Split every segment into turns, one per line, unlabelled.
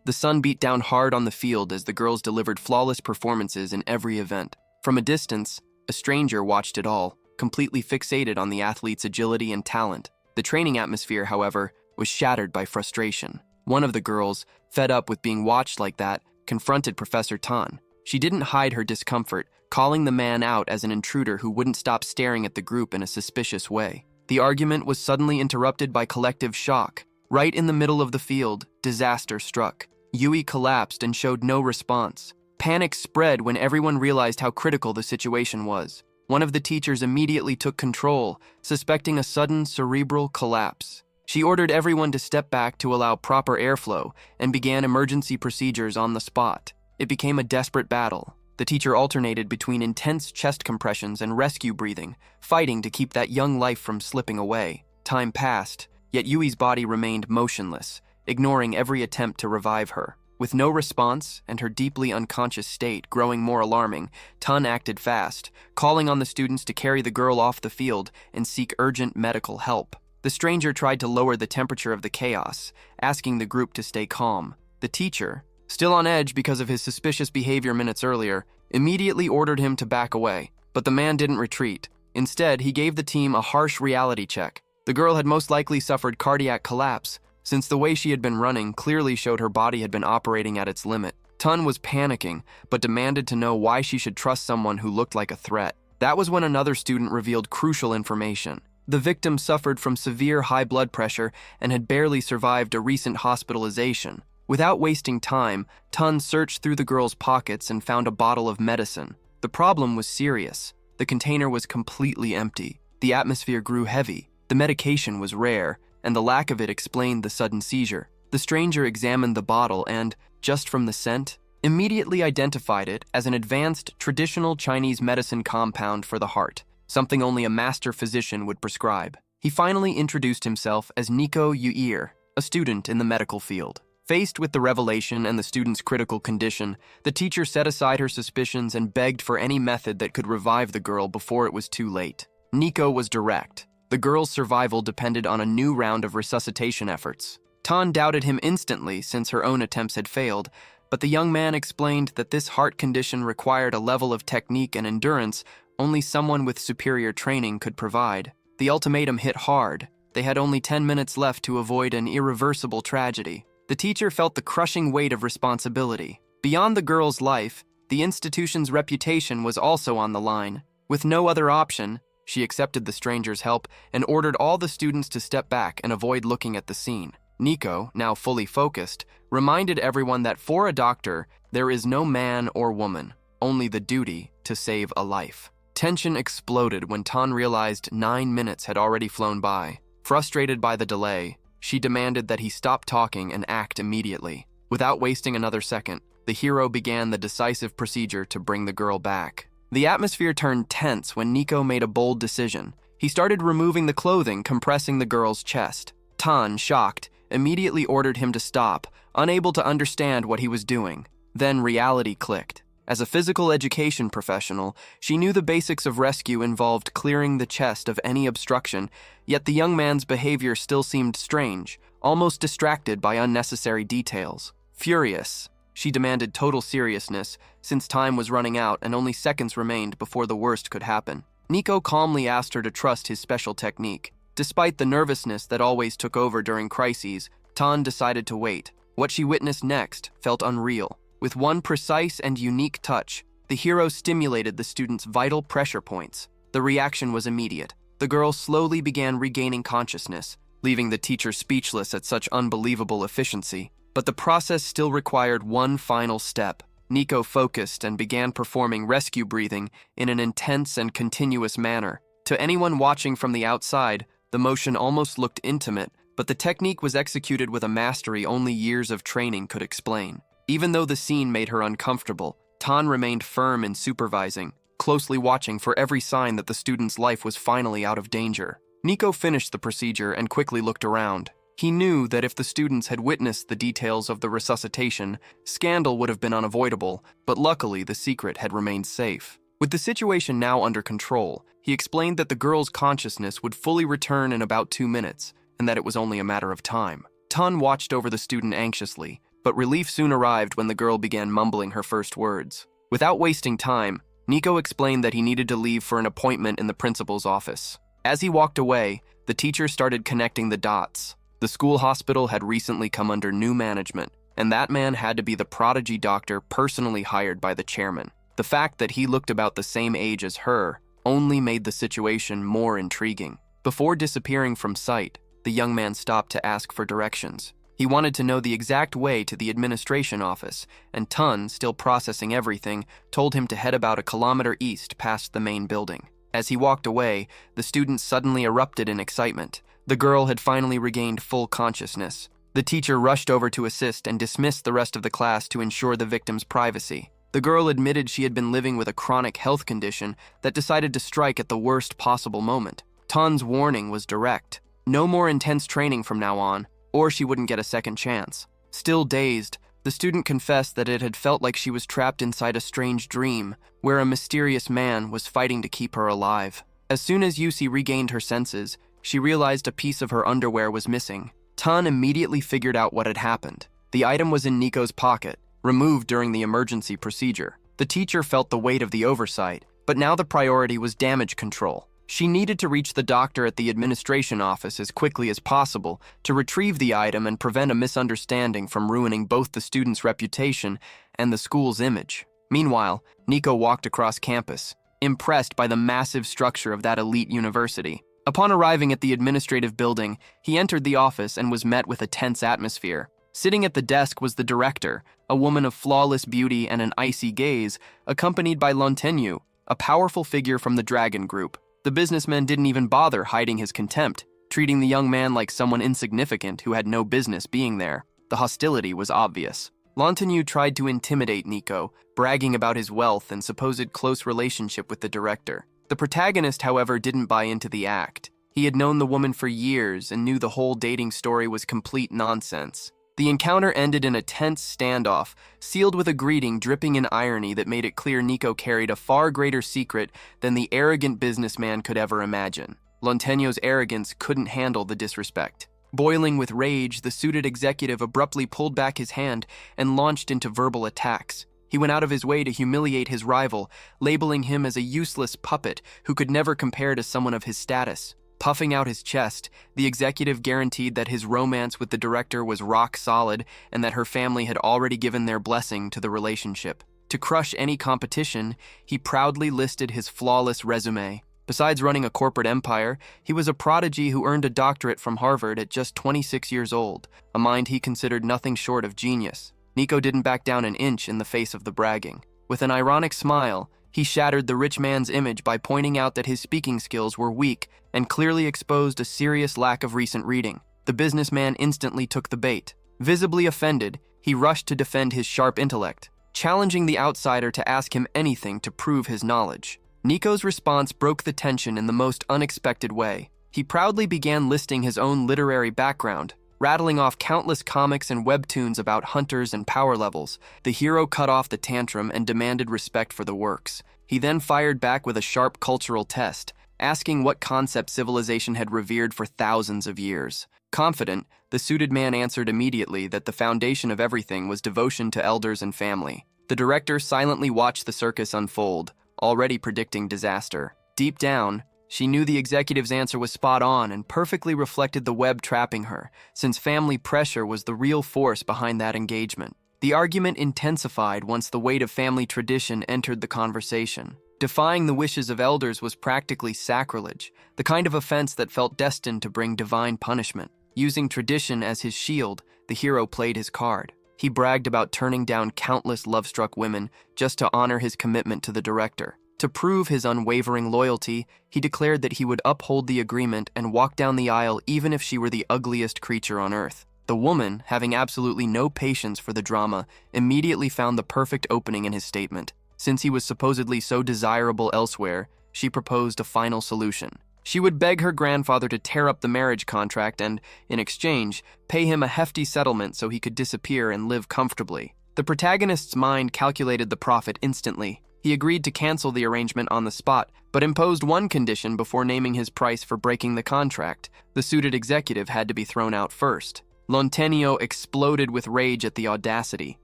The sun beat down hard on the field as the girls delivered flawless performances in every event. From a distance, a stranger watched it all, completely fixated on the athletes' agility and talent. The training atmosphere, however, was shattered by frustration. One of the girls, fed up with being watched like that, confronted Professor Tan. She didn't hide her discomfort, calling the man out as an intruder who wouldn't stop staring at the group in a suspicious way. The argument was suddenly interrupted by collective shock. Right in the middle of the field, disaster struck. Yui collapsed and showed no response. Panic spread when everyone realized how critical the situation was. One of the teachers immediately took control, suspecting a sudden cerebral collapse. She ordered everyone to step back to allow proper airflow and began emergency procedures on the spot. It became a desperate battle. The teacher alternated between intense chest compressions and rescue breathing, fighting to keep that young life from slipping away. Time passed, yet Yui's body remained motionless, ignoring every attempt to revive her. With no response and her deeply unconscious state growing more alarming, Tun acted fast, calling on the students to carry the girl off the field and seek urgent medical help. The stranger tried to lower the temperature of the chaos, asking the group to stay calm. The teacher, still on edge because of his suspicious behavior minutes earlier, immediately ordered him to back away. But the man didn't retreat. Instead, he gave the team a harsh reality check. The girl had most likely suffered cardiac collapse, since the way she had been running clearly showed her body had been operating at its limit. Tun was panicking, but demanded to know why she should trust someone who looked like a threat. That was when another student revealed crucial information. The victim suffered from severe high blood pressure and had barely survived a recent hospitalization. Without wasting time, Tun searched through the girl's pockets and found a bottle of medicine. The problem was serious. The container was completely empty. The atmosphere grew heavy. The medication was rare, and the lack of it explained the sudden seizure. The stranger examined the bottle and, just from the scent, immediately identified it as an advanced traditional Chinese medicine compound for the heart, something only a master physician would prescribe. He finally introduced himself as Nico Yuir, a student in the medical field. Faced with the revelation and the student's critical condition, the teacher set aside her suspicions and begged for any method that could revive the girl before it was too late. Nico was direct. The girl's survival depended on a new round of resuscitation efforts. Tan doubted him instantly since her own attempts had failed, but the young man explained that this heart condition required a level of technique and endurance only someone with superior training could provide. The ultimatum hit hard. They had only 10 minutes left to avoid an irreversible tragedy. The teacher felt the crushing weight of responsibility. Beyond the girl's life, the institution's reputation was also on the line. With no other option, she accepted the stranger's help and ordered all the students to step back and avoid looking at the scene. Nico, now fully focused, reminded everyone that for a doctor, there is no man or woman, only the duty to save a life. Tension exploded when Tan realized 9 minutes had already flown by. Frustrated by the delay, she demanded that he stop talking and act immediately. Without wasting another second, the hero began the decisive procedure to bring the girl back. The atmosphere turned tense when Nico made a bold decision. He started removing the clothing, compressing the girl's chest. Tan, shocked, immediately ordered him to stop, unable to understand what he was doing. Then reality clicked. As a physical education professional, she knew the basics of rescue involved clearing the chest of any obstruction, yet the young man's behavior still seemed strange, almost distracted by unnecessary details. Furious, she demanded total seriousness, since time was running out and only seconds remained before the worst could happen. Nico calmly asked her to trust his special technique. Despite the nervousness that always took over during crises, Tan decided to wait. What she witnessed next felt unreal. With one precise and unique touch, the hero stimulated the student's vital pressure points. The reaction was immediate. The girl slowly began regaining consciousness, leaving the teacher speechless at such unbelievable efficiency. But the process still required one final step. Nico focused and began performing rescue breathing in an intense and continuous manner. To anyone watching from the outside, the motion almost looked intimate, but the technique was executed with a mastery only years of training could explain. Even though the scene made her uncomfortable, Tan remained firm in supervising, closely watching for every sign that the student's life was finally out of danger. Nico finished the procedure and quickly looked around. He knew that if the students had witnessed the details of the resuscitation, scandal would have been unavoidable, but luckily the secret had remained safe. With the situation now under control, he explained that the girl's consciousness would fully return in about 2 minutes, and that it was only a matter of time. Tun watched over the student anxiously, but relief soon arrived when the girl began mumbling her first words. Without wasting time, Nico explained that he needed to leave for an appointment in the principal's office. As he walked away, the teacher started connecting the dots. The school hospital had recently come under new management, and that man had to be the prodigy doctor personally hired by the chairman. The fact that he looked about the same age as her only made the situation more intriguing. Before disappearing from sight, the young man stopped to ask for directions. He wanted to know the exact way to the administration office, and Tun, still processing everything, told him to head about a kilometer east past the main building. As he walked away, the students suddenly erupted in excitement. The girl had finally regained full consciousness. The teacher rushed over to assist and dismissed the rest of the class to ensure the victim's privacy. The girl admitted she had been living with a chronic health condition that decided to strike at the worst possible moment. Tun's warning was direct. No more intense training from now on, or she wouldn't get a second chance. Still dazed, the student confessed that it had felt like she was trapped inside a strange dream, where a mysterious man was fighting to keep her alive. As soon as Yusi regained her senses, she realized a piece of her underwear was missing. Tun immediately figured out what had happened. The item was in Nico's pocket, removed during the emergency procedure. The teacher felt the weight of the oversight, but now the priority was damage control. She needed to reach the doctor at the administration office as quickly as possible to retrieve the item and prevent a misunderstanding from ruining both the student's reputation and the school's image. Meanwhile, Nico walked across campus, impressed by the massive structure of that elite university. Upon arriving at the administrative building, he entered the office and was met with a tense atmosphere. Sitting at the desk was the director, a woman of flawless beauty and an icy gaze, accompanied by Lontenyu, a powerful figure from the Dragon Group. The businessman didn't even bother hiding his contempt, treating the young man like someone insignificant who had no business being there. The hostility was obvious. Lontenyu tried to intimidate Nico, bragging about his wealth and supposed close relationship with the director. The protagonist, however, didn't buy into the act. He had known the woman for years and knew the whole dating story was complete nonsense. The encounter ended in a tense standoff, sealed with a greeting dripping in irony that made it clear Nico carried a far greater secret than the arrogant businessman could ever imagine. Lontenyu's arrogance couldn't handle the disrespect. Boiling with rage, the suited executive abruptly pulled back his hand and launched into verbal attacks. He went out of his way to humiliate his rival, labeling him as a useless puppet who could never compare to someone of his status. Puffing out his chest, the executive guaranteed that his romance with the director was rock solid and that her family had already given their blessing to the relationship. To crush any competition, he proudly listed his flawless resume. Besides running a corporate empire, he was a prodigy who earned a doctorate from Harvard at just 26 years old, a mind he considered nothing short of genius. Nico didn't back down an inch in the face of the bragging. With an ironic smile, he shattered the rich man's image by pointing out that his speaking skills were weak and clearly exposed a serious lack of recent reading. The businessman instantly took the bait. Visibly offended, he rushed to defend his sharp intellect, challenging the outsider to ask him anything to prove his knowledge. Nico's response broke the tension in the most unexpected way. He proudly began listing his own literary background, rattling off countless comics and webtoons about hunters and power levels. The hero cut off the tantrum and demanded respect for the works. He then fired back with a sharp cultural test, asking what concept civilization had revered for thousands of years. Confident, the suited man answered immediately that the foundation of everything was devotion to elders and family. The director silently watched the circus unfold, already predicting disaster. Deep down, she knew the executive's answer was spot on and perfectly reflected the web trapping her, since family pressure was the real force behind that engagement. The argument intensified once the weight of family tradition entered the conversation. Defying the wishes of elders was practically sacrilege, the kind of offense that felt destined to bring divine punishment. Using tradition as his shield, the hero played his card. He bragged about turning down countless love-struck women just to honor his commitment to the director. To prove his unwavering loyalty, he declared that he would uphold the agreement and walk down the aisle even if she were the ugliest creature on earth. The woman, having absolutely no patience for the drama, immediately found the perfect opening in his statement. Since he was supposedly so desirable elsewhere, she proposed a final solution. She would beg her grandfather to tear up the marriage contract and, in exchange, pay him a hefty settlement so he could disappear and live comfortably. The protagonist's mind calculated the profit instantly. He agreed to cancel the arrangement on the spot, but imposed one condition before naming his price for breaking the contract. The suited executive had to be thrown out first. Lontenio exploded with rage at the audacity.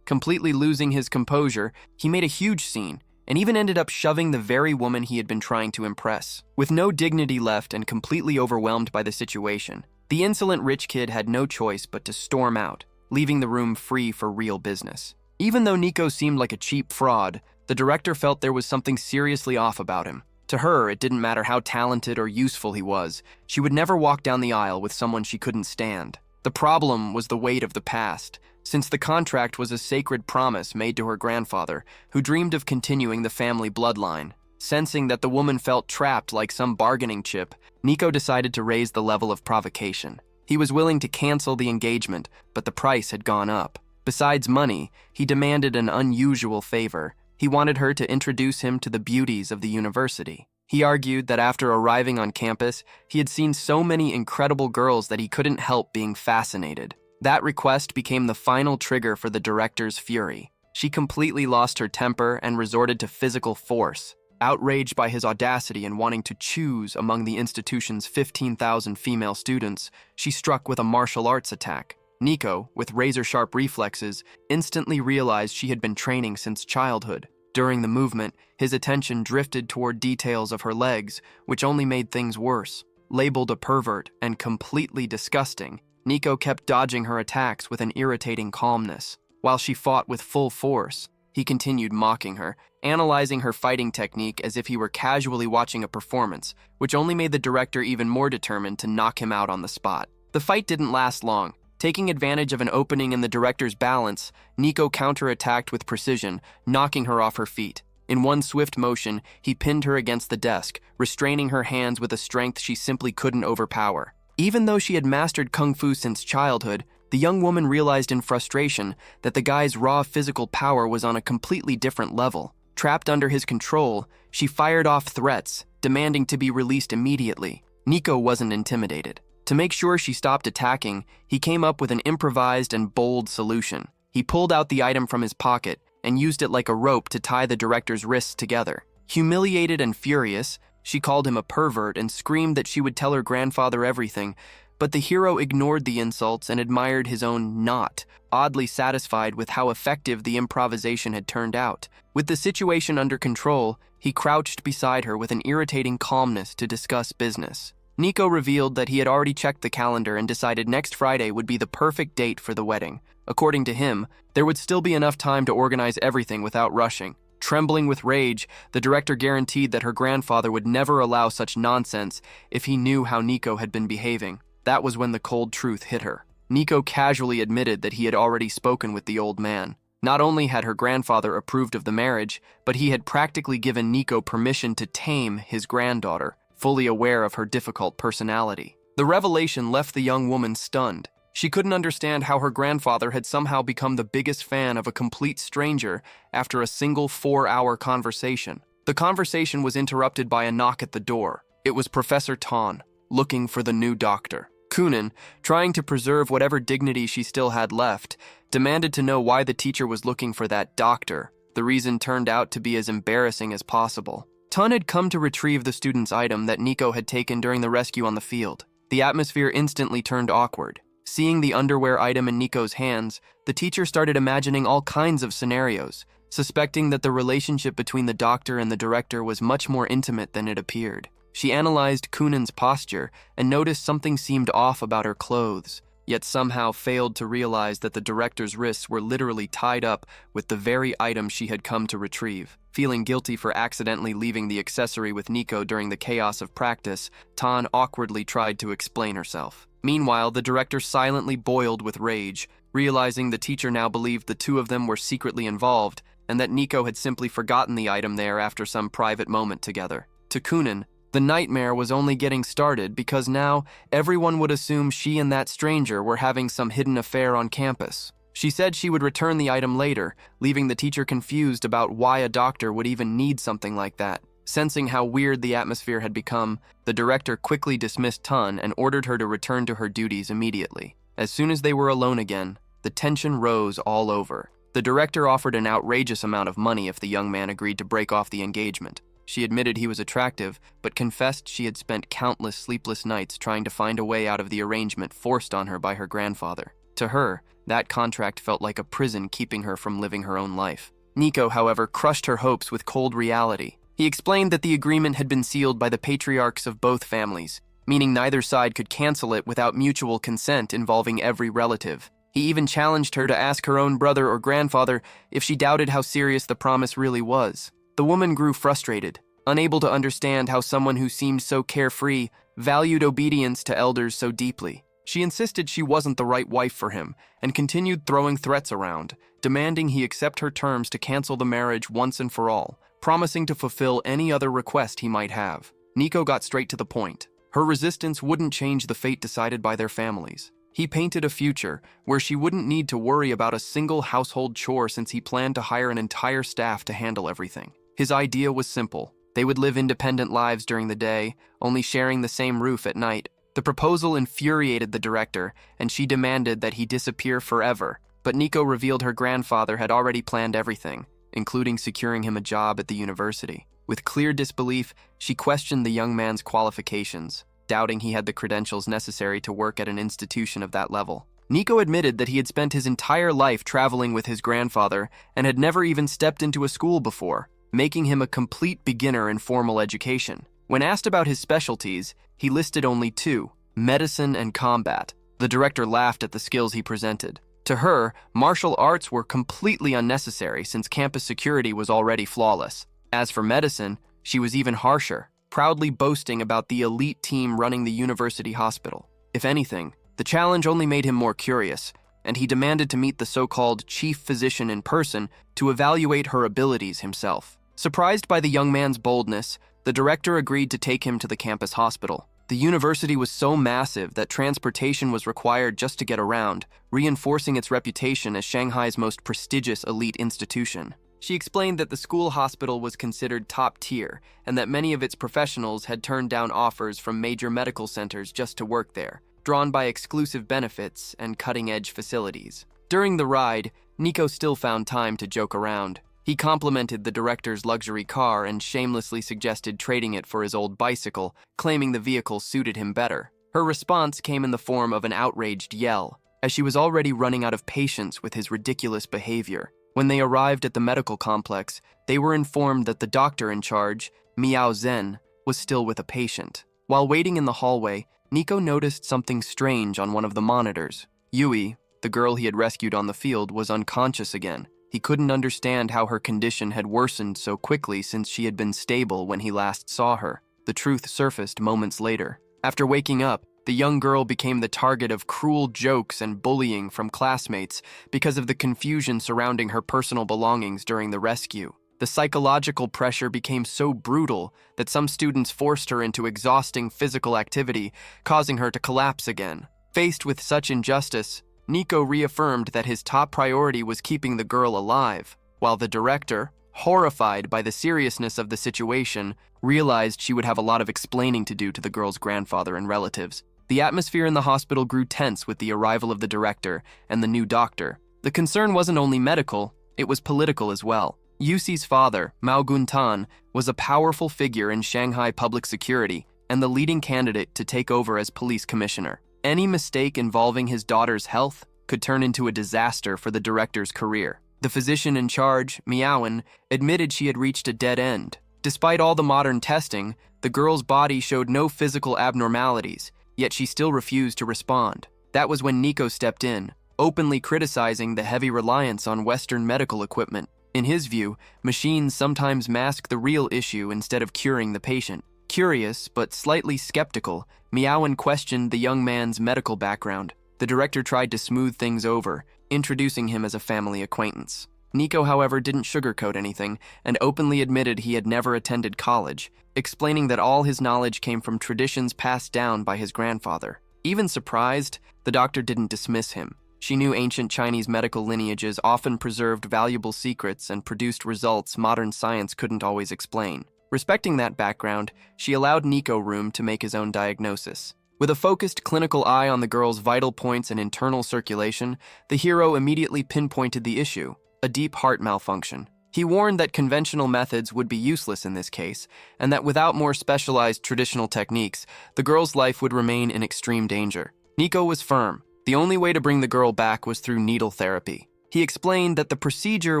Completely losing his composure, he made a huge scene, and even ended up shoving the very woman he had been trying to impress. With no dignity left and completely overwhelmed by the situation, the insolent rich kid had no choice but to storm out, leaving the room free for real business. Even though Nico seemed like a cheap fraud, the director felt there was something seriously off about him. To her, it didn't matter how talented or useful he was, she would never walk down the aisle with someone she couldn't stand. The problem was the weight of the past, since the contract was a sacred promise made to her grandfather, who dreamed of continuing the family bloodline. Sensing that the woman felt trapped like some bargaining chip, Nico decided to raise the level of provocation. He was willing to cancel the engagement, but the price had gone up. Besides money, he demanded an unusual favor. He wanted her to introduce him to the beauties of the university. He argued that after arriving on campus, he had seen so many incredible girls that he couldn't help being fascinated. That request became the final trigger for the director's fury. She completely lost her temper and resorted to physical force. Outraged by his audacity and wanting to choose among the institution's 15,000 female students, she struck with a martial arts attack. Nico, with razor-sharp reflexes, instantly realized she had been training since childhood. During the movement, his attention drifted toward details of her legs, which only made things worse. Labeled a pervert and completely disgusting, Nico kept dodging her attacks with an irritating calmness. While she fought with full force, he continued mocking her, analyzing her fighting technique as if he were casually watching a performance, which only made the director even more determined to knock him out on the spot. The fight didn't last long. Taking advantage of an opening in the director's balance, Nico counterattacked with precision, knocking her off her feet. In one swift motion, he pinned her against the desk, restraining her hands with a strength she simply couldn't overpower. Even though she had mastered kung fu since childhood, the young woman realized in frustration that the guy's raw physical power was on a completely different level. Trapped under his control, she fired off threats, demanding to be released immediately. Nico wasn't intimidated. To make sure she stopped attacking, he came up with an improvised and bold solution. He pulled out the item from his pocket and used it like a rope to tie the director's wrists together. Humiliated and furious, she called him a pervert and screamed that she would tell her grandfather everything, but the hero ignored the insults and admired his own knot, oddly satisfied with how effective the improvisation had turned out. With the situation under control, he crouched beside her with an irritating calmness to discuss business. Nico revealed that he had already checked the calendar and decided next Friday would be the perfect date for the wedding. According to him, there would still be enough time to organize everything without rushing. Trembling with rage, the director guaranteed that her grandfather would never allow such nonsense if he knew how Nico had been behaving. That was when the cold truth hit her. Nico casually admitted that he had already spoken with the old man. Not only had her grandfather approved of the marriage, but he had practically given Nico permission to tame his granddaughter, fully aware of her difficult personality. The revelation left the young woman stunned. She couldn't understand how her grandfather had somehow become the biggest fan of a complete stranger after a single 4-hour conversation. The conversation was interrupted by a knock at the door. It was Professor Tan, looking for the new doctor. Kunin, trying to preserve whatever dignity she still had left, demanded to know why the teacher was looking for that doctor. The reason turned out to be as embarrassing as possible. Tan had come to retrieve the student's item that Nico had taken during the rescue on the field. The atmosphere instantly turned awkward. Seeing the underwear item in Nico's hands, the teacher started imagining all kinds of scenarios, suspecting that the relationship between the doctor and the director was much more intimate than it appeared. She analyzed Kunin's posture and noticed something seemed off about her clothes, yet somehow failed to realize that the director's wrists were literally tied up with the very item she had come to retrieve. Feeling guilty for accidentally leaving the accessory with Nico during the chaos of practice, Tan awkwardly tried to explain herself. Meanwhile, the director silently boiled with rage, realizing the teacher now believed the two of them were secretly involved, and that Nico had simply forgotten the item there after some private moment together. To Kunin, the nightmare was only getting started because now everyone would assume she and that stranger were having some hidden affair on campus. She said she would return the item later, leaving the teacher confused about why a doctor would even need something like that. Sensing how weird the atmosphere had become, the director quickly dismissed Tan and ordered her to return to her duties immediately. As soon as they were alone again, the tension rose all over. The director offered an outrageous amount of money if the young man agreed to break off the engagement. She admitted he was attractive, but confessed she had spent countless sleepless nights trying to find a way out of the arrangement forced on her by her grandfather. To her, that contract felt like a prison keeping her from living her own life. Nico, however, crushed her hopes with cold reality. He explained that the agreement had been sealed by the patriarchs of both families, meaning neither side could cancel it without mutual consent involving every relative. He even challenged her to ask her own brother or grandfather if she doubted how serious the promise really was. The woman grew frustrated, unable to understand how someone who seemed so carefree valued obedience to elders so deeply. She insisted she wasn't the right wife for him and continued throwing threats around, demanding he accept her terms to cancel the marriage once and for all, promising to fulfill any other request he might have. Nico got straight to the point. Her resistance wouldn't change the fate decided by their families. He painted a future where she wouldn't need to worry about a single household chore since he planned to hire an entire staff to handle everything. His idea was simple. They would live independent lives during the day, only sharing the same roof at night. The proposal infuriated the director, and she demanded that he disappear forever. But Nico revealed her grandfather had already planned everything, including securing him a job at the university. With clear disbelief, she questioned the young man's qualifications, doubting he had the credentials necessary to work at an institution of that level. Nico admitted that he had spent his entire life traveling with his grandfather and had never even stepped into a school before, making him a complete beginner in formal education. When asked about his specialties, he listed only two: medicine and combat. The director laughed at the skills he presented. To her, martial arts were completely unnecessary since campus security was already flawless. As for medicine, she was even harsher, proudly boasting about the elite team running the university hospital. If anything, the challenge only made him more curious, and he demanded to meet the so-called chief physician in person to evaluate her abilities himself. Surprised by the young man's boldness, the director agreed to take him to the campus hospital. The university was so massive that transportation was required just to get around, reinforcing its reputation as Shanghai's most prestigious elite institution. She explained that the school hospital was considered top tier and that many of its professionals had turned down offers from major medical centers just to work there, drawn by exclusive benefits and cutting-edge facilities. During the ride, Nico still found time to joke around. He complimented the director's luxury car and shamelessly suggested trading it for his old bicycle, claiming the vehicle suited him better. Her response came in the form of an outraged yell, as she was already running out of patience with his ridiculous behavior. When they arrived at the medical complex, they were informed that the doctor in charge, Miao Zhen, was still with a patient. While waiting in the hallway, Nico noticed something strange on one of the monitors. Yui, the girl he had rescued on the field, was unconscious again. He couldn't understand how her condition had worsened so quickly since she had been stable when he last saw her. The truth surfaced moments later. After waking up, the young girl became the target of cruel jokes and bullying from classmates because of the confusion surrounding her personal belongings during the rescue. The psychological pressure became so brutal that some students forced her into exhausting physical activity, causing her to collapse again. Faced with such injustice, Nico reaffirmed that his top priority was keeping the girl alive, while the director, horrified by the seriousness of the situation, realized she would have a lot of explaining to do to the girl's grandfather and relatives. The atmosphere in the hospital grew tense with the arrival of the director and the new doctor. The concern wasn't only medical, it was political as well. Yusi's father, Mao Guntan, was a powerful figure in Shanghai public security and the leading candidate to take over as police commissioner. Any mistake involving his daughter's health could turn into a disaster for the director's career. The physician in charge, Miaowen, admitted she had reached a dead end. Despite all the modern testing, the girl's body showed no physical abnormalities, yet she still refused to respond. That was when Nico stepped in, openly criticizing the heavy reliance on Western medical equipment. In his view, machines sometimes mask the real issue instead of curing the patient. Curious, but slightly skeptical, Miaowen questioned the young man's medical background. The director tried to smooth things over, introducing him as a family acquaintance. Nico, however, didn't sugarcoat anything and openly admitted he had never attended college, explaining that all his knowledge came from traditions passed down by his grandfather. Even surprised, the doctor didn't dismiss him. She knew ancient Chinese medical lineages often preserved valuable secrets and produced results modern science couldn't always explain. Respecting that background, she allowed Nico room to make his own diagnosis. With a focused clinical eye on the girl's vital points and internal circulation, the hero immediately pinpointed the issue: a deep heart malfunction. He warned that conventional methods would be useless in this case, and that without more specialized traditional techniques, the girl's life would remain in extreme danger. Nico was firm. The only way to bring the girl back was through needle therapy. He explained that the procedure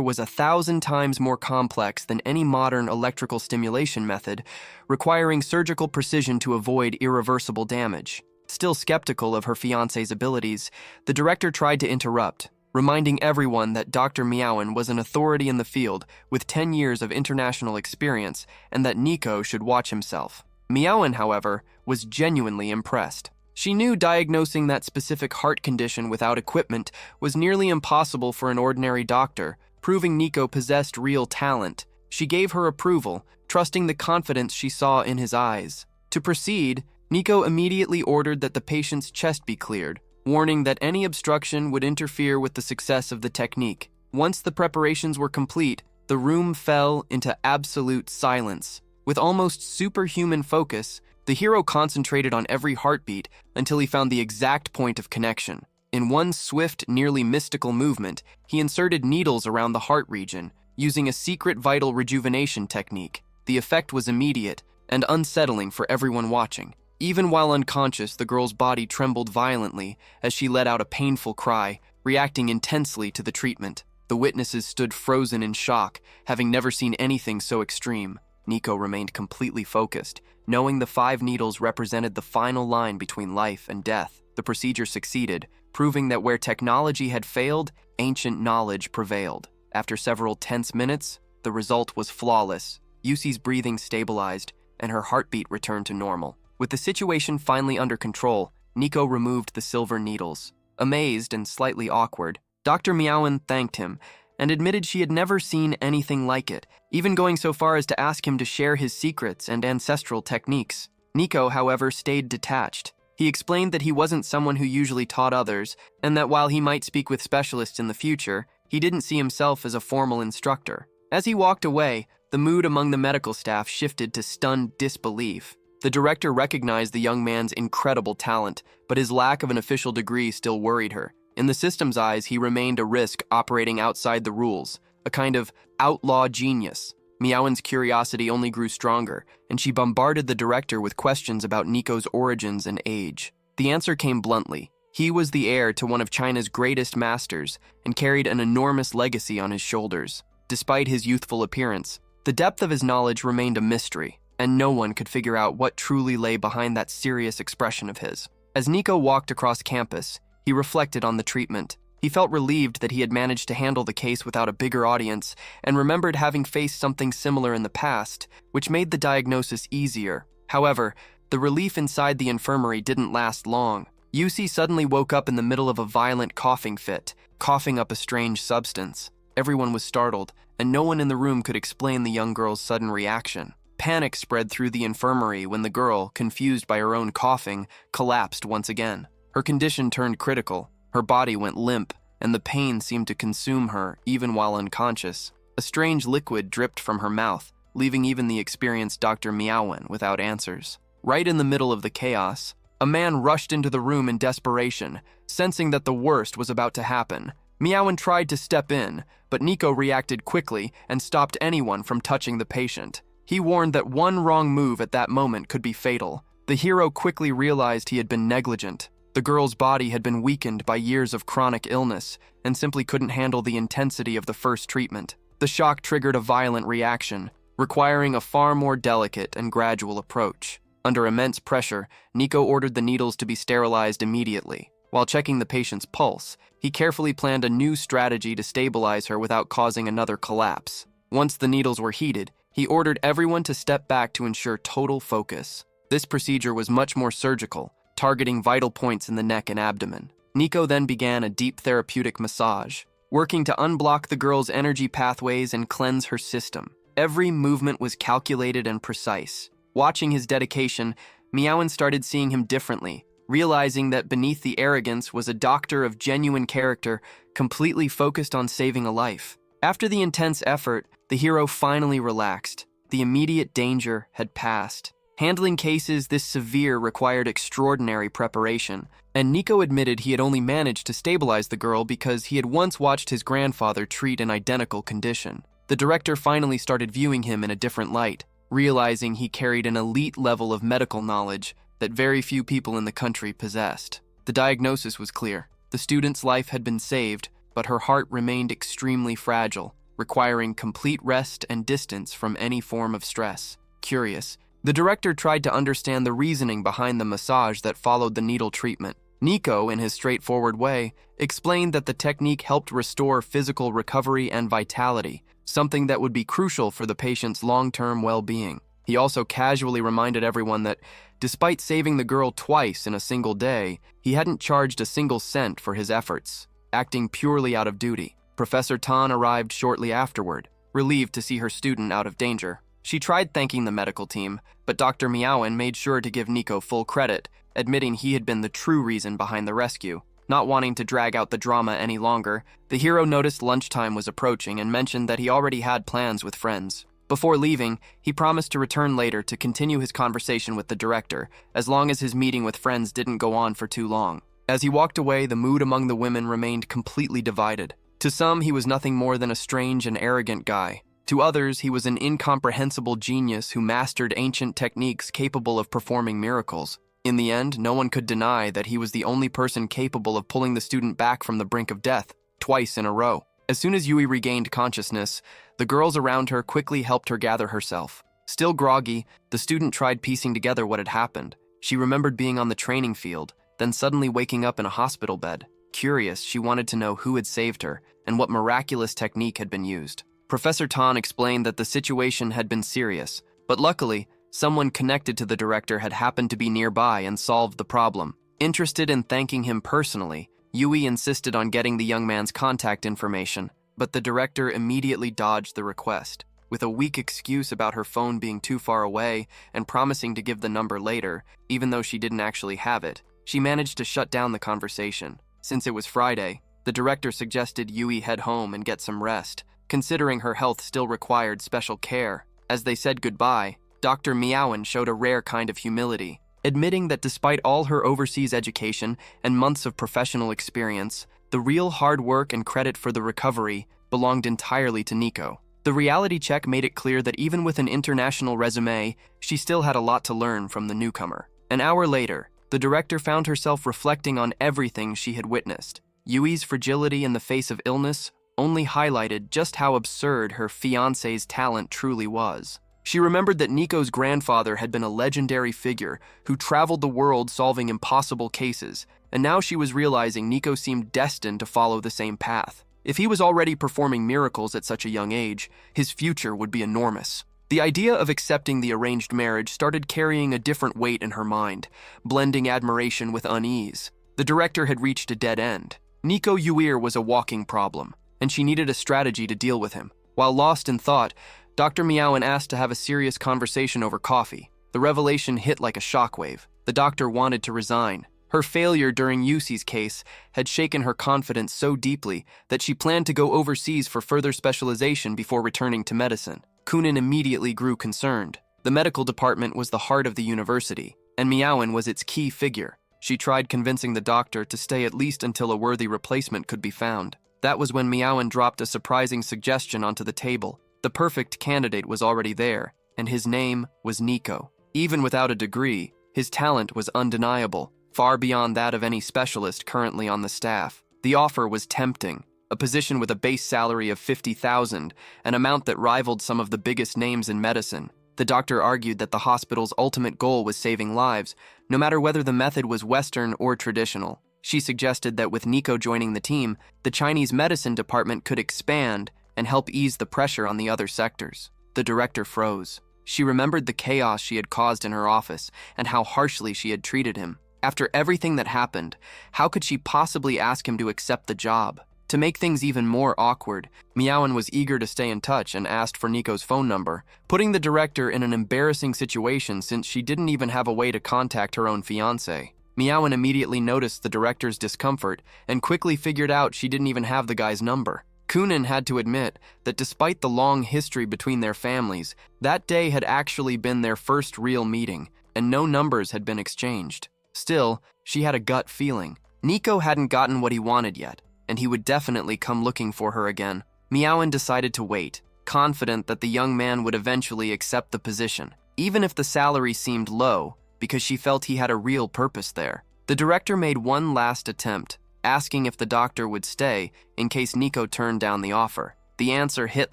was 1,000 times more complex than any modern electrical stimulation method, requiring surgical precision to avoid irreversible damage. Still skeptical of her fiancé's abilities, the director tried to interrupt, reminding everyone that Dr. Meowen was an authority in the field with 10 years of international experience and that Nico should watch himself. Meowen, however, was genuinely impressed. She knew diagnosing that specific heart condition without equipment was nearly impossible for an ordinary doctor, proving Nico possessed real talent. She gave her approval, trusting the confidence she saw in his eyes. To proceed, Nico immediately ordered that the patient's chest be cleared, warning that any obstruction would interfere with the success of the technique. Once the preparations were complete, the room fell into absolute silence. With almost superhuman focus, the hero concentrated on every heartbeat until he found the exact point of connection. In one swift, nearly mystical movement, he inserted needles around the heart region, using a secret vital rejuvenation technique. The effect was immediate and unsettling for everyone watching. Even while unconscious, the girl's body trembled violently as she let out a painful cry, reacting intensely to the treatment. The witnesses stood frozen in shock, having never seen anything so extreme. Nico remained completely focused, knowing the 5 needles represented the final line between life and death. The procedure succeeded, proving that where technology had failed, ancient knowledge prevailed. After several tense minutes, the result was flawless. Yusi's breathing stabilized, and her heartbeat returned to normal. With the situation finally under control, Nico removed the silver needles. Amazed and slightly awkward, Dr. Meowen thanked him and admitted she had never seen anything like it, even going so far as to ask him to share his secrets and ancestral techniques. Nico, however, stayed detached. He explained that he wasn't someone who usually taught others, and that while he might speak with specialists in the future, he didn't see himself as a formal instructor. As he walked away, the mood among the medical staff shifted to stunned disbelief. The director recognized the young man's incredible talent, but his lack of an official degree still worried her. In the system's eyes, he remained a risk operating outside the rules, a kind of outlaw genius. Meowen's curiosity only grew stronger, and she bombarded the director with questions about Nico's origins and age. The answer came bluntly. He was the heir to one of China's greatest masters and carried an enormous legacy on his shoulders. Despite his youthful appearance, the depth of his knowledge remained a mystery, and no one could figure out what truly lay behind that serious expression of his. As Nico walked across campus, he reflected on the treatment. He felt relieved that he had managed to handle the case without a bigger audience, and remembered having faced something similar in the past, which made the diagnosis easier. However, the relief inside the infirmary didn't last long. Yusi suddenly woke up in the middle of a violent coughing fit, coughing up a strange substance. Everyone was startled, and no one in the room could explain the young girl's sudden reaction. Panic spread through the infirmary when the girl, confused by her own coughing, collapsed once again. Her condition turned critical. Her body went limp, and the pain seemed to consume her even while unconscious. A strange liquid dripped from her mouth, leaving even the experienced Dr. Meowen without answers. Right in the middle of the chaos, a man rushed into the room in desperation, sensing that the worst was about to happen. Meowen tried to step in, but Nico reacted quickly and stopped anyone from touching the patient. He warned that one wrong move at that moment could be fatal. The hero quickly realized he had been negligent. The girl's body had been weakened by years of chronic illness and simply couldn't handle the intensity of the first treatment. The shock triggered a violent reaction, requiring a far more delicate and gradual approach. Under immense pressure, Nico ordered the needles to be sterilized immediately. While checking the patient's pulse, he carefully planned a new strategy to stabilize her without causing another collapse. Once the needles were heated, he ordered everyone to step back to ensure total focus. This procedure was much more surgical, targeting vital points in the neck and abdomen. Nico then began a deep therapeutic massage, working to unblock the girl's energy pathways and cleanse her system. Every movement was calculated and precise. Watching his dedication, Meowen started seeing him differently, realizing that beneath the arrogance was a doctor of genuine character, completely focused on saving a life. After the intense effort, the hero finally relaxed. The immediate danger had passed. Handling cases this severe required extraordinary preparation, and Nico admitted he had only managed to stabilize the girl because he had once watched his grandfather treat an identical condition. The director finally started viewing him in a different light, realizing he carried an elite level of medical knowledge that very few people in the country possessed. The diagnosis was clear. The student's life had been saved, but her heart remained extremely fragile, requiring complete rest and distance from any form of stress. Curious, the director tried to understand the reasoning behind the massage that followed the needle treatment. Nico, in his straightforward way, explained that the technique helped restore physical recovery and vitality, something that would be crucial for the patient's long-term well-being. He also casually reminded everyone that, despite saving the girl twice in a single day, he hadn't charged a single cent for his efforts, acting purely out of duty. Professor Tan arrived shortly afterward, relieved to see her student out of danger. She tried thanking the medical team, but Dr. Miaowen made sure to give Nico full credit, admitting he had been the true reason behind the rescue. Not wanting to drag out the drama any longer, the hero noticed lunchtime was approaching and mentioned that he already had plans with friends. Before leaving, he promised to return later to continue his conversation with the director, as long as his meeting with friends didn't go on for too long. As he walked away, the mood among the women remained completely divided. To some, he was nothing more than a strange and arrogant guy. To others, he was an incomprehensible genius who mastered ancient techniques capable of performing miracles. In the end, no one could deny that he was the only person capable of pulling the student back from the brink of death, twice in a row. As soon as Yui regained consciousness, the girls around her quickly helped her gather herself. Still groggy, the student tried piecing together what had happened. She remembered being on the training field, then suddenly waking up in a hospital bed. Curious, she wanted to know who had saved her and what miraculous technique had been used. Professor Tan explained that the situation had been serious, but luckily, someone connected to the director had happened to be nearby and solved the problem. Interested in thanking him personally, Yui insisted on getting the young man's contact information, but the director immediately dodged the request. With a weak excuse about her phone being too far away and promising to give the number later, even though she didn't actually have it, she managed to shut down the conversation. Since it was Friday, the director suggested Yui head home and get some rest, considering her health still required special care. As they said goodbye, Dr. Miaowen showed a rare kind of humility, admitting that despite all her overseas education and months of professional experience, the real hard work and credit for the recovery belonged entirely to Nico. The reality check made it clear that even with an international resume, she still had a lot to learn from the newcomer. An hour later, the director found herself reflecting on everything she had witnessed. Yui's fragility in the face of illness only highlighted just how absurd her fiancé's talent truly was. She remembered that Nico's grandfather had been a legendary figure who traveled the world solving impossible cases, and now she was realizing Nico seemed destined to follow the same path. If he was already performing miracles at such a young age, his future would be enormous. The idea of accepting the arranged marriage started carrying a different weight in her mind, blending admiration with unease. The director had reached a dead end. Nico Uir was a walking problem, and she needed a strategy to deal with him. While lost in thought, Dr. Miaowen asked to have a serious conversation over coffee. The revelation hit like a shockwave. The doctor wanted to resign. Her failure during Yusi's case had shaken her confidence so deeply that she planned to go overseas for further specialization before returning to medicine. Kunin immediately grew concerned. The medical department was the heart of the university, and Miaowen was its key figure. She tried convincing the doctor to stay at least until a worthy replacement could be found. That was when Miaowen dropped a surprising suggestion onto the table. The perfect candidate was already there, and his name was Nico. Even without a degree, his talent was undeniable, far beyond that of any specialist currently on the staff. The offer was tempting. A position with a base salary of $50,000, an amount that rivaled some of the biggest names in medicine. The doctor argued that the hospital's ultimate goal was saving lives, no matter whether the method was Western or traditional. She suggested that with Nico joining the team, the Chinese medicine department could expand and help ease the pressure on the other sectors. The director froze. She remembered the chaos she had caused in her office and how harshly she had treated him. After everything that happened, how could she possibly ask him to accept the job? To make things even more awkward, Miaowen was eager to stay in touch and asked for Nico's phone number, putting the director in an embarrassing situation since she didn't even have a way to contact her own fiancé. Miaowen immediately noticed the director's discomfort and quickly figured out she didn't even have the guy's number. Kunin had to admit that despite the long history between their families, that day had actually been their first real meeting, and no numbers had been exchanged. Still, she had a gut feeling. Nico hadn't gotten what he wanted yet, and he would definitely come looking for her again. Miaowen decided to wait, confident that the young man would eventually accept the position, even if the salary seemed low, because she felt he had a real purpose there. The director made one last attempt, asking if the doctor would stay in case Nico turned down the offer. The answer hit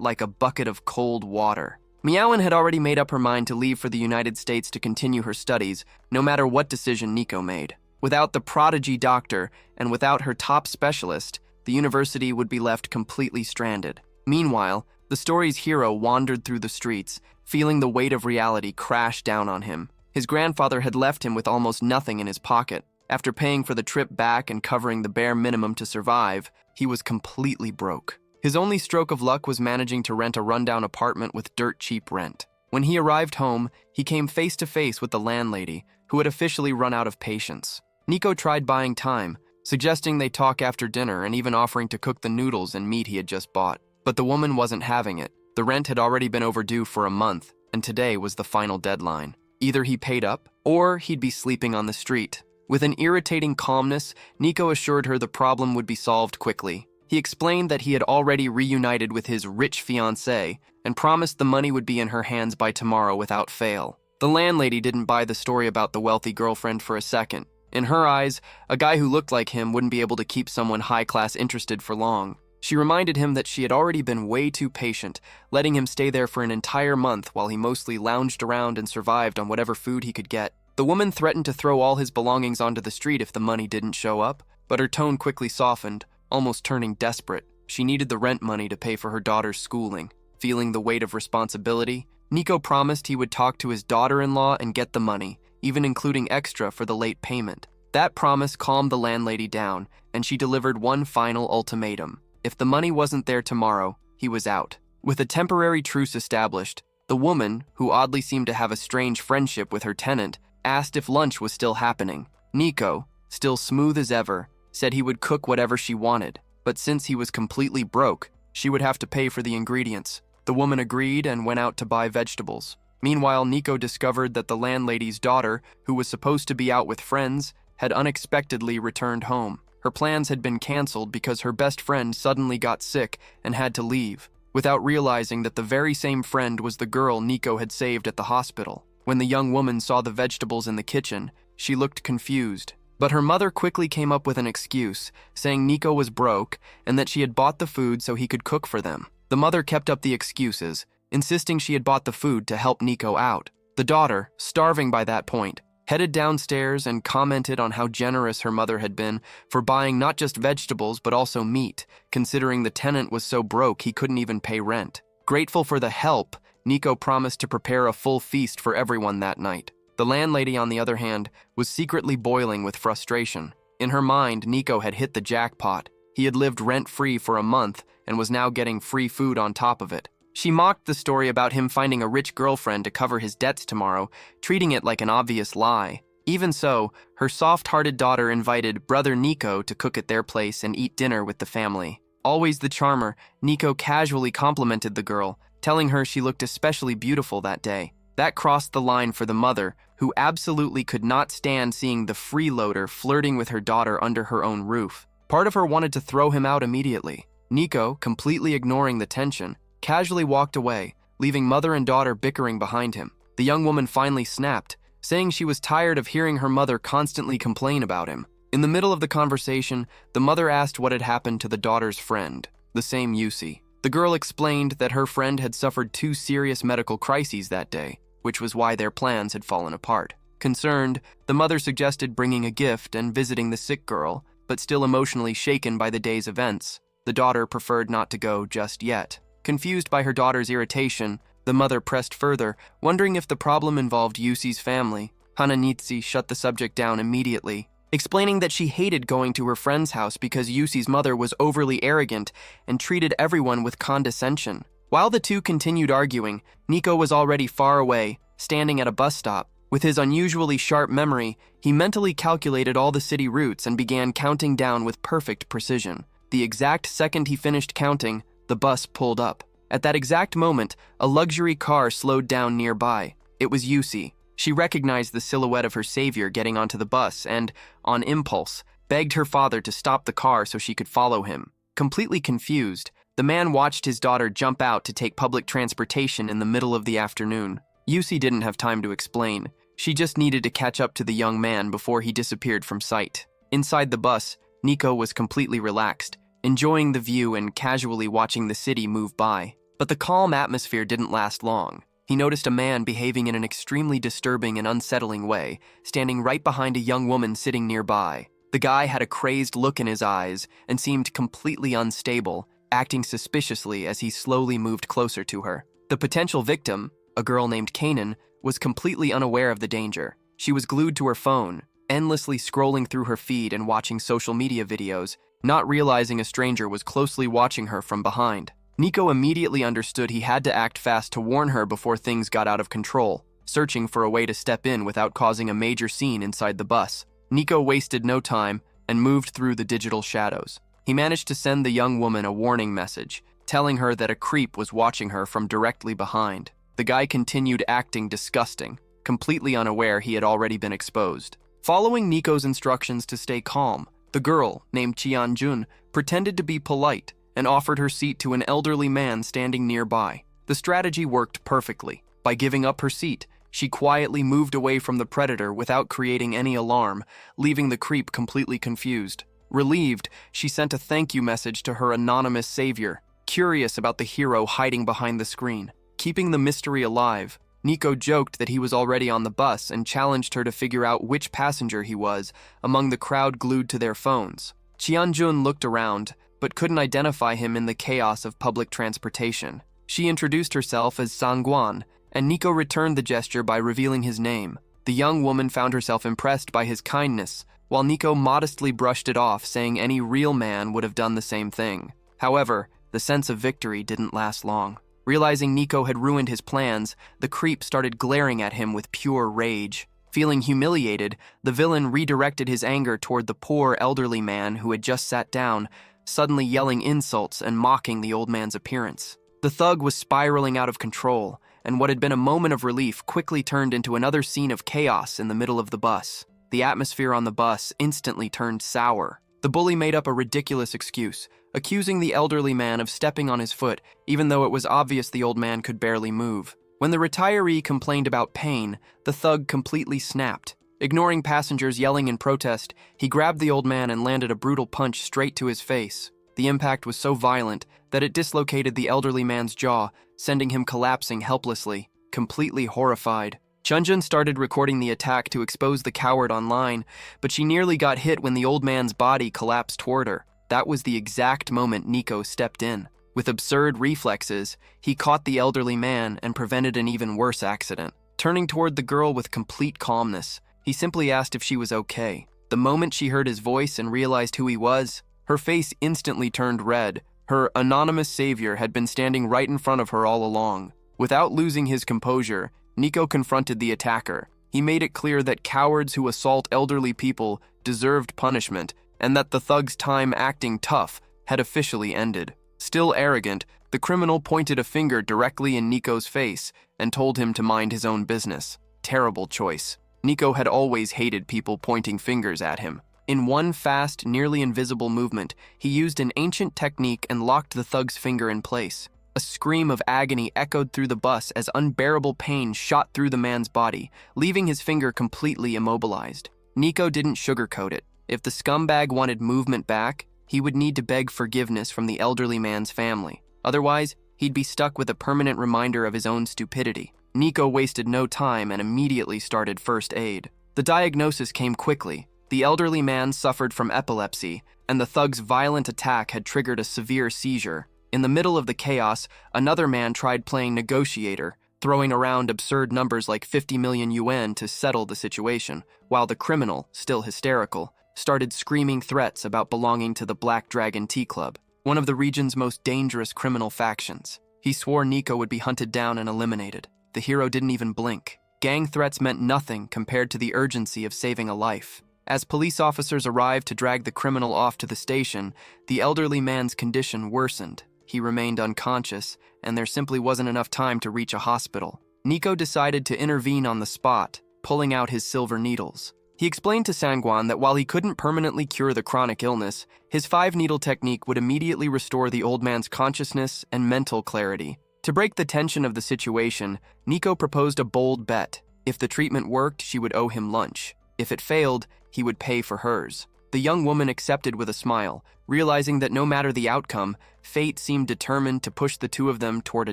like a bucket of cold water. Meowin had already made up her mind to leave for the United States to continue her studies, no matter what decision Nico made. Without the prodigy doctor and without her top specialist, the university would be left completely stranded. Meanwhile, the story's hero wandered through the streets, feeling the weight of reality crash down on him. His grandfather had left him with almost nothing in his pocket. After paying for the trip back and covering the bare minimum to survive, he was completely broke. His only stroke of luck was managing to rent a rundown apartment with dirt-cheap rent. When he arrived home, he came face to face with the landlady, who had officially run out of patience. Nico tried buying time, suggesting they talk after dinner and even offering to cook the noodles and meat he had just bought. But the woman wasn't having it. The rent had already been overdue for a month, and today was the final deadline. Either he paid up, or he'd be sleeping on the street. With an irritating calmness, Nico assured her the problem would be solved quickly. He explained that he had already reunited with his rich fiancée and promised the money would be in her hands by tomorrow without fail. The landlady didn't buy the story about the wealthy girlfriend for a second. In her eyes, a guy who looked like him wouldn't be able to keep someone high-class interested for long. She reminded him that she had already been way too patient, letting him stay there for an entire month while he mostly lounged around and survived on whatever food he could get. The woman threatened to throw all his belongings onto the street if the money didn't show up, but her tone quickly softened, almost turning desperate. She needed the rent money to pay for her daughter's schooling. Feeling the weight of responsibility, Nico promised he would talk to his daughter-in-law and get the money, even including extra for the late payment. That promise calmed the landlady down, and she delivered one final ultimatum. If the money wasn't there tomorrow, he was out. With a temporary truce established, the woman, who oddly seemed to have a strange friendship with her tenant, asked if lunch was still happening. Nico, still smooth as ever, said he would cook whatever she wanted, but since he was completely broke, she would have to pay for the ingredients. The woman agreed and went out to buy vegetables. Meanwhile, Nico discovered that the landlady's daughter, who was supposed to be out with friends, had unexpectedly returned home. Her plans had been canceled because her best friend suddenly got sick and had to leave, without realizing that the very same friend was the girl Nico had saved at the hospital. When the young woman saw the vegetables in the kitchen, she looked confused. But her mother quickly came up with an excuse, saying Nico was broke and that she had bought the food so he could cook for them. The mother kept up the excuses, insisting she had bought the food to help Nico out. The daughter, starving by that point, headed downstairs and commented on how generous her mother had been for buying not just vegetables but also meat, considering the tenant was so broke he couldn't even pay rent. Grateful for the help, Nico promised to prepare a full feast for everyone that night. The landlady, on the other hand, was secretly boiling with frustration. In her mind, Nico had hit the jackpot. He had lived rent-free for a month and was now getting free food on top of it. She mocked the story about him finding a rich girlfriend to cover his debts tomorrow, treating it like an obvious lie. Even so, her soft-hearted daughter invited brother Nico to cook at their place and eat dinner with the family. Always the charmer, Nico casually complimented the girl, telling her she looked especially beautiful that day. That crossed the line for the mother, who absolutely could not stand seeing the freeloader flirting with her daughter under her own roof. Part of her wanted to throw him out immediately. Nico, completely ignoring the tension, casually walked away, leaving mother and daughter bickering behind him. The young woman finally snapped, saying she was tired of hearing her mother constantly complain about him. In the middle of the conversation, the mother asked what had happened to the daughter's friend, the same Yusi. The girl explained that her friend had suffered 2 serious medical crises that day, which was why their plans had fallen apart. Concerned, the mother suggested bringing a gift and visiting the sick girl, but still emotionally shaken by the day's events. The daughter preferred not to go just yet. Confused by her daughter's irritation, the mother pressed further, wondering if the problem involved Yusi's family. Hananitsi shut the subject down immediately, explaining that she hated going to her friend's house because Yusi's mother was overly arrogant and treated everyone with condescension. While the two continued arguing, Nico was already far away, standing at a bus stop. With his unusually sharp memory, he mentally calculated all the city routes and began counting down with perfect precision. The exact second he finished counting, the bus pulled up. At that exact moment, a luxury car slowed down nearby. It was Yusi. She recognized the silhouette of her savior getting onto the bus and, on impulse, begged her father to stop the car so she could follow him. Completely confused, the man watched his daughter jump out to take public transportation in the middle of the afternoon. Yusi didn't have time to explain. She just needed to catch up to the young man before he disappeared from sight. Inside the bus, Nico was completely relaxed, enjoying the view and casually watching the city move by. But the calm atmosphere didn't last long. He noticed a man behaving in an extremely disturbing and unsettling way, standing right behind a young woman sitting nearby. The guy had a crazed look in his eyes and seemed completely unstable, acting suspiciously as he slowly moved closer to her. The potential victim, a girl named Kanan, was completely unaware of the danger. She was glued to her phone, endlessly scrolling through her feed and watching social media videos, not realizing a stranger was closely watching her from behind. Nico immediately understood he had to act fast to warn her before things got out of control, searching for a way to step in without causing a major scene inside the bus. Nico wasted no time and moved through the digital shadows. He managed to send the young woman a warning message, telling her that a creep was watching her from directly behind. The guy continued acting disgusting, completely unaware he had already been exposed. Following Nico's instructions to stay calm, the girl, named Jun, pretended to be polite and offered her seat to an elderly man standing nearby. The strategy worked perfectly. By giving up her seat, she quietly moved away from the predator without creating any alarm, leaving the creep completely confused. Relieved, she sent a thank you message to her anonymous savior, curious about the hero hiding behind the screen. Keeping the mystery alive, Nico joked that he was already on the bus and challenged her to figure out which passenger he was among the crowd glued to their phones. Jun looked around, but couldn't identify him in the chaos of public transportation. She introduced herself as Sangguan, and Nico returned the gesture by revealing his name. The young woman found herself impressed by his kindness, while Nico modestly brushed it off, saying any real man would have done the same thing. However, the sense of victory didn't last long. Realizing Nico had ruined his plans, the creep started glaring at him with pure rage. Feeling humiliated, the villain redirected his anger toward the poor elderly man who had just sat down, suddenly yelling insults and mocking the old man's appearance. The thug was spiraling out of control, and what had been a moment of relief quickly turned into another scene of chaos in the middle of the bus. The atmosphere on the bus instantly turned sour. The bully made up a ridiculous excuse, accusing the elderly man of stepping on his foot, even though it was obvious the old man could barely move. When the retiree complained about pain, the thug completely snapped. Ignoring passengers yelling in protest, he grabbed the old man and landed a brutal punch straight to his face. The impact was so violent that it dislocated the elderly man's jaw, sending him collapsing helplessly. Completely horrified, Chunjun started recording the attack to expose the coward online, but she nearly got hit when the old man's body collapsed toward her. That was the exact moment Nico stepped in. With absurd reflexes, he caught the elderly man and prevented an even worse accident. Turning toward the girl with complete calmness, he simply asked if she was okay. The moment she heard his voice and realized who he was, her face instantly turned red. Her anonymous savior had been standing right in front of her all along. Without losing his composure, Nico confronted the attacker. He made it clear that cowards who assault elderly people deserved punishment, and that the thug's time acting tough had officially ended. Still arrogant, the criminal pointed a finger directly in Nico's face and told him to mind his own business. Terrible choice. Nico had always hated people pointing fingers at him. In one fast, nearly invisible movement, he used an ancient technique and locked the thug's finger in place. A scream of agony echoed through the bus as unbearable pain shot through the man's body, leaving his finger completely immobilized. Nico didn't sugarcoat it. If the scumbag wanted movement back, he would need to beg forgiveness from the elderly man's family. Otherwise, he'd be stuck with a permanent reminder of his own stupidity. Nico wasted no time and immediately started first aid. The diagnosis came quickly. The elderly man suffered from epilepsy, and the thug's violent attack had triggered a severe seizure. In the middle of the chaos, another man tried playing negotiator, throwing around absurd numbers like 50 million yuan to settle the situation, while the criminal, still hysterical, started screaming threats about belonging to the Black Dragon Tea Club, one of the region's most dangerous criminal factions. He swore Nico would be hunted down and eliminated. The hero didn't even blink. Gang threats meant nothing compared to the urgency of saving a life. As police officers arrived to drag the criminal off to the station, the elderly man's condition worsened. He remained unconscious, and there simply wasn't enough time to reach a hospital. Nico decided to intervene on the spot, pulling out his silver needles. He explained to Sangguan that while he couldn't permanently cure the chronic illness, his 5-needle technique would immediately restore the old man's consciousness and mental clarity. To break the tension of the situation, Nico proposed a bold bet. If the treatment worked, she would owe him lunch. If it failed, he would pay for hers. The young woman accepted with a smile, realizing that no matter the outcome, fate seemed determined to push the two of them toward a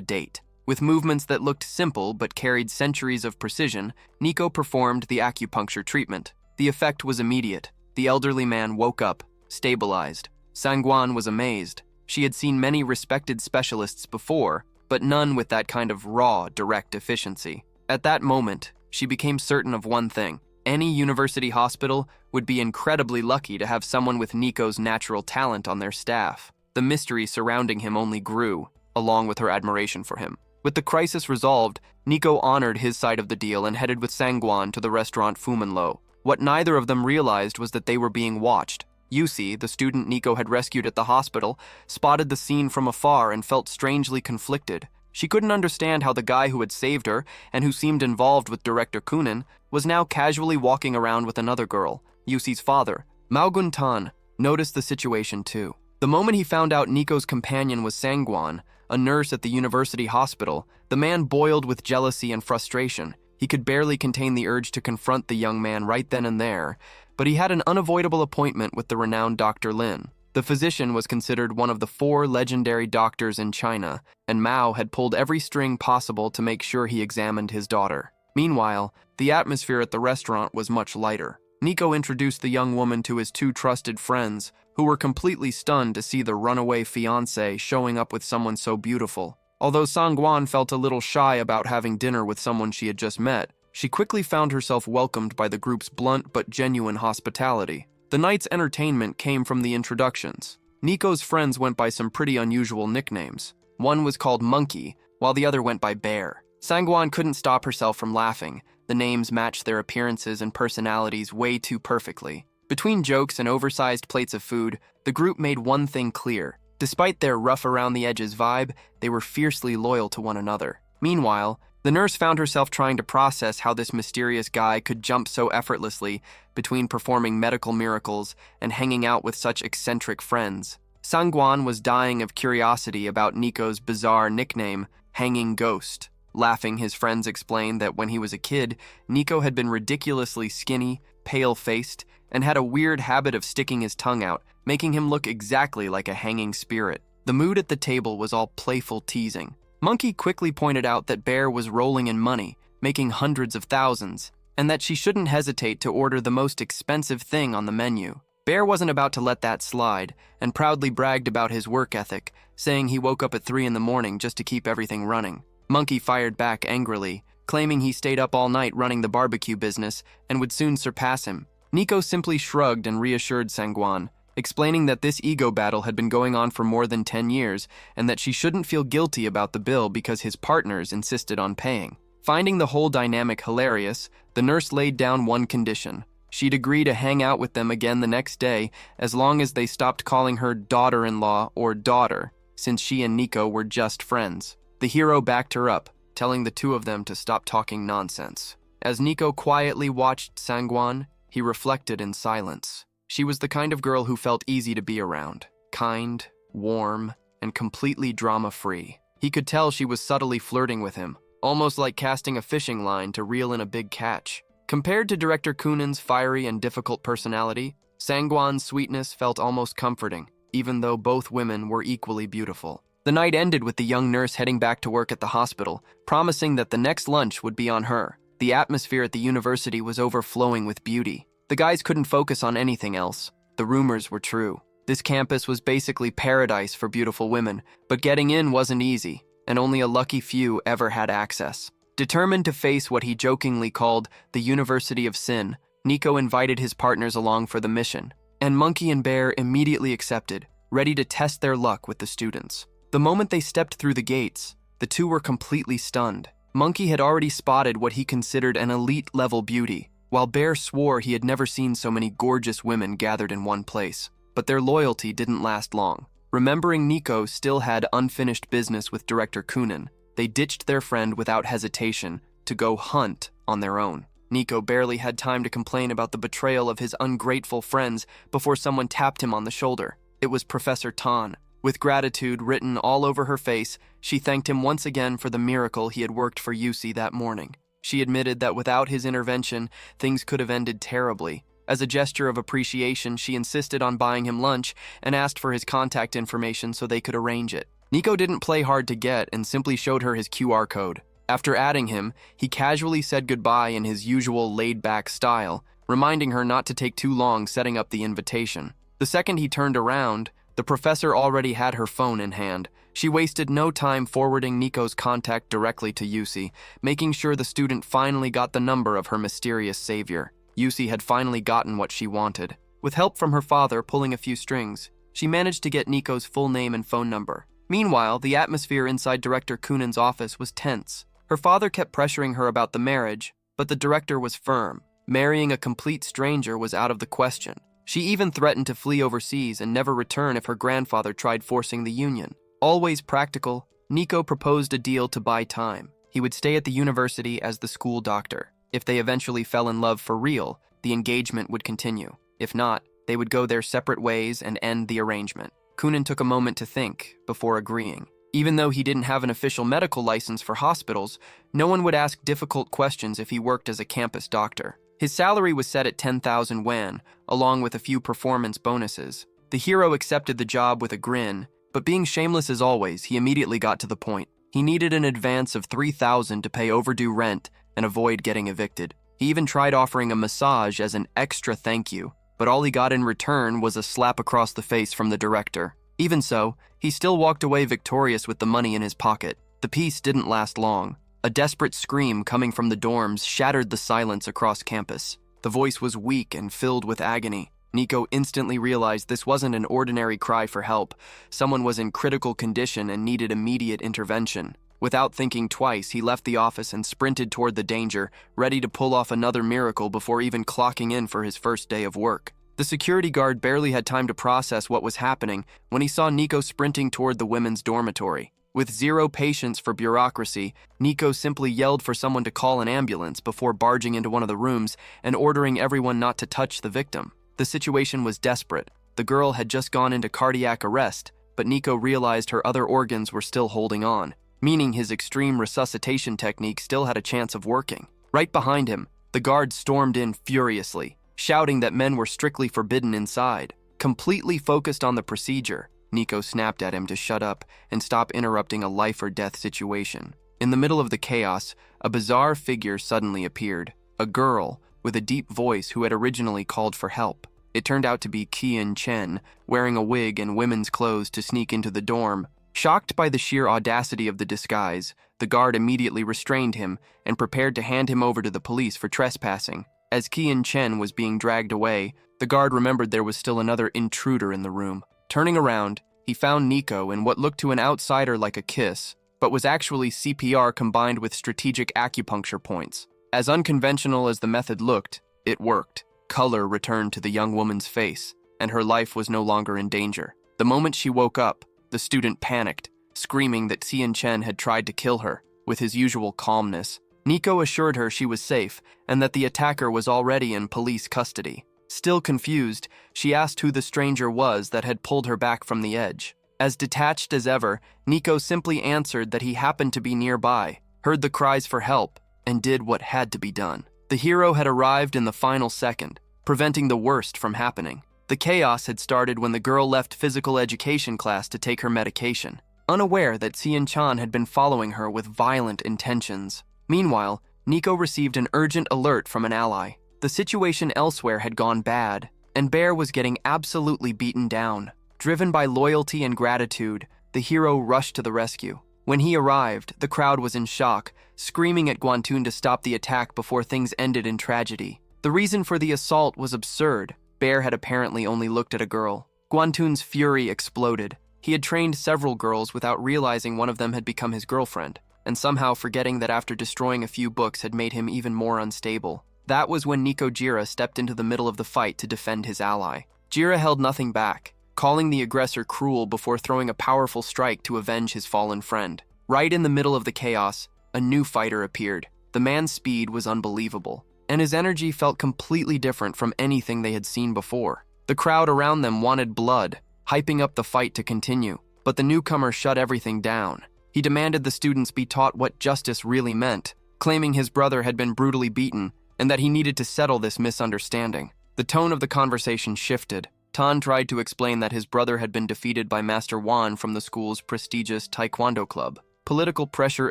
date. With movements that looked simple but carried centuries of precision, Nico performed the acupuncture treatment. The effect was immediate. The elderly man woke up, stabilized. Sangwan was amazed. She had seen many respected specialists before, but none with that kind of raw, direct efficiency. At that moment, she became certain of one thing. Any university hospital would be incredibly lucky to have someone with Nico's natural talent on their staff. The mystery surrounding him only grew, along with her admiration for him. With the crisis resolved, Nico honored his side of the deal and headed with Sangwan to the restaurant Fumanlo. What neither of them realized was that they were being watched. Yusi, the student Nico had rescued at the hospital, spotted the scene from afar and felt strangely conflicted. She couldn't understand how the guy who had saved her, and who seemed involved with Director Kunin, was now casually walking around with another girl. Yusi's father, Maogun Tan, noticed the situation too. The moment he found out Nico's companion was Sangwan, a nurse at the university hospital, the man boiled with jealousy and frustration. He could barely contain the urge to confront the young man right then and there, but he had an unavoidable appointment with the renowned Dr. Lin. The physician was considered one of the 4 legendary doctors in China, and Mao had pulled every string possible to make sure he examined his daughter. Meanwhile, the atmosphere at the restaurant was much lighter. Nico introduced the young woman to his 2 trusted friends, who were completely stunned to see the runaway fiancé showing up with someone so beautiful. Although Sangwan felt a little shy about having dinner with someone she had just met, she quickly found herself welcomed by the group's blunt but genuine hospitality. The night's entertainment came from the introductions. Nico's friends went by some pretty unusual nicknames. One was called Monkey, while the other went by Bear. Sangwan couldn't stop herself from laughing. The names matched their appearances and personalities way too perfectly. Between jokes and oversized plates of food, the group made one thing clear. Despite their rough-around-the-edges vibe, they were fiercely loyal to one another. Meanwhile, the nurse found herself trying to process how this mysterious guy could jump so effortlessly between performing medical miracles and hanging out with such eccentric friends. Sangwan was dying of curiosity about Nico's bizarre nickname, Hanging Ghost. Laughing, his friends explained that when he was a kid, Nico had been ridiculously skinny, pale-faced, and had a weird habit of sticking his tongue out, making him look exactly like a hanging spirit. The mood at the table was all playful teasing. Monkey quickly pointed out that Bear was rolling in money, making hundreds of thousands, and that she shouldn't hesitate to order the most expensive thing on the menu. Bear wasn't about to let that slide, and proudly bragged about his work ethic, saying he woke up at 3 in the morning just to keep everything running. Monkey fired back angrily, claiming he stayed up all night running the barbecue business and would soon surpass him. Nico simply shrugged and reassured Sangwan, explaining that this ego battle had been going on for more than 10 years and that she shouldn't feel guilty about the bill because his partners insisted on paying. Finding the whole dynamic hilarious, the nurse laid down one condition. She'd agree to hang out with them again the next day as long as they stopped calling her daughter-in-law or daughter, since she and Nico were just friends. The hero backed her up, telling the two of them to stop talking nonsense. As Nico quietly watched Sangwan, he reflected in silence. She was the kind of girl who felt easy to be around, kind, warm, and completely drama-free. He could tell she was subtly flirting with him, almost like casting a fishing line to reel in a big catch. Compared to Director Kunin's fiery and difficult personality, Sangwan's sweetness felt almost comforting, even though both women were equally beautiful. The night ended with the young nurse heading back to work at the hospital, promising that the next lunch would be on her. The atmosphere at the university was overflowing with beauty. The guys couldn't focus on anything else. The rumors were true. This campus was basically paradise for beautiful women, but getting in wasn't easy, and only a lucky few ever had access. Determined to face what he jokingly called the University of Sin, Nico invited his partners along for the mission, and Monkey and Bear immediately accepted, ready to test their luck with the students. The moment they stepped through the gates, the two were completely stunned. Monkey had already spotted what he considered an elite-level beauty, while Bear swore he had never seen so many gorgeous women gathered in one place. But their loyalty didn't last long. Remembering Nico still had unfinished business with Director Kunin, they ditched their friend without hesitation to go hunt on their own. Nico barely had time to complain about the betrayal of his ungrateful friends before someone tapped him on the shoulder. It was Professor Tan. With gratitude written all over her face, she thanked him once again for the miracle he had worked for Yusi that morning. She admitted that without his intervention, things could have ended terribly, As a gesture of appreciation, she insisted on buying him lunch and asked for his contact information so they could arrange it. Nico didn't play hard to get and simply showed her his QR code. After adding him, he casually said goodbye in his usual laid-back style, reminding her not to take too long setting up the invitation. The second he turned around, the professor already had her phone in hand. She wasted no time forwarding Nico's contact directly to Yusi, making sure the student finally got the number of her mysterious savior. Yusi had finally gotten what she wanted. With help from her father pulling a few strings, she managed to get Nico's full name and phone number. Meanwhile, the atmosphere inside Director Kunen's office was tense. Her father kept pressuring her about the marriage, but the director was firm. Marrying a complete stranger was out of the question. She even threatened to flee overseas and never return if her grandfather tried forcing the union. Always practical, Nico proposed a deal to buy time. He would stay at the university as the school doctor. If they eventually fell in love for real, the engagement would continue. If not, they would go their separate ways and end the arrangement. Kunen took a moment to think before agreeing. Even though he didn't have an official medical license for hospitals, no one would ask difficult questions if he worked as a campus doctor. His salary was set at 10,000 wan, along with a few performance bonuses. The hero accepted the job with a grin, but being shameless as always, he immediately got to the point. He needed an advance of 3,000 to pay overdue rent and avoid getting evicted. He even tried offering a massage as an extra thank you, but all he got in return was a slap across the face from the director. Even so, he still walked away victorious with the money in his pocket. The peace didn't last long. A desperate scream coming from the dorms shattered the silence across campus. The voice was weak and filled with agony. Nico instantly realized this wasn't an ordinary cry for help. Someone was in critical condition and needed immediate intervention. Without thinking twice, he left the office and sprinted toward the danger, ready to pull off another miracle before even clocking in for his first day of work. The security guard barely had time to process what was happening when he saw Nico sprinting toward the women's dormitory. With zero patience for bureaucracy, Nico simply yelled for someone to call an ambulance before barging into one of the rooms and ordering everyone not to touch the victim. The situation was desperate. The girl had just gone into cardiac arrest, but Nico realized her other organs were still holding on, meaning his extreme resuscitation technique still had a chance of working. Right behind him, the guard stormed in furiously, shouting that men were strictly forbidden inside. Completely focused on the procedure, Nico snapped at him to shut up and stop interrupting a life-or-death situation. In the middle of the chaos, a bizarre figure suddenly appeared, a girl with a deep voice who had originally called for help. It turned out to be Kian Chen, wearing a wig and women's clothes to sneak into the dorm. Shocked by the sheer audacity of the disguise, the guard immediately restrained him and prepared to hand him over to the police for trespassing. As Kian Chen was being dragged away, the guard remembered there was still another intruder in the room. Turning around, he found Nico in what looked to an outsider like a kiss, but was actually CPR combined with strategic acupuncture points. As unconventional as the method looked, it worked. Color returned to the young woman's face, and her life was no longer in danger. The moment she woke up, the student panicked, screaming that Xian Chen had tried to kill her. With his usual calmness, Nico assured her she was safe and that the attacker was already in police custody. Still confused, she asked who the stranger was that had pulled her back from the edge. As detached as ever, Nico simply answered that he happened to be nearby, heard the cries for help, and did what had to be done. The hero had arrived in the final second, preventing the worst from happening. The chaos had started when the girl left physical education class to take her medication, unaware that Xian Chan had been following her with violent intentions. Meanwhile, Nico received an urgent alert from an ally. The situation elsewhere had gone bad, and Bear was getting absolutely beaten down. Driven by loyalty and gratitude, the hero rushed to the rescue. When he arrived, the crowd was in shock, screaming at Guantun to stop the attack before things ended in tragedy. The reason for the assault was absurd. Bear had apparently only looked at a girl. Guantun's fury exploded. He had trained several girls without realizing one of them had become his girlfriend, and somehow forgetting that after destroying a few books had made him even more unstable. That was when Nico Jira stepped into the middle of the fight to defend his ally. Jira held nothing back, calling the aggressor cruel before throwing a powerful strike to avenge his fallen friend. Right in the middle of the chaos, a new fighter appeared. The man's speed was unbelievable, and his energy felt completely different from anything they had seen before. The crowd around them wanted blood, hyping up the fight to continue, but the newcomer shut everything down. He demanded the students be taught what justice really meant, claiming his brother had been brutally beaten and that he needed to settle this misunderstanding. The tone of the conversation shifted. Tan tried to explain that his brother had been defeated by Master Wan from the school's prestigious taekwondo club. Political pressure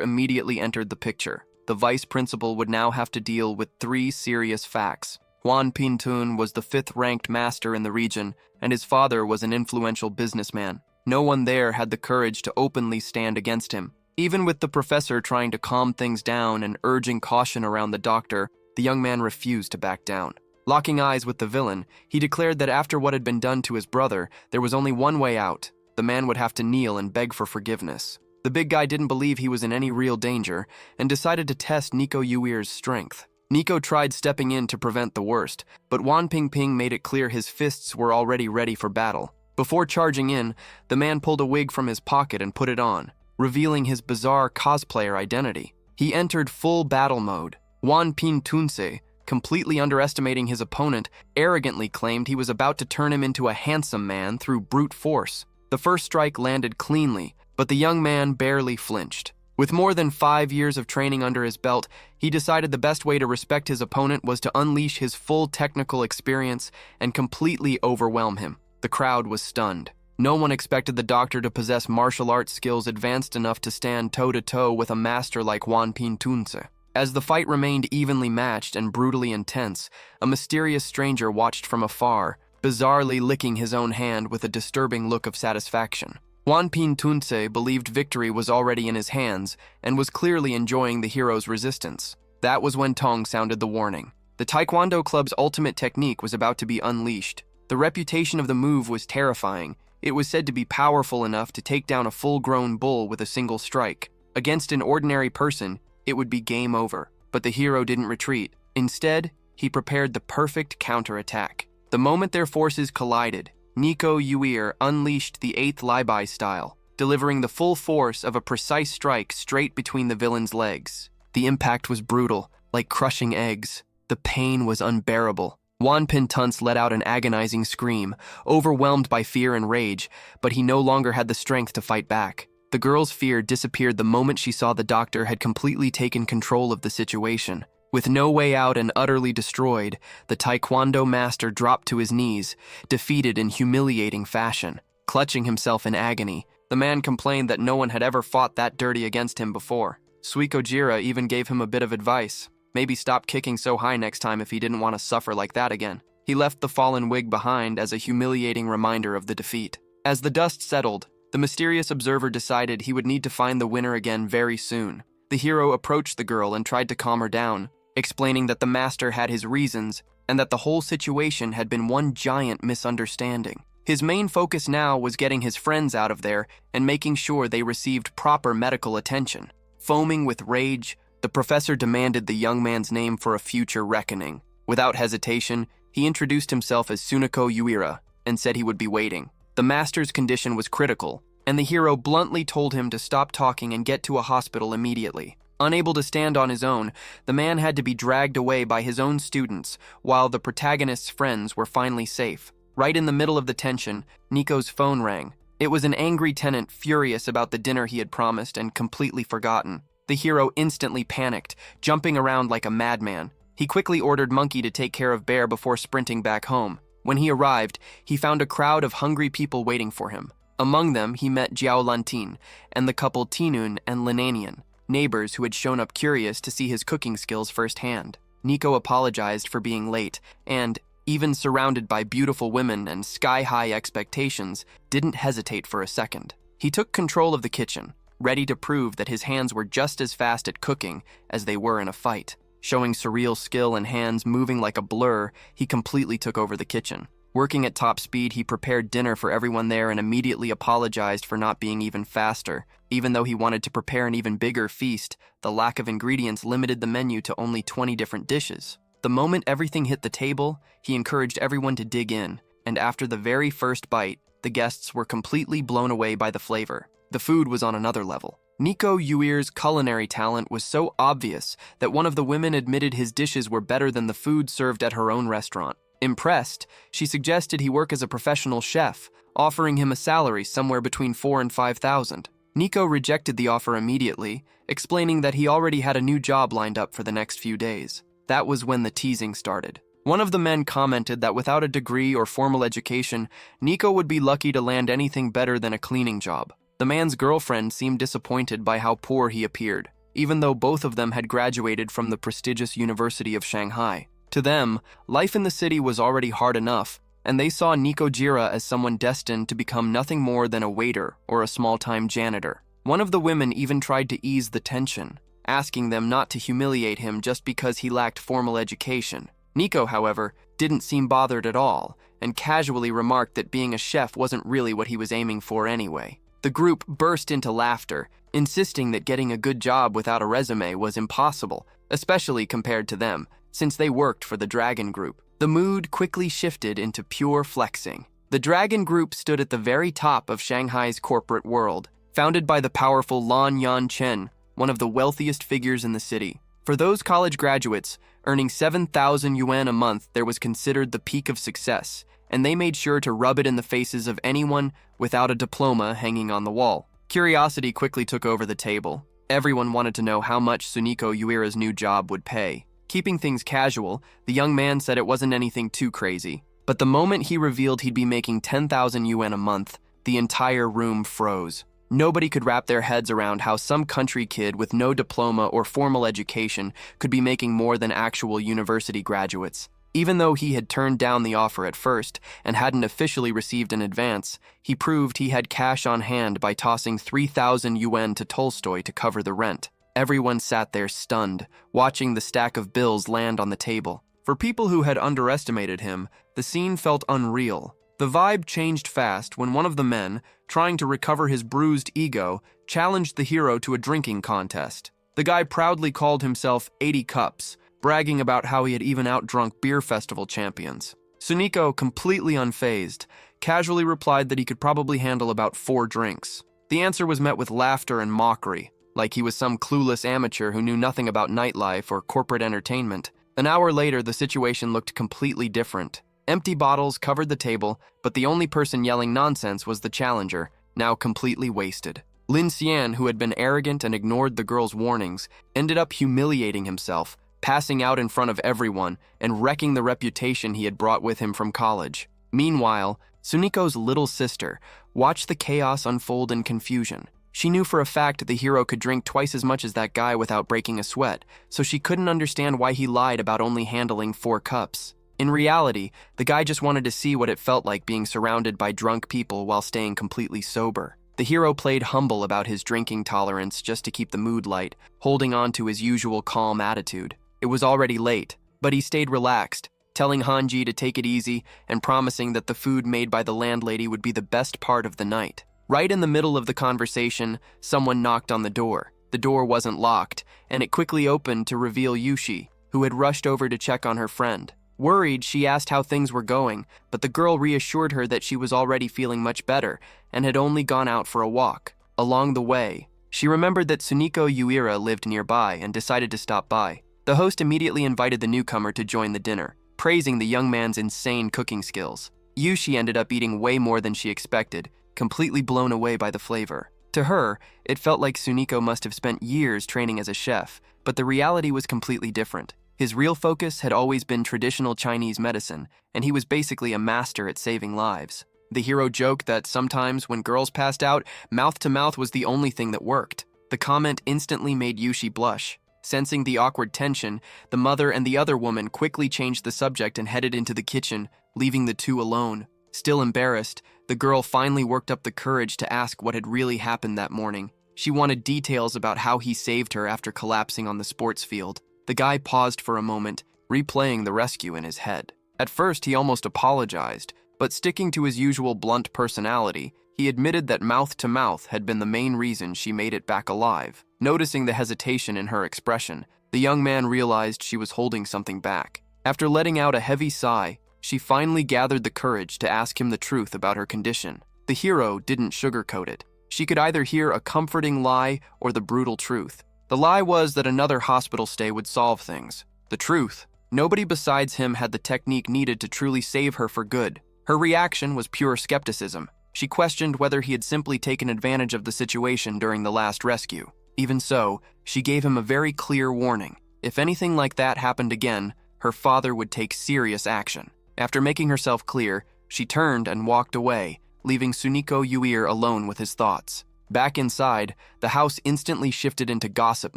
immediately entered the picture. The vice principal would now have to deal with 3 serious facts. Wan Pintun was the 5th-ranked master in the region, and his father was an influential businessman. No one there had the courage to openly stand against him. Even with the professor trying to calm things down and urging caution around the doctor, the young man refused to back down. Locking eyes with the villain, he declared that after what had been done to his brother, there was only one way out. The man would have to kneel and beg for forgiveness. The big guy didn't believe he was in any real danger and decided to test Nico Yuir's strength. Nico tried stepping in to prevent the worst, but Wan Pingping made it clear his fists were already ready for battle. Before charging in, the man pulled a wig from his pocket and put it on, revealing his bizarre cosplayer identity. He entered full battle mode. Wan Pingtunse, completely underestimating his opponent, arrogantly claimed he was about to turn him into a handsome man through brute force. The first strike landed cleanly, but the young man barely flinched. With more than 5 years of training under his belt, he decided the best way to respect his opponent was to unleash his full technical experience and completely overwhelm him. The crowd was stunned. No one expected the doctor to possess martial arts skills advanced enough to stand toe-to-toe with a master like Wan Pingtunse. As the fight remained evenly matched and brutally intense, a mysterious stranger watched from afar, bizarrely licking his own hand with a disturbing look of satisfaction. Wan Pingtunse believed victory was already in his hands and was clearly enjoying the hero's resistance. That was when Tong sounded the warning. The Taekwondo club's ultimate technique was about to be unleashed. The reputation of the move was terrifying. It was said to be powerful enough to take down a full-grown bull with a single strike. Against an ordinary person, it would be game over. But the hero didn't retreat. Instead, he prepared the perfect counterattack. The moment their forces collided, Nico Yuir unleashed the 8th Libai style, delivering the full force of a precise strike straight between the villain's legs. The impact was brutal, like crushing eggs. The pain was unbearable. Wan Pintunce let out an agonizing scream, overwhelmed by fear and rage, but he no longer had the strength to fight back. The girl's fear disappeared the moment she saw the doctor had completely taken control of the situation. With no way out and utterly destroyed, the Taekwondo master dropped to his knees, defeated in humiliating fashion. Clutching himself in agony, the man complained that no one had ever fought that dirty against him before. Suikojira even gave him a bit of advice. Maybe stop kicking so high next time if he didn't want to suffer like that again. He left the fallen wig behind as a humiliating reminder of the defeat. As the dust settled, the mysterious observer decided he would need to find the winner again very soon. The hero approached the girl and tried to calm her down, explaining that the master had his reasons and that the whole situation had been one giant misunderstanding. His main focus now was getting his friends out of there and making sure they received proper medical attention. Foaming with rage, the professor demanded the young man's name for a future reckoning. Without hesitation, he introduced himself as Sunako Yuira and said he would be waiting. The master's condition was critical, and the hero bluntly told him to stop talking and get to a hospital immediately. Unable to stand on his own, the man had to be dragged away by his own students, while the protagonist's friends were finally safe. Right in the middle of the tension, Nico's phone rang. It was an angry tenant furious about the dinner he had promised and completely forgotten. The hero instantly panicked, jumping around like a madman. He quickly ordered Monkey to take care of Bear before sprinting back home. When he arrived, he found a crowd of hungry people waiting for him. Among them, he met Jiao Lantin and the couple Tinun and Linanian, neighbors who had shown up curious to see his cooking skills firsthand. Nico apologized for being late and, even surrounded by beautiful women and sky-high expectations, didn't hesitate for a second. He took control of the kitchen, ready to prove that his hands were just as fast at cooking as they were in a fight. Showing surreal skill and hands moving like a blur, he completely took over the kitchen. Working at top speed, he prepared dinner for everyone there and immediately apologized for not being even faster. Even though he wanted to prepare an even bigger feast, the lack of ingredients limited the menu to only 20 different dishes. The moment everything hit the table, he encouraged everyone to dig in, and after the very first bite, the guests were completely blown away by the flavor. The food was on another level. Nico Yuir's culinary talent was so obvious that one of the women admitted his dishes were better than the food served at her own restaurant. Impressed, she suggested he work as a professional chef, offering him a salary somewhere between 4,000 and 5,000. Nico rejected the offer immediately, explaining that he already had a new job lined up for the next few days. That was when the teasing started. One of the men commented that without a degree or formal education, Nico would be lucky to land anything better than a cleaning job. The man's girlfriend seemed disappointed by how poor he appeared, even though both of them had graduated from the prestigious University of Shanghai. To them, life in the city was already hard enough, and they saw Nico Jira as someone destined to become nothing more than a waiter or a small-time janitor. One of the women even tried to ease the tension, asking them not to humiliate him just because he lacked formal education. Nico, however, didn't seem bothered at all, and casually remarked that being a chef wasn't really what he was aiming for anyway. The group burst into laughter, insisting that getting a good job without a resume was impossible, especially compared to them, since they worked for the Dragon Group. The mood quickly shifted into pure flexing. The Dragon Group stood at the very top of Shanghai's corporate world, founded by the powerful Lan Yan-chen, one of the wealthiest figures in the city. For those college graduates, earning 7,000 yuan a month there was considered the peak of success, and they made sure to rub it in the faces of anyone without a diploma hanging on the wall. Curiosity quickly took over the table. Everyone wanted to know how much Suniko Uira's new job would pay. Keeping things casual, the young man said it wasn't anything too crazy. But the moment he revealed he'd be making 10,000 yuan a month, the entire room froze. Nobody could wrap their heads around how some country kid with no diploma or formal education could be making more than actual university graduates. Even though he had turned down the offer at first and hadn't officially received an advance, he proved he had cash on hand by tossing 3,000 yuan to Tolstoy to cover the rent. Everyone sat there stunned, watching the stack of bills land on the table. For people who had underestimated him, the scene felt unreal. The vibe changed fast when one of the men, trying to recover his bruised ego, challenged the hero to a drinking contest. The guy proudly called himself 80 cups, bragging about how he had even outdrunk beer festival champions. Suniko, completely unfazed, casually replied that he could probably handle about 4 drinks. The answer was met with laughter and mockery, like he was some clueless amateur who knew nothing about nightlife or corporate entertainment. An hour later, the situation looked completely different. Empty bottles covered the table, but the only person yelling nonsense was the challenger, now completely wasted. Lin Xian, who had been arrogant and ignored the girl's warnings, ended up humiliating himself, passing out in front of everyone and wrecking the reputation he had brought with him from college. Meanwhile, Suniko's little sister watched the chaos unfold in confusion. She knew for a fact the hero could drink twice as much as that guy without breaking a sweat, so she couldn't understand why he lied about only handling 4 cups. In reality, the guy just wanted to see what it felt like being surrounded by drunk people while staying completely sober. The hero played humble about his drinking tolerance just to keep the mood light, holding on to his usual calm attitude. It was already late, but he stayed relaxed, telling Hanji to take it easy and promising that the food made by the landlady would be the best part of the night. Right in the middle of the conversation, someone knocked on the door. The door wasn't locked, and it quickly opened to reveal Yushi, who had rushed over to check on her friend. Worried, she asked how things were going, but the girl reassured her that she was already feeling much better and had only gone out for a walk. Along the way, she remembered that Suniko Uira lived nearby and decided to stop by. The host immediately invited the newcomer to join the dinner, praising the young man's insane cooking skills. Yushi ended up eating way more than she expected, completely blown away by the flavor. To her, it felt like Suniko must have spent years training as a chef, but the reality was completely different. His real focus had always been traditional Chinese medicine, and he was basically a master at saving lives. The hero joked that sometimes when girls passed out, mouth-to-mouth was the only thing that worked. The comment instantly made Yushi blush. Sensing the awkward tension, the mother and the other woman quickly changed the subject and headed into the kitchen, leaving the two alone. Still embarrassed, the girl finally worked up the courage to ask what had really happened that morning. She wanted details about how he saved her after collapsing on the sports field. The guy paused for a moment, replaying the rescue in his head. At first, he almost apologized, but sticking to his usual blunt personality, he admitted that mouth-to-mouth had been the main reason she made it back alive. Noticing the hesitation in her expression, the young man realized she was holding something back. After letting out a heavy sigh, she finally gathered the courage to ask him the truth about her condition. The hero didn't sugarcoat it. She could either hear a comforting lie or the brutal truth. The lie was that another hospital stay would solve things. The truth, nobody besides him had the technique needed to truly save her for good. Her reaction was pure skepticism. She questioned whether he had simply taken advantage of the situation during the last rescue. Even so, she gave him a very clear warning. If anything like that happened again, her father would take serious action. After making herself clear, she turned and walked away, leaving Suniko Yuir alone with his thoughts. Back inside, the house instantly shifted into gossip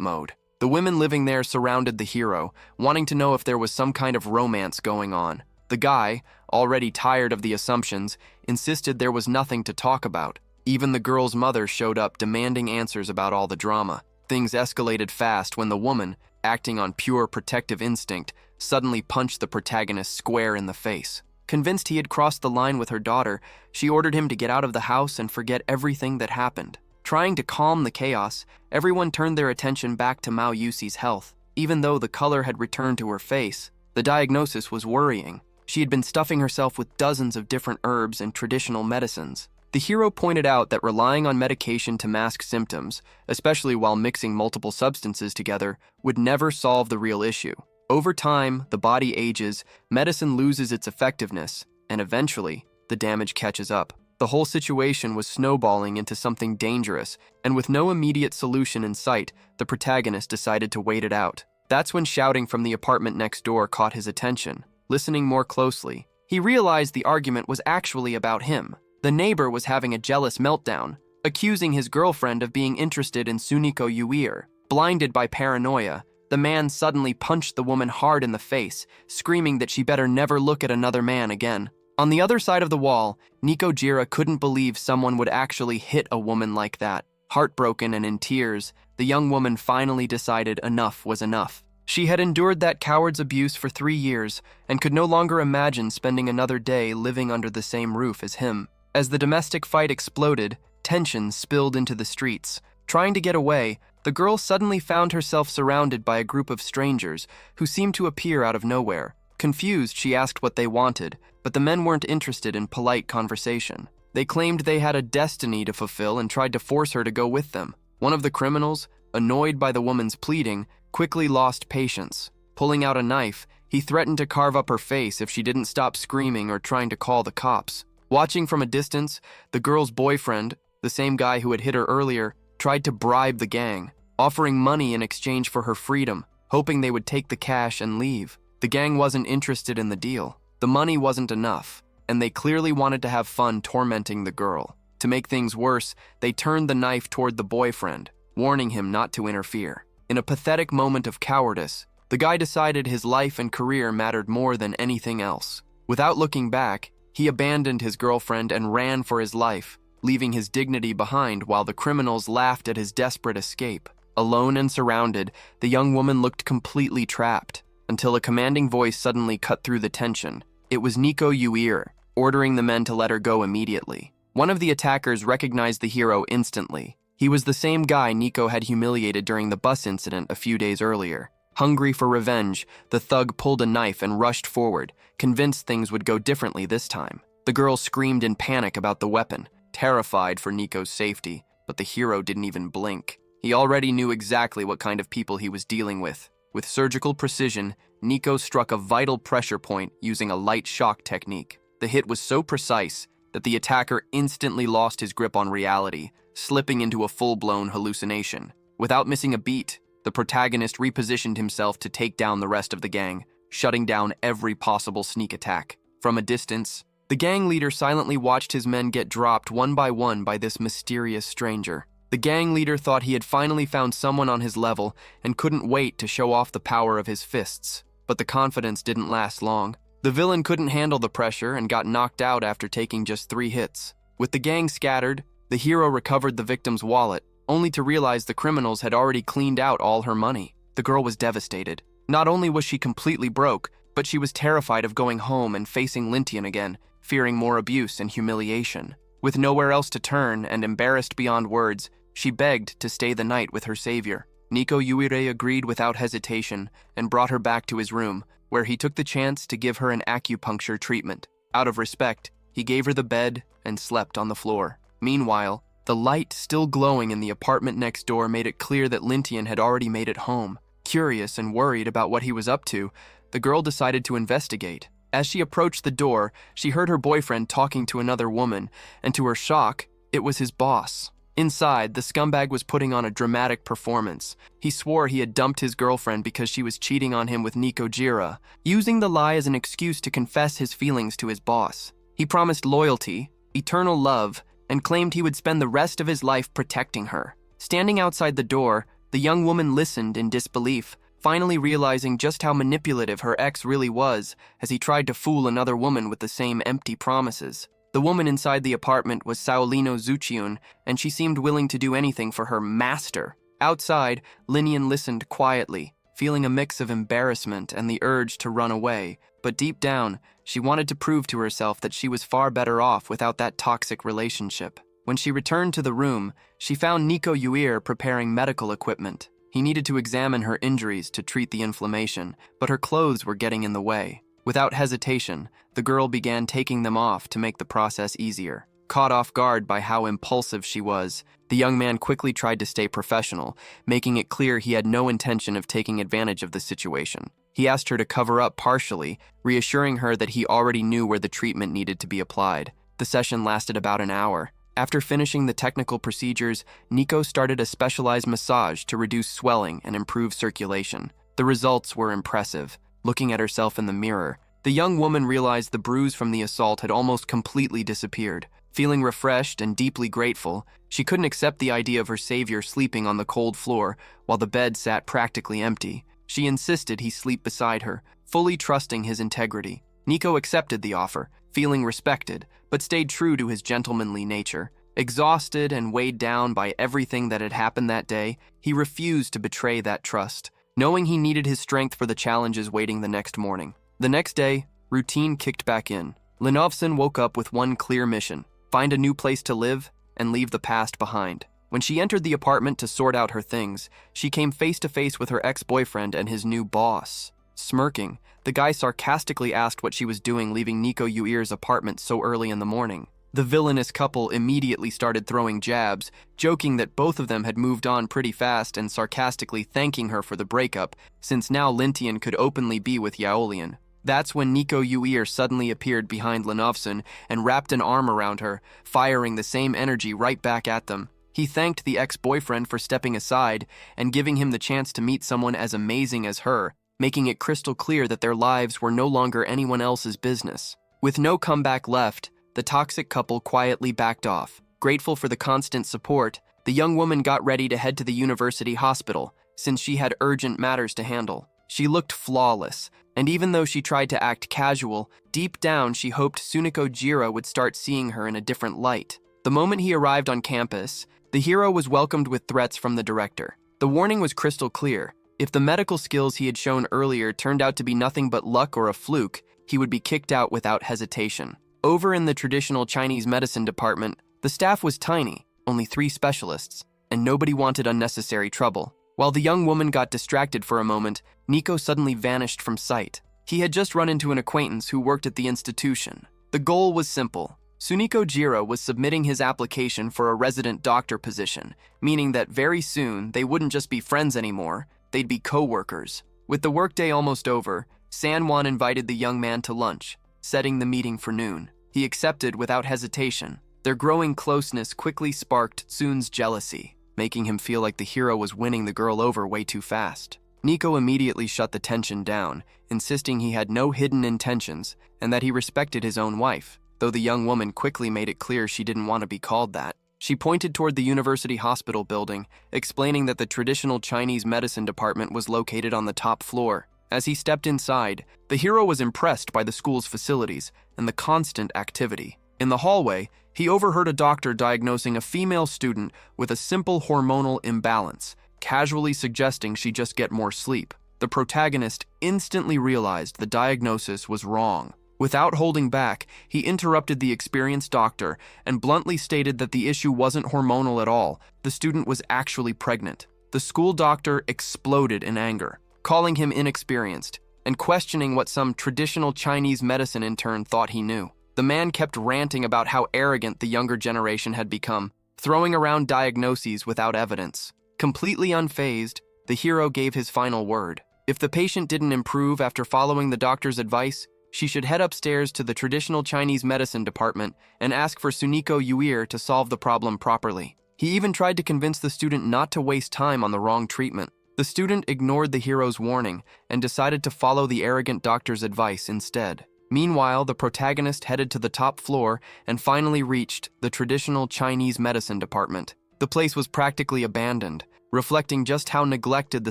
mode. The women living there surrounded the hero, wanting to know if there was some kind of romance going on. The guy, already tired of the assumptions, insisted there was nothing to talk about. Even the girl's mother showed up demanding answers about all the drama. Things escalated fast when the woman, acting on pure protective instinct, suddenly punched the protagonist square in the face. Convinced he had crossed the line with her daughter, she ordered him to get out of the house and forget everything that happened. Trying to calm the chaos, everyone turned their attention back to Mao Yusi's health. Even though the color had returned to her face, the diagnosis was worrying. She had been stuffing herself with dozens of different herbs and traditional medicines. The hero pointed out that relying on medication to mask symptoms, especially while mixing multiple substances together, would never solve the real issue. Over time, the body ages, medicine loses its effectiveness, and eventually, the damage catches up. The whole situation was snowballing into something dangerous, and with no immediate solution in sight, the protagonist decided to wait it out. That's when shouting from the apartment next door caught his attention. Listening more closely, he realized the argument was actually about him. The neighbor was having a jealous meltdown, accusing his girlfriend of being interested in Suniko Yuir. Blinded by paranoia, the man suddenly punched the woman hard in the face, screaming that she better never look at another man again. On the other side of the wall, Nikojira couldn't believe someone would actually hit a woman like that. Heartbroken and in tears, the young woman finally decided enough was enough. She had endured that coward's abuse for 3 years and could no longer imagine spending another day living under the same roof as him. As the domestic fight exploded, tension spilled into the streets. Trying to get away, the girl suddenly found herself surrounded by a group of strangers who seemed to appear out of nowhere. Confused, she asked what they wanted, but the men weren't interested in polite conversation. They claimed they had a destiny to fulfill and tried to force her to go with them. One of the criminals, annoyed by the woman's pleading, quickly lost patience. Pulling out a knife, he threatened to carve up her face if she didn't stop screaming or trying to call the cops. Watching from a distance, the girl's boyfriend, the same guy who had hit her earlier, tried to bribe the gang, offering money in exchange for her freedom, hoping they would take the cash and leave. The gang wasn't interested in the deal. The money wasn't enough, and they clearly wanted to have fun tormenting the girl. To make things worse, they turned the knife toward the boyfriend, warning him not to interfere. In a pathetic moment of cowardice, the guy decided his life and career mattered more than anything else. Without looking back, he abandoned his girlfriend and ran for his life, leaving his dignity behind while the criminals laughed at his desperate escape. Alone and surrounded, the young woman looked completely trapped, until a commanding voice suddenly cut through the tension. It was Nico Yuir, ordering the men to let her go immediately. One of the attackers recognized the hero instantly. He was the same guy Nico had humiliated during the bus incident a few days earlier. Hungry for revenge, the thug pulled a knife and rushed forward, convinced things would go differently this time. The girl screamed in panic about the weapon, terrified for Nico's safety, but the hero didn't even blink. He already knew exactly what kind of people he was dealing with. With surgical precision, Nico struck a vital pressure point using a light shock technique. The hit was so precise that the attacker instantly lost his grip on reality, slipping into a full-blown hallucination. Without missing a beat, the protagonist repositioned himself to take down the rest of the gang, shutting down every possible sneak attack. From a distance, the gang leader silently watched his men get dropped one by this mysterious stranger. The gang leader thought he had finally found someone on his level and couldn't wait to show off the power of his fists. But the confidence didn't last long. The villain couldn't handle the pressure and got knocked out after taking just 3 hits. With the gang scattered, the hero recovered the victim's wallet, only to realize the criminals had already cleaned out all her money. The girl was devastated. Not only was she completely broke, but she was terrified of going home and facing Lintian again, fearing more abuse and humiliation. With nowhere else to turn and embarrassed beyond words, she begged to stay the night with her savior. Nico Yuire agreed without hesitation and brought her back to his room, where he took the chance to give her an acupuncture treatment. Out of respect, he gave her the bed and slept on the floor. Meanwhile, the light still glowing in the apartment next door made it clear that Lintian had already made it home. Curious and worried about what he was up to, the girl decided to investigate. As she approached the door, she heard her boyfriend talking to another woman, and to her shock, it was his boss. Inside, the scumbag was putting on a dramatic performance. He swore he had dumped his girlfriend because she was cheating on him with Nikojira, using the lie as an excuse to confess his feelings to his boss. He promised loyalty, eternal love, and claimed he would spend the rest of his life protecting her. Standing outside the door, the young woman listened in disbelief, finally realizing just how manipulative her ex really was as he tried to fool another woman with the same empty promises. The woman inside the apartment was Saolino Zuchiun, and she seemed willing to do anything for her master. Outside, Linian listened quietly, feeling a mix of embarrassment and the urge to run away, but deep down, she wanted to prove to herself that she was far better off without that toxic relationship. When she returned to the room, she found Nico Yuir preparing medical equipment. He needed to examine her injuries to treat the inflammation, but her clothes were getting in the way. Without hesitation, the girl began taking them off to make the process easier. Caught off guard by how impulsive she was, the young man quickly tried to stay professional, making it clear he had no intention of taking advantage of the situation. He asked her to cover up partially, reassuring her that he already knew where the treatment needed to be applied. The session lasted about an hour. After finishing the technical procedures, Nico started a specialized massage to reduce swelling and improve circulation. The results were impressive. Looking at herself in the mirror, the young woman realized the bruise from the assault had almost completely disappeared. Feeling refreshed and deeply grateful, she couldn't accept the idea of her savior sleeping on the cold floor while the bed sat practically empty. She insisted he sleep beside her, fully trusting his integrity. Nico accepted the offer, feeling respected, but stayed true to his gentlemanly nature. Exhausted and weighed down by everything that had happened that day, he refused to betray that trust, knowing he needed his strength for the challenges waiting the next morning. The next day, routine kicked back in. Linovson woke up with one clear mission: find a new place to live and leave the past behind. When she entered the apartment to sort out her things, she came face to face with her ex-boyfriend and his new boss. Smirking, the guy sarcastically asked what she was doing leaving Nico Yuir's apartment so early in the morning. The villainous couple immediately started throwing jabs, joking that both of them had moved on pretty fast and sarcastically thanking her for the breakup, since now Lintian could openly be with Yaolian. That's when Nico Yuir suddenly appeared behind Linovson and wrapped an arm around her, firing the same energy right back at them. He thanked the ex-boyfriend for stepping aside and giving him the chance to meet someone as amazing as her, making it crystal clear that their lives were no longer anyone else's business. With no comeback left, the toxic couple quietly backed off. Grateful for the constant support, the young woman got ready to head to the university hospital, since she had urgent matters to handle. She looked flawless, and even though she tried to act casual, deep down she hoped Suniko Jira would start seeing her in a different light. The moment he arrived on campus, the hero was welcomed with threats from the director. The warning was crystal clear. If the medical skills he had shown earlier turned out to be nothing but luck or a fluke, he would be kicked out without hesitation. Over in the traditional Chinese medicine department, the staff was tiny, only 3 specialists, and nobody wanted unnecessary trouble. While the young woman got distracted for a moment, Nico suddenly vanished from sight. He had just run into an acquaintance who worked at the institution. The goal was simple. Suniko Jiro was submitting his application for a resident doctor position, meaning that very soon they wouldn't just be friends anymore, they'd be co-workers. With the workday almost over, Sanwan invited the young man to lunch, setting the meeting for noon. He accepted without hesitation. Their growing closeness quickly sparked Tsun's jealousy, making him feel like the hero was winning the girl over way too fast. Nico immediately shut the tension down, insisting he had no hidden intentions and that he respected his own wife, though the young woman quickly made it clear she didn't want to be called that. She pointed toward the university hospital building, explaining that the traditional Chinese medicine department was located on the top floor. As he stepped inside, the hero was impressed by the school's facilities and the constant activity. In the hallway, he overheard a doctor diagnosing a female student with a simple hormonal imbalance, casually suggesting she just get more sleep. The protagonist instantly realized the diagnosis was wrong. Without holding back, he interrupted the experienced doctor and bluntly stated that the issue wasn't hormonal at all. The student was actually pregnant. The school doctor exploded in anger, calling him inexperienced and questioning what some traditional Chinese medicine intern thought he knew. The man kept ranting about how arrogant the younger generation had become, throwing around diagnoses without evidence. Completely unfazed, the hero gave his final word. If the patient didn't improve after following the doctor's advice, she should head upstairs to the traditional Chinese medicine department and ask for Suniko Yuir to solve the problem properly. He even tried to convince the student not to waste time on the wrong treatment. The student ignored the hero's warning and decided to follow the arrogant doctor's advice instead. Meanwhile, the protagonist headed to the top floor and finally reached the traditional Chinese medicine department. The place was practically abandoned, reflecting just how neglected the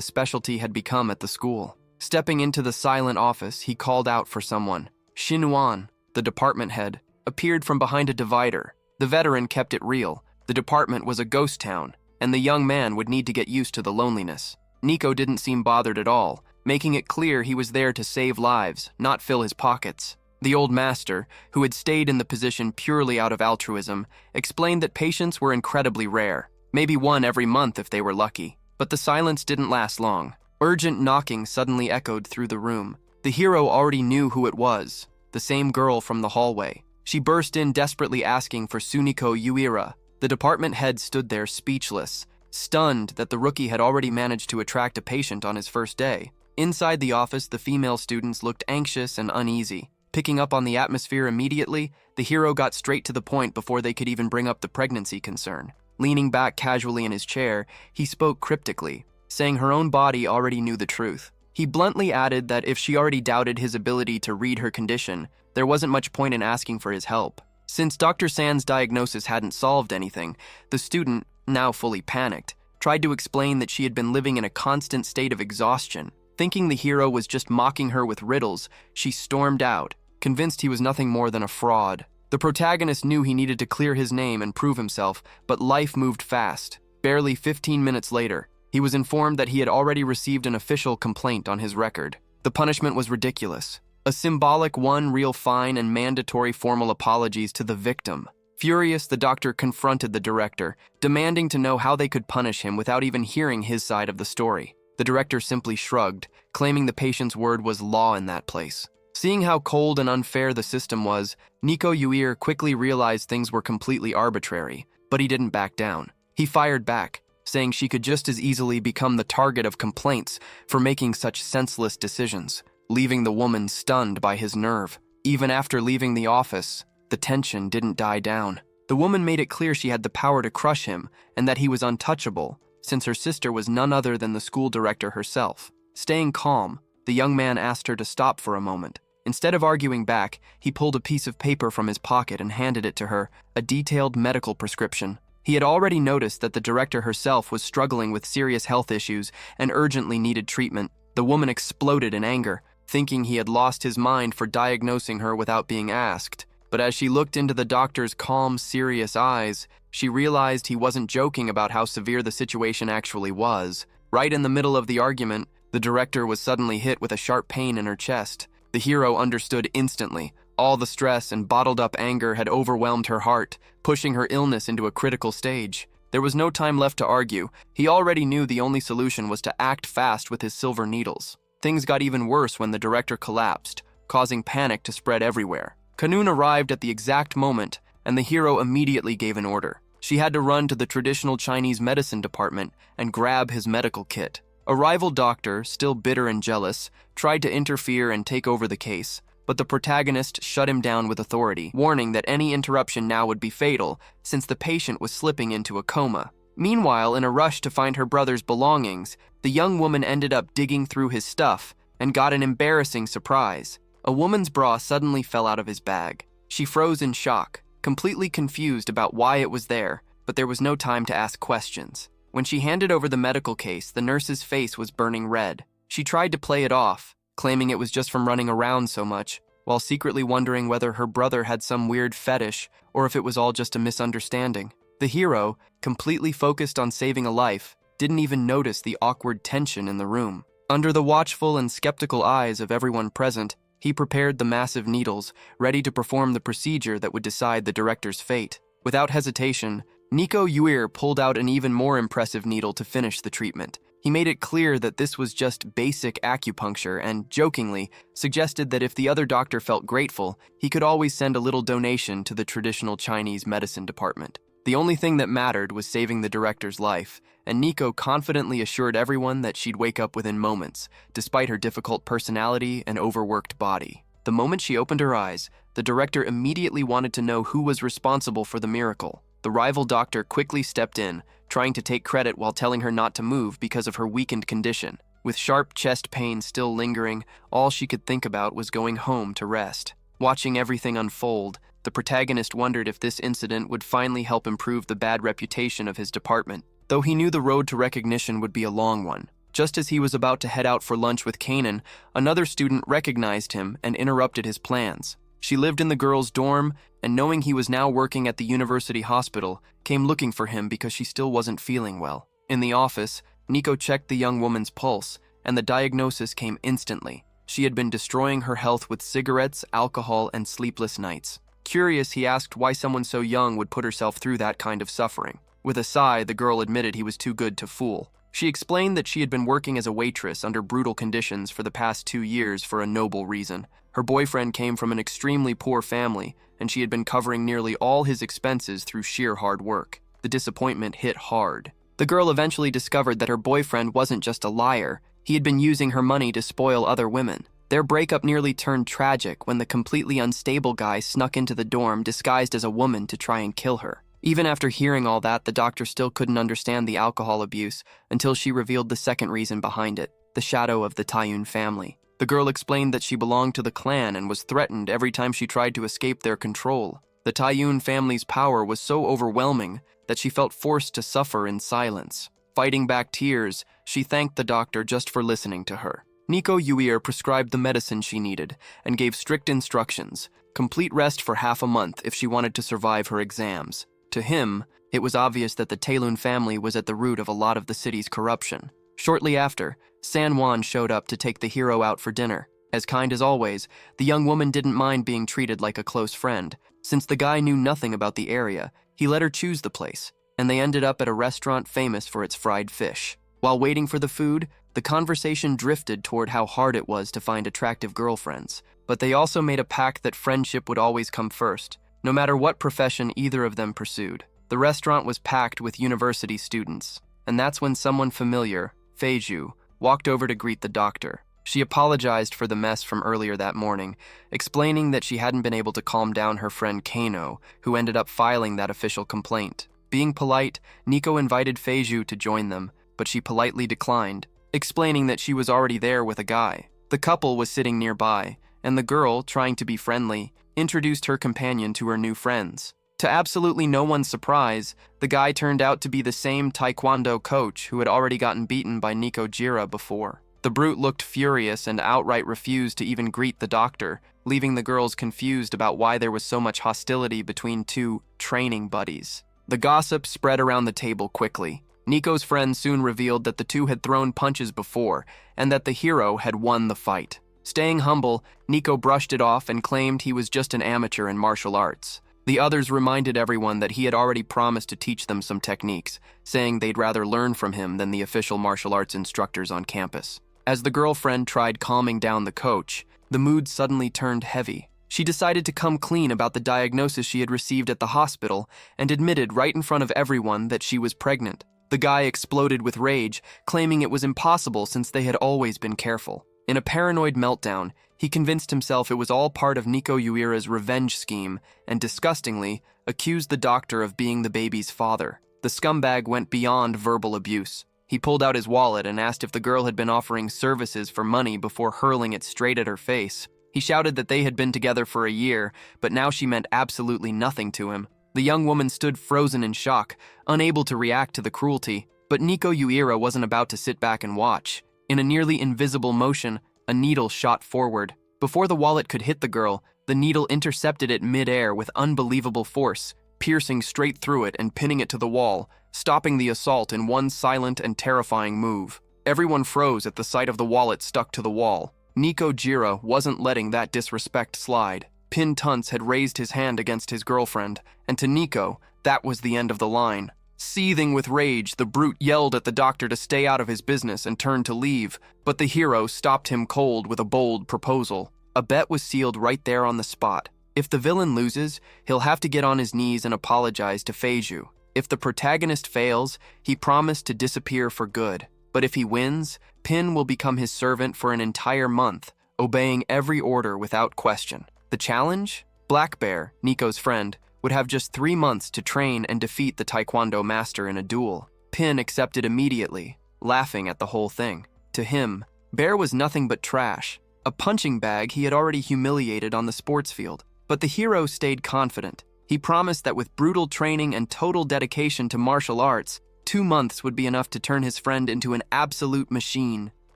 specialty had become at the school. Stepping into the silent office, he called out for someone. Xin Wan, the department head, appeared from behind a divider. The veteran kept it real. The department was a ghost town, and the young man would need to get used to the loneliness. Nico didn't seem bothered at all, making it clear he was there to save lives, not fill his pockets. The old master, who had stayed in the position purely out of altruism, explained that patients were incredibly rare, maybe one every month if they were lucky. But the silence didn't last long. Urgent knocking suddenly echoed through the room. The hero already knew who it was, the same girl from the hallway. She burst in desperately asking for Suniko Uira. The department head stood there speechless, stunned that the rookie had already managed to attract a patient on his first day. Inside the office, the female students looked anxious and uneasy. Picking up on the atmosphere immediately, the hero got straight to the point before they could even bring up the pregnancy concern. Leaning back casually in his chair, he spoke cryptically, saying her own body already knew the truth. He bluntly added that if she already doubted his ability to read her condition, there wasn't much point in asking for his help. Since Dr. San's diagnosis hadn't solved anything, the student, now fully panicked, tried to explain that she had been living in a constant state of exhaustion. Thinking the hero was just mocking her with riddles, she stormed out, convinced he was nothing more than a fraud. The protagonist knew he needed to clear his name and prove himself, but life moved fast. Barely 15 minutes later, he was informed that he had already received an official complaint on his record. The punishment was ridiculous. A symbolic one-reel fine and mandatory formal apologies to the victim. Furious, the doctor confronted the director, demanding to know how they could punish him without even hearing his side of the story. The director simply shrugged, claiming the patient's word was law in that place. Seeing how cold and unfair the system was, Nico Uir quickly realized things were completely arbitrary, but he didn't back down. He fired back, saying she could just as easily become the target of complaints for making such senseless decisions, leaving the woman stunned by his nerve. Even after leaving the office, the tension didn't die down. The woman made it clear she had the power to crush him and that he was untouchable, since her sister was none other than the school director herself. Staying calm, the young man asked her to stop for a moment. Instead of arguing back, he pulled a piece of paper from his pocket and handed it to her, a detailed medical prescription. He had already noticed that the director herself was struggling with serious health issues and urgently needed treatment. The woman exploded in anger, thinking he had lost his mind for diagnosing her without being asked. But as she looked into the doctor's calm, serious eyes, she realized he wasn't joking about how severe the situation actually was. Right in the middle of the argument, the director was suddenly hit with a sharp pain in her chest. The hero understood instantly. All the stress and bottled-up anger had overwhelmed her heart, pushing her illness into a critical stage. There was no time left to argue. He already knew the only solution was to act fast with his silver needles. Things got even worse when the director collapsed, causing panic to spread everywhere. Kanun arrived at the exact moment, and the hero immediately gave an order. She had to run to the traditional Chinese medicine department and grab his medical kit. A rival doctor, still bitter and jealous, tried to interfere and take over the case, but the protagonist shut him down with authority, warning that any interruption now would be fatal, since the patient was slipping into a coma. Meanwhile, in a rush to find her brother's belongings, the young woman ended up digging through his stuff and got an embarrassing surprise. A woman's bra suddenly fell out of his bag. She froze in shock, completely confused about why it was there, but there was no time to ask questions. When she handed over the medical case, the nurse's face was burning red. She tried to play it off, claiming it was just from running around so much, while secretly wondering whether her brother had some weird fetish or if it was all just a misunderstanding. The hero, completely focused on saving a life, didn't even notice the awkward tension in the room. Under the watchful and skeptical eyes of everyone present, he prepared the massive needles, ready to perform the procedure that would decide the director's fate. Without hesitation, Nico Uir pulled out an even more impressive needle to finish the treatment. He made it clear that this was just basic acupuncture and, jokingly, suggested that if the other doctor felt grateful, he could always send a little donation to the traditional Chinese medicine department. The only thing that mattered was saving the director's life, and Nico confidently assured everyone that she'd wake up within moments, despite her difficult personality and overworked body. The moment she opened her eyes, the director immediately wanted to know who was responsible for the miracle. The rival doctor quickly stepped in, trying to take credit while telling her not to move because of her weakened condition. With sharp chest pain still lingering, all she could think about was going home to rest. Watching everything unfold, the protagonist wondered if this incident would finally help improve the bad reputation of his department, though he knew the road to recognition would be a long one. Just as he was about to head out for lunch with Kanan, another student recognized him and interrupted his plans. She lived in the girls' dorm, and knowing he was now working at the university hospital, came looking for him because she still wasn't feeling well. In the office, Nico checked the young woman's pulse, and the diagnosis came instantly. She had been destroying her health with cigarettes, alcohol, and sleepless nights. Curious, he asked why someone so young would put herself through that kind of suffering. With a sigh, the girl admitted he was too good to fool. She explained that she had been working as a waitress under brutal conditions for the past 2 years for a noble reason. Her boyfriend came from an extremely poor family, and she had been covering nearly all his expenses through sheer hard work. The disappointment hit hard. The girl eventually discovered that her boyfriend wasn't just a liar. He had been using her money to spoil other women. Their breakup nearly turned tragic when the completely unstable guy snuck into the dorm disguised as a woman to try and kill her. Even after hearing all that, the doctor still couldn't understand the alcohol abuse until she revealed the second reason behind it, the shadow of the Taiyun family. The girl explained that she belonged to the clan and was threatened every time she tried to escape their control. The Taiyun family's power was so overwhelming that she felt forced to suffer in silence. Fighting back tears, she thanked the doctor just for listening to her. Nico Uir prescribed the medicine she needed and gave strict instructions, complete rest for half a month if she wanted to survive her exams. To him, it was obvious that the Tailun family was at the root of a lot of the city's corruption. Shortly after, San Juan showed up to take the hero out for dinner. As kind as always, the young woman didn't mind being treated like a close friend. Since the guy knew nothing about the area, he let her choose the place, and they ended up at a restaurant famous for its fried fish. While waiting for the food, the conversation drifted toward how hard it was to find attractive girlfriends, but they also made a pact that friendship would always come first, no matter what profession either of them pursued. The restaurant was packed with university students, and that's when someone familiar, Feiju, walked over to greet the doctor. She apologized for the mess from earlier that morning, explaining that she hadn't been able to calm down her friend Kano, who ended up filing that official complaint. Being polite, Nico invited Feiju to join them, but she politely declined, explaining that she was already there with a guy. The couple was sitting nearby, and the girl, trying to be friendly, introduced her companion to her new friends. To absolutely no one's surprise, the guy turned out to be the same taekwondo coach who had already gotten beaten by Nico Jira before. The brute looked furious and outright refused to even greet the doctor, leaving the girls confused about why there was so much hostility between two training buddies. The gossip spread around the table quickly. Nico's friends soon revealed that the two had thrown punches before, and that the hero had won the fight. Staying humble, Nico brushed it off and claimed he was just an amateur in martial arts. The others reminded everyone that he had already promised to teach them some techniques, saying they'd rather learn from him than the official martial arts instructors on campus. As the girlfriend tried calming down the coach, the mood suddenly turned heavy. She decided to come clean about the diagnosis she had received at the hospital and admitted right in front of everyone that she was pregnant. The guy exploded with rage, claiming it was impossible since they had always been careful. In a paranoid meltdown, he convinced himself it was all part of Nico Uira's revenge scheme and, disgustingly, accused the doctor of being the baby's father. The scumbag went beyond verbal abuse. He pulled out his wallet and asked if the girl had been offering services for money before hurling it straight at her face. He shouted that they had been together for a year, but now she meant absolutely nothing to him. The young woman stood frozen in shock, unable to react to the cruelty, but Nico Uira wasn't about to sit back and watch. In a nearly invisible motion, a needle shot forward. Before the wallet could hit the girl, the needle intercepted it mid-air with unbelievable force, piercing straight through it and pinning it to the wall, stopping the assault in one silent and terrifying move. Everyone froze at the sight of the wallet stuck to the wall. Nico Jira wasn't letting that disrespect slide. Pin Tunce had raised his hand against his girlfriend, and to Nico, that was the end of the line. Seething with rage, the brute yelled at the doctor to stay out of his business and turned to leave, but the hero stopped him cold with a bold proposal. A bet was sealed right there on the spot. If the villain loses, he'll have to get on his knees and apologize to Feiju. If the protagonist fails, he promised to disappear for good. But if he wins, Pin will become his servant for an entire month, obeying every order without question. The challenge? Black Bear, Nico's friend, would have just 3 months to train and defeat the taekwondo master in a duel. Pin accepted immediately, laughing at the whole thing. To him, Bear was nothing but trash, a punching bag he had already humiliated on the sports field. But the hero stayed confident. He promised that with brutal training and total dedication to martial arts, 2 months would be enough to turn his friend into an absolute machine,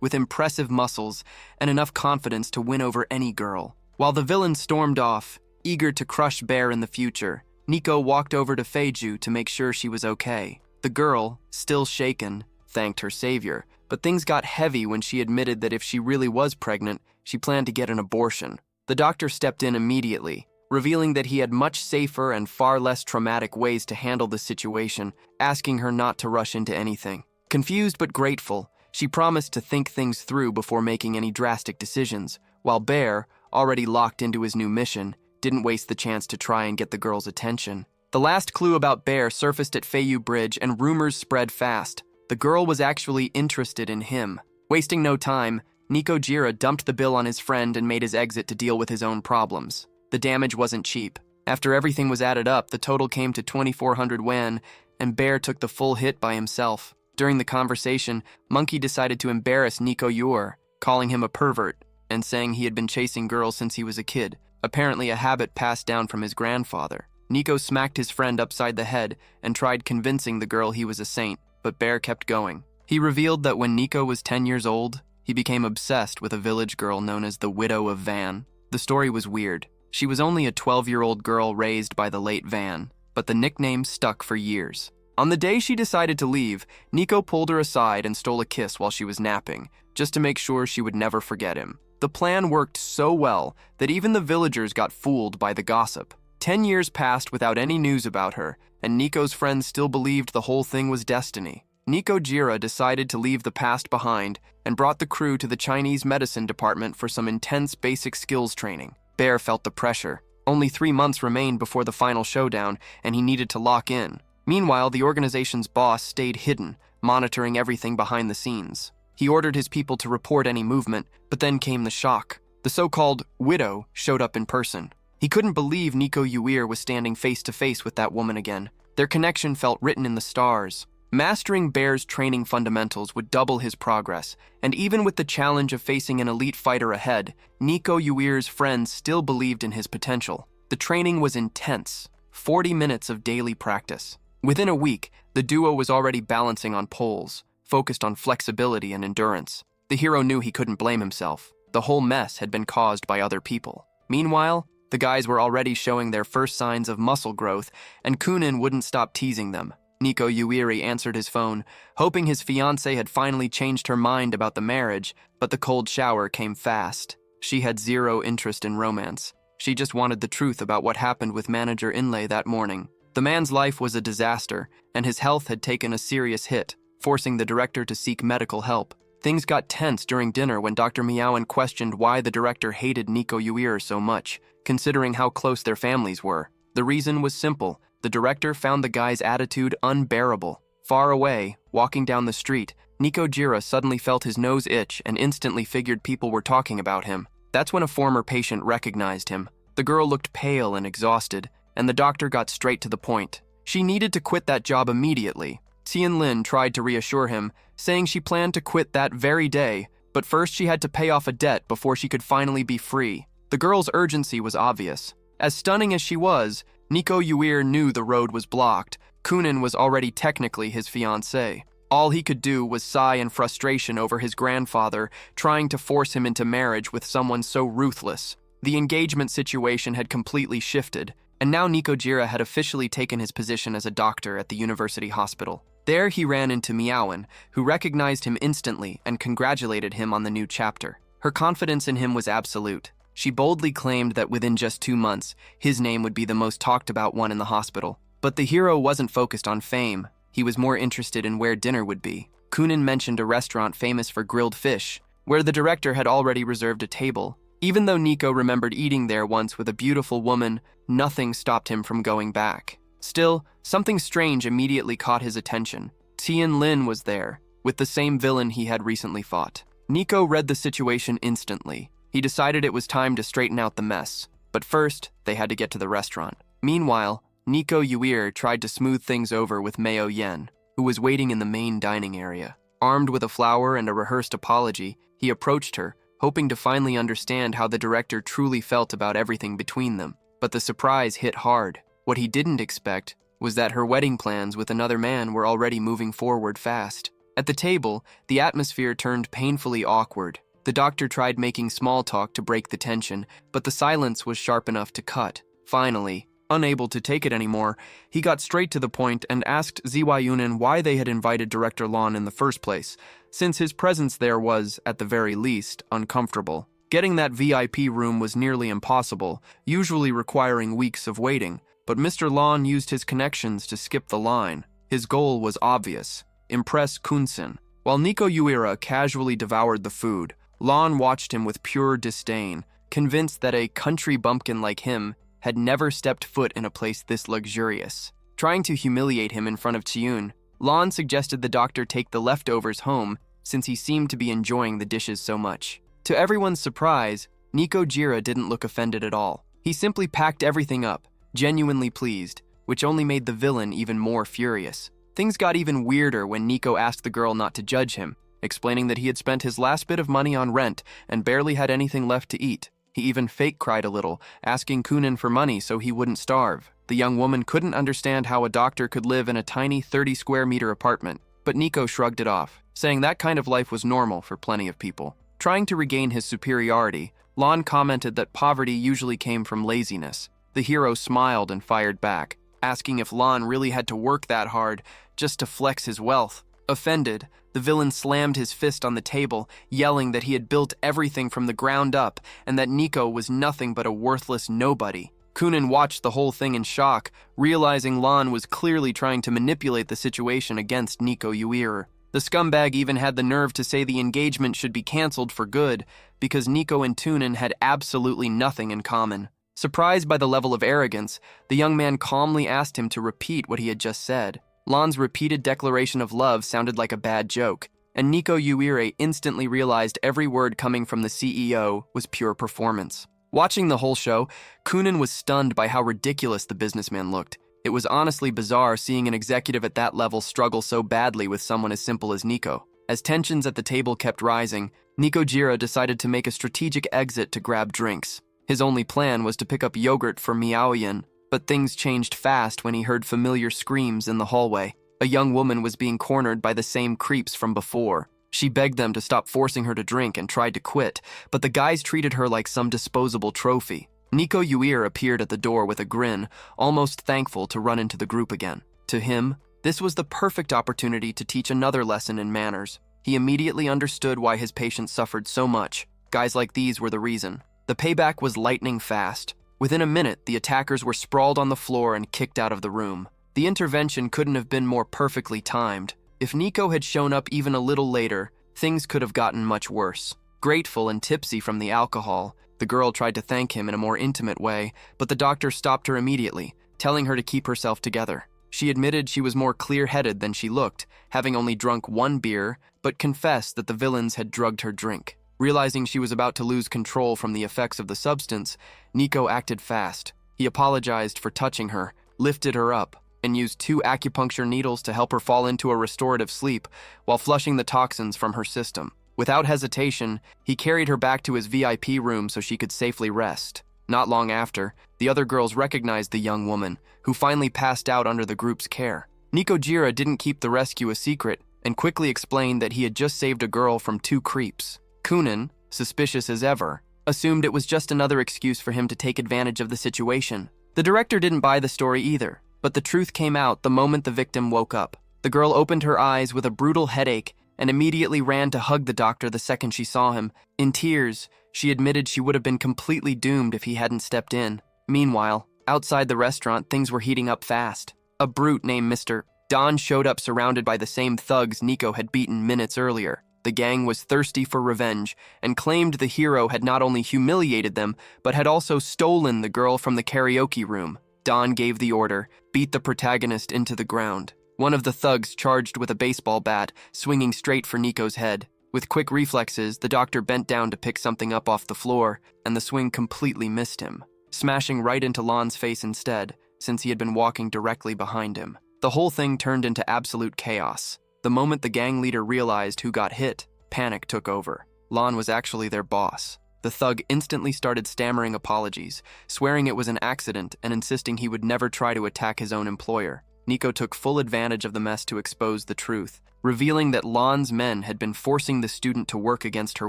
with impressive muscles and enough confidence to win over any girl. While the villain stormed off, eager to crush Bear in the future, Nico walked over to Feiju to make sure she was okay. The girl, still shaken, thanked her savior, but things got heavy when she admitted that if she really was pregnant, she planned to get an abortion. The doctor stepped in immediately, revealing that he had much safer and far less traumatic ways to handle the situation, asking her not to rush into anything. Confused but grateful, she promised to think things through before making any drastic decisions, while Bear, already locked into his new mission, didn't waste the chance to try and get the girl's attention. The last clue about Bear surfaced at Feiyu Bridge and rumors spread fast. The girl was actually interested in him. Wasting no time, Nico Jira dumped the bill on his friend and made his exit to deal with his own problems. The damage wasn't cheap. After everything was added up, the total came to 2,400 yen, and Bear took the full hit by himself. During the conversation, Monkey decided to embarrass Nico Yor, calling him a pervert and saying he had been chasing girls since he was a kid, apparently a habit passed down from his grandfather. Nico smacked his friend upside the head and tried convincing the girl he was a saint, but Bear kept going. He revealed that when Nico was 10 years old, he became obsessed with a village girl known as the Widow of Van. The story was weird. She was only a 12-year-old girl raised by the late Van, but the nickname stuck for years. On the day she decided to leave, Nico pulled her aside and stole a kiss while she was napping, just to make sure she would never forget him. The plan worked so well that even the villagers got fooled by the gossip. 10 years passed without any news about her, and Nico's friends still believed the whole thing was destiny. Nico Jira decided to leave the past behind and brought the crew to the Chinese medicine department for some intense basic skills training. Bear felt the pressure. Only 3 months remained before the final showdown, and he needed to lock in. Meanwhile, the organization's boss stayed hidden, monitoring everything behind the scenes. He ordered his people to report any movement, but then came the shock. The so-called widow showed up in person. He couldn't believe Nico Uir was standing face-to-face with that woman again. Their connection felt written in the stars. Mastering Bear's training fundamentals would double his progress, and even with the challenge of facing an elite fighter ahead, Nico Uir's friends still believed in his potential. The training was intense, 40 minutes of daily practice. Within a week, the duo was already balancing on poles, focused on flexibility and endurance. The hero knew he couldn't blame himself. The whole mess had been caused by other people. Meanwhile, the guys were already showing their first signs of muscle growth, and Kunin wouldn't stop teasing them. Nico Uiri answered his phone, hoping his fiancée had finally changed her mind about the marriage, but the cold shower came fast. She had zero interest in romance. She just wanted the truth about what happened with manager Inlay that morning. The man's life was a disaster, and his health had taken a serious hit, forcing the director to seek medical help. Things got tense during dinner when Dr. Miaowen questioned why the director hated Nico Uir so much, considering how close their families were. The reason was simple. The director found the guy's attitude unbearable. Far away, walking down the street, Nico Jira suddenly felt his nose itch and instantly figured people were talking about him. That's when a former patient recognized him. The girl looked pale and exhausted, and the doctor got straight to the point. She needed to quit that job immediately. Tian Lin tried to reassure him, saying she planned to quit that very day, but first she had to pay off a debt before she could finally be free. The girl's urgency was obvious. As stunning as she was, Nico Uir knew the road was blocked. Kunin was already technically his fiancée. All he could do was sigh in frustration over his grandfather trying to force him into marriage with someone so ruthless. The engagement situation had completely shifted, and now Nico Jira had officially taken his position as a doctor at the university hospital. There he ran into Miaowen, who recognized him instantly and congratulated him on the new chapter. Her confidence in him was absolute. She boldly claimed that within just 2 months, his name would be the most talked about one in the hospital. But the hero wasn't focused on fame. He was more interested in where dinner would be. Kunin mentioned a restaurant famous for grilled fish, where the director had already reserved a table. Even though Nico remembered eating there once with a beautiful woman, nothing stopped him from going back. Still, something strange immediately caught his attention. Tian Lin was there, with the same villain he had recently fought. Nico read the situation instantly. He decided it was time to straighten out the mess, but first, they had to get to the restaurant. Meanwhile, Nico Yuir tried to smooth things over with Meo Yen, who was waiting in the main dining area. Armed with a flower and a rehearsed apology, he approached her, hoping to finally understand how the director truly felt about everything between them. But the surprise hit hard. What he didn't expect was that her wedding plans with another man were already moving forward fast. At the table, the atmosphere turned painfully awkward. The doctor tried making small talk to break the tension, but the silence was sharp enough to cut. Finally, unable to take it anymore, he got straight to the point and asked Ziwayunin why they had invited Director Lon in the first place, since his presence there was, at the very least, uncomfortable. Getting that VIP room was nearly impossible, usually requiring weeks of waiting, but Mr. Lon used his connections to skip the line. His goal was obvious: impress Kunsen. While Nico Uira casually devoured the food, Lon watched him with pure disdain, convinced that a country bumpkin like him had never stepped foot in a place this luxurious. Trying to humiliate him in front of Chiyun, Lon suggested the doctor take the leftovers home since he seemed to be enjoying the dishes so much. To everyone's surprise, Nico Jira didn't look offended at all. He simply packed everything up, genuinely pleased, which only made the villain even more furious. Things got even weirder when Nico asked the girl not to judge him, explaining that he had spent his last bit of money on rent and barely had anything left to eat. He even fake cried a little, asking Kunin for money so he wouldn't starve. The young woman couldn't understand how a doctor could live in a tiny 30-square-meter apartment, but Nico shrugged it off, saying that kind of life was normal for plenty of people. Trying to regain his superiority, Lon commented that poverty usually came from laziness. The hero smiled and fired back, asking if Lon really had to work that hard just to flex his wealth. Offended, the villain slammed his fist on the table, yelling that he had built everything from the ground up and that Nico was nothing but a worthless nobody. Kunin watched the whole thing in shock, realizing Lon was clearly trying to manipulate the situation against Nico Uir. The scumbag even had the nerve to say the engagement should be cancelled for good because Nico and Tunin had absolutely nothing in common. Surprised by the level of arrogance, the young man calmly asked him to repeat what he had just said. Lon's repeated declaration of love sounded like a bad joke, and Nico Uire instantly realized every word coming from the CEO was pure performance. Watching the whole show, Kunin was stunned by how ridiculous the businessman looked. It was honestly bizarre seeing an executive at that level struggle so badly with someone as simple as Nico. As tensions at the table kept rising, Nico Jira decided to make a strategic exit to grab drinks. His only plan was to pick up yogurt for Miaoyan, but things changed fast when he heard familiar screams in the hallway. A young woman was being cornered by the same creeps from before. She begged them to stop forcing her to drink and tried to quit, but the guys treated her like some disposable trophy. Nico Uir appeared at the door with a grin, almost thankful to run into the group again. To him, this was the perfect opportunity to teach another lesson in manners. He immediately understood why his patients suffered so much. Guys like these were the reason. The payback was lightning fast. Within a minute, the attackers were sprawled on the floor and kicked out of the room. The intervention couldn't have been more perfectly timed. If Nico had shown up even a little later, things could have gotten much worse. Grateful and tipsy from the alcohol, the girl tried to thank him in a more intimate way, but the doctor stopped her immediately, telling her to keep herself together. She admitted she was more clear-headed than she looked, having only drunk one beer, but confessed that the villains had drugged her drink. Realizing she was about to lose control from the effects of the substance, Nico acted fast. He apologized for touching her, lifted her up, and used 2 acupuncture needles to help her fall into a restorative sleep while flushing the toxins from her system. Without hesitation, he carried her back to his VIP room so she could safely rest. Not long after, the other girls recognized the young woman, who finally passed out under the group's care. Nico Jira didn't keep the rescue a secret and quickly explained that he had just saved a girl from 2 creeps. Kunin, suspicious as ever, assumed it was just another excuse for him to take advantage of the situation. The director didn't buy the story either, but the truth came out the moment the victim woke up. The girl opened her eyes with a brutal headache and immediately ran to hug the doctor the second she saw him. In tears, she admitted she would have been completely doomed if he hadn't stepped in. Meanwhile, outside the restaurant, things were heating up fast. A brute named Mr. Don showed up surrounded by the same thugs Nico had beaten minutes earlier. The gang was thirsty for revenge and claimed the hero had not only humiliated them, but had also stolen the girl from the karaoke room. Don gave the order, beat the protagonist into the ground. One of the thugs charged with a baseball bat, swinging straight for Nico's head. With quick reflexes, the doctor bent down to pick something up off the floor, and the swing completely missed him, smashing right into Lon's face instead, since he had been walking directly behind him. The whole thing turned into absolute chaos. The moment the gang leader realized who got hit, panic took over. Lon was actually their boss. The thug instantly started stammering apologies, swearing it was an accident and insisting he would never try to attack his own employer. Nico took full advantage of the mess to expose the truth, revealing that Lon's men had been forcing the student to work against her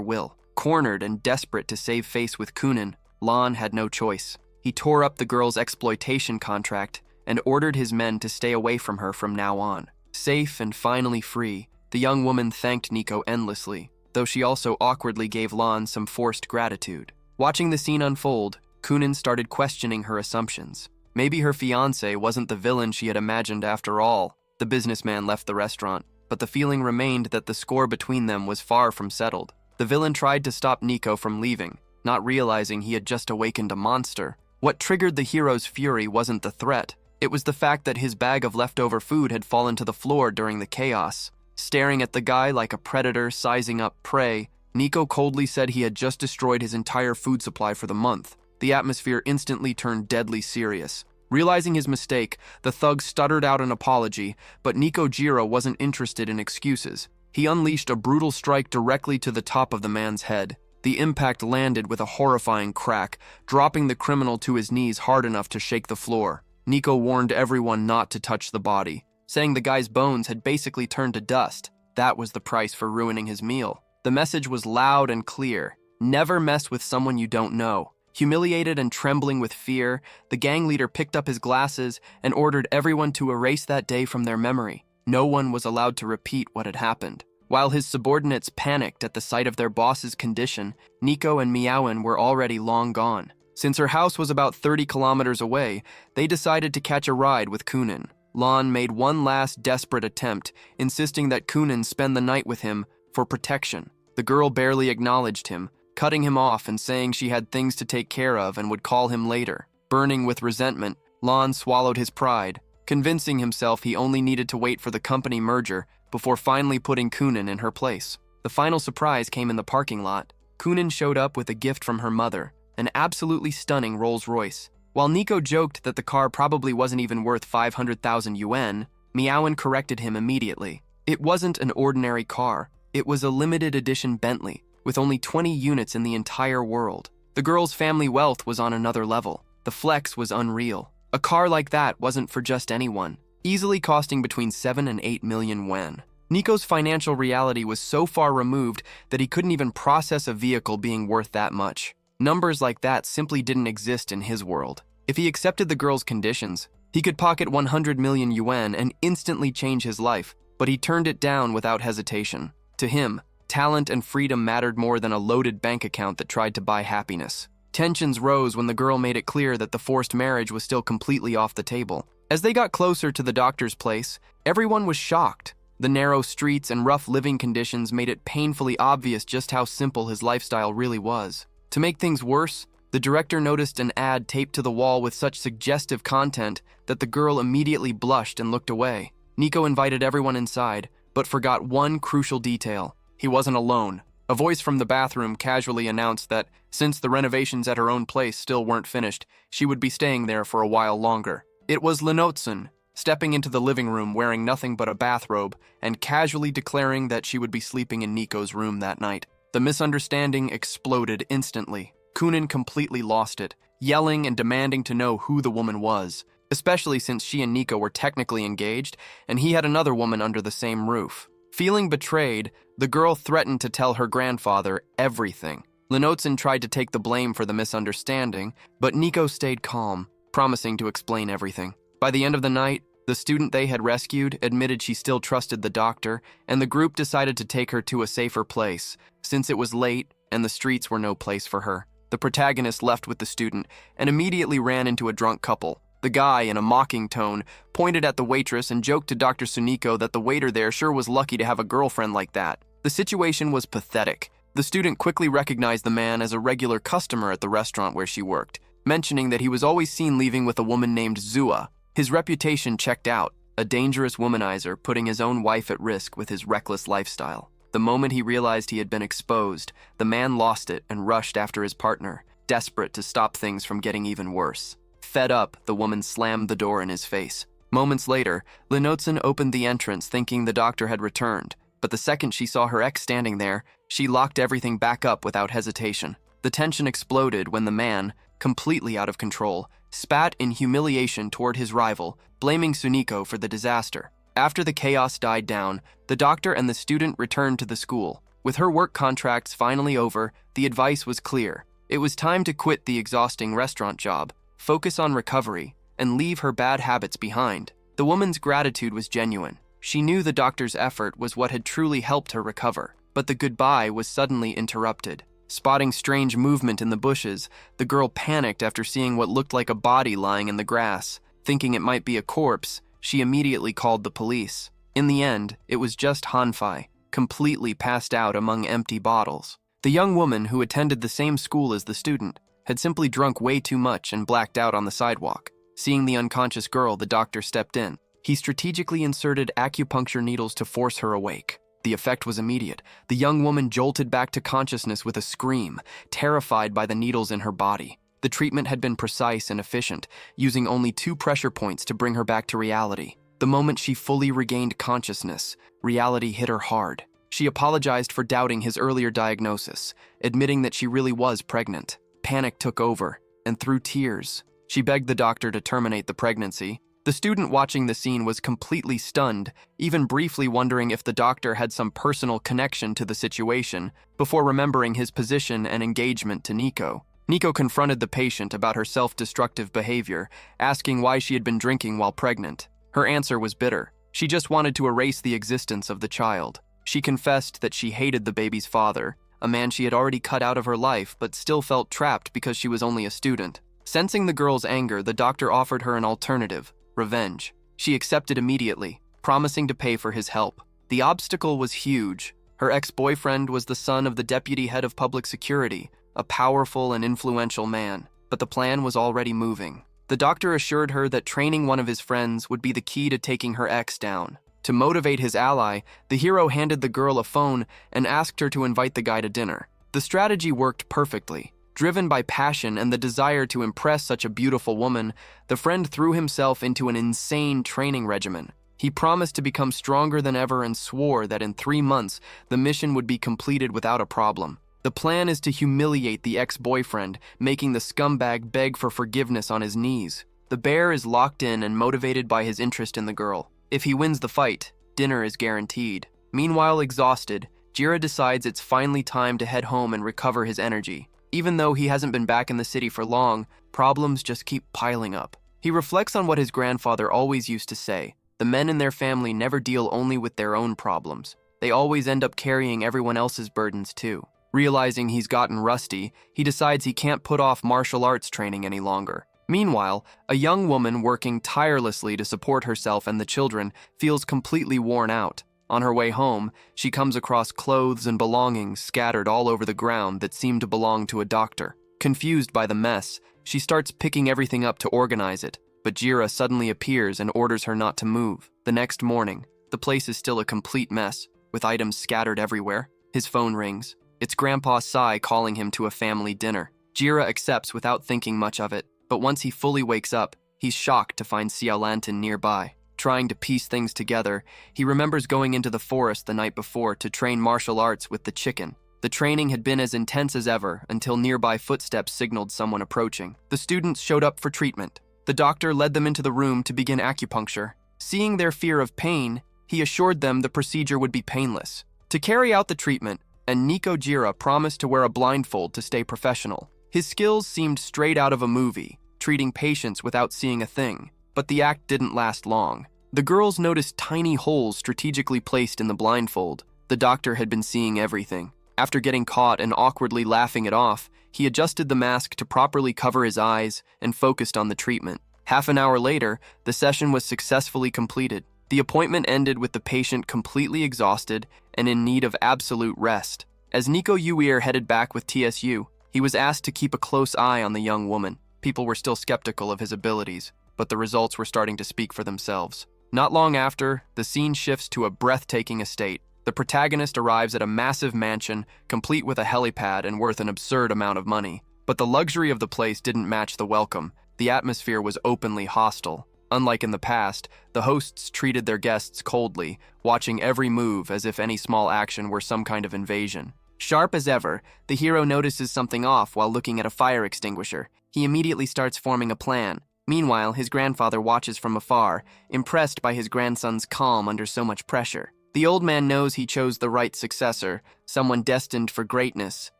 will. Cornered and desperate to save face with Kunin, Lon had no choice. He tore up the girl's exploitation contract and ordered his men to stay away from her from now on. Safe and finally free, the young woman thanked Nico endlessly, though she also awkwardly gave Lon some forced gratitude. Watching the scene unfold, Kunin started questioning her assumptions. Maybe her fiancé wasn't the villain she had imagined after all. The businessman left the restaurant, but the feeling remained that the score between them was far from settled. The villain tried to stop Nico from leaving, not realizing he had just awakened a monster. What triggered the hero's fury wasn't the threat. It was the fact that his bag of leftover food had fallen to the floor during the chaos. Staring at the guy like a predator sizing up prey, Nico coldly said he had just destroyed his entire food supply for the month. The atmosphere instantly turned deadly serious. Realizing his mistake, the thug stuttered out an apology, but Nico Jiro wasn't interested in excuses. He unleashed a brutal strike directly to the top of the man's head. The impact landed with a horrifying crack, dropping the criminal to his knees hard enough to shake the floor. Nico warned everyone not to touch the body, saying the guy's bones had basically turned to dust. That was the price for ruining his meal. The message was loud and clear. Never mess with someone you don't know. Humiliated and trembling with fear, the gang leader picked up his glasses and ordered everyone to erase that day from their memory. No one was allowed to repeat what had happened. While his subordinates panicked at the sight of their boss's condition, Nico and Miaowen were already long gone. Since her house was about 30 kilometers away, they decided to catch a ride with Kunin. Lon made one last desperate attempt, insisting that Kunin spend the night with him for protection. The girl barely acknowledged him, cutting him off and saying she had things to take care of and would call him later. Burning with resentment, Lon swallowed his pride, convincing himself he only needed to wait for the company merger before finally putting Kunin in her place. The final surprise came in the parking lot. Kunin showed up with a gift from her mother, an absolutely stunning Rolls-Royce. While Nico joked that the car probably wasn't even worth 500,000 yuan, Miaowen corrected him immediately. It wasn't an ordinary car. It was a limited edition Bentley, with only 20 units in the entire world. The girl's family wealth was on another level. The flex was unreal. A car like that wasn't for just anyone, easily costing between 7 and 8 million yuan. Nico's financial reality was so far removed that he couldn't even process a vehicle being worth that much. Numbers like that simply didn't exist in his world. If he accepted the girl's conditions, he could pocket 100 million yuan and instantly change his life, but he turned it down without hesitation. To him, talent and freedom mattered more than a loaded bank account that tried to buy happiness. Tensions rose when the girl made it clear that the forced marriage was still completely off the table. As they got closer to the doctor's place, everyone was shocked. The narrow streets and rough living conditions made it painfully obvious just how simple his lifestyle really was. To make things worse, the director noticed an ad taped to the wall with such suggestive content that the girl immediately blushed and looked away. Nico invited everyone inside, but forgot one crucial detail. He wasn't alone. A voice from the bathroom casually announced that, since the renovations at her own place still weren't finished, she would be staying there for a while longer. It was Linotsun, stepping into the living room wearing nothing but a bathrobe and casually declaring that she would be sleeping in Nico's room that night. The misunderstanding exploded instantly. Kunin completely lost it, yelling and demanding to know who the woman was, especially since she and Nico were technically engaged and he had another woman under the same roof. Feeling betrayed, the girl threatened to tell her grandfather everything. Linotsun tried to take the blame for the misunderstanding, but Nico stayed calm, promising to explain everything. By the end of the night, the student they had rescued admitted she still trusted the doctor, and the group decided to take her to a safer place, since it was late and the streets were no place for her. The protagonist left with the student and immediately ran into a drunk couple. The guy, in a mocking tone, pointed at the waitress and joked to Dr. Suniko that the waiter there sure was lucky to have a girlfriend like that. The situation was pathetic. The student quickly recognized the man as a regular customer at the restaurant where she worked, mentioning that he was always seen leaving with a woman named Zua. His reputation checked out, a dangerous womanizer putting his own wife at risk with his reckless lifestyle. The moment he realized he had been exposed, the man lost it and rushed after his partner, desperate to stop things from getting even worse. Fed up, the woman slammed the door in his face. Moments later, Linotsun opened the entrance thinking the doctor had returned, but the second she saw her ex standing there, she locked everything back up without hesitation. The tension exploded when the man, completely out of control, spat in humiliation toward his rival, blaming Suniko for the disaster. After the chaos died down, the doctor and the student returned to the school. With her work contracts finally over, the advice was clear. It was time to quit the exhausting restaurant job, focus on recovery, and leave her bad habits behind. The woman's gratitude was genuine. She knew the doctor's effort was what had truly helped her recover. But the goodbye was suddenly interrupted. Spotting strange movement in the bushes, the girl panicked after seeing what looked like a body lying in the grass. Thinking it might be a corpse, she immediately called the police. In the end, it was just Hanfei, completely passed out among empty bottles. The young woman, who attended the same school as the student, had simply drunk way too much and blacked out on the sidewalk. Seeing the unconscious girl, the doctor stepped in. He strategically inserted acupuncture needles to force her awake. The effect was immediate. The young woman jolted back to consciousness with a scream, terrified by the needles in her body. The treatment had been precise and efficient, using only 2 pressure points to bring her back to reality. The moment she fully regained consciousness, reality hit her hard. She apologized for doubting his earlier diagnosis, admitting that she really was pregnant. Panic took over, and through tears, she begged the doctor to terminate the pregnancy. The student watching the scene was completely stunned, even briefly wondering if the doctor had some personal connection to the situation, before remembering his position and engagement to Nico. Nico confronted the patient about her self-destructive behavior, asking why she had been drinking while pregnant. Her answer was bitter. She just wanted to erase the existence of the child. She confessed that she hated the baby's father, a man she had already cut out of her life but still felt trapped because she was only a student. Sensing the girl's anger, the doctor offered her an alternative: revenge. She accepted immediately, promising to pay for his help. The obstacle was huge. Her ex-boyfriend was the son of the deputy head of public security, a powerful and influential man, but the plan was already moving. The doctor assured her that training one of his friends would be the key to taking her ex down. To motivate his ally, the hero handed the girl a phone and asked her to invite the guy to dinner. The strategy worked perfectly. Driven by passion and the desire to impress such a beautiful woman, the friend threw himself into an insane training regimen. He promised to become stronger than ever and swore that in 3 months, the mission would be completed without a problem. The plan is to humiliate the ex-boyfriend, making the scumbag beg for forgiveness on his knees. The bear is locked in and motivated by his interest in the girl. If he wins the fight, dinner is guaranteed. Meanwhile, exhausted, Jira decides it's finally time to head home and recover his energy. Even though he hasn't been back in the city for long, problems just keep piling up. He reflects on what his grandfather always used to say: the men in their family never deal only with their own problems. They always end up carrying everyone else's burdens too. Realizing he's gotten rusty, he decides he can't put off martial arts training any longer. Meanwhile, a young woman working tirelessly to support herself and the children feels completely worn out. On her way home, she comes across clothes and belongings scattered all over the ground that seem to belong to a doctor. Confused by the mess, she starts picking everything up to organize it, but Jira suddenly appears and orders her not to move. The next morning, the place is still a complete mess, with items scattered everywhere. His phone rings. It's Grandpa Sai calling him to a family dinner. Jira accepts without thinking much of it, but once he fully wakes up, he's shocked to find Xiaolantan nearby. Trying to piece things together, he remembers going into the forest the night before to train martial arts with the chicken. The training had been as intense as ever until nearby footsteps signaled someone approaching. The students showed up for treatment. The doctor led them into the room to begin acupuncture. Seeing their fear of pain, he assured them the procedure would be painless. To carry out the treatment, and Nico Jira promised to wear a blindfold to stay professional. His skills seemed straight out of a movie, treating patients without seeing a thing. But the act didn't last long. The girls noticed tiny holes strategically placed in the blindfold. The doctor had been seeing everything. After getting caught and awkwardly laughing it off, he adjusted the mask to properly cover his eyes and focused on the treatment. Half an hour later, the session was successfully completed. The appointment ended with the patient completely exhausted and in need of absolute rest. As Nico Uir headed back with TSU, he was asked to keep a close eye on the young woman. People were still skeptical of his abilities, but the results were starting to speak for themselves. Not long after, the scene shifts to a breathtaking estate. The protagonist arrives at a massive mansion, complete with a helipad and worth an absurd amount of money. But the luxury of the place didn't match the welcome. The atmosphere was openly hostile. Unlike in the past, the hosts treated their guests coldly, watching every move as if any small action were some kind of invasion. Sharp as ever, the hero notices something off while looking at a fire extinguisher. He immediately starts forming a plan. Meanwhile, his grandfather watches from afar, impressed by his grandson's calm under so much pressure. The old man knows he chose the right successor, someone destined for greatness,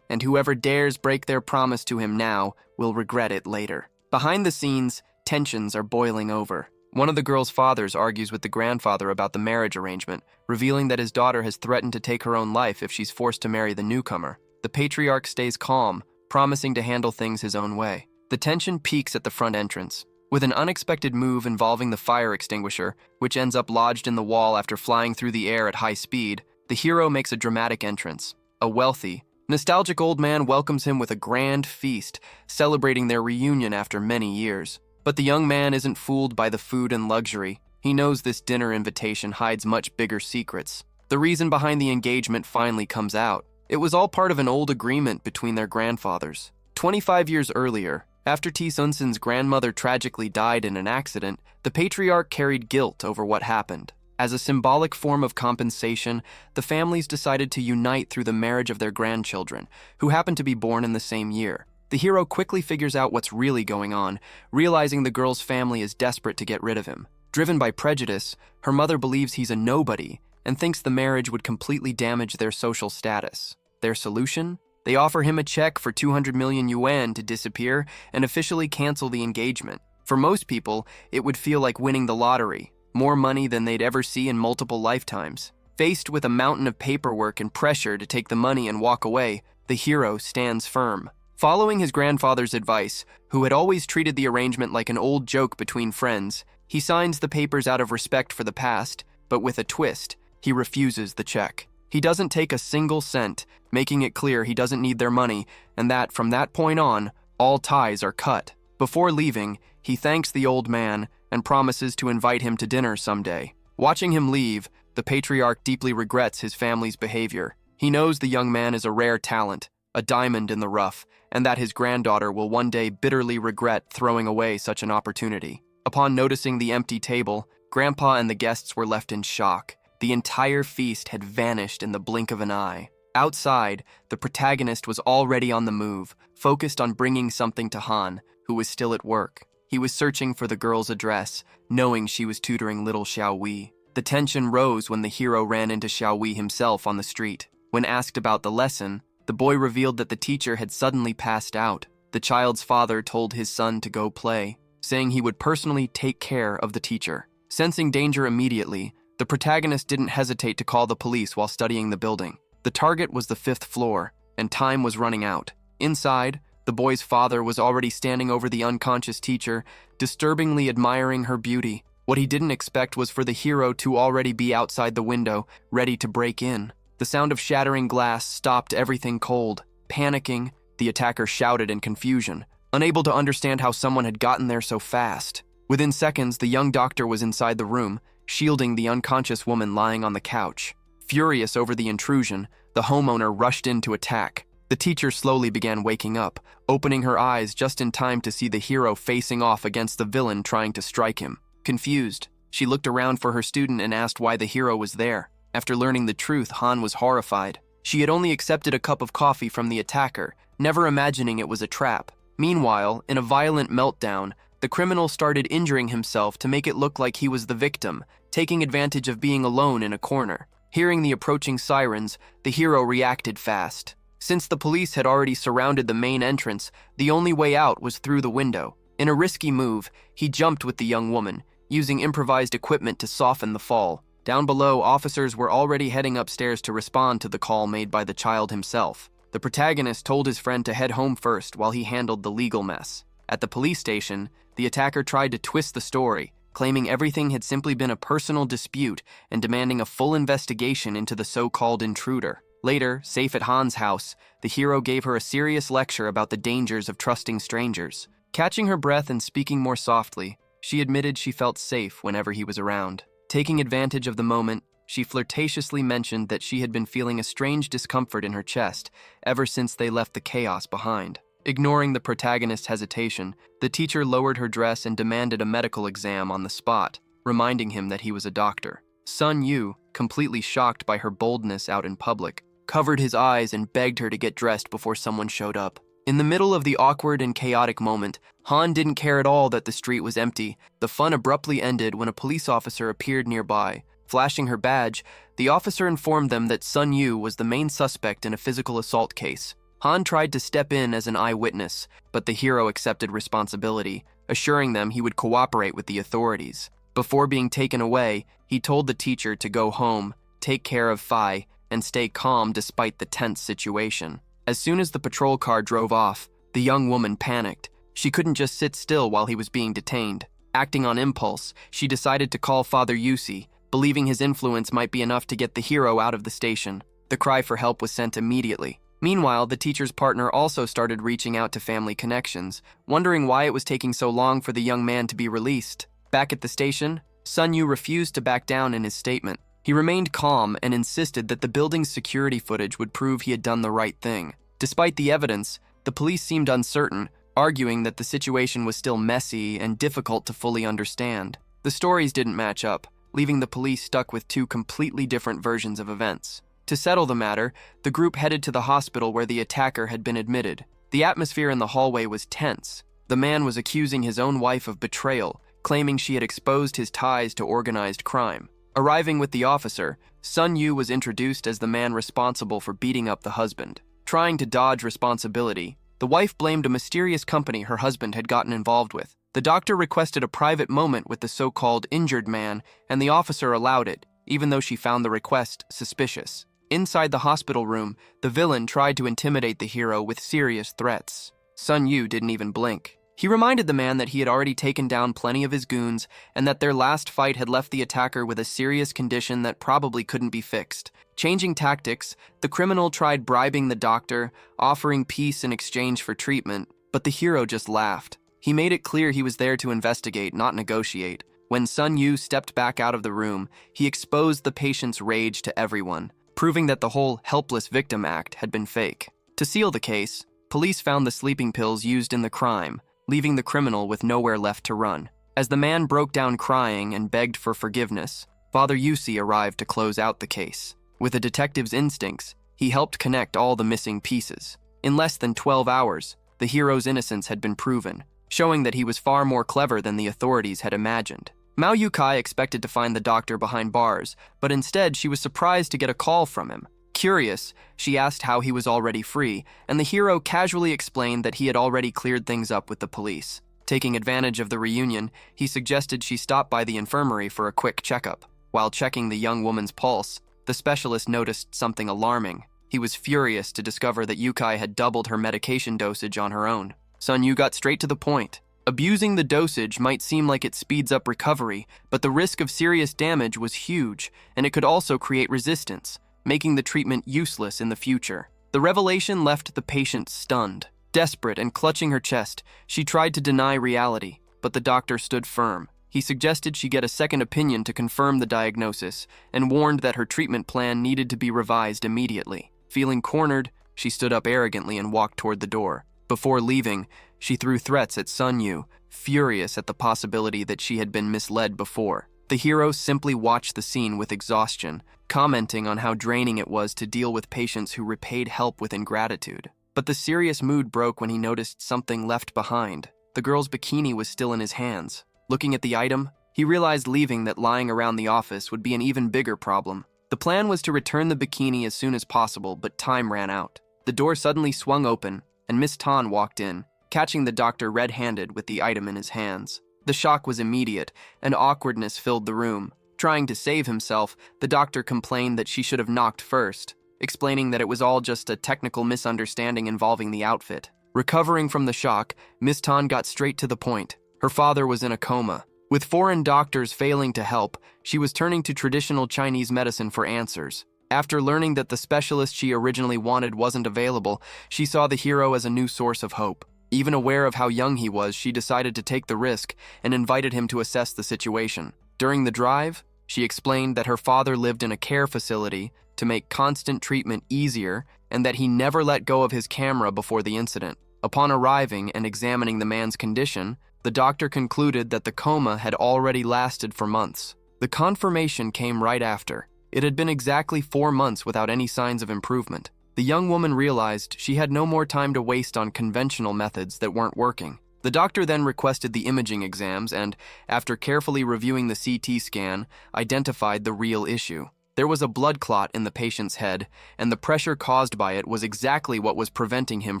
and whoever dares break their promise to him now will regret it later. Behind the scenes, tensions are boiling over. One of the girl's fathers argues with the grandfather about the marriage arrangement, revealing that his daughter has threatened to take her own life if she's forced to marry the newcomer. The patriarch stays calm, promising to handle things his own way. The tension peaks at the front entrance, with an unexpected move involving the fire extinguisher, which ends up lodged in the wall after flying through the air at high speed. The hero makes a dramatic entrance. A wealthy, nostalgic old man welcomes him with a grand feast, celebrating their reunion after many years. But the young man isn't fooled by the food and luxury. He knows this dinner invitation hides much bigger secrets. The reason behind the engagement finally comes out. It was all part of an old agreement between their grandfathers. 25 years earlier, after T. Sunsen's grandmother tragically died in an accident, the patriarch carried guilt over what happened. As a symbolic form of compensation, the families decided to unite through the marriage of their grandchildren, who happened to be born in the same year. The hero quickly figures out what's really going on, realizing the girl's family is desperate to get rid of him. Driven by prejudice, her mother believes he's a nobody and thinks the marriage would completely damage their social status. Their solution? They offer him a check for 200 million yuan to disappear and officially cancel the engagement. For most people, it would feel like winning the lottery, more money than they'd ever see in multiple lifetimes. Faced with a mountain of paperwork and pressure to take the money and walk away, the hero stands firm. Following his grandfather's advice, who had always treated the arrangement like an old joke between friends, he signs the papers out of respect for the past, but with a twist, he refuses the check. He doesn't take a single cent, making it clear he doesn't need their money, and that from that point on, all ties are cut. Before leaving, he thanks the old man and promises to invite him to dinner someday. Watching him leave, the patriarch deeply regrets his family's behavior. He knows the young man is a rare talent, a diamond in the rough, and that his granddaughter will one day bitterly regret throwing away such an opportunity. Upon noticing the empty table, Grandpa and the guests were left in shock. The entire feast had vanished in the blink of an eye. Outside, the protagonist was already on the move, focused on bringing something to Han, who was still at work. He was searching for the girl's address, knowing she was tutoring little Xiao Wei. The tension rose when the hero ran into Xiao Wei himself on the street. When asked about the lesson, the boy revealed that the teacher had suddenly passed out. The child's father told his son to go play, saying he would personally take care of the teacher. Sensing danger immediately, the protagonist didn't hesitate to call the police while studying the building. The target was the 5th floor, and time was running out. Inside, the boy's father was already standing over the unconscious teacher, disturbingly admiring her beauty. What he didn't expect was for the hero to already be outside the window, ready to break in. The sound of shattering glass stopped everything cold. Panicking, the attacker shouted in confusion, unable to understand how someone had gotten there so fast. Within seconds, the young doctor was inside the room, shielding the unconscious woman lying on the couch. Furious over the intrusion, the homeowner rushed in to attack. The teacher slowly began waking up, opening her eyes just in time to see the hero facing off against the villain trying to strike him. Confused, she looked around for her student and asked why the hero was there. After learning the truth, Han was horrified. She had only accepted a cup of coffee from the attacker, never imagining it was a trap. Meanwhile, in a violent meltdown, the criminal started injuring himself to make it look like he was the victim, taking advantage of being alone in a corner. Hearing the approaching sirens, the hero reacted fast. Since the police had already surrounded the main entrance, the only way out was through the window. In a risky move, he jumped with the young woman, using improvised equipment to soften the fall. Down below, officers were already heading upstairs to respond to the call made by the child himself. The protagonist told his friend to head home first while he handled the legal mess. At the police station, the attacker tried to twist the story, claiming everything had simply been a personal dispute and demanding a full investigation into the so-called intruder. Later, safe at Han's house, the hero gave her a serious lecture about the dangers of trusting strangers. Catching her breath and speaking more softly, she admitted she felt safe whenever he was around. Taking advantage of the moment, she flirtatiously mentioned that she had been feeling a strange discomfort in her chest ever since they left the chaos behind. Ignoring the protagonist's hesitation, the teacher lowered her dress and demanded a medical exam on the spot, reminding him that he was a doctor. Sun Yu, completely shocked by her boldness out in public, covered his eyes and begged her to get dressed before someone showed up. In the middle of the awkward and chaotic moment, Han didn't care at all that the street was empty. The fun abruptly ended when a police officer appeared nearby. Flashing her badge, the officer informed them that Sun Yu was the main suspect in a physical assault case. Han tried to step in as an eyewitness, but the hero accepted responsibility, assuring them he would cooperate with the authorities. Before being taken away, he told the teacher to go home, take care of Phi, and stay calm despite the tense situation. As soon as the patrol car drove off, the young woman panicked. She couldn't just sit still while he was being detained. Acting on impulse, she decided to call Father Yusi, believing his influence might be enough to get the hero out of the station. The cry for help was sent immediately. Meanwhile, the teacher's partner also started reaching out to family connections, wondering why it was taking so long for the young man to be released. Back at the station, Sun Yu refused to back down in his statement. He remained calm and insisted that the building's security footage would prove he had done the right thing. Despite the evidence, the police seemed uncertain, arguing that the situation was still messy and difficult to fully understand. The stories didn't match up, leaving the police stuck with two completely different versions of events. To settle the matter, the group headed to the hospital where the attacker had been admitted. The atmosphere in the hallway was tense. The man was accusing his own wife of betrayal, claiming she had exposed his ties to organized crime. Arriving with the officer, Sun Yu was introduced as the man responsible for beating up the husband. Trying to dodge responsibility, the wife blamed a mysterious company her husband had gotten involved with. The doctor requested a private moment with the so-called injured man, and the officer allowed it, even though she found the request suspicious. Inside the hospital room, the villain tried to intimidate the hero with serious threats. Sun Yu didn't even blink. He reminded the man that he had already taken down plenty of his goons and that their last fight had left the attacker with a serious condition that probably couldn't be fixed. Changing tactics, the criminal tried bribing the doctor, offering peace in exchange for treatment, but the hero just laughed. He made it clear he was there to investigate, not negotiate. When Sun Yu stepped back out of the room, he exposed the patient's rage to everyone, proving that the whole helpless victim act had been fake. To seal the case, police found the sleeping pills used in the crime, leaving the criminal with nowhere left to run. As the man broke down crying and begged for forgiveness, Father Yusi arrived to close out the case. With a detective's instincts, he helped connect all the missing pieces. In less than 12 hours, the hero's innocence had been proven, showing that he was far more clever than the authorities had imagined. Mao Yukai expected to find the doctor behind bars, but instead she was surprised to get a call from him. Curious, she asked how he was already free, and the hero casually explained that he had already cleared things up with the police. Taking advantage of the reunion, he suggested she stop by the infirmary for a quick checkup. While checking the young woman's pulse, the specialist noticed something alarming. He was furious to discover that Yukai had doubled her medication dosage on her own. Sun Yu got straight to the point. Abusing the dosage might seem like it speeds up recovery, but the risk of serious damage was huge, and it could also create resistance, making the treatment useless in the future. The revelation left the patient stunned. Desperate and clutching her chest, she tried to deny reality, but the doctor stood firm. He suggested she get a second opinion to confirm the diagnosis, and warned that her treatment plan needed to be revised immediately. Feeling cornered, she stood up arrogantly and walked toward the door. Before leaving, she threw threats at Sun Yu, furious at the possibility that she had been misled before. The hero simply watched the scene with exhaustion, commenting on how draining it was to deal with patients who repaid help with ingratitude. But the serious mood broke when he noticed something left behind. The girl's bikini was still in his hands. Looking at the item, he realized leaving that lying around the office would be an even bigger problem. The plan was to return the bikini as soon as possible, but time ran out. The door suddenly swung open, and Miss Tan walked in, catching the doctor red-handed with the item in his hands. The shock was immediate, and awkwardness filled the room. Trying to save himself, the doctor complained that she should have knocked first, explaining that it was all just a technical misunderstanding involving the outfit. Recovering from the shock, Miss Tan got straight to the point. Her father was in a coma. With foreign doctors failing to help, she was turning to traditional Chinese medicine for answers. After learning that the specialist she originally wanted wasn't available, she saw the hero as a new source of hope. Even aware of how young he was, she decided to take the risk and invited him to assess the situation. During the drive, she explained that her father lived in a care facility to make constant treatment easier and that he never let go of his camera before the incident. Upon arriving and examining the man's condition, the doctor concluded that the coma had already lasted for months. The confirmation came right after. It had been exactly 4 months without any signs of improvement. The young woman realized she had no more time to waste on conventional methods that weren't working. The doctor then requested the imaging exams and, after carefully reviewing the CT scan, identified the real issue. There was a blood clot in the patient's head, and the pressure caused by it was exactly what was preventing him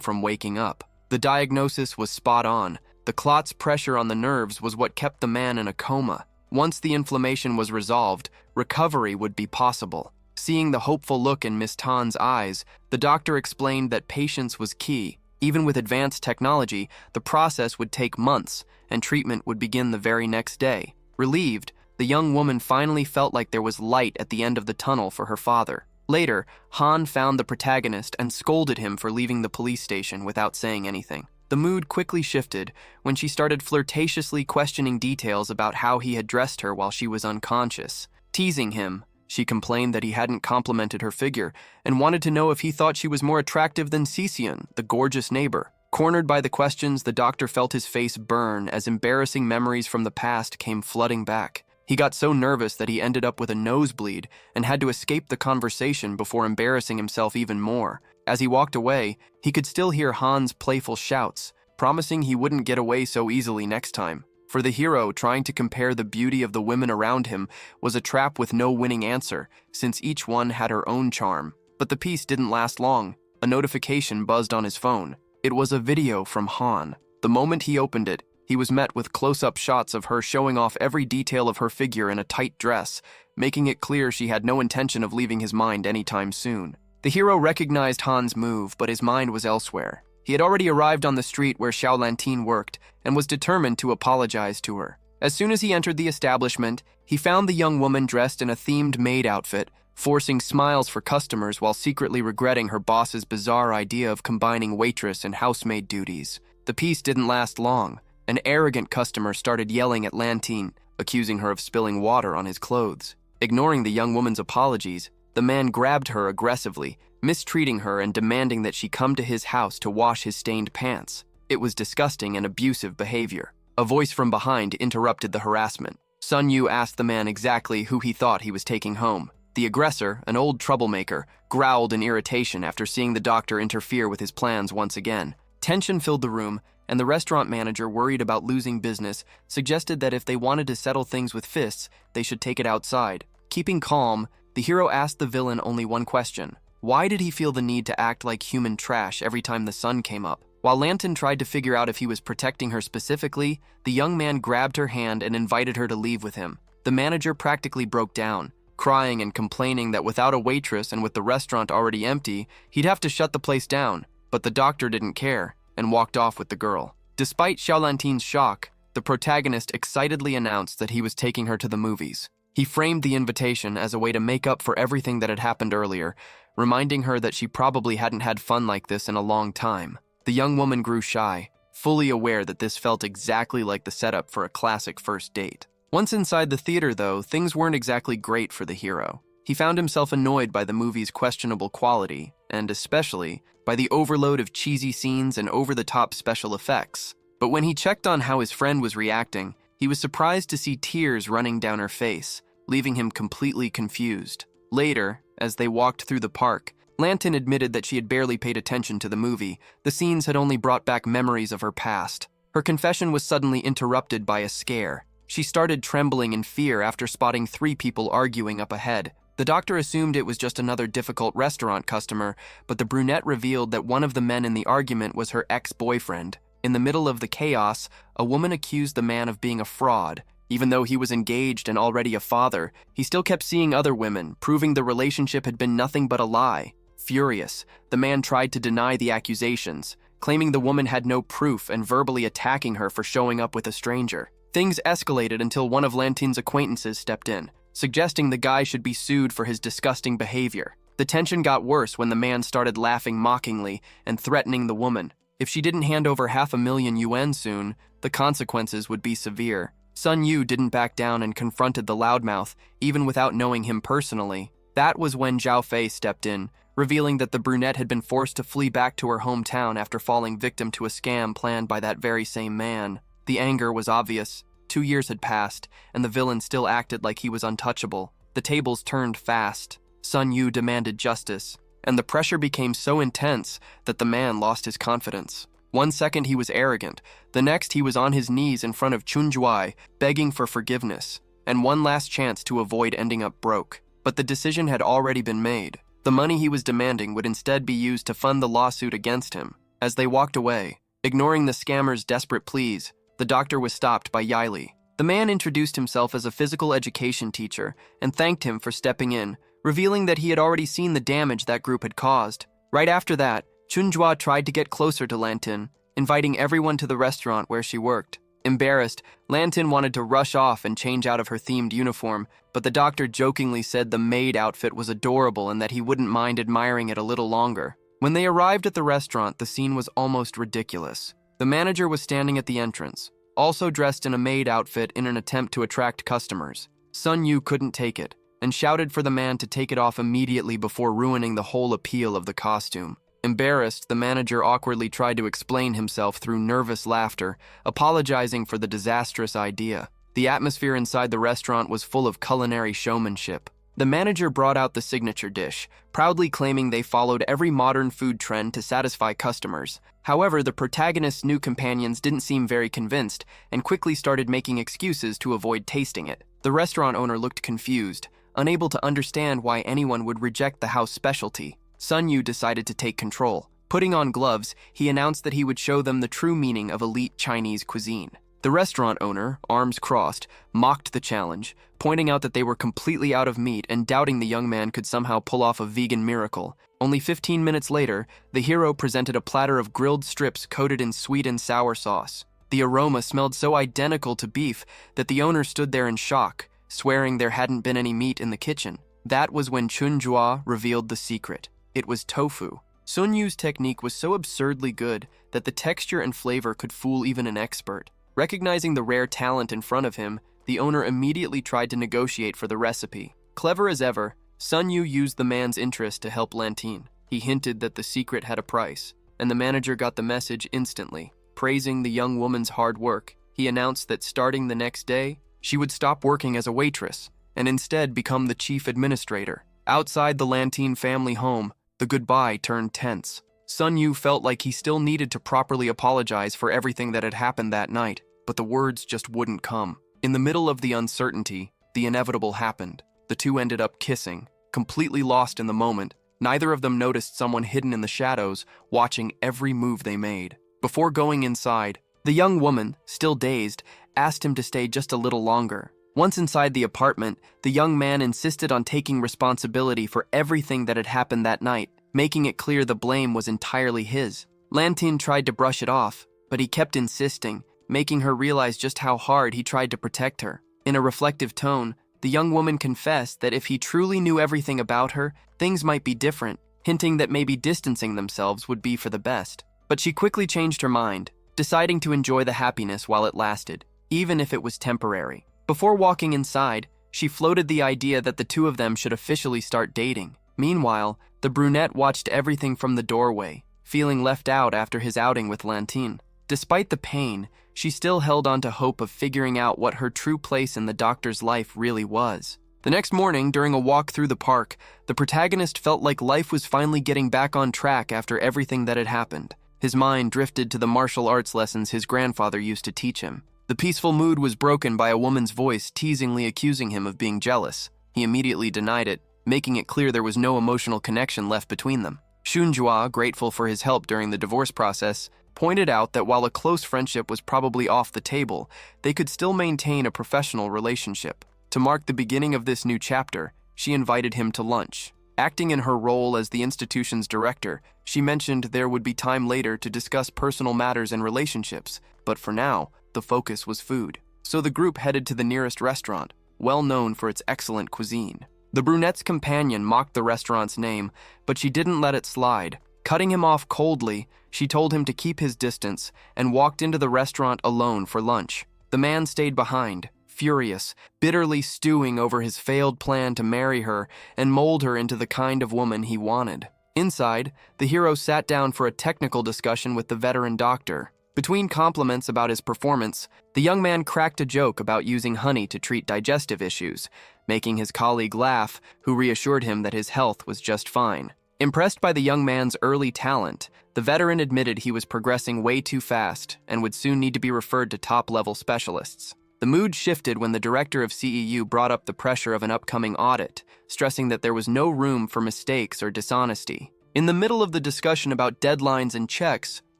from waking up. The diagnosis was spot on. The clot's pressure on the nerves was what kept the man in a coma. Once the inflammation was resolved, recovery would be possible. Seeing the hopeful look in Miss Tan's eyes, the doctor explained that patience was key. Even with advanced technology, the process would take months, and treatment would begin the very next day. Relieved, the young woman finally felt like there was light at the end of the tunnel for her father. Later, Han found the protagonist and scolded him for leaving the police station without saying anything. The mood quickly shifted when she started flirtatiously questioning details about how he had dressed her while she was unconscious. Teasing him, she complained that he hadn't complimented her figure and wanted to know if he thought she was more attractive than Sisian, the gorgeous neighbor. Cornered by the questions, the doctor felt his face burn as embarrassing memories from the past came flooding back. He got so nervous that he ended up with a nosebleed and had to escape the conversation before embarrassing himself even more. As he walked away, he could still hear Han's playful shouts, promising he wouldn't get away so easily next time. For the hero, trying to compare the beauty of the women around him was a trap with no winning answer, since each one had her own charm. But the peace didn't last long. A notification buzzed on his phone. It was a video from Han. The moment he opened it, he was met with close-up shots of her showing off every detail of her figure in a tight dress, making it clear she had no intention of leaving his mind anytime soon. The hero recognized Han's move, but his mind was elsewhere. He had already arrived on the street where Xiao Lantin worked and was determined to apologize to her. As soon as he entered the establishment, he found the young woman dressed in a themed maid outfit, forcing smiles for customers while secretly regretting her boss's bizarre idea of combining waitress and housemaid duties. The peace didn't last long. An arrogant customer started yelling at Lantin, accusing her of spilling water on his clothes. Ignoring the young woman's apologies, the man grabbed her aggressively, mistreating her and demanding that she come to his house to wash his stained pants. It was disgusting and abusive behavior. A voice from behind interrupted the harassment. Sun Yu asked the man exactly who he thought he was taking home. The aggressor, an old troublemaker, growled in irritation after seeing the doctor interfere with his plans once again. Tension filled the room, and the restaurant manager, worried about losing business, suggested that if they wanted to settle things with fists, they should take it outside. Keeping calm, the hero asked the villain only one question. Why did he feel the need to act like human trash every time the sun came up? While Lantin tried to figure out if he was protecting her specifically, the young man grabbed her hand and invited her to leave with him. The manager practically broke down, crying and complaining that without a waitress and with the restaurant already empty, he'd have to shut the place down. But the doctor didn't care and walked off with the girl. Despite Xiao Lantin's shock, the protagonist excitedly announced that he was taking her to the movies. He framed the invitation as a way to make up for everything that had happened earlier, reminding her that she probably hadn't had fun like this in a long time. The young woman grew shy, fully aware that this felt exactly like the setup for a classic first date. Once inside the theater, though, things weren't exactly great for the hero. He found himself annoyed by the movie's questionable quality, and especially by the overload of cheesy scenes and over-the-top special effects. But when he checked on how his friend was reacting, he was surprised to see tears running down her face, leaving him completely confused. Later, as they walked through the park, Lantin admitted that she had barely paid attention to the movie. The scenes had only brought back memories of her past. Her confession was suddenly interrupted by a scare. She started trembling in fear after spotting 3 people arguing up ahead. The doctor assumed it was just another difficult restaurant customer, but the brunette revealed that one of the men in the argument was her ex-boyfriend. In the middle of the chaos, a woman accused the man of being a fraud. Even though he was engaged and already a father, he still kept seeing other women, proving the relationship had been nothing but a lie. Furious, the man tried to deny the accusations, claiming the woman had no proof and verbally attacking her for showing up with a stranger. Things escalated until one of Lantin's acquaintances stepped in, suggesting the guy should be sued for his disgusting behavior. The tension got worse when the man started laughing mockingly and threatening the woman. If she didn't hand over 500,000 yuan soon, the consequences would be severe. Sun Yu didn't back down and confronted the loudmouth, even without knowing him personally. That was when Zhao Fei stepped in, revealing that the brunette had been forced to flee back to her hometown after falling victim to a scam planned by that very same man. The anger was obvious. 2 years had passed, and the villain still acted like he was untouchable. The tables turned fast. Sun Yu demanded justice, and the pressure became so intense that the man lost his confidence. 1 second he was arrogant, the next he was on his knees in front of Chunjuai, begging for forgiveness, and one last chance to avoid ending up broke. But the decision had already been made. The money he was demanding would instead be used to fund the lawsuit against him. As they walked away, ignoring the scammer's desperate pleas, the doctor was stopped by Yahello. The man introduced himself as a physical education teacher and thanked him for stepping in, revealing that he had already seen the damage that group had caused. Right after that, Chunjua tried to get closer to Lantin, inviting everyone to the restaurant where she worked. Embarrassed, Lantin wanted to rush off and change out of her themed uniform, but the doctor jokingly said the maid outfit was adorable and that he wouldn't mind admiring it a little longer. When they arrived at the restaurant, the scene was almost ridiculous. The manager was standing at the entrance, also dressed in a maid outfit in an attempt to attract customers. Sun Yu couldn't take it, and shouted for the man to take it off immediately before ruining the whole appeal of the costume. Embarrassed, the manager awkwardly tried to explain himself through nervous laughter, apologizing for the disastrous idea. The atmosphere inside the restaurant was full of culinary showmanship. The manager brought out the signature dish, proudly claiming they followed every modern food trend to satisfy customers. However, the protagonist's new companions didn't seem very convinced and quickly started making excuses to avoid tasting it. The restaurant owner looked confused, unable to understand why anyone would reject the house specialty. Sun Yu decided to take control. Putting on gloves, he announced that he would show them the true meaning of elite Chinese cuisine. The restaurant owner, arms crossed, mocked the challenge, pointing out that they were completely out of meat and doubting the young man could somehow pull off a vegan miracle. Only 15 minutes later, the hero presented a platter of grilled strips coated in sweet and sour sauce. The aroma smelled so identical to beef that the owner stood there in shock, swearing there hadn't been any meat in the kitchen. That was when Chunjua revealed the secret. It was tofu. Sun Yu's technique was so absurdly good that the texture and flavor could fool even an expert. Recognizing the rare talent in front of him, the owner immediately tried to negotiate for the recipe. Clever as ever, Sun Yu used the man's interest to help Lantin. He hinted that the secret had a price, and the manager got the message instantly. Praising the young woman's hard work, he announced that starting the next day, she would stop working as a waitress and instead become the chief administrator. Outside the Lantin family home, the goodbye turned tense. Sun Yu felt like he still needed to properly apologize for everything that had happened that night, but the words just wouldn't come. In the middle of the uncertainty, the inevitable happened. The two ended up kissing, completely lost in the moment. Neither of them noticed someone hidden in the shadows, watching every move they made. Before going inside, the young woman, still dazed, asked him to stay just a little longer. Once inside the apartment, the young man insisted on taking responsibility for everything that had happened that night, making it clear the blame was entirely his. Lantin tried to brush it off, but he kept insisting, making her realize just how hard he tried to protect her. In a reflective tone, the young woman confessed that if he truly knew everything about her, things might be different, hinting that maybe distancing themselves would be for the best. But she quickly changed her mind, deciding to enjoy the happiness while it lasted, even if it was temporary. Before walking inside, she floated the idea that the two of them should officially start dating. Meanwhile, the brunette watched everything from the doorway, feeling left out after his outing with Lantin. Despite the pain, she still held on to hope of figuring out what her true place in the doctor's life really was. The next morning, during a walk through the park, the protagonist felt like life was finally getting back on track after everything that had happened. His mind drifted to the martial arts lessons his grandfather used to teach him. The peaceful mood was broken by a woman's voice teasingly accusing him of being jealous. He immediately denied it, making it clear there was no emotional connection left between them. Shunjua, grateful for his help during the divorce process, pointed out that while a close friendship was probably off the table, they could still maintain a professional relationship. To mark the beginning of this new chapter, she invited him to lunch. Acting in her role as the institution's director, she mentioned there would be time later to discuss personal matters and relationships, but for now, the focus was food. So the group headed to the nearest restaurant, well known for its excellent cuisine. The brunette's companion mocked the restaurant's name, but she didn't let it slide. Cutting him off coldly, she told him to keep his distance and walked into the restaurant alone for lunch. The man stayed behind, furious, bitterly stewing over his failed plan to marry her and mold her into the kind of woman he wanted. Inside, the hero sat down for a technical discussion with the veteran doctor. Between compliments about his performance, the young man cracked a joke about using honey to treat digestive issues, making his colleague laugh, who reassured him that his health was just fine. Impressed by the young man's early talent, the veteran admitted he was progressing way too fast and would soon need to be referred to top-level specialists. The mood shifted when the director of CEU brought up the pressure of an upcoming audit, stressing that there was no room for mistakes or dishonesty. In the middle of the discussion about deadlines and checks,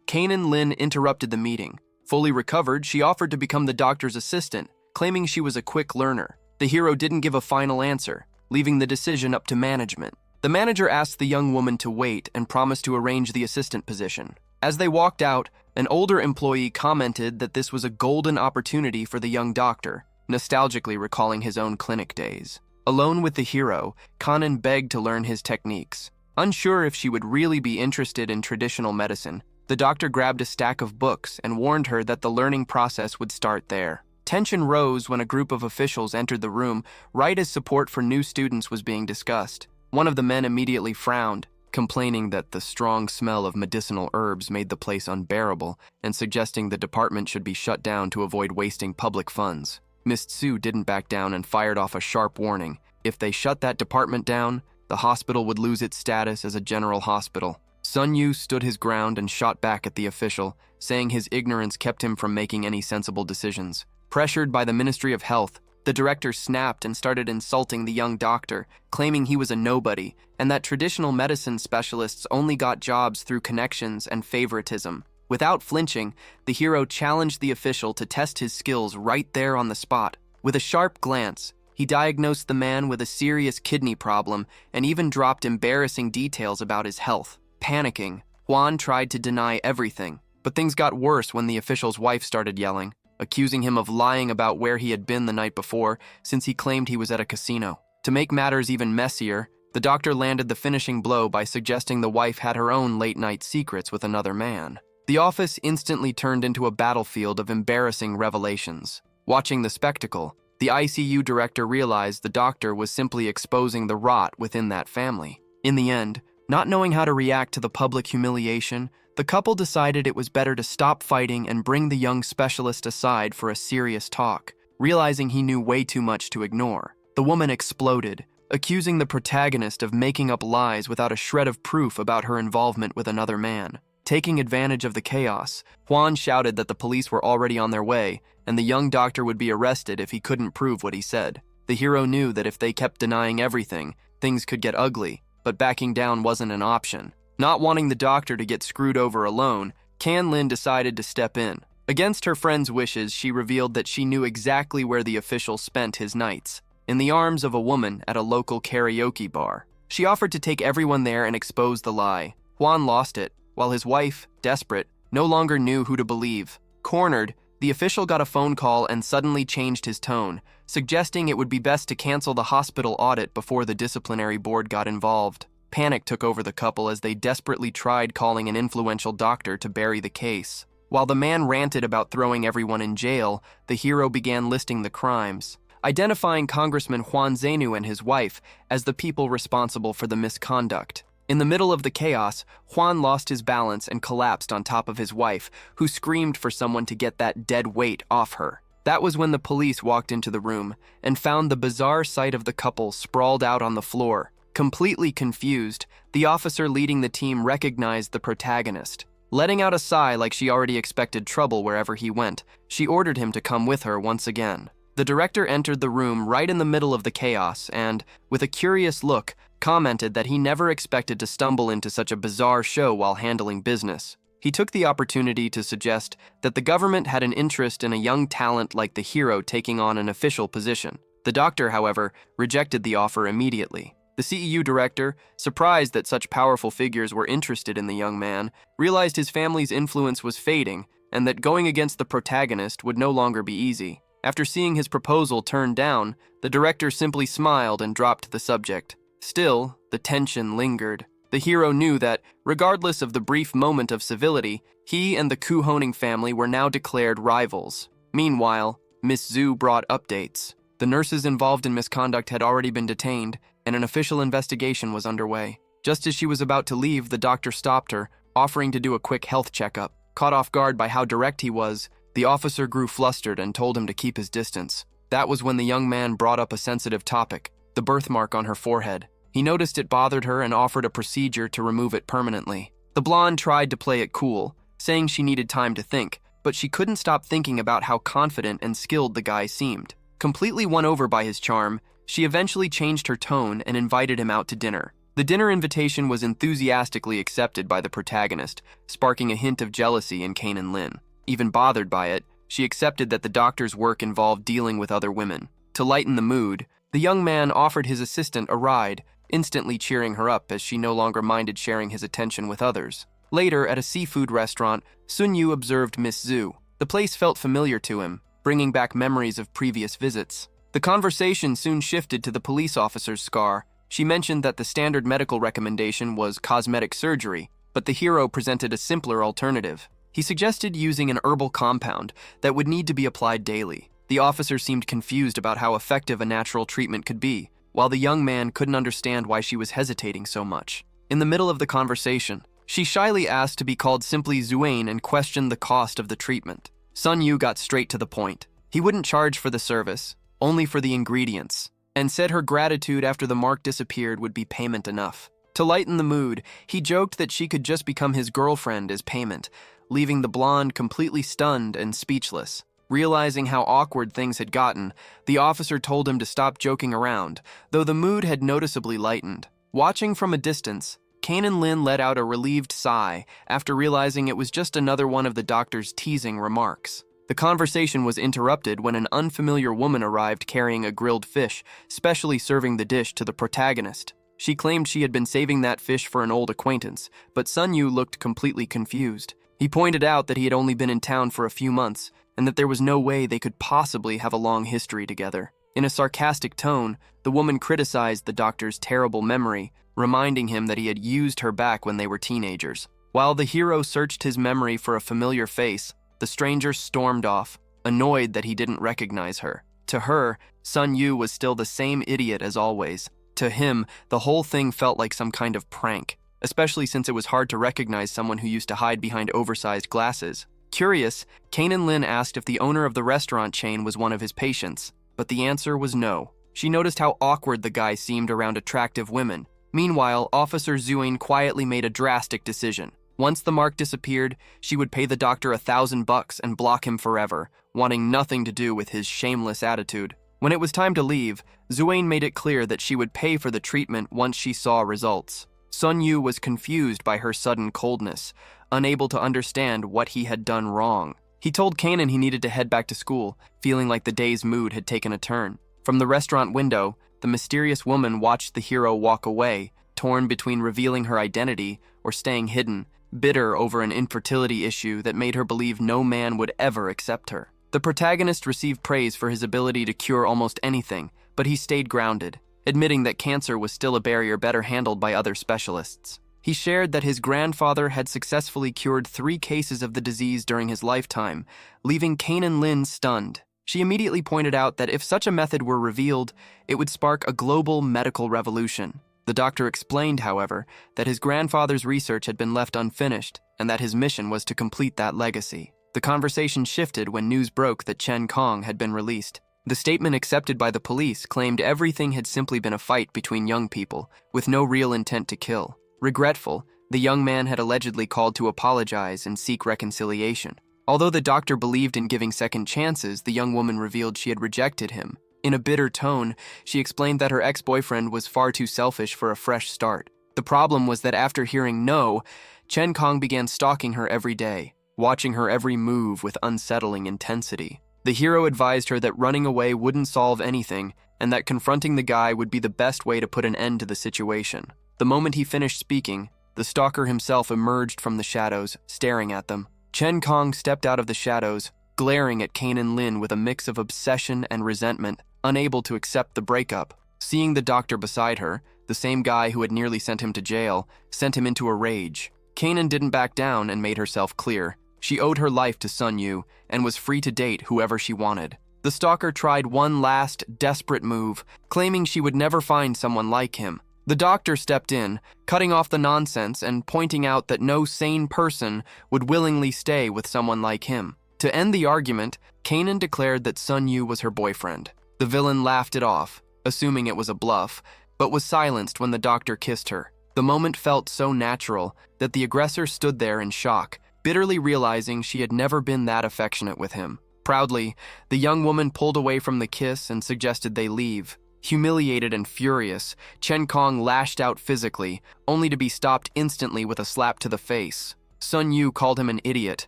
Kanan Lin interrupted the meeting. Fully recovered, she offered to become the doctor's assistant, claiming she was a quick learner. The hero didn't give a final answer, leaving the decision up to management. The manager asked the young woman to wait and promised to arrange the assistant position. As they walked out, an older employee commented that this was a golden opportunity for the young doctor, nostalgically recalling his own clinic days. Alone with the hero, Kanan begged to learn his techniques. Unsure if she would really be interested in traditional medicine, the doctor grabbed a stack of books and warned her that the learning process would start there. Tension rose when a group of officials entered the room right as support for new students was being discussed. One of the men immediately frowned, complaining that the strong smell of medicinal herbs made the place unbearable and suggesting the department should be shut down to avoid wasting public funds. Miss Tsu didn't back down and fired off a sharp warning. If they shut that department down, the hospital would lose its status as a general hospital. Sun Yu stood his ground and shot back at the official, saying his ignorance kept him from making any sensible decisions. Pressured by the Ministry of Health, the director snapped and started insulting the young doctor, claiming he was a nobody and that traditional medicine specialists only got jobs through connections and favoritism. Without flinching, the hero challenged the official to test his skills right there on the spot. With a sharp glance, he diagnosed the man with a serious kidney problem and even dropped embarrassing details about his health. Panicking, Juan tried to deny everything, but things got worse when the official's wife started yelling, accusing him of lying about where he had been the night before since he claimed he was at a casino. To make matters even messier, the doctor landed the finishing blow by suggesting the wife had her own late-night secrets with another man. The office instantly turned into a battlefield of embarrassing revelations. Watching the spectacle, the ICU director realized the doctor was simply exposing the rot within that family. In the end, not knowing how to react to the public humiliation, the couple decided it was better to stop fighting and bring the young specialist aside for a serious talk, realizing he knew way too much to ignore. The woman exploded, accusing the protagonist of making up lies without a shred of proof about her involvement with another man. Taking advantage of the chaos, Juan shouted that the police were already on their way, and the young doctor would be arrested if he couldn't prove what he said. The hero knew that if they kept denying everything, things could get ugly, but backing down wasn't an option. Not wanting the doctor to get screwed over alone, Kan Lin decided to step in. Against her friend's wishes, she revealed that she knew exactly where the official spent his nights, in the arms of a woman at a local karaoke bar. She offered to take everyone there and expose the lie. Juan lost it, while his wife, desperate, no longer knew who to believe. Cornered, the official got a phone call and suddenly changed his tone, suggesting it would be best to cancel the hospital audit before the disciplinary board got involved. Panic took over the couple as they desperately tried calling an influential doctor to bury the case. While the man ranted about throwing everyone in jail, the hero began listing the crimes, identifying Congressman Juan Zenu and his wife as the people responsible for the misconduct. In the middle of the chaos, Juan lost his balance and collapsed on top of his wife, who screamed for someone to get that dead weight off her. That was when the police walked into the room and found the bizarre sight of the couple sprawled out on the floor. Completely confused, the officer leading the team recognized the protagonist. Letting out a sigh like she already expected trouble wherever he went, she ordered him to come with her once again. The director entered the room right in the middle of the chaos and, with a curious look, commented that he never expected to stumble into such a bizarre show while handling business. He took the opportunity to suggest that the government had an interest in a young talent like the hero taking on an official position. The doctor, however, rejected the offer immediately. The CEU director, surprised that such powerful figures were interested in the young man, realized his family's influence was fading and that going against the protagonist would no longer be easy. After seeing his proposal turned down, the director simply smiled and dropped the subject. Still, the tension lingered. The hero knew that, regardless of the brief moment of civility, he and the Kuhoning family were now declared rivals. Meanwhile, Miss Zhu brought updates. The nurses involved in misconduct had already been detained, and an official investigation was underway. Just as she was about to leave, the doctor stopped her, offering to do a quick health checkup. Caught off guard by how direct he was, the officer grew flustered and told him to keep his distance. That was when the young man brought up a sensitive topic, the birthmark on her forehead. He noticed it bothered her and offered a procedure to remove it permanently. The blonde tried to play it cool, saying she needed time to think, but she couldn't stop thinking about how confident and skilled the guy seemed. Completely won over by his charm, she eventually changed her tone and invited him out to dinner. The dinner invitation was enthusiastically accepted by the protagonist, sparking a hint of jealousy in Kane and Lin. Even bothered by it, she accepted that the doctor's work involved dealing with other women. To lighten the mood, the young man offered his assistant a ride, instantly cheering her up as she no longer minded sharing his attention with others. Later, at a seafood restaurant, Sun Yu observed Miss Zhu. The place felt familiar to him, bringing back memories of previous visits. The conversation soon shifted to the police officer's scar. She mentioned that the standard medical recommendation was cosmetic surgery, but the hero presented a simpler alternative. He suggested using an herbal compound that would need to be applied daily. The officer seemed confused about how effective a natural treatment could be, while the young man couldn't understand why she was hesitating so much. In the middle of the conversation, she shyly asked to be called simply Zuane and questioned the cost of the treatment. Sun Yu got straight to the point. He wouldn't charge for the service, only for the ingredients, and said her gratitude after the mark disappeared would be payment enough. To lighten the mood, he joked that she could just become his girlfriend as payment, leaving the blonde completely stunned and speechless. Realizing how awkward things had gotten, the officer told him to stop joking around, though the mood had noticeably lightened. Watching from a distance, Kane and Lin let out a relieved sigh after realizing it was just another one of the doctor's teasing remarks. The conversation was interrupted when an unfamiliar woman arrived carrying a grilled fish, specially serving the dish to the protagonist. She claimed she had been saving that fish for an old acquaintance, but Sun Yu looked completely confused. He pointed out that he had only been in town for a few months, and that there was no way they could possibly have a long history together. In a sarcastic tone, the woman criticized the doctor's terrible memory, reminding him that he had used her back when they were teenagers. While the hero searched his memory for a familiar face, the stranger stormed off, annoyed that he didn't recognize her. To her, Sun Yu was still the same idiot as always. To him, the whole thing felt like some kind of prank, especially since it was hard to recognize someone who used to hide behind oversized glasses. Curious, Kane and Lin asked if the owner of the restaurant chain was one of his patients, but the answer was no. She noticed how awkward the guy seemed around attractive women. Meanwhile, Officer Zuane quietly made a drastic decision. Once the mark disappeared, she would pay the doctor $1,000 and block him forever, wanting nothing to do with his shameless attitude. When it was time to leave, Zuane made it clear that she would pay for the treatment once she saw results. Sun Yu was confused by her sudden coldness, unable to understand what he had done wrong. He told Kanan he needed to head back to school, feeling like the day's mood had taken a turn. From the restaurant window, the mysterious woman watched the hero walk away, torn between revealing her identity or staying hidden, bitter over an infertility issue that made her believe no man would ever accept her. The protagonist received praise for his ability to cure almost anything, but he stayed grounded, admitting that cancer was still a barrier better handled by other specialists. He shared that his grandfather had successfully cured 3 cases of the disease during his lifetime, leaving Kanan Lin stunned. She immediately pointed out that if such a method were revealed, it would spark a global medical revolution. The doctor explained, however, that his grandfather's research had been left unfinished and that his mission was to complete that legacy. The conversation shifted when news broke that Chen Kong had been released. The statement accepted by the police claimed everything had simply been a fight between young people, with no real intent to kill. Regretful, the young man had allegedly called to apologize and seek reconciliation. Although the doctor believed in giving second chances, the young woman revealed she had rejected him. In a bitter tone, she explained that her ex-boyfriend was far too selfish for a fresh start. The problem was that after hearing no, Chen Kong began stalking her every day, watching her every move with unsettling intensity. The hero advised her that running away wouldn't solve anything, and that confronting the guy would be the best way to put an end to the situation. The moment he finished speaking, the stalker himself emerged from the shadows, staring at them. Chen Kong stepped out of the shadows, glaring at Kanan Lin with a mix of obsession and resentment, unable to accept the breakup. Seeing the doctor beside her, the same guy who had nearly sent him to jail, sent him into a rage. Kanan didn't back down and made herself clear. She owed her life to Sun Yu and was free to date whoever she wanted. The stalker tried one last, desperate move, claiming she would never find someone like him. The doctor stepped in, cutting off the nonsense and pointing out that no sane person would willingly stay with someone like him. To end the argument, Kanan declared that Sun Yu was her boyfriend. The villain laughed it off, assuming it was a bluff, but was silenced when the doctor kissed her. The moment felt so natural that the aggressor stood there in shock, bitterly realizing she had never been that affectionate with him. Proudly, the young woman pulled away from the kiss and suggested they leave. Humiliated and furious, Chen Kong lashed out physically, only to be stopped instantly with a slap to the face. Sun Yu called him an idiot,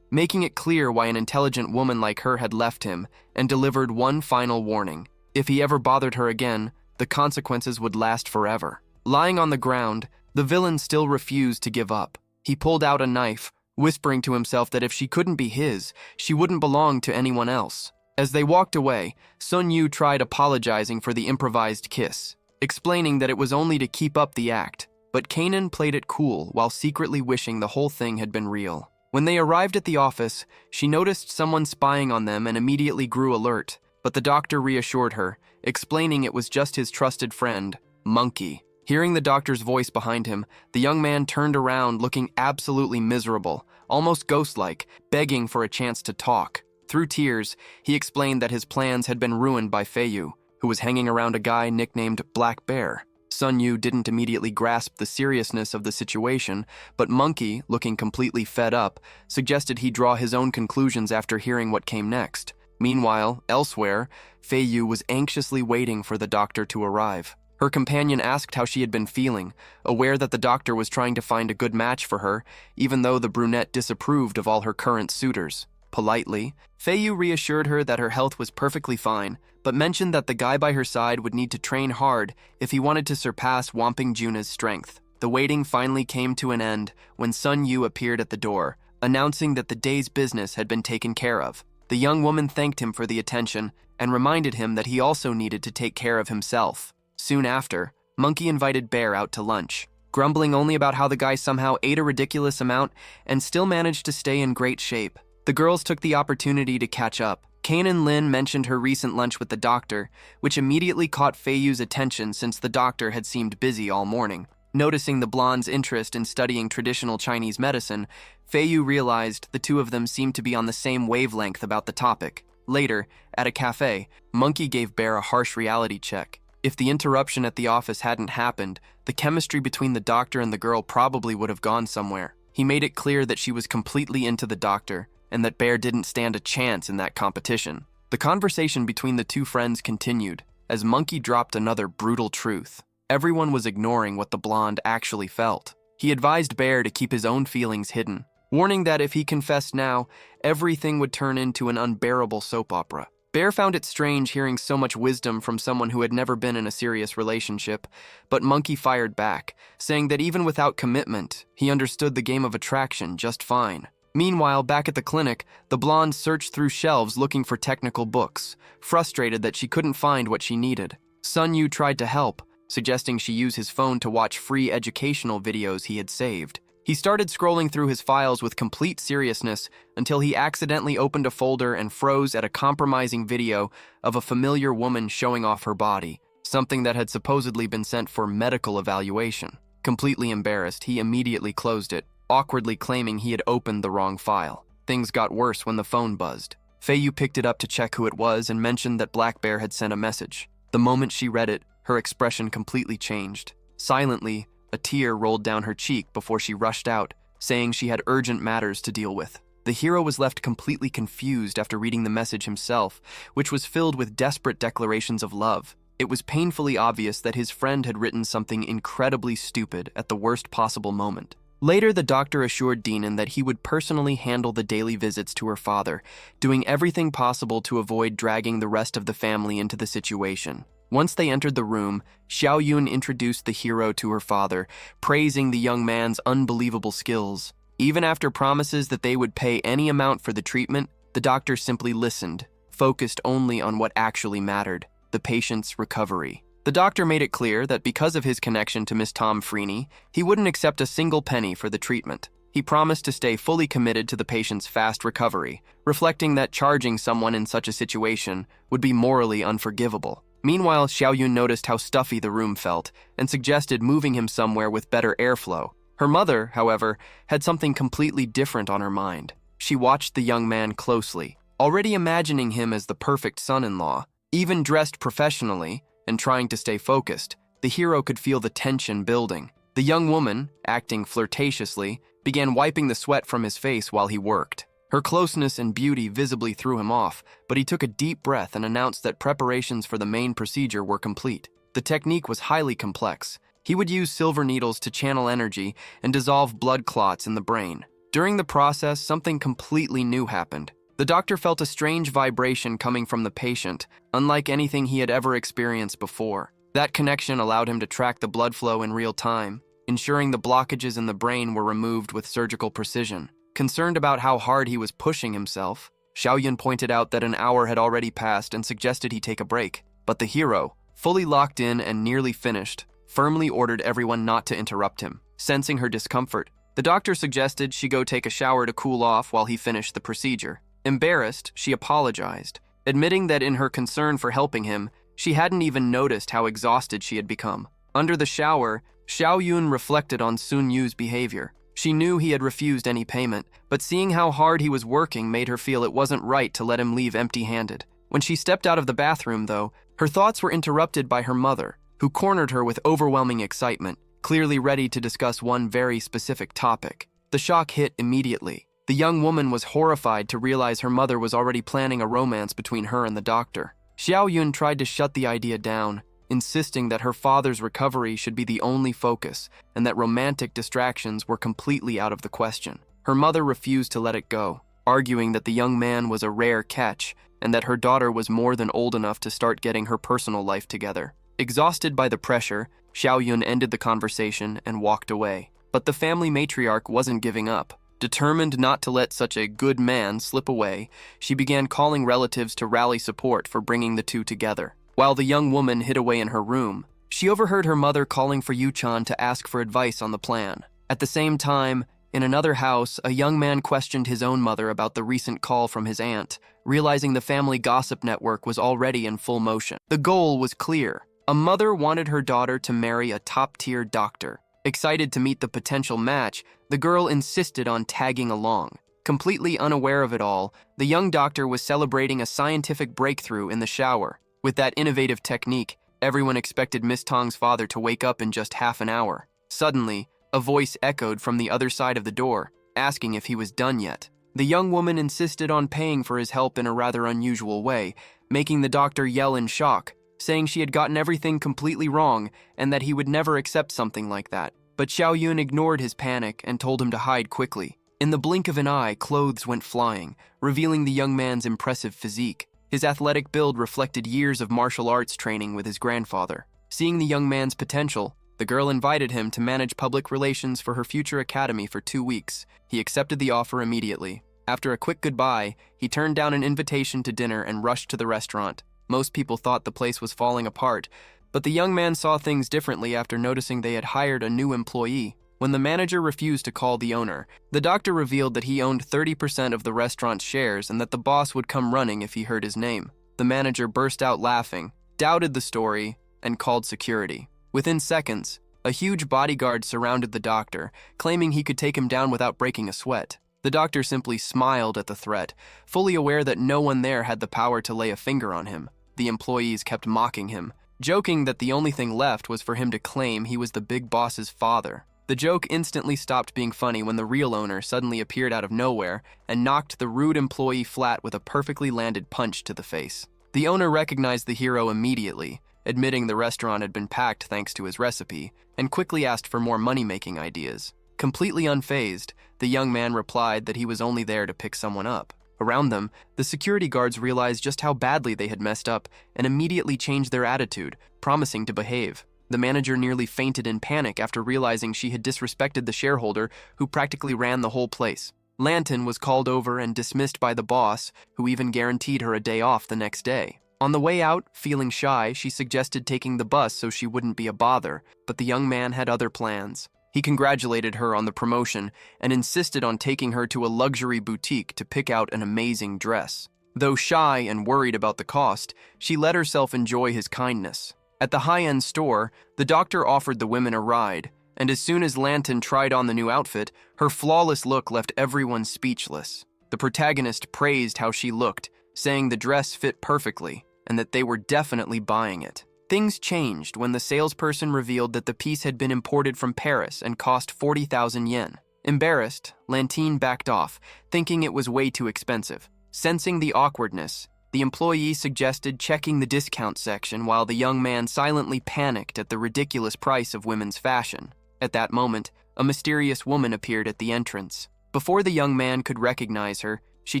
making it clear why an intelligent woman like her had left him, and delivered one final warning. If he ever bothered her again, the consequences would last forever. Lying on the ground, the villain still refused to give up. He pulled out a knife, whispering to himself that if she couldn't be his, she wouldn't belong to anyone else. As they walked away, Sun Yu tried apologizing for the improvised kiss, explaining that it was only to keep up the act, but Kanan played it cool while secretly wishing the whole thing had been real. When they arrived at the office, she noticed someone spying on them and immediately grew alert, but the doctor reassured her, explaining it was just his trusted friend, Monkey. Hearing the doctor's voice behind him, the young man turned around looking absolutely miserable, almost ghost-like, begging for a chance to talk. Through tears, he explained that his plans had been ruined by Feiyu, who was hanging around a guy nicknamed Black Bear. Sun Yu didn't immediately grasp the seriousness of the situation, but Monkey, looking completely fed up, suggested he draw his own conclusions after hearing what came next. Meanwhile, elsewhere, Feiyu was anxiously waiting for the doctor to arrive. Her companion asked how she had been feeling, aware that the doctor was trying to find a good match for her, even though the brunette disapproved of all her current suitors. Politely, Feiyu reassured her that her health was perfectly fine, but mentioned that the guy by her side would need to train hard if he wanted to surpass Wamping Juna's strength. The waiting finally came to an end when Sun Yu appeared at the door, announcing that the day's business had been taken care of. The young woman thanked him for the attention and reminded him that he also needed to take care of himself. Soon after, Monkey invited Bear out to lunch, grumbling only about how the guy somehow ate a ridiculous amount and still managed to stay in great shape. The girls took the opportunity to catch up. Kanan Lin mentioned her recent lunch with the doctor, which immediately caught Feiyu's attention since the doctor had seemed busy all morning. Noticing the blonde's interest in studying traditional Chinese medicine, Feiyu realized the two of them seemed to be on the same wavelength about the topic. Later, at a cafe, Monkey gave Bear a harsh reality check. If the interruption at the office hadn't happened, the chemistry between the doctor and the girl probably would have gone somewhere. He made it clear that she was completely into the doctor, and that Bear didn't stand a chance in that competition. The conversation between the two friends continued, as Monkey dropped another brutal truth. Everyone was ignoring what the blonde actually felt. He advised Bear to keep his own feelings hidden, warning that if he confessed now, everything would turn into an unbearable soap opera. Bear found it strange hearing so much wisdom from someone who had never been in a serious relationship, but Monkey fired back, saying that even without commitment, he understood the game of attraction just fine. Meanwhile, back at the clinic, the blonde searched through shelves looking for technical books, frustrated that she couldn't find what she needed. Sun Yu tried to help, suggesting she use his phone to watch free educational videos he had saved. He started scrolling through his files with complete seriousness until he accidentally opened a folder and froze at a compromising video of a familiar woman showing off her body, something that had supposedly been sent for medical evaluation. Completely embarrassed, he immediately closed it, awkwardly claiming he had opened the wrong file. Things got worse when the phone buzzed. Feiyu picked it up to check who it was and mentioned that Black Bear had sent a message. The moment she read it, her expression completely changed. Silently, a tear rolled down her cheek before she rushed out, saying she had urgent matters to deal with. The hero was left completely confused after reading the message himself, which was filled with desperate declarations of love. It was painfully obvious that his friend had written something incredibly stupid at the worst possible moment. Later, the doctor assured Dinan that he would personally handle the daily visits to her father, doing everything possible to avoid dragging the rest of the family into the situation. Once they entered the room, Xiao Yun introduced the hero to her father, praising the young man's unbelievable skills. Even after promises that they would pay any amount for the treatment, the doctor simply listened, focused only on what actually mattered, the patient's recovery. The doctor made it clear that because of his connection to Miss Tom Freeney, he wouldn't accept a single penny for the treatment. He promised to stay fully committed to the patient's fast recovery, reflecting that charging someone in such a situation would be morally unforgivable. Meanwhile, Xiaoyun noticed how stuffy the room felt and suggested moving him somewhere with better airflow. Her mother, however, had something completely different on her mind. She watched the young man closely, already imagining him as the perfect son-in-law. Even dressed professionally and trying to stay focused, the hero could feel the tension building. The young woman, acting flirtatiously, began wiping the sweat from his face while he worked. Her closeness and beauty visibly threw him off, but he took a deep breath and announced that preparations for the main procedure were complete. The technique was highly complex. He would use silver needles to channel energy and dissolve blood clots in the brain. During the process, something completely new happened. The doctor felt a strange vibration coming from the patient, unlike anything he had ever experienced before. That connection allowed him to track the blood flow in real time, ensuring the blockages in the brain were removed with surgical precision. Concerned about how hard he was pushing himself, Xiaoyun pointed out that an hour had already passed and suggested he take a break. But the hero, fully locked in and nearly finished, firmly ordered everyone not to interrupt him. Sensing her discomfort, the doctor suggested she go take a shower to cool off while he finished the procedure. Embarrassed, she apologized, admitting that in her concern for helping him, she hadn't even noticed how exhausted she had become. Under the shower, Xiaoyun reflected on Sun Yu's behavior. She knew he had refused any payment, but seeing how hard he was working made her feel it wasn't right to let him leave empty-handed. When she stepped out of the bathroom, though, her thoughts were interrupted by her mother, who cornered her with overwhelming excitement, clearly ready to discuss one very specific topic. The shock hit immediately. The young woman was horrified to realize her mother was already planning a romance between her and the doctor. Xiaoyun tried to shut the idea down, insisting that her father's recovery should be the only focus and that romantic distractions were completely out of the question. Her mother refused to let it go, arguing that the young man was a rare catch and that her daughter was more than old enough to start getting her personal life together. Exhausted by the pressure, Xiaoyun ended the conversation and walked away. But the family matriarch wasn't giving up. Determined not to let such a good man slip away, she began calling relatives to rally support for bringing the two together. While the young woman hid away in her room, she overheard her mother calling for Yu-chan to ask for advice on the plan. At the same time, in another house, a young man questioned his own mother about the recent call from his aunt, realizing the family gossip network was already in full motion. The goal was clear. A mother wanted her daughter to marry a top-tier doctor. Excited to meet the potential match, the girl insisted on tagging along. Completely unaware of it all, the young doctor was celebrating a scientific breakthrough in the shower. With that innovative technique, everyone expected Miss Tong's father to wake up in just half an hour. Suddenly, a voice echoed from the other side of the door, asking if he was done yet. The young woman insisted on paying for his help in a rather unusual way, making the doctor yell in shock, saying she had gotten everything completely wrong and that he would never accept something like that. But Xiaoyun ignored his panic and told him to hide quickly. In the blink of an eye, clothes went flying, revealing the young man's impressive physique. His athletic build reflected years of martial arts training with his grandfather. Seeing the young man's potential, the girl invited him to manage public relations for her future academy for 2 weeks. He accepted the offer immediately. After a quick goodbye, he turned down an invitation to dinner and rushed to the restaurant. Most people thought the place was falling apart, but the young man saw things differently after noticing they had hired a new employee. When the manager refused to call the owner, the doctor revealed that he owned 30% of the restaurant's shares and that the boss would come running if he heard his name. The manager burst out laughing, doubted the story, and called security. Within seconds, a huge bodyguard surrounded the doctor, claiming he could take him down without breaking a sweat. The doctor simply smiled at the threat, fully aware that no one there had the power to lay a finger on him. The employees kept mocking him, joking that the only thing left was for him to claim he was the big boss's father. The joke instantly stopped being funny when the real owner suddenly appeared out of nowhere and knocked the rude employee flat with a perfectly landed punch to the face. The owner recognized the hero immediately, admitting the restaurant had been packed thanks to his recipe, and quickly asked for more money-making ideas. Completely unfazed, the young man replied that he was only there to pick someone up. Around them, the security guards realized just how badly they had messed up and immediately changed their attitude, promising to behave. The manager nearly fainted in panic after realizing she had disrespected the shareholder who practically ran the whole place. Lanton was called over and dismissed by the boss, who even guaranteed her a day off the next day. On the way out, feeling shy, she suggested taking the bus so she wouldn't be a bother, but the young man had other plans. He congratulated her on the promotion and insisted on taking her to a luxury boutique to pick out an amazing dress. Though shy and worried about the cost, she let herself enjoy his kindness. At the high-end store, the doctor offered the women a ride, and as soon as Lanton tried on the new outfit, her flawless look left everyone speechless. The protagonist praised how she looked, saying the dress fit perfectly and that they were definitely buying it. Things changed when the salesperson revealed that the piece had been imported from Paris and cost 40,000 yen. Embarrassed, Lantine backed off, thinking it was way too expensive. Sensing the awkwardness, the employee suggested checking the discount section while the young man silently panicked at the ridiculous price of women's fashion. At that moment, a mysterious woman appeared at the entrance. Before the young man could recognize her, she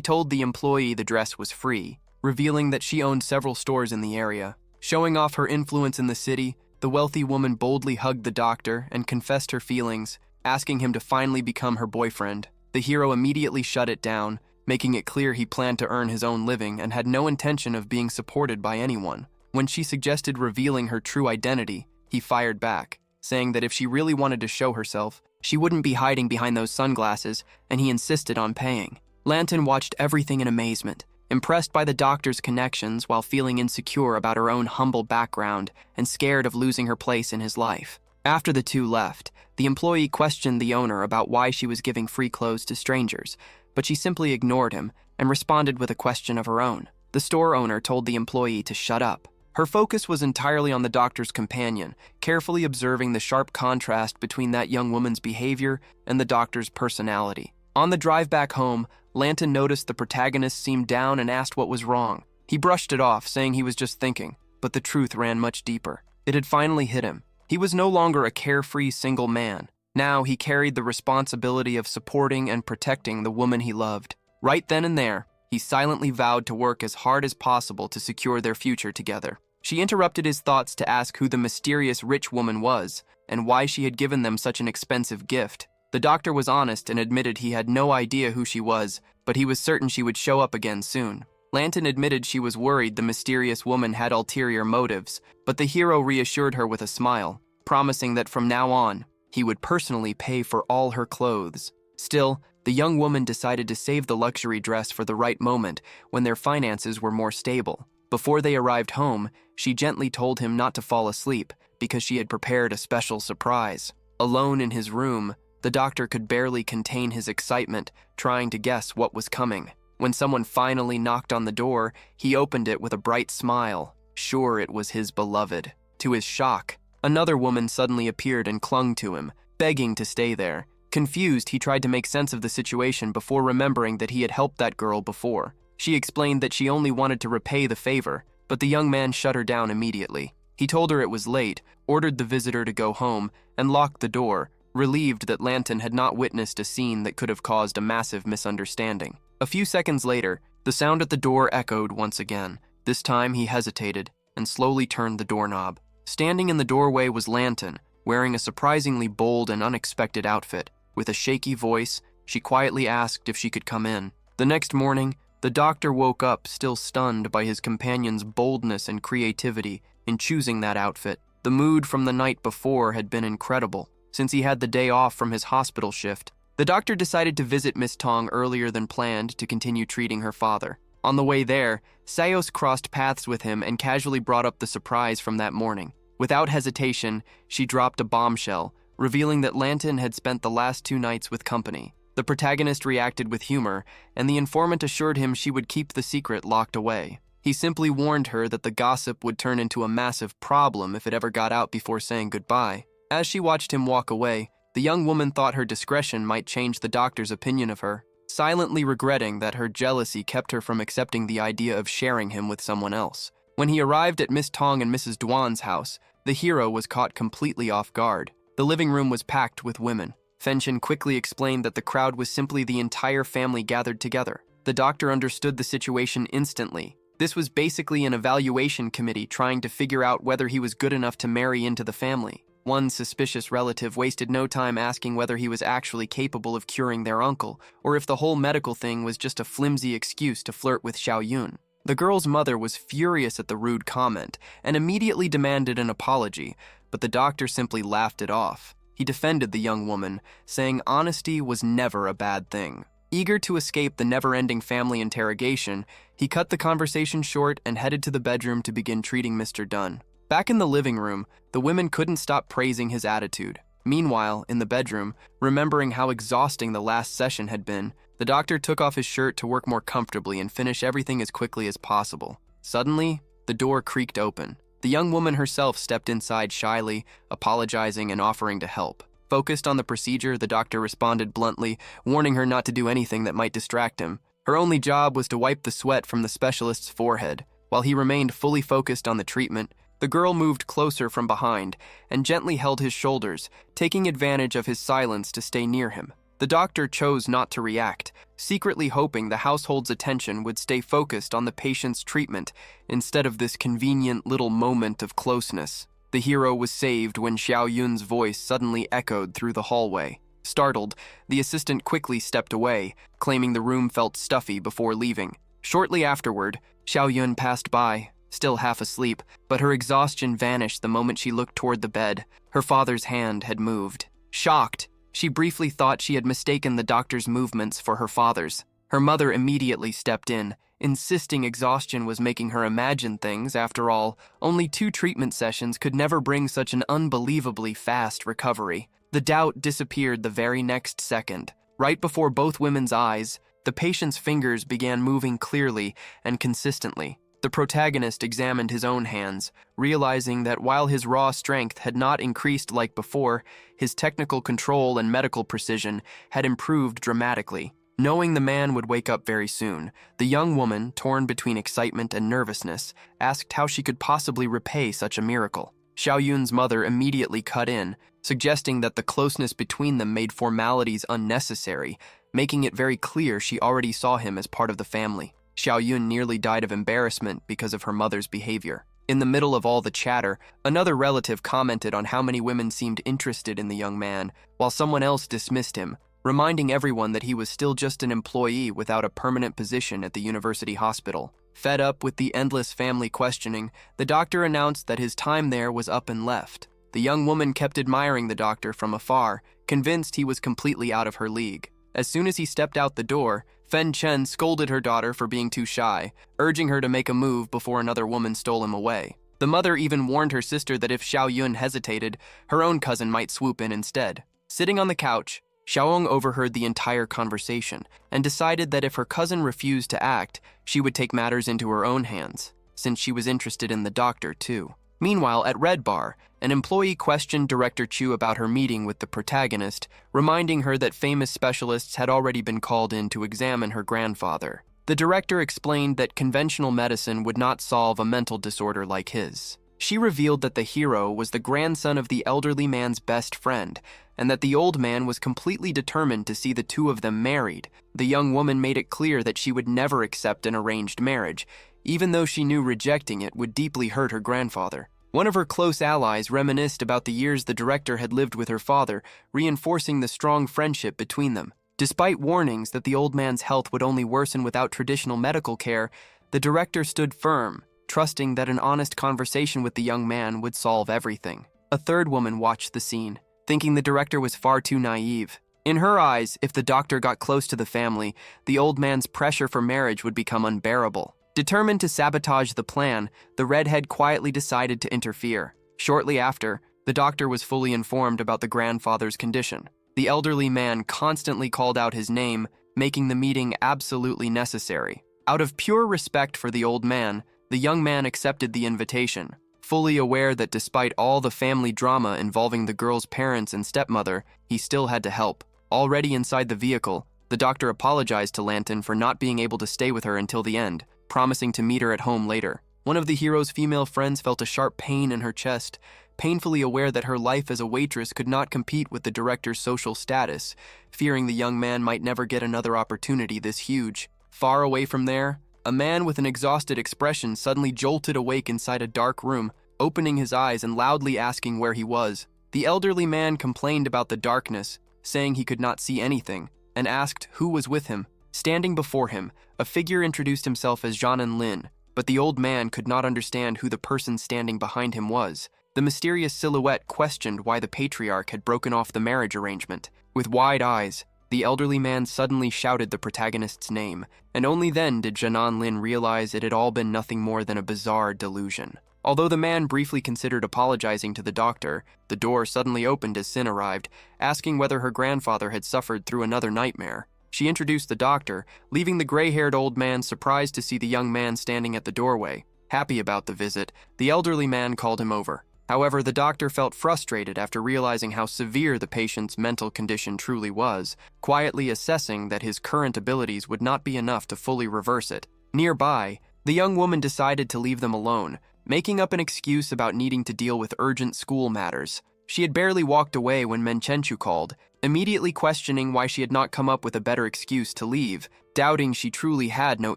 told the employee the dress was free, revealing that she owned several stores in the area. Showing off her influence in the city, the wealthy woman boldly hugged the doctor and confessed her feelings, asking him to finally become her boyfriend. The hero immediately shut it down, making it clear he planned to earn his own living and had no intention of being supported by anyone. When she suggested revealing her true identity, he fired back, saying that if she really wanted to show herself, she wouldn't be hiding behind those sunglasses, and he insisted on paying. Lanton watched everything in amazement, impressed by the doctor's connections while feeling insecure about her own humble background and scared of losing her place in his life. After the two left, the employee questioned the owner about why she was giving free clothes to strangers, but she simply ignored him and responded with a question of her own. The store owner told the employee to shut up. Her focus was entirely on the doctor's companion, carefully observing the sharp contrast between that young woman's behavior and the doctor's personality. On the drive back home, Lanton noticed the protagonist seemed down and asked what was wrong. He brushed it off, saying he was just thinking, but the truth ran much deeper. It had finally hit him. He was no longer a carefree single man. Now he carried the responsibility of supporting and protecting the woman he loved. Right then and there, he silently vowed to work as hard as possible to secure their future together. She interrupted his thoughts to ask who the mysterious rich woman was and why she had given them such an expensive gift. The doctor was honest and admitted he had no idea who she was, but he was certain she would show up again soon. Lanton admitted she was worried the mysterious woman had ulterior motives, but the hero reassured her with a smile, promising that from now on, he would personally pay for all her clothes. Still, the young woman decided to save the luxury dress for the right moment when their finances were more stable. Before they arrived home, she gently told him not to fall asleep because she had prepared a special surprise. Alone in his room, the doctor could barely contain his excitement, trying to guess what was coming. When someone finally knocked on the door, he opened it with a bright smile, sure it was his beloved. To his shock, another woman suddenly appeared and clung to him, begging to stay there. Confused, he tried to make sense of the situation before remembering that he had helped that girl before. She explained that she only wanted to repay the favor, but the young man shut her down immediately. He told her it was late, ordered the visitor to go home, and locked the door, relieved that Lanton had not witnessed a scene that could have caused a massive misunderstanding. A few seconds later, the sound at the door echoed once again. This time he hesitated and slowly turned the doorknob. Standing in the doorway was Lanton, wearing a surprisingly bold and unexpected outfit. With a shaky voice, she quietly asked if she could come in. The next morning, the doctor woke up still stunned by his companion's boldness and creativity in choosing that outfit. The mood from the night before had been incredible. Since he had the day off from his hospital shift, the doctor decided to visit Miss Tong earlier than planned to continue treating her father. On the way there, Sayos crossed paths with him and casually brought up the surprise from that morning. Without hesitation, she dropped a bombshell, revealing that Lanton had spent the last 2 nights with company. The protagonist reacted with humor, and the informant assured him she would keep the secret locked away. He simply warned her that the gossip would turn into a massive problem if it ever got out before saying goodbye. As she watched him walk away, the young woman thought her discretion might change the doctor's opinion of her, silently regretting that her jealousy kept her from accepting the idea of sharing him with someone else. When he arrived at Miss Tong and Mrs. Duan's house, the hero was caught completely off guard. The living room was packed with women. Fenshin quickly explained that the crowd was simply the entire family gathered together. The doctor understood the situation instantly. This was basically an evaluation committee trying to figure out whether he was good enough to marry into the family. One suspicious relative wasted no time asking whether he was actually capable of curing their uncle, or if the whole medical thing was just a flimsy excuse to flirt with Xiao Yun. The girl's mother was furious at the rude comment and immediately demanded an apology, but the doctor simply laughed it off. He defended the young woman, saying honesty was never a bad thing. Eager to escape the never-ending family interrogation, he cut the conversation short and headed to the bedroom to begin treating Mr. Dunn. Back in the living room, the women couldn't stop praising his attitude. Meanwhile, in the bedroom, remembering how exhausting the last session had been, the doctor took off his shirt to work more comfortably and finish everything as quickly as possible. Suddenly, the door creaked open. The young woman herself stepped inside shyly, apologizing and offering to help. Focused on the procedure, the doctor responded bluntly, warning her not to do anything that might distract him. Her only job was to wipe the sweat from the specialist's forehead. While he remained fully focused on the treatment, the girl moved closer from behind and gently held his shoulders, taking advantage of his silence to stay near him. The doctor chose not to react, secretly hoping the household's attention would stay focused on the patient's treatment instead of this convenient little moment of closeness. The hero was saved when Xiao Yun's voice suddenly echoed through the hallway. Startled, the assistant quickly stepped away, claiming the room felt stuffy before leaving. Shortly afterward, Xiao Yun passed by, still half asleep, but her exhaustion vanished the moment she looked toward the bed. Her father's hand had moved. Shocked, she briefly thought she had mistaken the doctor's movements for her father's. Her mother immediately stepped in, insisting exhaustion was making her imagine things. After all, only 2 treatment sessions could never bring such an unbelievably fast recovery. The doubt disappeared the very next second. Right before both women's eyes, the patient's fingers began moving clearly and consistently. The protagonist examined his own hands, realizing that while his raw strength had not increased like before, his technical control and medical precision had improved dramatically. Knowing the man would wake up very soon, the young woman, torn between excitement and nervousness, asked how she could possibly repay such a miracle. Xiao Yun's mother immediately cut in, suggesting that the closeness between them made formalities unnecessary, making it very clear she already saw him as part of the family. Xiao Yun nearly died of embarrassment because of her mother's behavior. In the middle of all the chatter, another relative commented on how many women seemed interested in the young man, while someone else dismissed him, reminding everyone that he was still just an employee without a permanent position at the university hospital. Fed up with the endless family questioning, the doctor announced that his time there was up and left. The young woman kept admiring the doctor from afar, convinced he was completely out of her league. As soon as he stepped out the door, Fen Chen scolded her daughter for being too shy, urging her to make a move before another woman stole him away. The mother even warned her sister that if Xiao Yun hesitated, her own cousin might swoop in instead. Sitting on the couch, Xiaoong overheard the entire conversation and decided that if her cousin refused to act, she would take matters into her own hands, since she was interested in the doctor too. Meanwhile, at Red Bar, an employee questioned Director Chu about her meeting with the protagonist, reminding her that famous specialists had already been called in to examine her grandfather. The director explained that conventional medicine would not solve a mental disorder like his. She revealed that the hero was the grandson of the elderly man's best friend, and that the old man was completely determined to see the two of them married. The young woman made it clear that she would never accept an arranged marriage, even though she knew rejecting it would deeply hurt her grandfather. One of her close allies reminisced about the years the director had lived with her father, reinforcing the strong friendship between them. Despite warnings that the old man's health would only worsen without traditional medical care, the director stood firm, trusting that an honest conversation with the young man would solve everything. A third woman watched the scene, thinking the director was far too naive. In her eyes, if the doctor got close to the family, the old man's pressure for marriage would become unbearable. Determined to sabotage the plan, the redhead quietly decided to interfere. Shortly after, the doctor was fully informed about the grandfather's condition. The elderly man constantly called out his name, making the meeting absolutely necessary. Out of pure respect for the old man, the young man accepted the invitation, fully aware that despite all the family drama involving the girl's parents and stepmother, he still had to help. Already inside the vehicle, the doctor apologized to Lanton for not being able to stay with her until the end, promising to meet her at home later. One of the hero's female friends felt a sharp pain in her chest, painfully aware that her life as a waitress could not compete with the director's social status, fearing the young man might never get another opportunity this huge. Far away from there, a man with an exhausted expression suddenly jolted awake inside a dark room, opening his eyes and loudly asking where he was. The elderly man complained about the darkness, saying he could not see anything, and asked who was with him. Standing before him, a figure introduced himself as Zhanan Lin, but the old man could not understand who the person standing behind him was. The mysterious silhouette questioned why the patriarch had broken off the marriage arrangement. With wide eyes, the elderly man suddenly shouted the protagonist's name, and only then did Janan Lin realize it had all been nothing more than a bizarre delusion. Although the man briefly considered apologizing to the doctor, the door suddenly opened as Sin arrived, asking whether her grandfather had suffered through another nightmare. She introduced the doctor, leaving the gray-haired old man surprised to see the young man standing at the doorway. Happy about the visit, the elderly man called him over. However, the doctor felt frustrated after realizing how severe the patient's mental condition truly was, quietly assessing that his current abilities would not be enough to fully reverse it. Nearby, the young woman decided to leave them alone, making up an excuse about needing to deal with urgent school matters. She had barely walked away when Menchenchu called, immediately questioning why she had not come up with a better excuse to leave, doubting she truly had no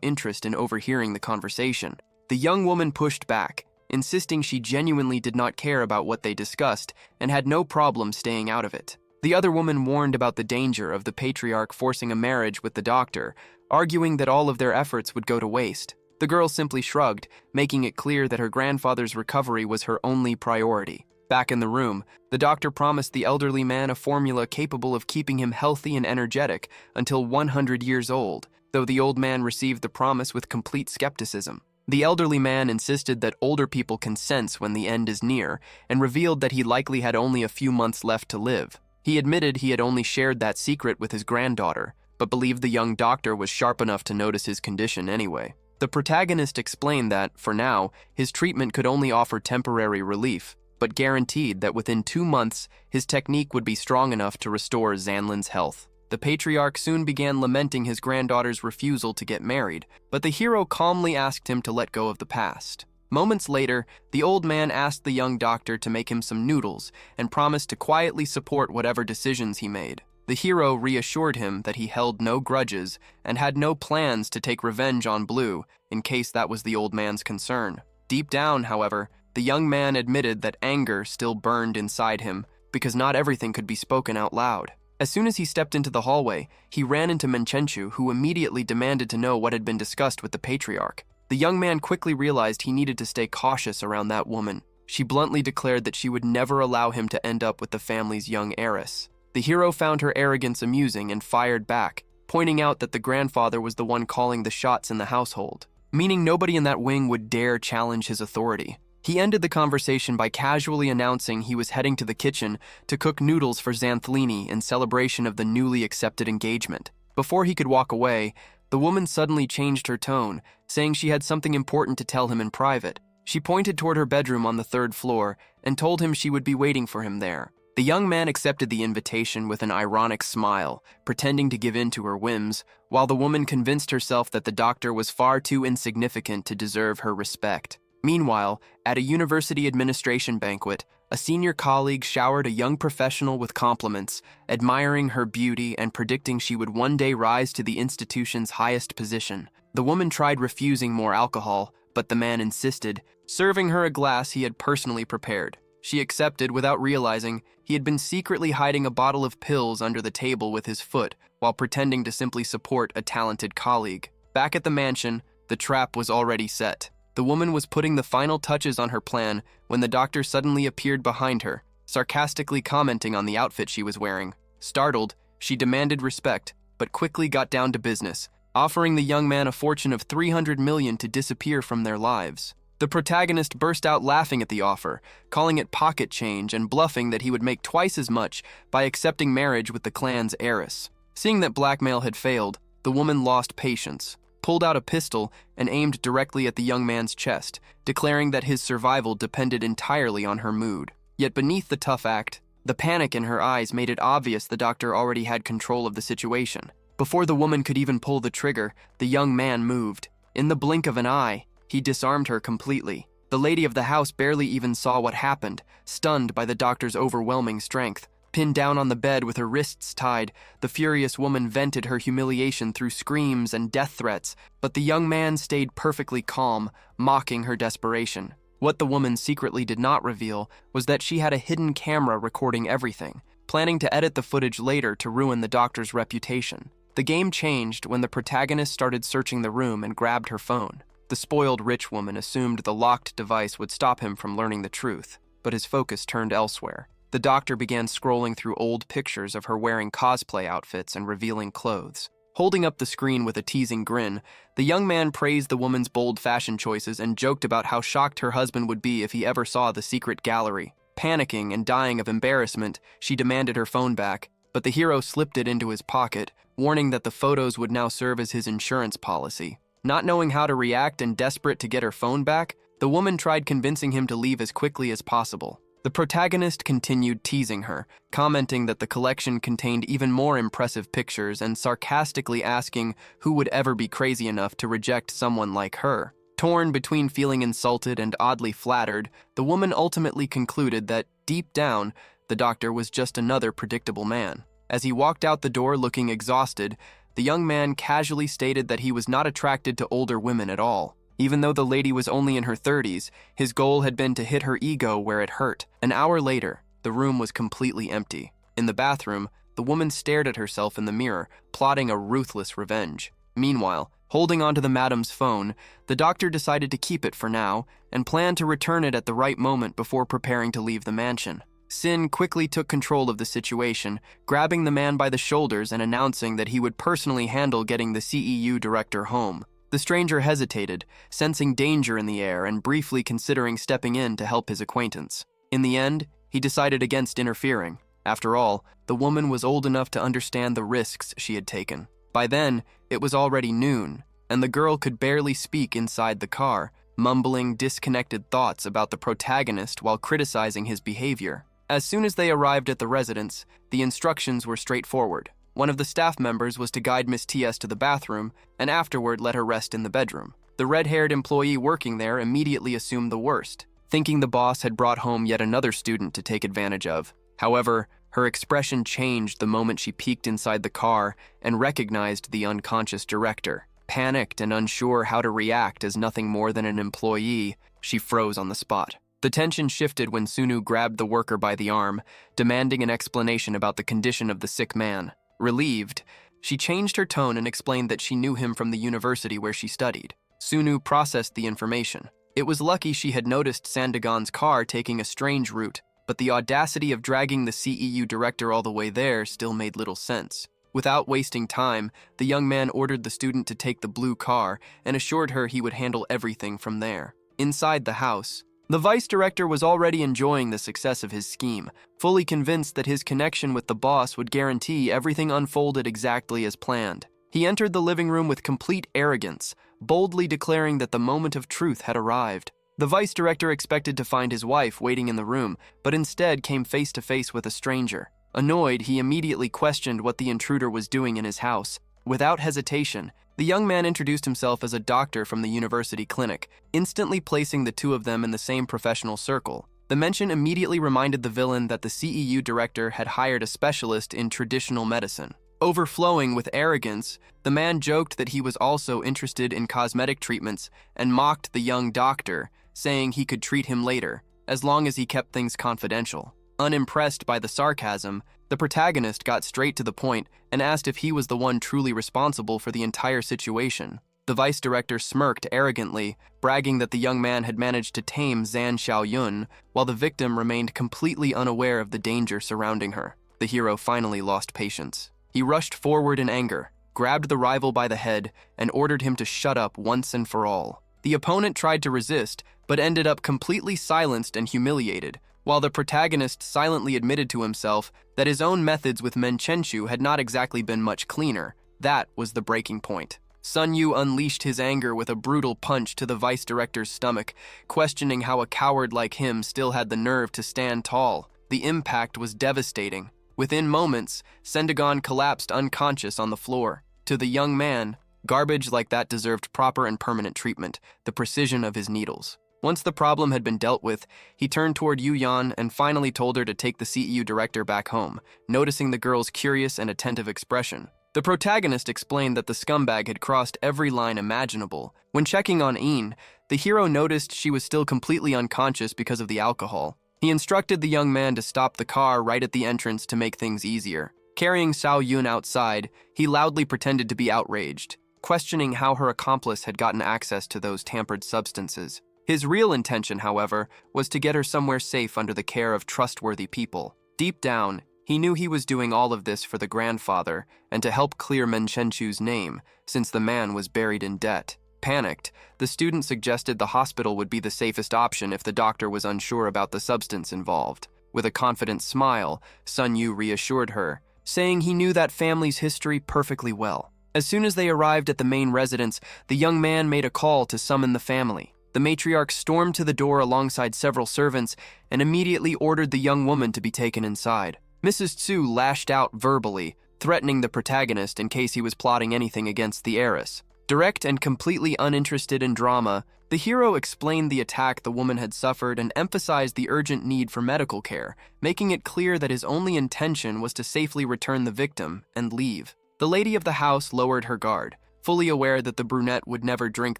interest in overhearing the conversation. The young woman pushed back, insisting she genuinely did not care about what they discussed and had no problem staying out of it. The other woman warned about the danger of the patriarch forcing a marriage with the doctor, arguing that all of their efforts would go to waste. The girl simply shrugged, making it clear that her grandfather's recovery was her only priority. Back in the room, the doctor promised the elderly man a formula capable of keeping him healthy and energetic until 100 years old, though the old man received the promise with complete skepticism. The elderly man insisted that older people can sense when the end is near, and revealed that he likely had only a few months left to live. He admitted he had only shared that secret with his granddaughter, but believed the young doctor was sharp enough to notice his condition anyway. The protagonist explained that, for now, his treatment could only offer temporary relief, but guaranteed that within 2 months, his technique would be strong enough to restore Zanlin's health. The patriarch soon began lamenting his granddaughter's refusal to get married, but the hero calmly asked him to let go of the past. Moments later, the old man asked the young doctor to make him some noodles and promised to quietly support whatever decisions he made. The hero reassured him that he held no grudges and had no plans to take revenge on Blue, in case that was the old man's concern. Deep down, however, the young man admitted that anger still burned inside him, because not everything could be spoken out loud. As soon as he stepped into the hallway, he ran into Menchenchu, who immediately demanded to know what had been discussed with the patriarch. The young man quickly realized he needed to stay cautious around that woman. She bluntly declared that she would never allow him to end up with the family's young heiress. The hero found her arrogance amusing and fired back, pointing out that the grandfather was the one calling the shots in the household, meaning nobody in that wing would dare challenge his authority. He ended the conversation by casually announcing he was heading to the kitchen to cook noodles for Xanthlini in celebration of the newly accepted engagement. Before he could walk away, the woman suddenly changed her tone, saying she had something important to tell him in private. She pointed toward her bedroom on the 3rd floor and told him she would be waiting for him there. The young man accepted the invitation with an ironic smile, pretending to give in to her whims, while the woman convinced herself that the doctor was far too insignificant to deserve her respect. Meanwhile, at a university administration banquet, a senior colleague showered a young professional with compliments, admiring her beauty and predicting she would one day rise to the institution's highest position. The woman tried refusing more alcohol, but the man insisted, serving her a glass he had personally prepared. She accepted without realizing he had been secretly hiding a bottle of pills under the table with his foot while pretending to simply support a talented colleague. Back at the mansion, the trap was already set. The woman was putting the final touches on her plan when the doctor suddenly appeared behind her, sarcastically commenting on the outfit she was wearing. Startled, she demanded respect, but quickly got down to business, offering the young man a fortune of 300 million to disappear from their lives. The protagonist burst out laughing at the offer, calling it pocket change and bluffing that he would make twice as much by accepting marriage with the clan's heiress. Seeing that blackmail had failed, the woman lost patience, pulled out a pistol, and aimed directly at the young man's chest, declaring that his survival depended entirely on her mood. Yet beneath the tough act, the panic in her eyes made it obvious the doctor already had control of the situation. Before the woman could even pull the trigger, the young man moved. In the blink of an eye, he disarmed her completely. The lady of the house barely even saw what happened, stunned by the doctor's overwhelming strength. Pinned down on the bed with her wrists tied, the furious woman vented her humiliation through screams and death threats, but the young man stayed perfectly calm, mocking her desperation. What the woman secretly did not reveal was that she had a hidden camera recording everything, planning to edit the footage later to ruin the doctor's reputation. The game changed when the protagonist started searching the room and grabbed her phone. The spoiled rich woman assumed the locked device would stop him from learning the truth, but his focus turned elsewhere. The doctor began scrolling through old pictures of her wearing cosplay outfits and revealing clothes. Holding up the screen with a teasing grin, the young man praised the woman's bold fashion choices and joked about how shocked her husband would be if he ever saw the secret gallery. Panicking and dying of embarrassment, she demanded her phone back, but the hero slipped it into his pocket, warning that the photos would now serve as his insurance policy. Not knowing how to react and desperate to get her phone back, the woman tried convincing him to leave as quickly as possible. The protagonist continued teasing her, commenting that the collection contained even more impressive pictures and sarcastically asking who would ever be crazy enough to reject someone like her. Torn between feeling insulted and oddly flattered, the woman ultimately concluded that, deep down, the doctor was just another predictable man. As he walked out the door looking exhausted, the young man casually stated that he was not attracted to older women at all. Even though the lady was only in her 30s, his goal had been to hit her ego where it hurt. An hour later, the room was completely empty. In the bathroom, the woman stared at herself in the mirror, plotting a ruthless revenge. Meanwhile, holding onto the madam's phone, the doctor decided to keep it for now and planned to return it at the right moment before preparing to leave the mansion. Sin quickly took control of the situation, grabbing the man by the shoulders and announcing that he would personally handle getting the CEU director home. The stranger hesitated, sensing danger in the air and briefly considering stepping in to help his acquaintance. In the end, he decided against interfering. After all, the woman was old enough to understand the risks she had taken. By then, it was already noon, and the girl could barely speak inside the car, mumbling disconnected thoughts about the protagonist while criticizing his behavior. As soon as they arrived at the residence, the instructions were straightforward. One of the staff members was to guide Miss T.S. to the bathroom and afterward let her rest in the bedroom. The red-haired employee working there immediately assumed the worst, thinking the boss had brought home yet another student to take advantage of. However, her expression changed the moment she peeked inside the car and recognized the unconscious director. Panicked and unsure how to react as nothing more than an employee, she froze on the spot. The tension shifted when Sunu grabbed the worker by the arm, demanding an explanation about the condition of the sick man. Relieved, she changed her tone and explained that she knew him from the university where she studied. Sunu processed the information. It was lucky she had noticed Sandagon's car taking a strange route, but the audacity of dragging the CEU director all the way there still made little sense. Without wasting time, the young man ordered the student to take the blue car and assured her he would handle everything from there. Inside the house, the vice director was already enjoying the success of his scheme, fully convinced that his connection with the boss would guarantee everything unfolded exactly as planned. He entered the living room with complete arrogance, boldly declaring that the moment of truth had arrived. The vice director expected to find his wife waiting in the room, but instead came face to face with a stranger. Annoyed, he immediately questioned what the intruder was doing in his house. Without hesitation, the young man introduced himself as a doctor from the university clinic, instantly placing the two of them in the same professional circle. The mention immediately reminded the villain that the CEU director had hired a specialist in traditional medicine. Overflowing with arrogance, the man joked that he was also interested in cosmetic treatments and mocked the young doctor, saying he could treat him later, as long as he kept things confidential. Unimpressed by the sarcasm, the protagonist got straight to the point and asked if he was the one truly responsible for the entire situation. The vice director smirked arrogantly, bragging that the young man had managed to tame Zan Xiaoyun, while the victim remained completely unaware of the danger surrounding her. The hero finally lost patience. He rushed forward in anger, grabbed the rival by the head, and ordered him to shut up once and for all. The opponent tried to resist, but ended up completely silenced and humiliated, while the protagonist silently admitted to himself that his own methods with Menchenshu had not exactly been much cleaner. That was the breaking point. Sun Yu unleashed his anger with a brutal punch to the vice director's stomach, questioning how a coward like him still had the nerve to stand tall. The impact was devastating. Within moments, Sendagon collapsed unconscious on the floor. To the young man, garbage like that deserved proper and permanent treatment, the precision of his needles. Once the problem had been dealt with, he turned toward Yu Yan and finally told her to take the CEU director back home, noticing the girl's curious and attentive expression. The protagonist explained that the scumbag had crossed every line imaginable. When checking on Een, the hero noticed she was still completely unconscious because of the alcohol. He instructed the young man to stop the car right at the entrance to make things easier. Carrying Xiao Yun outside, he loudly pretended to be outraged, questioning how her accomplice had gotten access to those tampered substances. His real intention, however, was to get her somewhere safe under the care of trustworthy people. Deep down, he knew he was doing all of this for the grandfather and to help clear Menchenchu's name, since the man was buried in debt. Panicked, the student suggested the hospital would be the safest option if the doctor was unsure about the substance involved. With a confident smile, Sun Yu reassured her, saying he knew that family's history perfectly well. As soon as they arrived at the main residence, the young man made a call to summon the family. The matriarch stormed to the door alongside several servants and immediately ordered the young woman to be taken inside. Mrs. Tsu lashed out verbally, threatening the protagonist in case he was plotting anything against the heiress. Direct and completely uninterested in drama, the hero explained the attack the woman had suffered and emphasized the urgent need for medical care, making it clear that his only intention was to safely return the victim and leave. The lady of the house lowered her guard, fully aware that the brunette would never drink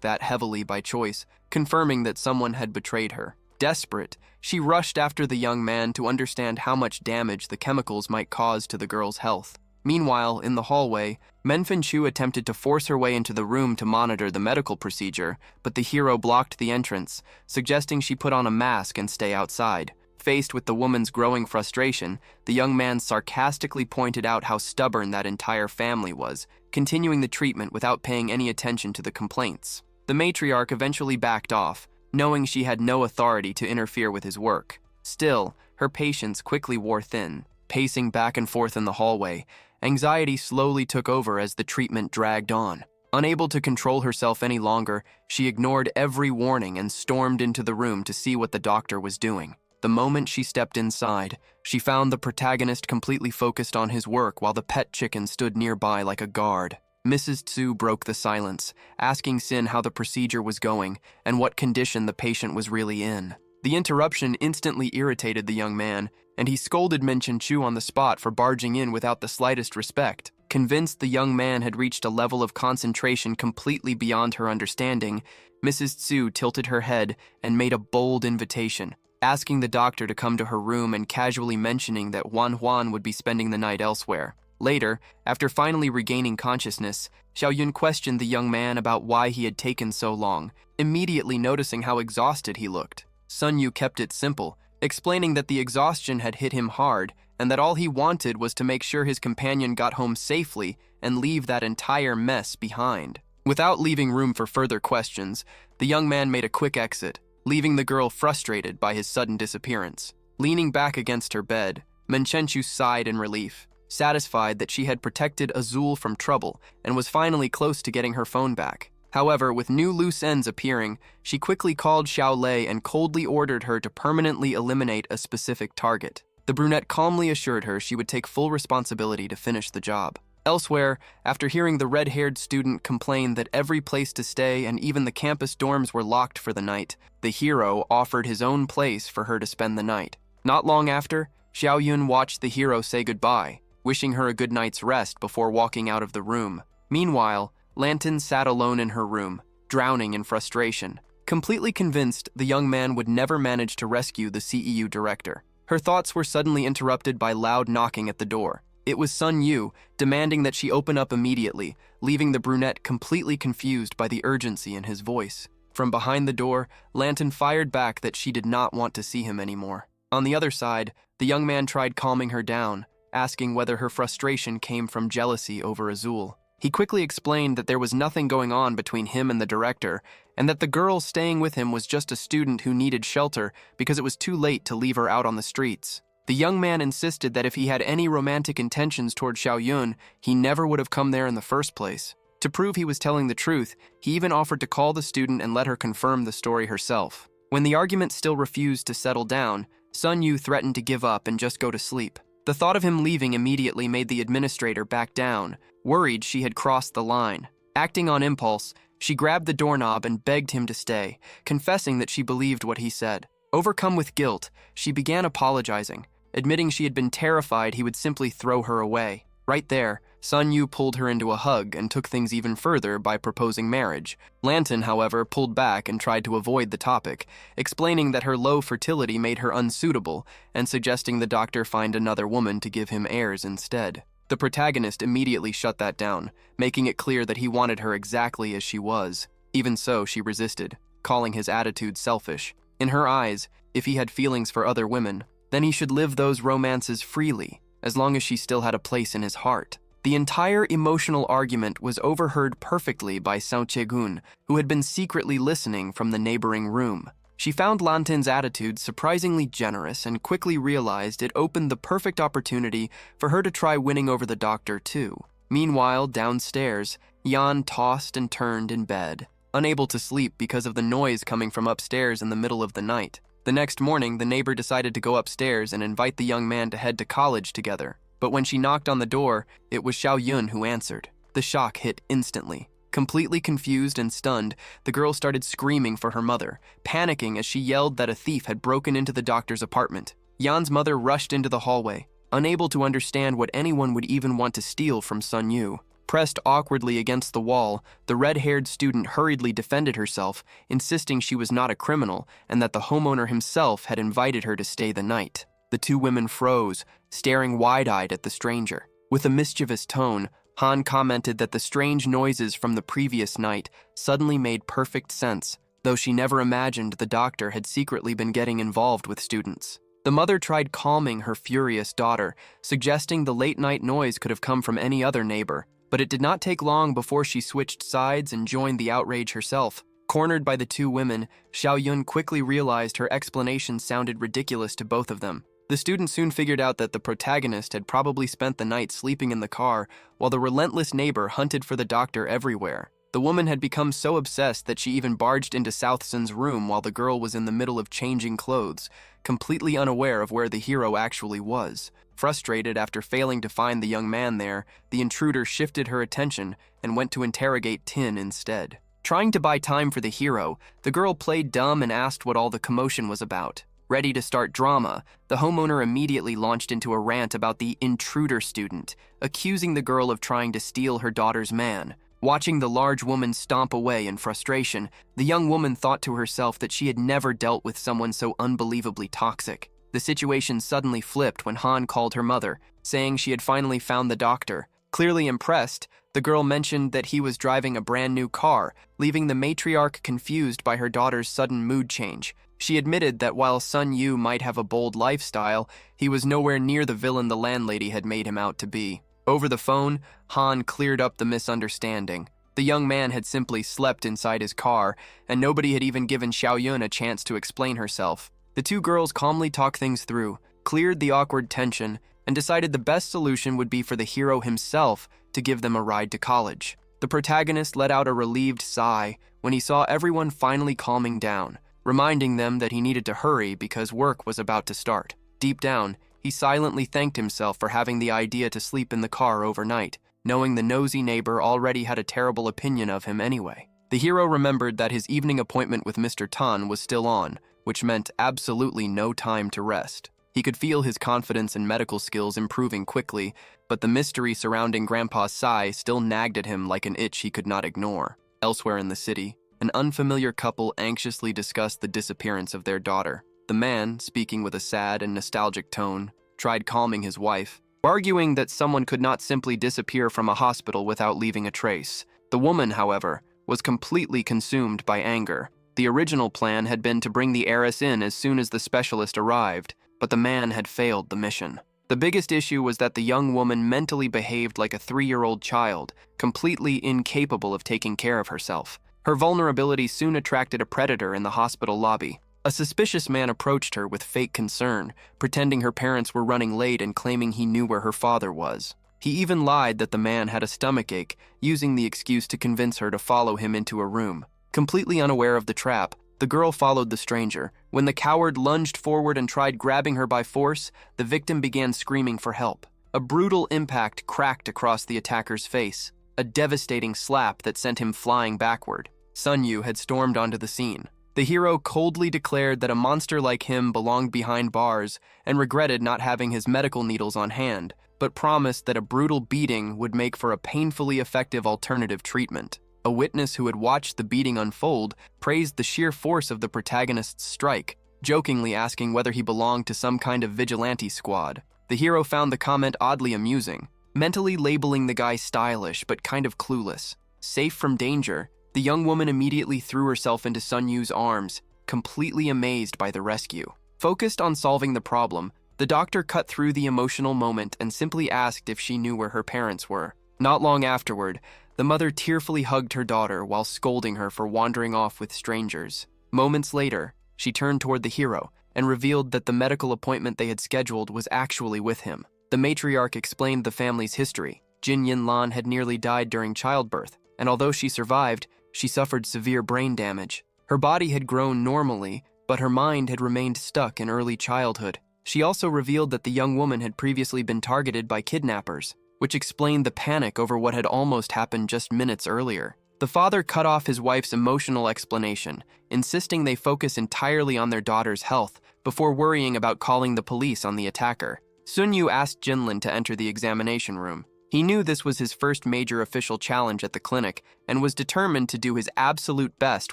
that heavily by choice, confirming that someone had betrayed her. Desperate, she rushed after the young man to understand how much damage the chemicals might cause to the girl's health. Meanwhile, in the hallway, Menfenchu attempted to force her way into the room to monitor the medical procedure, but the hero blocked the entrance, suggesting she put on a mask and stay outside. Faced with the woman's growing frustration, the young man sarcastically pointed out how stubborn that entire family was, continuing the treatment without paying any attention to the complaints. The matriarch eventually backed off, knowing she had no authority to interfere with his work. Still, her patience quickly wore thin. Pacing back and forth in the hallway, anxiety slowly took over as the treatment dragged on. Unable to control herself any longer, she ignored every warning and stormed into the room to see what the doctor was doing. The moment she stepped inside, she found the protagonist completely focused on his work while the pet chicken stood nearby like a guard. Mrs. Tsu broke the silence, asking Sin how the procedure was going and what condition the patient was really in. The interruption instantly irritated the young man, and he scolded Menchenchu on the spot for barging in without the slightest respect. Convinced the young man had reached a level of concentration completely beyond her understanding, Mrs. Tsu tilted her head and made a bold invitation, asking the doctor to come to her room and casually mentioning that Huan would be spending the night elsewhere. Later, after finally regaining consciousness, Xiaoyun questioned the young man about why he had taken so long, immediately noticing how exhausted he looked. Sun Yu kept it simple, explaining that the exhaustion had hit him hard and that all he wanted was to make sure his companion got home safely and leave that entire mess behind. Without leaving room for further questions, the young man made a quick exit, leaving the girl frustrated by his sudden disappearance. Leaning back against her bed, Menchenchu sighed in relief, satisfied that she had protected Azul from trouble and was finally close to getting her phone back. However, with new loose ends appearing, she quickly called Xiao Lei and coldly ordered her to permanently eliminate a specific target. The brunette calmly assured her she would take full responsibility to finish the job. Elsewhere, after hearing the red-haired student complain that every place to stay and even the campus dorms were locked for the night, the hero offered his own place for her to spend the night. Not long after, Xiaoyun watched the hero say goodbye, wishing her a good night's rest before walking out of the room. Meanwhile, Lantin sat alone in her room, drowning in frustration, completely convinced the young man would never manage to rescue the CEU director. Her thoughts were suddenly interrupted by loud knocking at the door. It was Sun Yu, demanding that she open up immediately, leaving the brunette completely confused by the urgency in his voice. From behind the door, Lantin fired back that she did not want to see him anymore. On the other side, the young man tried calming her down, asking whether her frustration came from jealousy over Azul. He quickly explained that there was nothing going on between him and the director, and that the girl staying with him was just a student who needed shelter because it was too late to leave her out on the streets. The young man insisted that if he had any romantic intentions toward Xiaoyun, he never would have come there in the first place. To prove he was telling the truth, he even offered to call the student and let her confirm the story herself. When the argument still refused to settle down, Sun Yu threatened to give up and just go to sleep. The thought of him leaving immediately made the administrator back down, worried she had crossed the line. Acting on impulse, she grabbed the doorknob and begged him to stay, confessing that she believed what he said. Overcome with guilt, she began apologizing, admitting she had been terrified he would simply throw her away. Right there, Sun Yu pulled her into a hug and took things even further by proposing marriage. Lantin, however, pulled back and tried to avoid the topic, explaining that her low fertility made her unsuitable and suggesting the doctor find another woman to give him heirs instead. The protagonist immediately shut that down, making it clear that he wanted her exactly as she was. Even so, she resisted. calling his attitude selfish. In her eyes, if he had feelings for other women, then he should live those romances freely, as long as she still had a place in his heart. The entire emotional argument was overheard perfectly by Seo Chae-gun, who had been secretly listening from the neighboring room. She found Lantin's attitude surprisingly generous and quickly realized it opened the perfect opportunity for her to try winning over the doctor too. Meanwhile, downstairs, Yan tossed and turned in bed, unable to sleep because of the noise coming from upstairs in the middle of the night. The next morning, the neighbor decided to go upstairs and invite the young man to head to college together. But when she knocked on the door, it was Xiao Yun who answered. The shock hit instantly. Completely confused and stunned, the girl started screaming for her mother, panicking as she yelled that a thief had broken into the doctor's apartment. Yan's mother rushed into the hallway, unable to understand what anyone would even want to steal from Sun Yu. Pressed awkwardly against the wall, the red-haired student hurriedly defended herself, insisting she was not a criminal and that the homeowner himself had invited her to stay the night. The two women froze, staring wide-eyed at the stranger. With a mischievous tone, Han commented that the strange noises from the previous night suddenly made perfect sense, though she never imagined the doctor had secretly been getting involved with students. The mother tried calming her furious daughter, suggesting the late-night noise could have come from any other neighbor, but it did not take long before she switched sides and joined the outrage herself. Cornered by the two women, Xiao Yun quickly realized her explanation sounded ridiculous to both of them. The student soon figured out that the protagonist had probably spent the night sleeping in the car, while the relentless neighbor hunted for the doctor everywhere. The woman had become so obsessed that she even barged into South Sun's room while the girl was in the middle of changing clothes, completely unaware of where the hero actually was. Frustrated after failing to find the young man there, the intruder shifted her attention and went to interrogate Tin instead. Trying to buy time for the hero, the girl played dumb and asked what all the commotion was about. Ready to start drama, the homeowner immediately launched into a rant about the intruder student, accusing the girl of trying to steal her daughter's man. Watching the large woman stomp away in frustration, the young woman thought to herself that she had never dealt with someone so unbelievably toxic. The situation suddenly flipped when Han called her mother, saying she had finally found the doctor. Clearly impressed, the girl mentioned that he was driving a brand new car, leaving the matriarch confused by her daughter's sudden mood change. She admitted that while Sun Yu might have a bold lifestyle, he was nowhere near the villain the landlady had made him out to be. Over the phone, Han cleared up the misunderstanding. The young man had simply slept inside his car, and nobody had even given Xiao Yun a chance to explain herself. The two girls calmly talked things through, cleared the awkward tension, and decided the best solution would be for the hero himself to give them a ride to college. The protagonist let out a relieved sigh when he saw everyone finally calming down, reminding them that he needed to hurry because work was about to start. Deep down, he silently thanked himself for having the idea to sleep in the car overnight, knowing the nosy neighbor already had a terrible opinion of him anyway. The hero remembered that his evening appointment with Mr. Tan was still on, which meant absolutely no time to rest. He could feel his confidence and medical skills improving quickly, but the mystery surrounding Grandpa Sai still nagged at him like an itch he could not ignore. Elsewhere in the city, an unfamiliar couple anxiously discussed the disappearance of their daughter. The man, speaking with a sad and nostalgic tone, tried calming his wife, arguing that someone could not simply disappear from a hospital without leaving a trace. The woman, however, was completely consumed by anger. The original plan had been to bring the heiress in as soon as the specialist arrived, but the man had failed the mission. The biggest issue was that the young woman mentally behaved like a 3-year-old child, completely incapable of taking care of herself. Her vulnerability soon attracted a predator in the hospital lobby. A suspicious man approached her with fake concern, pretending her parents were running late and claiming he knew where her father was. He even lied that the man had a stomachache, using the excuse to convince her to follow him into a room. Completely unaware of the trap, the girl followed the stranger. When the coward lunged forward and tried grabbing her by force, the victim began screaming for help. A brutal impact cracked across the attacker's face, a devastating slap that sent him flying backward. Sun Yu had stormed onto the scene. The hero coldly declared that a monster like him belonged behind bars and regretted not having his medical needles on hand, but promised that a brutal beating would make for a painfully effective alternative treatment. A witness who had watched the beating unfold praised the sheer force of the protagonist's strike, jokingly asking whether he belonged to some kind of vigilante squad. The hero found the comment oddly amusing, mentally labeling the guy stylish but kind of clueless. Safe from danger, The young woman immediately threw herself into Sun Yu's arms, completely amazed by the rescue. Focused on solving the problem, the doctor cut through the emotional moment and simply asked if she knew where her parents were. Not long afterward, the mother tearfully hugged her daughter while scolding her for wandering off with strangers. Moments later, she turned toward the hero and revealed that the medical appointment they had scheduled was actually with him. The matriarch explained the family's history. Jin Yinlan had nearly died during childbirth, and although she survived, she suffered severe brain damage. Her body had grown normally, but her mind had remained stuck in early childhood. She also revealed that the young woman had previously been targeted by kidnappers, which explained the panic over what had almost happened just minutes earlier. The father cut off his wife's emotional explanation, insisting they focus entirely on their daughter's health before worrying about calling the police on the attacker. Sun Yu asked Jinlin to enter the examination room. He knew this was his first major official challenge at the clinic and was determined to do his absolute best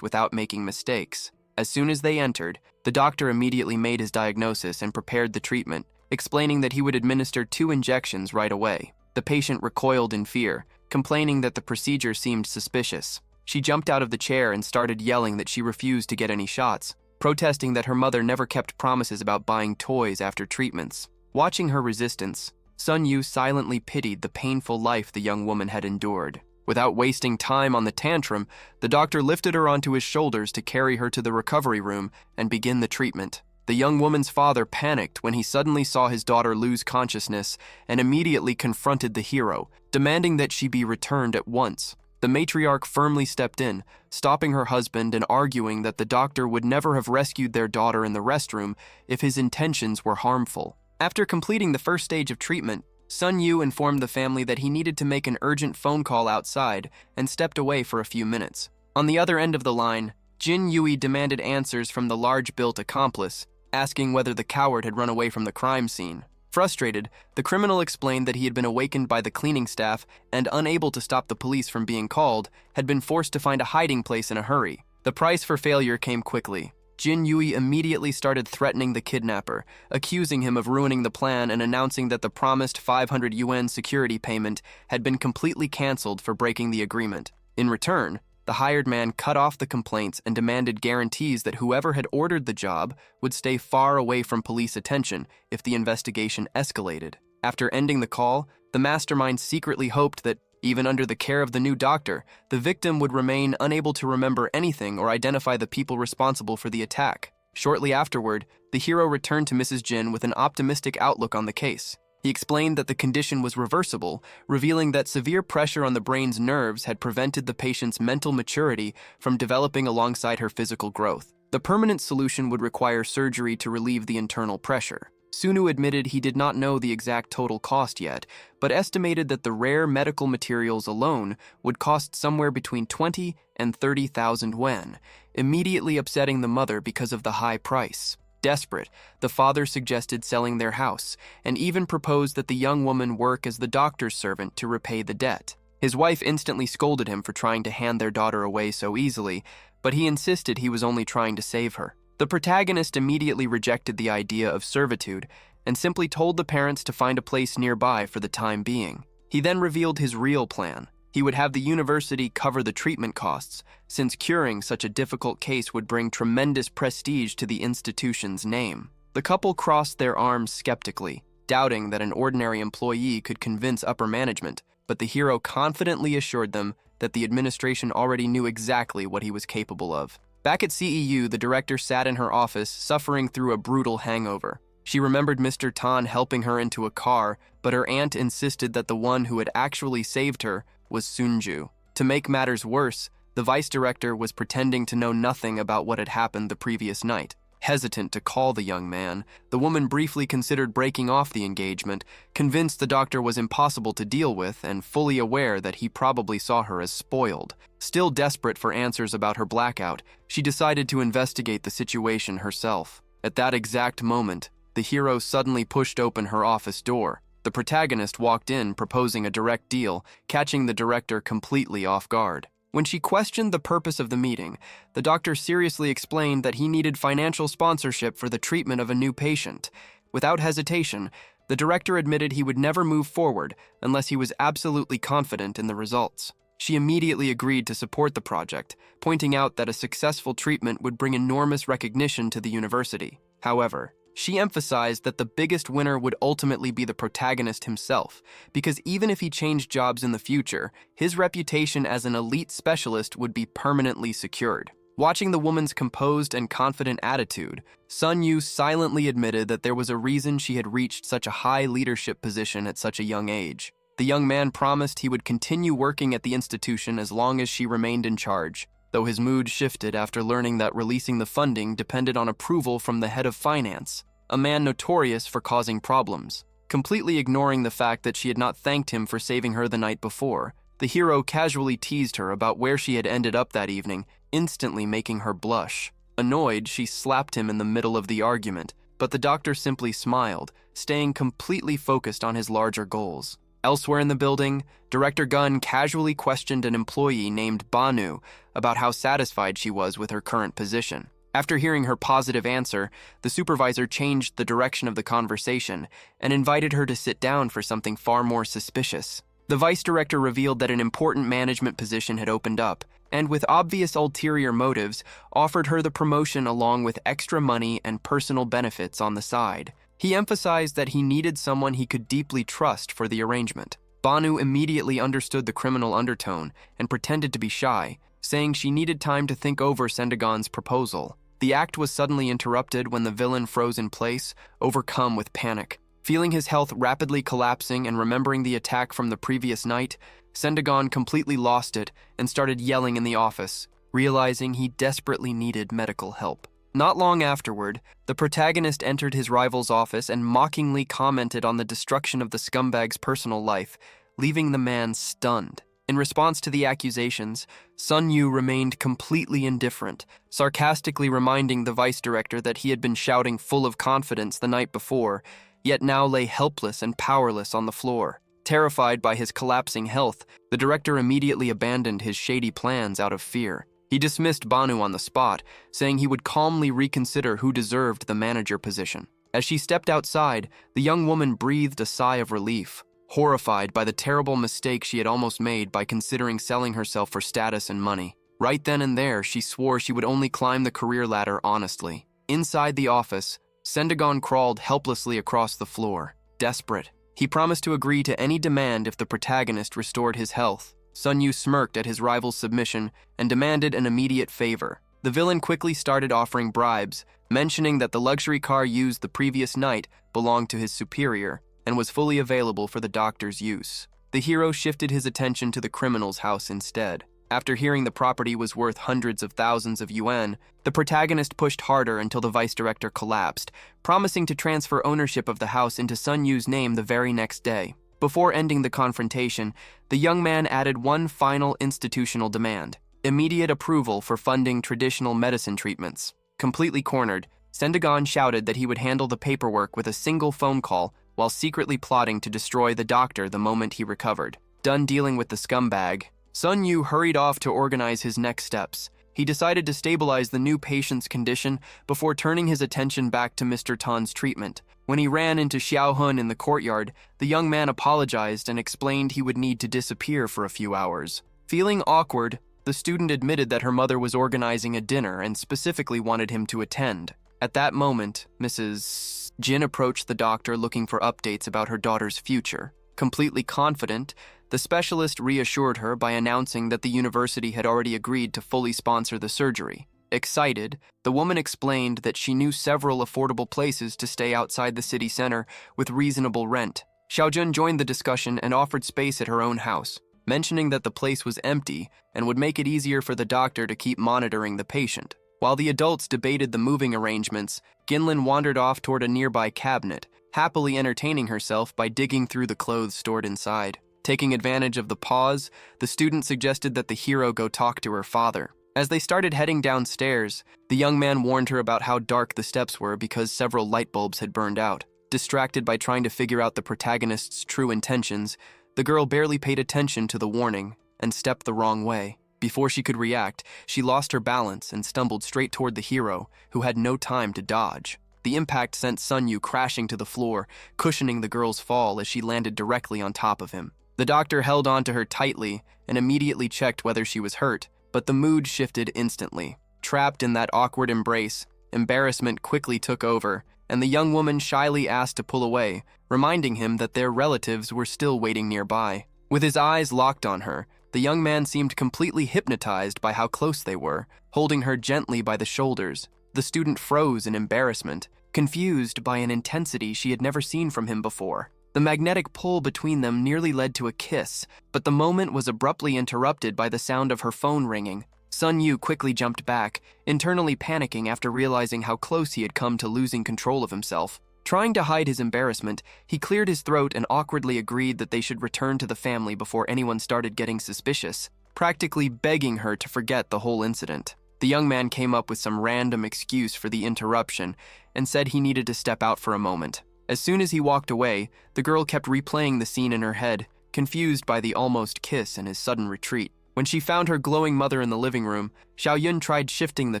without making mistakes. As soon as they entered, the doctor immediately made his diagnosis and prepared the treatment, explaining that he would administer 2 injections right away. The patient recoiled in fear, complaining that the procedure seemed suspicious. She jumped out of the chair and started yelling that she refused to get any shots, protesting that her mother never kept promises about buying toys after treatments. Watching her resistance, Sun Yu silently pitied the painful life the young woman had endured. Without wasting time on the tantrum, the doctor lifted her onto his shoulders to carry her to the recovery room and begin the treatment. The young woman's father panicked when he suddenly saw his daughter lose consciousness and immediately confronted the hero, demanding that she be returned at once. The matriarch firmly stepped in, stopping her husband and arguing that the doctor would never have rescued their daughter in the restroom if his intentions were harmful. After completing the first stage of treatment, Sun Yu informed the family that he needed to make an urgent phone call outside and stepped away for a few minutes. On the other end of the line, Jin Yui demanded answers from the large-built accomplice, asking whether the coward had run away from the crime scene. Frustrated, the criminal explained that he had been awakened by the cleaning staff and, unable to stop the police from being called, had been forced to find a hiding place in a hurry. The price for failure came quickly. Jin Yui immediately started threatening the kidnapper, accusing him of ruining the plan and announcing that the promised 500 yuan security payment had been completely cancelled for breaking the agreement. In return, the hired man cut off the complaints and demanded guarantees that whoever had ordered the job would stay far away from police attention if the investigation escalated. After ending the call, the mastermind secretly hoped that, even under the care of the new doctor, the victim would remain unable to remember anything or identify the people responsible for the attack. Shortly afterward, the hero returned to Mrs. Jin with an optimistic outlook on the case. He explained that the condition was reversible, revealing that severe pressure on the brain's nerves had prevented the patient's mental maturity from developing alongside her physical growth. The permanent solution would require surgery to relieve the internal pressure. Sunu admitted he did not know the exact total cost yet, but estimated that the rare medical materials alone would cost somewhere between 20 and 30,000 yuan, immediately upsetting the mother because of the high price. Desperate, the father suggested selling their house, and even proposed that the young woman work as the doctor's servant to repay the debt. His wife instantly scolded him for trying to hand their daughter away so easily, but he insisted he was only trying to save her. The protagonist immediately rejected the idea of servitude and simply told the parents to find a place nearby for the time being. He then revealed his real plan. He would have the university cover the treatment costs, since curing such a difficult case would bring tremendous prestige to the institution's name. The couple crossed their arms skeptically, doubting that an ordinary employee could convince upper management, but the hero confidently assured them that the administration already knew exactly what he was capable of. Back at CEU, the director sat in her office, suffering through a brutal hangover. She remembered Mr. Tan helping her into a car, but her aunt insisted that the one who had actually saved her was Sunju. To make matters worse, the vice director was pretending to know nothing about what had happened the previous night. Hesitant to call the young man, the woman briefly considered breaking off the engagement, convinced the doctor was impossible to deal with and fully aware that he probably saw her as spoiled. Still desperate for answers about her blackout, she decided to investigate the situation herself. At that exact moment, the hero suddenly pushed open her office door. The protagonist walked in, proposing a direct deal, catching the director completely off guard. When she questioned the purpose of the meeting, the doctor seriously explained that he needed financial sponsorship for the treatment of a new patient. Without hesitation, the director admitted he would never move forward unless he was absolutely confident in the results. She immediately agreed to support the project, pointing out that a successful treatment would bring enormous recognition to the university. However, she emphasized that the biggest winner would ultimately be the protagonist himself, because even if he changed jobs in the future, his reputation as an elite specialist would be permanently secured. Watching the woman's composed and confident attitude, Sun Yu silently admitted that there was a reason she had reached such a high leadership position at such a young age. The young man promised he would continue working at the institution as long as she remained in charge, though his mood shifted after learning that releasing the funding depended on approval from the head of finance, a man notorious for causing problems. Completely ignoring the fact that she had not thanked him for saving her the night before, the hero casually teased her about where she had ended up that evening, instantly making her blush. Annoyed, she slapped him in the middle of the argument, but the doctor simply smiled, staying completely focused on his larger goals. Elsewhere in the building, Director Gunn casually questioned an employee named Banu about how satisfied she was with her current position. After hearing her positive answer, the supervisor changed the direction of the conversation and invited her to sit down for something far more suspicious. The vice director revealed that an important management position had opened up, and with obvious ulterior motives, offered her the promotion along with extra money and personal benefits on the side. He emphasized that he needed someone he could deeply trust for the arrangement. Banu immediately understood the criminal undertone and pretended to be shy, saying she needed time to think over Sendagon's proposal. The act was suddenly interrupted when the villain froze in place, overcome with panic. Feeling his health rapidly collapsing and remembering the attack from the previous night, Sendagon completely lost it and started yelling in the office, realizing he desperately needed medical help. Not long afterward, the protagonist entered his rival's office and mockingly commented on the destruction of the scumbag's personal life, leaving the man stunned. In response to the accusations, Sun Yu remained completely indifferent, sarcastically reminding the vice director that he had been shouting full of confidence the night before, yet now lay helpless and powerless on the floor. Terrified by his collapsing health, the director immediately abandoned his shady plans out of fear. He dismissed Banu on the spot, saying he would calmly reconsider who deserved the manager position. As she stepped outside, the young woman breathed a sigh of relief, horrified by the terrible mistake she had almost made by considering selling herself for status and money. Right then and there, she swore she would only climb the career ladder honestly. Inside the office, Sendagon crawled helplessly across the floor. Desperate, he promised to agree to any demand if the protagonist restored his health. Sun Yu smirked at his rival's submission and demanded an immediate favor. The villain quickly started offering bribes, mentioning that the luxury car used the previous night belonged to his superior and was fully available for the doctor's use. The hero shifted his attention to the criminal's house instead. After hearing the property was worth hundreds of thousands of yuan, the protagonist pushed harder until the vice director collapsed, promising to transfer ownership of the house into Sun Yu's name the very next day. Before ending the confrontation, the young man added one final institutional demand: immediate approval for funding traditional medicine treatments. Completely cornered, Sendagon shouted that he would handle the paperwork with a single phone call while secretly plotting to destroy the doctor the moment he recovered. Done dealing with the scumbag, Sun Yu hurried off to organize his next steps. He decided to stabilize the new patient's condition before turning his attention back to Mr. Tan's treatment. When he ran into Xiaohun in the courtyard, the young man apologized and explained he would need to disappear for a few hours. Feeling awkward, the student admitted that her mother was organizing a dinner and specifically wanted him to attend. At that moment, Mrs. Jin approached the doctor looking for updates about her daughter's future. Completely confident, the specialist reassured her by announcing that the university had already agreed to fully sponsor the surgery. Excited, the woman explained that she knew several affordable places to stay outside the city center with reasonable rent. Xiaojun joined the discussion and offered space at her own house, mentioning that the place was empty and would make it easier for the doctor to keep monitoring the patient. While the adults debated the moving arrangements, Ginlin wandered off toward a nearby cabinet, happily entertaining herself by digging through the clothes stored inside. Taking advantage of the pause, the student suggested that the hero go talk to her father. As they started heading downstairs, the young man warned her about how dark the steps were because several light bulbs had burned out. Distracted by trying to figure out the protagonist's true intentions, the girl barely paid attention to the warning and stepped the wrong way. Before she could react, she lost her balance and stumbled straight toward the hero, who had no time to dodge. The impact sent Sun Yu crashing to the floor, cushioning the girl's fall as she landed directly on top of him. The doctor held on to her tightly and immediately checked whether she was hurt, but the mood shifted instantly. Trapped in that awkward embrace, embarrassment quickly took over, and the young woman shyly asked to pull away, reminding him that their relatives were still waiting nearby. With his eyes locked on her, the young man seemed completely hypnotized by how close they were, holding her gently by the shoulders. The student froze in embarrassment, confused by an intensity she had never seen from him before. The magnetic pull between them nearly led to a kiss, but the moment was abruptly interrupted by the sound of her phone ringing. Sun Yu quickly jumped back, internally panicking after realizing how close he had come to losing control of himself. Trying to hide his embarrassment, he cleared his throat and awkwardly agreed that they should return to the family before anyone started getting suspicious, practically begging her to forget the whole incident. The young man came up with some random excuse for the interruption and said he needed to step out for a moment. As soon as he walked away, the girl kept replaying the scene in her head, confused by the almost kiss and his sudden retreat. When she found her glowing mother in the living room, Xiaoyun tried shifting the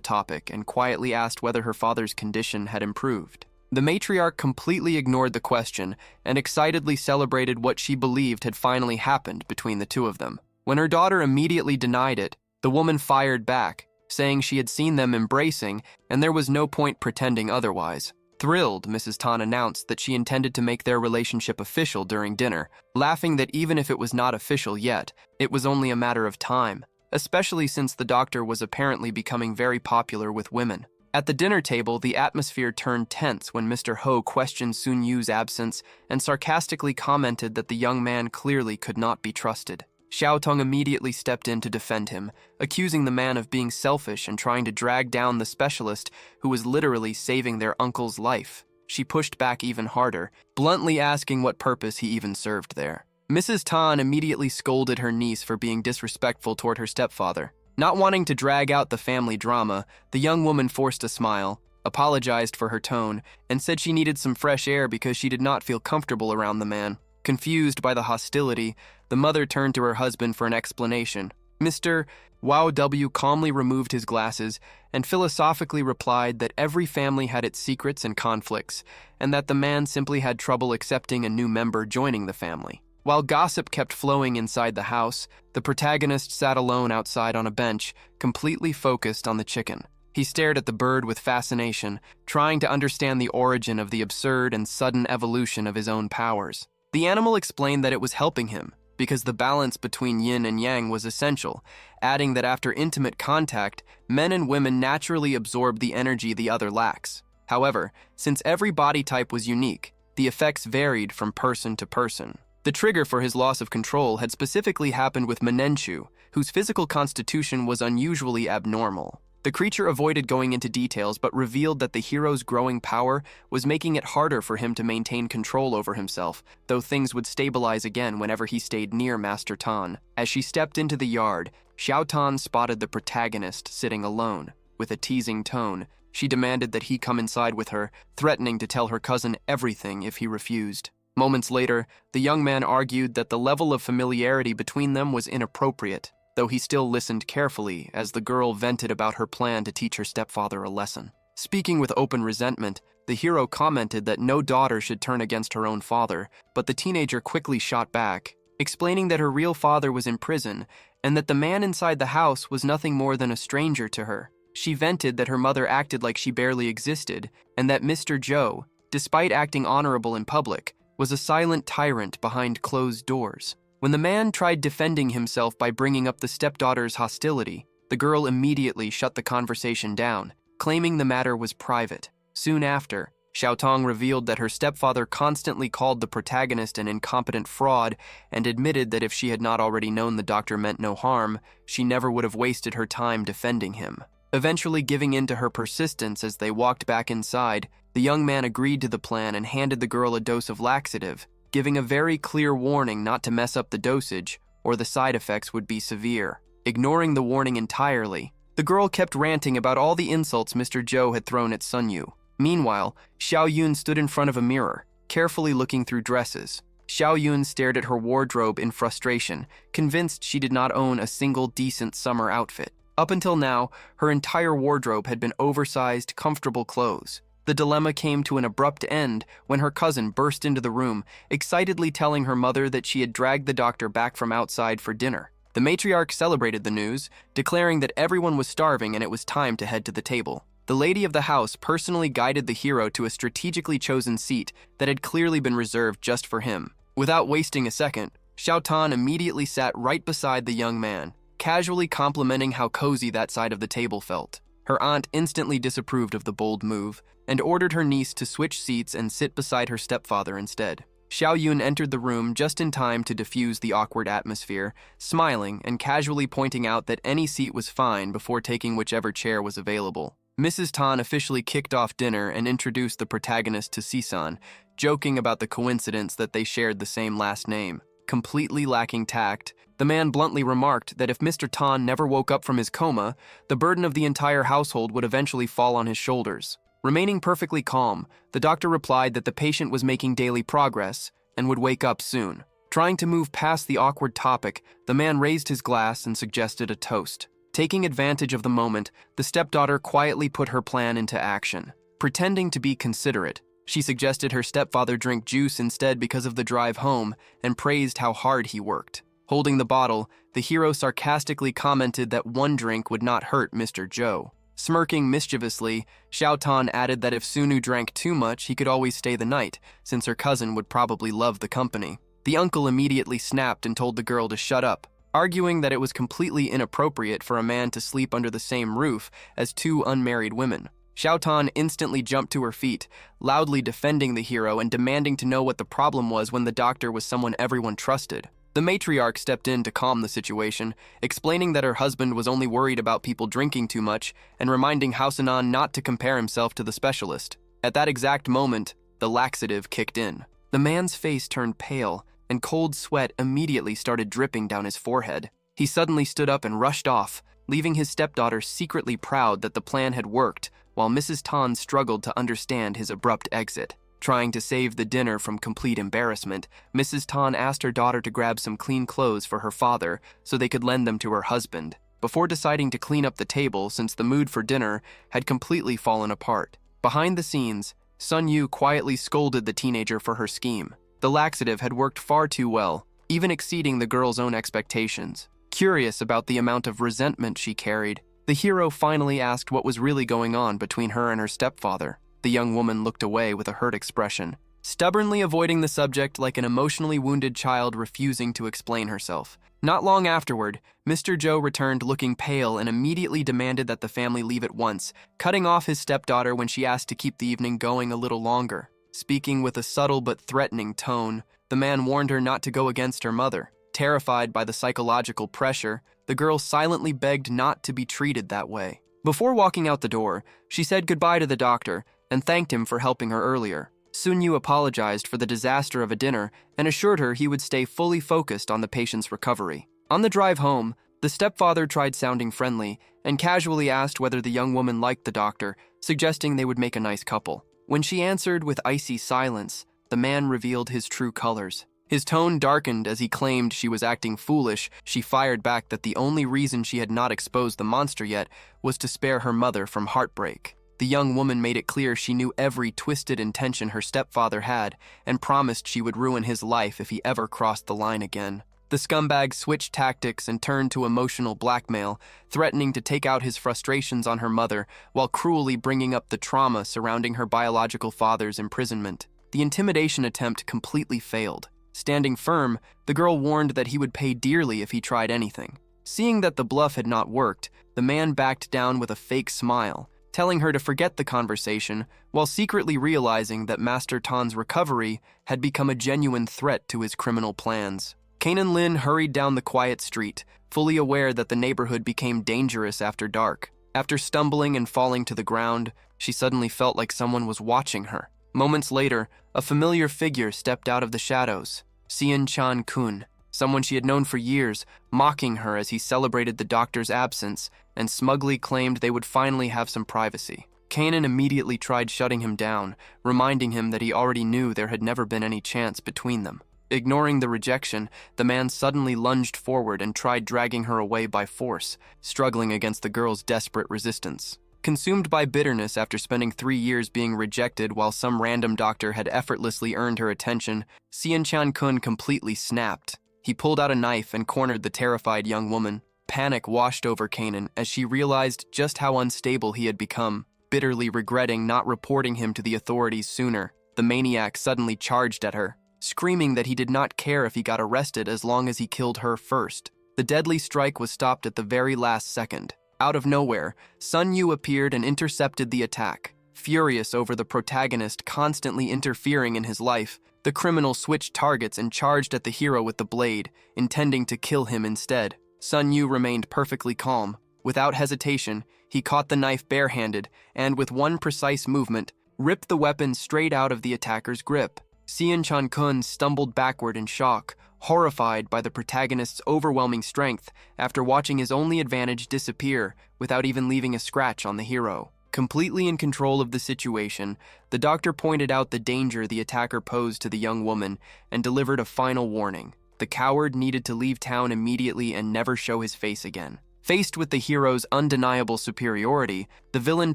topic and quietly asked whether her father's condition had improved. The matriarch completely ignored the question and excitedly celebrated what she believed had finally happened between the two of them. When her daughter immediately denied it, the woman fired back, saying she had seen them embracing and there was no point pretending otherwise. Thrilled, Mrs. Tan announced that she intended to make their relationship official during dinner, laughing that even if it was not official yet, it was only a matter of time, especially since the doctor was apparently becoming very popular with women. At the dinner table, the atmosphere turned tense when Mr. Ho questioned Sun Yu's absence and sarcastically commented that the young man clearly could not be trusted. Xiao Tong immediately stepped in to defend him, accusing the man of being selfish and trying to drag down the specialist who was literally saving their uncle's life. She pushed back even harder, bluntly asking what purpose he even served there. Mrs. Tan immediately scolded her niece for being disrespectful toward her stepfather. Not wanting to drag out the family drama, the young woman forced a smile, apologized for her tone, and said she needed some fresh air because she did not feel comfortable around the man. Confused by the hostility, the mother turned to her husband for an explanation. Mr. Wow W calmly removed his glasses and philosophically replied that every family had its secrets and conflicts, and that the man simply had trouble accepting a new member joining the family. While gossip kept flowing inside the house, the protagonist sat alone outside on a bench, completely focused on the chicken. He stared at the bird with fascination, trying to understand the origin of the absurd and sudden evolution of his own powers. The animal explained that it was helping him, because the balance between yin and yang was essential, adding that after intimate contact, men and women naturally absorb the energy the other lacks. However, since every body type was unique, the effects varied from person to person. The trigger for his loss of control had specifically happened with Manenchu, whose physical constitution was unusually abnormal. The creature avoided going into details but revealed that the hero's growing power was making it harder for him to maintain control over himself, though things would stabilize again whenever he stayed near Master Tan. As she stepped into the yard, Xiao Tan spotted the protagonist sitting alone. With a teasing tone, she demanded that he come inside with her, threatening to tell her cousin everything if he refused. Moments later, the young man argued that the level of familiarity between them was inappropriate, though he still listened carefully as the girl vented about her plan to teach her stepfather a lesson. Speaking with open resentment, the hero commented that no daughter should turn against her own father, but the teenager quickly shot back, explaining that her real father was in prison and that the man inside the house was nothing more than a stranger to her. She vented that her mother acted like she barely existed and that Mr. Zhou, despite acting honorable in public, was a silent tyrant behind closed doors. When the man tried defending himself by bringing up the stepdaughter's hostility, the girl immediately shut the conversation down, claiming the matter was private. Soon after, Xiao Tong revealed that her stepfather constantly called the protagonist an incompetent fraud and admitted that if she had not already known the doctor meant no harm, she never would have wasted her time defending him. Eventually giving in to her persistence as they walked back inside, the young man agreed to the plan and handed the girl a dose of laxative, giving a very clear warning not to mess up the dosage, or the side effects would be severe. Ignoring the warning entirely, the girl kept ranting about all the insults Mr. Zhou had thrown at Sun Yu. Meanwhile, Xiao Yun stood in front of a mirror, carefully looking through dresses. Xiao Yun stared at her wardrobe in frustration, convinced she did not own a single decent summer outfit. Up until now, her entire wardrobe had been oversized, comfortable clothes. The dilemma came to an abrupt end when her cousin burst into the room, excitedly telling her mother that she had dragged the doctor back from outside for dinner. The matriarch celebrated the news, declaring that everyone was starving and it was time to head to the table. The lady of the house personally guided the hero to a strategically chosen seat that had clearly been reserved just for him. Without wasting a second, Showdown immediately sat right beside the young man, casually complimenting how cozy that side of the table felt. Her aunt instantly disapproved of the bold move and ordered her niece to switch seats and sit beside her stepfather instead. Xiao Yun entered the room just in time to diffuse the awkward atmosphere, smiling and casually pointing out that any seat was fine before taking whichever chair was available. Mrs. Tan officially kicked off dinner and introduced the protagonist to Sisan, joking about the coincidence that they shared the same last name. Completely lacking tact, the man bluntly remarked that if Mr. Tan never woke up from his coma, the burden of the entire household would eventually fall on his shoulders. Remaining perfectly calm, the doctor replied that the patient was making daily progress and would wake up soon. Trying to move past the awkward topic, the man raised his glass and suggested a toast. Taking advantage of the moment, the stepdaughter quietly put her plan into action. Pretending to be considerate, she suggested her stepfather drink juice instead because of the drive home and praised how hard he worked. Holding the bottle, the hero sarcastically commented that one drink would not hurt Mr. Joe. Smirking mischievously, Showdown added that if Sunu drank too much, he could always stay the night, since her cousin would probably love the company. The uncle immediately snapped and told the girl to shut up, arguing that it was completely inappropriate for a man to sleep under the same roof as two unmarried women. Showdown instantly jumped to her feet, loudly defending the hero and demanding to know what the problem was when the doctor was someone everyone trusted. The matriarch stepped in to calm the situation, explaining that her husband was only worried about people drinking too much and reminding Hausanan not to compare himself to the specialist. At that exact moment, the laxative kicked in. The man's face turned pale, and cold sweat immediately started dripping down his forehead. He suddenly stood up and rushed off, leaving his stepdaughter secretly proud that the plan had worked, while Mrs. Tan struggled to understand his abrupt exit. Trying to save the dinner from complete embarrassment, Mrs. Tan asked her daughter to grab some clean clothes for her father so they could lend them to her husband, before deciding to clean up the table since the mood for dinner had completely fallen apart. Behind the scenes, Sun Yu quietly scolded the teenager for her scheme. The laxative had worked far too well, even exceeding the girl's own expectations. Curious about the amount of resentment she carried, the hero finally asked what was really going on between her and her stepfather. The young woman looked away with a hurt expression, stubbornly avoiding the subject like an emotionally wounded child refusing to explain herself. Not long afterward, Mr. Joe returned looking pale and immediately demanded that the family leave at once, cutting off his stepdaughter when she asked to keep the evening going a little longer. Speaking with a subtle but threatening tone, the man warned her not to go against her mother. Terrified by the psychological pressure, the girl silently begged not to be treated that way. Before walking out the door, she said goodbye to the doctor and thanked him for helping her earlier. Sun Yu apologized for the disaster of a dinner and assured her he would stay fully focused on the patient's recovery. On the drive home, the stepfather tried sounding friendly and casually asked whether the young woman liked the doctor, suggesting they would make a nice couple. When she answered with icy silence, the man revealed his true colors. His tone darkened as he claimed she was acting foolish. She fired back that the only reason she had not exposed the monster yet was to spare her mother from heartbreak. The young woman made it clear she knew every twisted intention her stepfather had and promised she would ruin his life if he ever crossed the line again. The scumbag switched tactics and turned to emotional blackmail, threatening to take out his frustrations on her mother while cruelly bringing up the trauma surrounding her biological father's imprisonment. The intimidation attempt completely failed. Standing firm, the girl warned that he would pay dearly if he tried anything. Seeing that the bluff had not worked, the man backed down with a fake smile, telling her to forget the conversation while secretly realizing that Master Tan's recovery had become a genuine threat to his criminal plans. Kanan Lin hurried down the quiet street, fully aware that the neighborhood became dangerous after dark. After stumbling and falling to the ground, she suddenly felt like someone was watching her. Moments later, a familiar figure stepped out of the shadows. Sian Chan-kun, someone she had known for years, mocking her as he celebrated the doctor's absence and smugly claimed they would finally have some privacy. Kanan immediately tried shutting him down, reminding him that he already knew there had never been any chance between them. Ignoring the rejection, the man suddenly lunged forward and tried dragging her away by force, struggling against the girl's desperate resistance. Consumed by bitterness after spending 3 years being rejected while some random doctor had effortlessly earned her attention, Seon-chan-kun completely snapped. He pulled out a knife and cornered the terrified young woman. Panic washed over Kanan as she realized just how unstable he had become. Bitterly regretting not reporting him to the authorities sooner, the maniac suddenly charged at her, screaming that he did not care if he got arrested as long as he killed her first. The deadly strike was stopped at the very last second. Out of nowhere, Sun Yu appeared and intercepted the attack. Furious over the protagonist constantly interfering in his life, the criminal switched targets and charged at the hero with the blade, intending to kill him instead. Sun Yu remained perfectly calm. Without hesitation, he caught the knife barehanded and, with one precise movement, ripped the weapon straight out of the attacker's grip. Seon-chan-kun stumbled backward in shock, horrified by the protagonist's overwhelming strength after watching his only advantage disappear without even leaving a scratch on the hero. Completely in control of the situation, the doctor pointed out the danger the attacker posed to the young woman and delivered a final warning. The coward needed to leave town immediately and never show his face again. Faced with the hero's undeniable superiority, the villain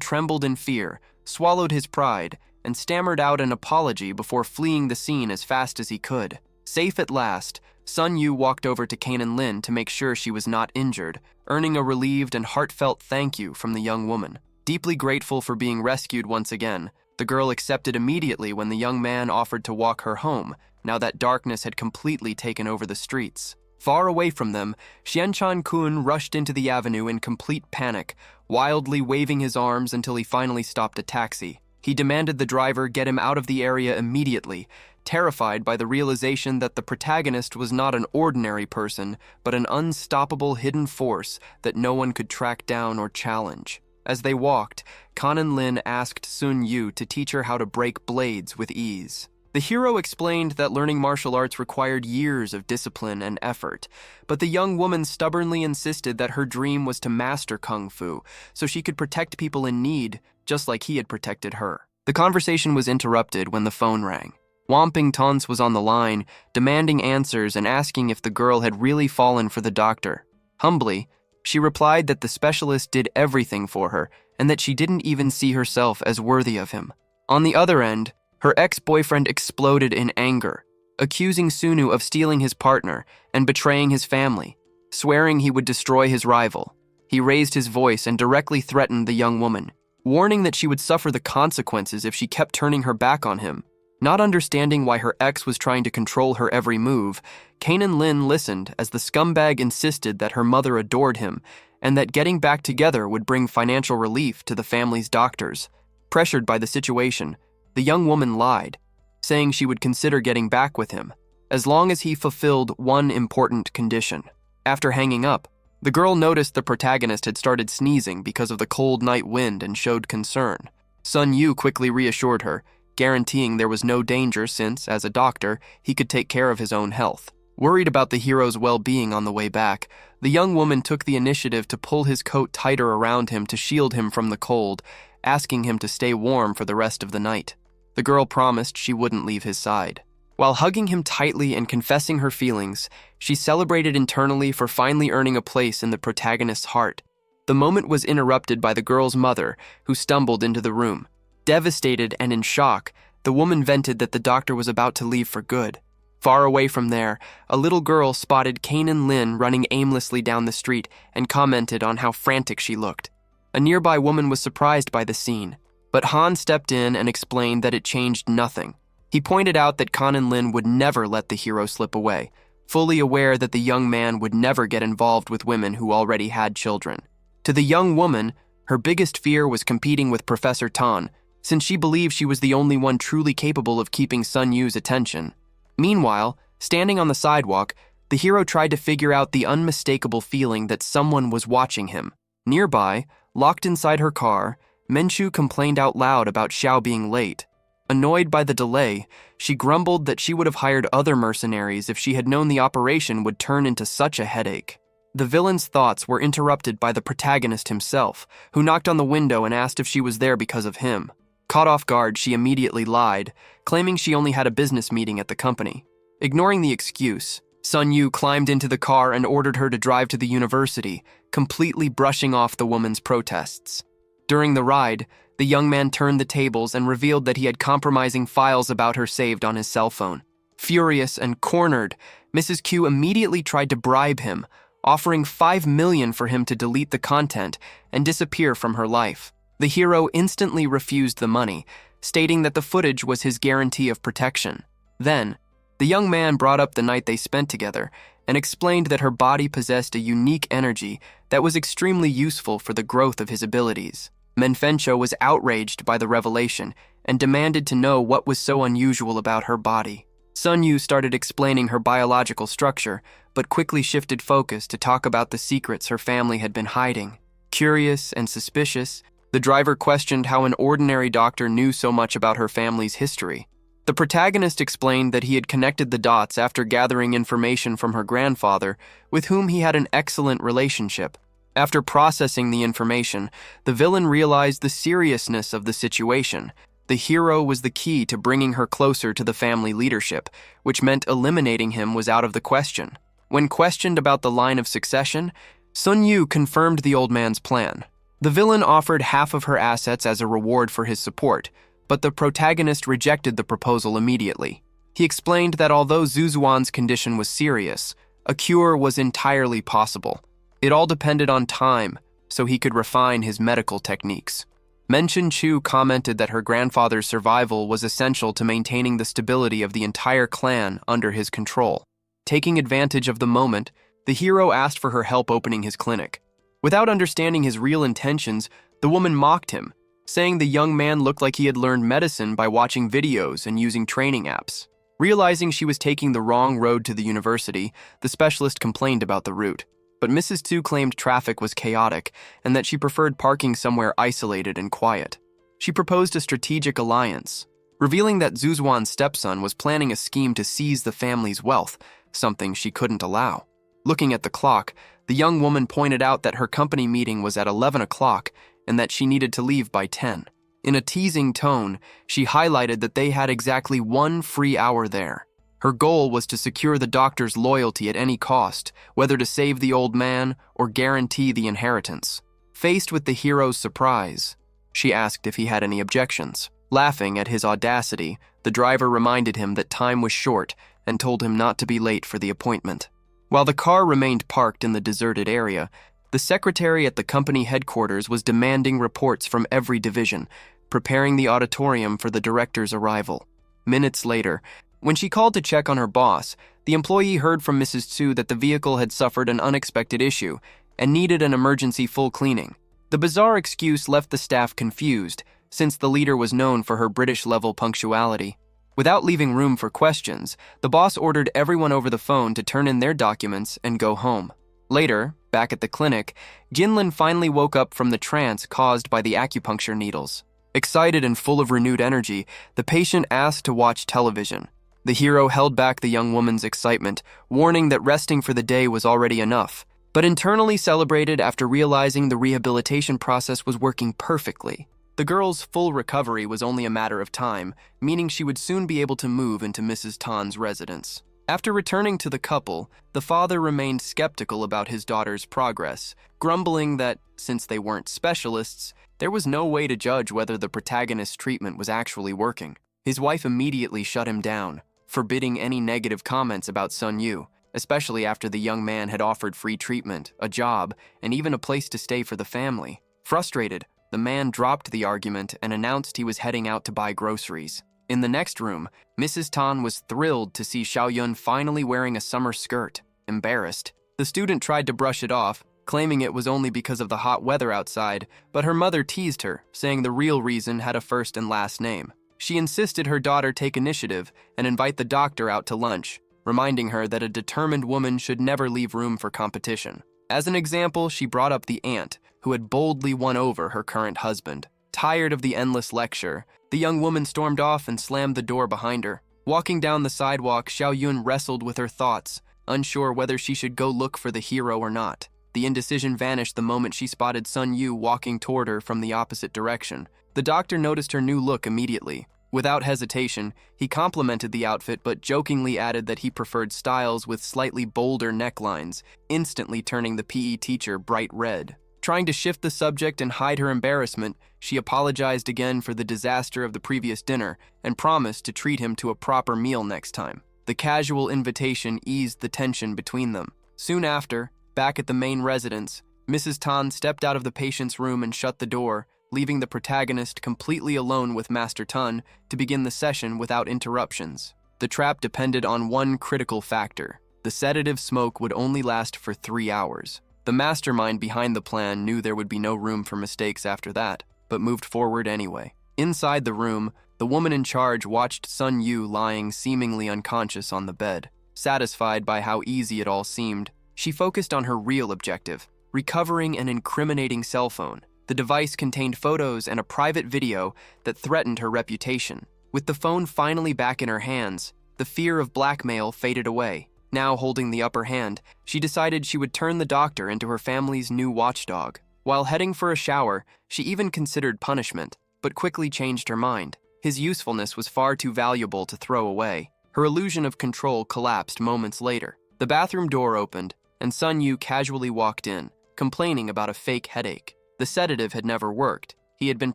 trembled in fear, swallowed his pride, and stammered out an apology before fleeing the scene as fast as he could. Safe at last, Sun Yu walked over to Kanan Lin to make sure she was not injured, earning a relieved and heartfelt thank you from the young woman. Deeply grateful for being rescued once again, the girl accepted immediately when the young man offered to walk her home, now that darkness had completely taken over the streets. Far away from them, Seon-chan-kun rushed into the avenue in complete panic, wildly waving his arms until he finally stopped a taxi. He demanded the driver get him out of the area immediately, terrified by the realization that the protagonist was not an ordinary person, but an unstoppable hidden force that no one could track down or challenge. As they walked, Kanan Lin asked Sun Yu to teach her how to break blades with ease. The hero explained that learning martial arts required years of discipline and effort, but the young woman stubbornly insisted that her dream was to master kung fu, so she could protect people in need, just like he had protected her. The conversation was interrupted when the phone rang. Wamping Tons was on the line, demanding answers and asking if the girl had really fallen for the doctor. Humbly, she replied that the specialist did everything for her and that she didn't even see herself as worthy of him. On the other end, her ex-boyfriend exploded in anger, accusing Sunu of stealing his partner and betraying his family, swearing he would destroy his rival. He raised his voice and directly threatened the young woman, warning that she would suffer the consequences if she kept turning her back on him. Not understanding why her ex was trying to control her every move, Kanan Lin listened as the scumbag insisted that her mother adored him and that getting back together would bring financial relief to the family's doctors. Pressured by the situation, the young woman lied, saying she would consider getting back with him, as long as he fulfilled one important condition. After hanging up, the girl noticed the protagonist had started sneezing because of the cold night wind and showed concern. Sun Yu quickly reassured her, guaranteeing there was no danger since, as a doctor, he could take care of his own health. Worried about the hero's well-being on the way back, the young woman took the initiative to pull his coat tighter around him to shield him from the cold, asking him to stay warm for the rest of the night. The girl promised she wouldn't leave his side. While hugging him tightly and confessing her feelings, she celebrated internally for finally earning a place in the protagonist's heart. The moment was interrupted by the girl's mother, who stumbled into the room. Devastated and in shock, the woman vented that the doctor was about to leave for good. Far away from there, a little girl spotted Kanan Lin running aimlessly down the street and commented on how frantic she looked. A nearby woman was surprised by the scene, but Han stepped in and explained that it changed nothing. He pointed out that Kanan Lin would never let the hero slip away, fully aware that the young man would never get involved with women who already had children. To the young woman, her biggest fear was competing with Professor Tan, since she believed she was the only one truly capable of keeping Sun Yu's attention. Meanwhile, standing on the sidewalk, the hero tried to figure out the unmistakable feeling that someone was watching him. Nearby, locked inside her car, Menchu complained out loud about Xiao being late. Annoyed by the delay, she grumbled that she would have hired other mercenaries if she had known the operation would turn into such a headache. The villain's thoughts were interrupted by the protagonist himself, who knocked on the window and asked if she was there because of him. Caught off guard, she immediately lied, claiming she only had a business meeting at the company. Ignoring the excuse, Sun Yu climbed into the car and ordered her to drive to the university, completely brushing off the woman's protests. During the ride, the young man turned the tables and revealed that he had compromising files about her saved on his cell phone. Furious and cornered, Mrs. Q immediately tried to bribe him, offering $5 million for him to delete the content and disappear from her life. The hero instantly refused the money, stating that the footage was his guarantee of protection. Then, the young man brought up the night they spent together and explained that her body possessed a unique energy that was extremely useful for the growth of his abilities. Menfencho was outraged by the revelation and demanded to know what was so unusual about her body. Sun Yu started explaining her biological structure, but quickly shifted focus to talk about the secrets her family had been hiding. Curious and suspicious, the driver questioned how an ordinary doctor knew so much about her family's history. The protagonist explained that he had connected the dots after gathering information from her grandfather, with whom he had an excellent relationship. After processing the information, the villain realized the seriousness of the situation. The hero was the key to bringing her closer to the family leadership, which meant eliminating him was out of the question. When questioned about the line of succession, Sun Yu confirmed the old man's plan. The villain offered half of her assets as a reward for his support, but the protagonist rejected the proposal immediately. He explained that although Zuzuan's condition was serious, a cure was entirely possible. It all depended on time, so he could refine his medical techniques. Menchen Chu commented that her grandfather's survival was essential to maintaining the stability of the entire clan under his control. Taking advantage of the moment, the hero asked for her help opening his clinic. Without understanding his real intentions, the woman mocked him, saying the young man looked like he had learned medicine by watching videos and using training apps. Realizing she was taking the wrong road to the university, the specialist complained about the route. But Mrs. Tu claimed traffic was chaotic and that she preferred parking somewhere isolated and quiet. She proposed a strategic alliance, revealing that Zuzuan's stepson was planning a scheme to seize the family's wealth, something she couldn't allow. Looking at the clock, the young woman pointed out that her company meeting was at 11 o'clock and that she needed to leave by 10. In a teasing tone, she highlighted that they had exactly 1 free hour there. Her goal was to secure the doctor's loyalty at any cost, whether to save the old man or guarantee the inheritance. Faced with the hero's surprise, she asked if he had any objections. Laughing at his audacity, the driver reminded him that time was short and told him not to be late for the appointment. While the car remained parked in the deserted area, the secretary at the company headquarters was demanding reports from every division, preparing the auditorium for the director's arrival. Minutes later, when she called to check on her boss, the employee heard from Mrs. Tsu that the vehicle had suffered an unexpected issue and needed an emergency full cleaning. The bizarre excuse left the staff confused, since the leader was known for her British-level punctuality. Without leaving room for questions, the boss ordered everyone over the phone to turn in their documents and go home. Later, back at the clinic, Jinlin finally woke up from the trance caused by the acupuncture needles. Excited and full of renewed energy, the patient asked to watch television. The hero held back the young woman's excitement, warning that resting for the day was already enough, but internally celebrated after realizing the rehabilitation process was working perfectly. The girl's full recovery was only a matter of time, meaning she would soon be able to move into Mrs. Tan's residence. After returning to the couple, the father remained skeptical about his daughter's progress, grumbling that, since they weren't specialists, there was no way to judge whether the protagonist's treatment was actually working. His wife immediately shut him down, forbidding any negative comments about Sun Yu, especially after the young man had offered free treatment, a job, and even a place to stay for the family. Frustrated, the man dropped the argument and announced he was heading out to buy groceries. In the next room, Mrs. Tan was thrilled to see Xiaoyun finally wearing a summer skirt. Embarrassed, the student tried to brush it off, claiming it was only because of the hot weather outside, but her mother teased her, saying the real reason had a first and last name. She insisted her daughter take initiative and invite the doctor out to lunch, reminding her that a determined woman should never leave room for competition. As an example, she brought up the aunt, who had boldly won over her current husband. Tired of the endless lecture, the young woman stormed off and slammed the door behind her. Walking down the sidewalk, Xiaoyun wrestled with her thoughts, unsure whether she should go look for the hero or not. The indecision vanished the moment she spotted Sun Yu walking toward her from the opposite direction. The doctor noticed her new look immediately. Without hesitation, he complimented the outfit but jokingly added that he preferred styles with slightly bolder necklines, instantly turning the PE teacher bright red. Trying to shift the subject and hide her embarrassment, she apologized again for the disaster of the previous dinner and promised to treat him to a proper meal next time. The casual invitation eased the tension between them. Soon after, back at the main residence, Mrs. Tan stepped out of the patient's room and shut the door, leaving the protagonist completely alone with Master Tun to begin the session without interruptions. The trap depended on one critical factor. The sedative smoke would only last for 3 hours. The mastermind behind the plan knew there would be no room for mistakes after that, but moved forward anyway. Inside the room, the woman in charge watched Sun Yu lying seemingly unconscious on the bed. Satisfied by how easy it all seemed, she focused on her real objective, recovering an incriminating cell phone. The device contained photos and a private video that threatened her reputation. With the phone finally back in her hands, the fear of blackmail faded away. Now holding the upper hand, she decided she would turn the doctor into her family's new watchdog. While heading for a shower, she even considered punishment, but quickly changed her mind. His usefulness was far too valuable to throw away. Her illusion of control collapsed moments later. The bathroom door opened, and Sun Yu casually walked in, complaining about a fake headache. The sedative had never worked. He had been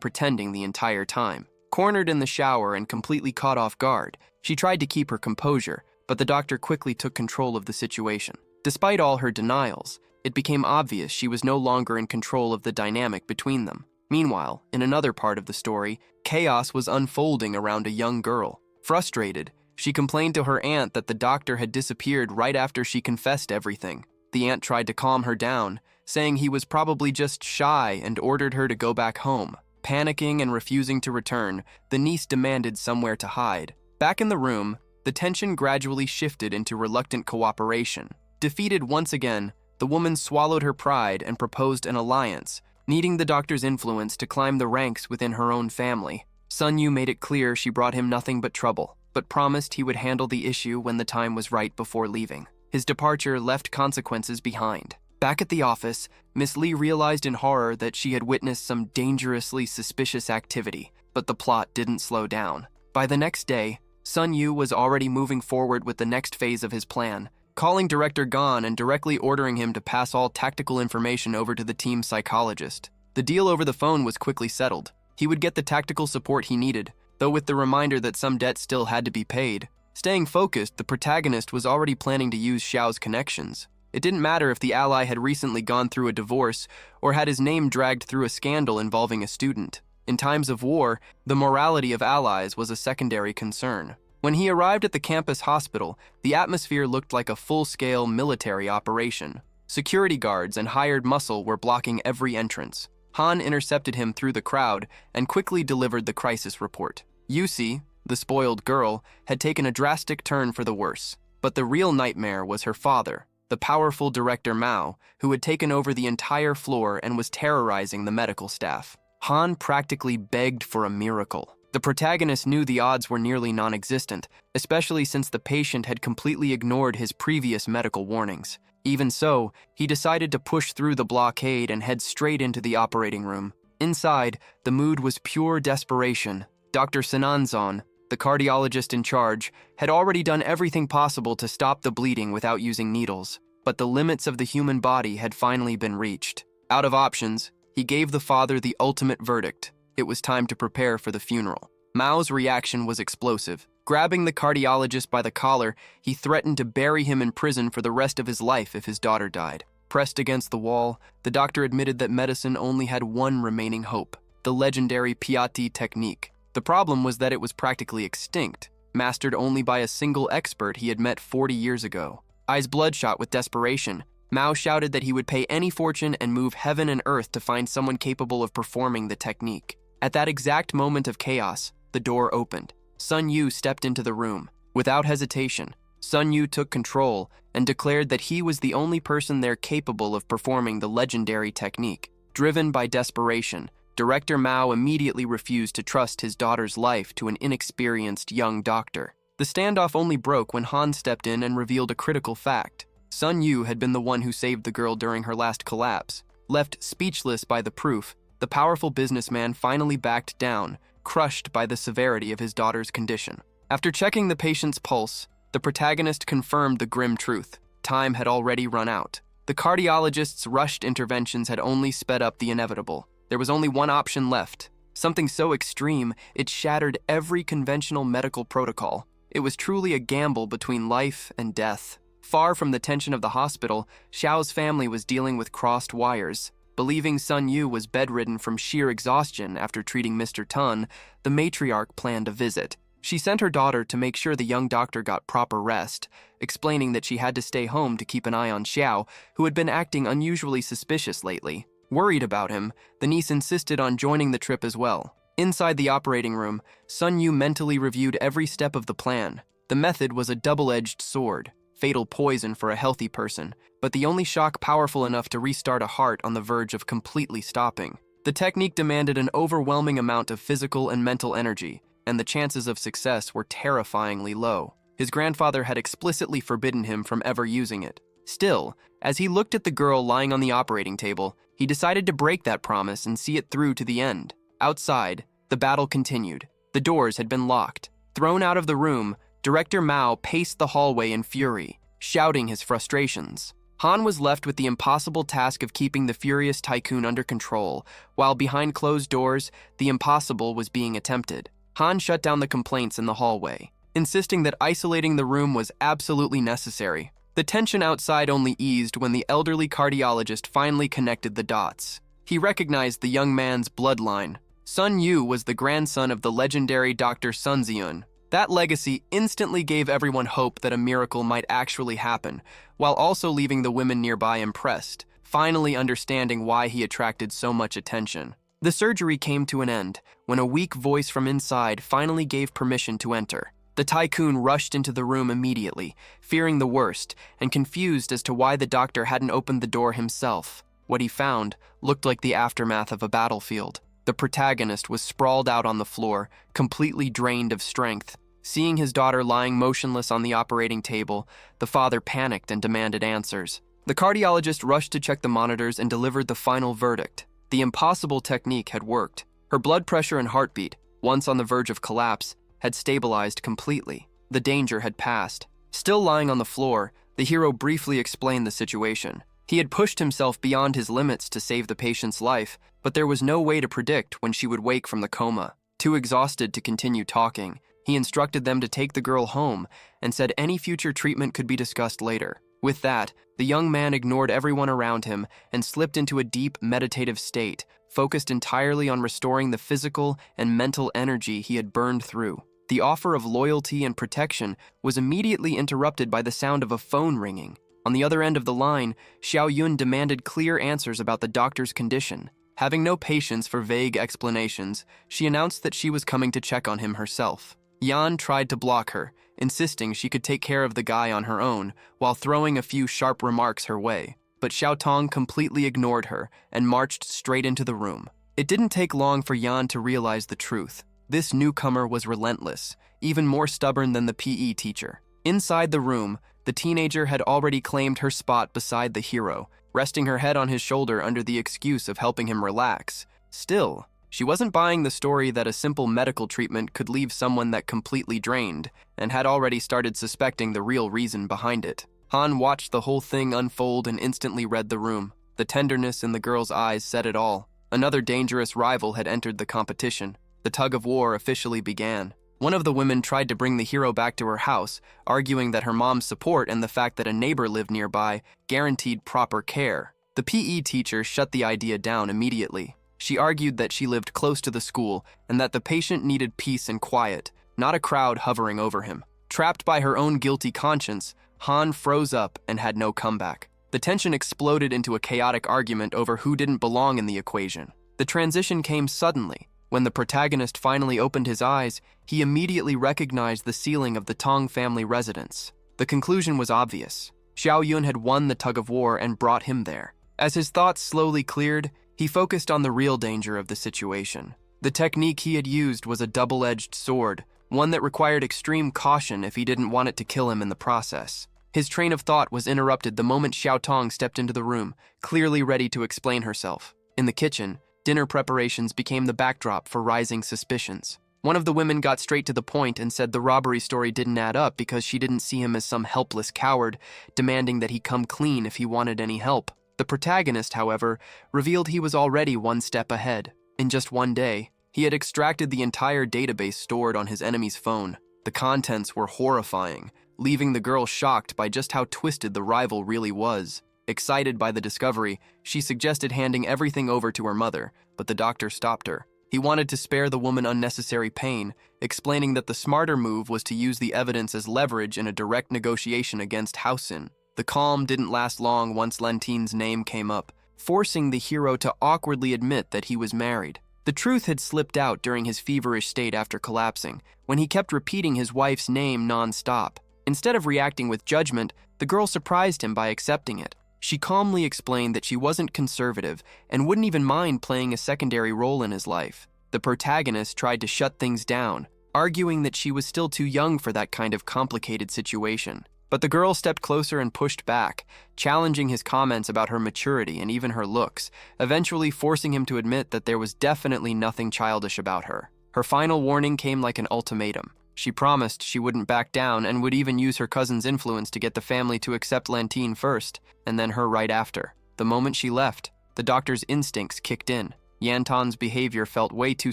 pretending the entire time. Cornered in the shower and completely caught off guard, she tried to keep her composure, but the doctor quickly took control of the situation. Despite all her denials, it became obvious she was no longer in control of the dynamic between them. Meanwhile, in another part of the story, chaos was unfolding around a young girl. Frustrated, she complained to her aunt that the doctor had disappeared right after she confessed everything. The aunt tried to calm her down, saying he was probably just shy and ordered her to go back home. Panicking and refusing to return, the niece demanded somewhere to hide. Back in the room, the tension gradually shifted into reluctant cooperation. Defeated once again, the woman swallowed her pride and proposed an alliance, needing the doctor's influence to climb the ranks within her own family. Sun Yu made it clear she brought him nothing but trouble, but promised he would handle the issue when the time was right before leaving. His departure left consequences behind. Back at the office, Miss Lee realized in horror that she had witnessed some dangerously suspicious activity, but the plot didn't slow down. By the next day, Sun Yu was already moving forward with the next phase of his plan, calling Director Gon and directly ordering him to pass all tactical information over to the team psychologist. The deal over the phone was quickly settled. He would get the tactical support he needed, though with the reminder that some debt still had to be paid. Staying focused, the protagonist was already planning to use Xiao's connections. It didn't matter if the ally had recently gone through a divorce or had his name dragged through a scandal involving a student. In times of war, the morality of allies was a secondary concern. When he arrived at the campus hospital, the atmosphere looked like a full-scale military operation. Security guards and hired muscle were blocking every entrance. Han intercepted him through the crowd and quickly delivered the crisis report. Yusi, the spoiled girl, had taken a drastic turn for the worse. But the real nightmare was her father, the powerful Director Mao, who had taken over the entire floor and was terrorizing the medical staff. Han practically begged for a miracle. The protagonist knew the odds were nearly non-existent, especially since the patient had completely ignored his previous medical warnings. Even so, he decided to push through the blockade and head straight into the operating room. Inside, the mood was pure desperation. Dr. Sananzon, the cardiologist in charge, had already done everything possible to stop the bleeding without using needles, but the limits of the human body had finally been reached. Out of options, he gave the father the ultimate verdict. It was time to prepare for the funeral. Mao's reaction was explosive. Grabbing the cardiologist by the collar, he threatened to bury him in prison for the rest of his life if his daughter died. Pressed against the wall, the doctor admitted that medicine only had one remaining hope: the legendary Piatti technique. The problem was that it was practically extinct, mastered only by a single expert he had met 40 years ago. Eyes bloodshot with desperation, Mao shouted that he would pay any fortune and move heaven and earth to find someone capable of performing the technique. At that exact moment of chaos, the door opened. Sun Yu stepped into the room. Without hesitation, Sun Yu took control and declared that he was the only person there capable of performing the legendary technique. Driven by desperation, Director Mao immediately refused to trust his daughter's life to an inexperienced young doctor. The standoff only broke when Han stepped in and revealed a critical fact. Sun Yu had been the one who saved the girl during her last collapse. Left speechless by the proof, the powerful businessman finally backed down, crushed by the severity of his daughter's condition. After checking the patient's pulse, the protagonist confirmed the grim truth. Time had already run out. The cardiologist's rushed interventions had only sped up the inevitable. There was only one option left. Something so extreme, it shattered every conventional medical protocol. It was truly a gamble between life and death. Far from the tension of the hospital, Xiao's family was dealing with crossed wires. Believing Sun Yu was bedridden from sheer exhaustion after treating Mr. Tun, the matriarch planned a visit. She sent her daughter to make sure the young doctor got proper rest, explaining that she had to stay home to keep an eye on Xiao, who had been acting unusually suspicious lately. Worried about him, the niece insisted on joining the trip as well. Inside the operating room, Sun Yu mentally reviewed every step of the plan. The method was a double-edged sword, fatal poison for a healthy person, but the only shock powerful enough to restart a heart on the verge of completely stopping. The technique demanded an overwhelming amount of physical and mental energy, and the chances of success were terrifyingly low. His grandfather had explicitly forbidden him from ever using it. Still, as he looked at the girl lying on the operating table, he decided to break that promise and see it through to the end. Outside, the battle continued. The doors had been locked. Thrown out of the room, Director Mao paced the hallway in fury, shouting his frustrations. Han was left with the impossible task of keeping the furious tycoon under control, while behind closed doors, the impossible was being attempted. Han shut down the complaints in the hallway, insisting that isolating the room was absolutely necessary. The tension outside only eased when the elderly cardiologist finally connected the dots. He recognized the young man's bloodline. Sun Yu was the grandson of the legendary Dr. Sun Ziyun. That legacy instantly gave everyone hope that a miracle might actually happen, while also leaving the women nearby impressed, finally understanding why he attracted so much attention. The surgery came to an end when a weak voice from inside finally gave permission to enter. The tycoon rushed into the room immediately, fearing the worst and confused as to why the doctor hadn't opened the door himself. What he found looked like the aftermath of a battlefield. The protagonist was sprawled out on the floor, completely drained of strength. Seeing his daughter lying motionless on the operating table, the father panicked and demanded answers. The cardiologist rushed to check the monitors and delivered the final verdict. The impossible technique had worked. Her blood pressure and heartbeat, once on the verge of collapse, had stabilized completely. The danger had passed. Still lying on the floor, the hero briefly explained the situation. He had pushed himself beyond his limits to save the patient's life, but there was no way to predict when she would wake from the coma. Too exhausted to continue talking, he instructed them to take the girl home and said any future treatment could be discussed later. With that, the young man ignored everyone around him and slipped into a deep meditative state, focused entirely on restoring the physical and mental energy he had burned through. The offer of loyalty and protection was immediately interrupted by the sound of a phone ringing. On the other end of the line, Xiao Yun demanded clear answers about the doctor's condition. Having no patience for vague explanations, she announced that she was coming to check on him herself. Yan tried to block her, insisting she could take care of the guy on her own, while throwing a few sharp remarks her way. But Xiao Tong completely ignored her and marched straight into the room. It didn't take long for Yan to realize the truth. This newcomer was relentless, even more stubborn than the PE teacher. Inside the room, the teenager had already claimed her spot beside the hero, resting her head on his shoulder under the excuse of helping him relax. Still, she wasn't buying the story that a simple medical treatment could leave someone that completely drained, and had already started suspecting the real reason behind it. Han watched the whole thing unfold and instantly read the room. The tenderness in the girl's eyes said it all. Another dangerous rival had entered the competition. The tug-of-war officially began. One of the women tried to bring the hero back to her house, arguing that her mom's support and the fact that a neighbor lived nearby guaranteed proper care. The PE teacher shut the idea down immediately. She argued that she lived close to the school and that the patient needed peace and quiet, not a crowd hovering over him. Trapped by her own guilty conscience, Han froze up and had no comeback. The tension exploded into a chaotic argument over who didn't belong in the equation. The transition came suddenly. When the protagonist finally opened his eyes, he immediately recognized the ceiling of the Tong family residence. The conclusion was obvious. Xiao Yun had won the tug-of-war and brought him there. As his thoughts slowly cleared, he focused on the real danger of the situation. The technique he had used was a double-edged sword, one that required extreme caution if he didn't want it to kill him in the process. His train of thought was interrupted the moment Xiao Tong stepped into the room, clearly ready to explain herself. In the kitchen, dinner preparations became the backdrop for rising suspicions. One of the women got straight to the point and said the robbery story didn't add up because she didn't see him as some helpless coward, demanding that he come clean if he wanted any help. The protagonist, however, revealed he was already one step ahead. In just one day, he had extracted the entire database stored on his enemy's phone. The contents were horrifying, leaving the girl shocked by just how twisted the rival really was. Excited by the discovery, she suggested handing everything over to her mother, but the doctor stopped her. He wanted to spare the woman unnecessary pain, explaining that the smarter move was to use the evidence as leverage in a direct negotiation against Housen. The calm didn't last long once Lantine's name came up, forcing the hero to awkwardly admit that he was married. The truth had slipped out during his feverish state after collapsing, when he kept repeating his wife's name non-stop. Instead of reacting with judgment, the girl surprised him by accepting it. She calmly explained that she wasn't conservative and wouldn't even mind playing a secondary role in his life. The protagonist tried to shut things down, arguing that she was still too young for that kind of complicated situation. But the girl stepped closer and pushed back, challenging his comments about her maturity and even her looks, eventually forcing him to admit that there was definitely nothing childish about her. Her final warning came like an ultimatum. She promised she wouldn't back down and would even use her cousin's influence to get the family to accept Lantine first, and then her right after. The moment she left, the doctor's instincts kicked in. Yanton's behavior felt way too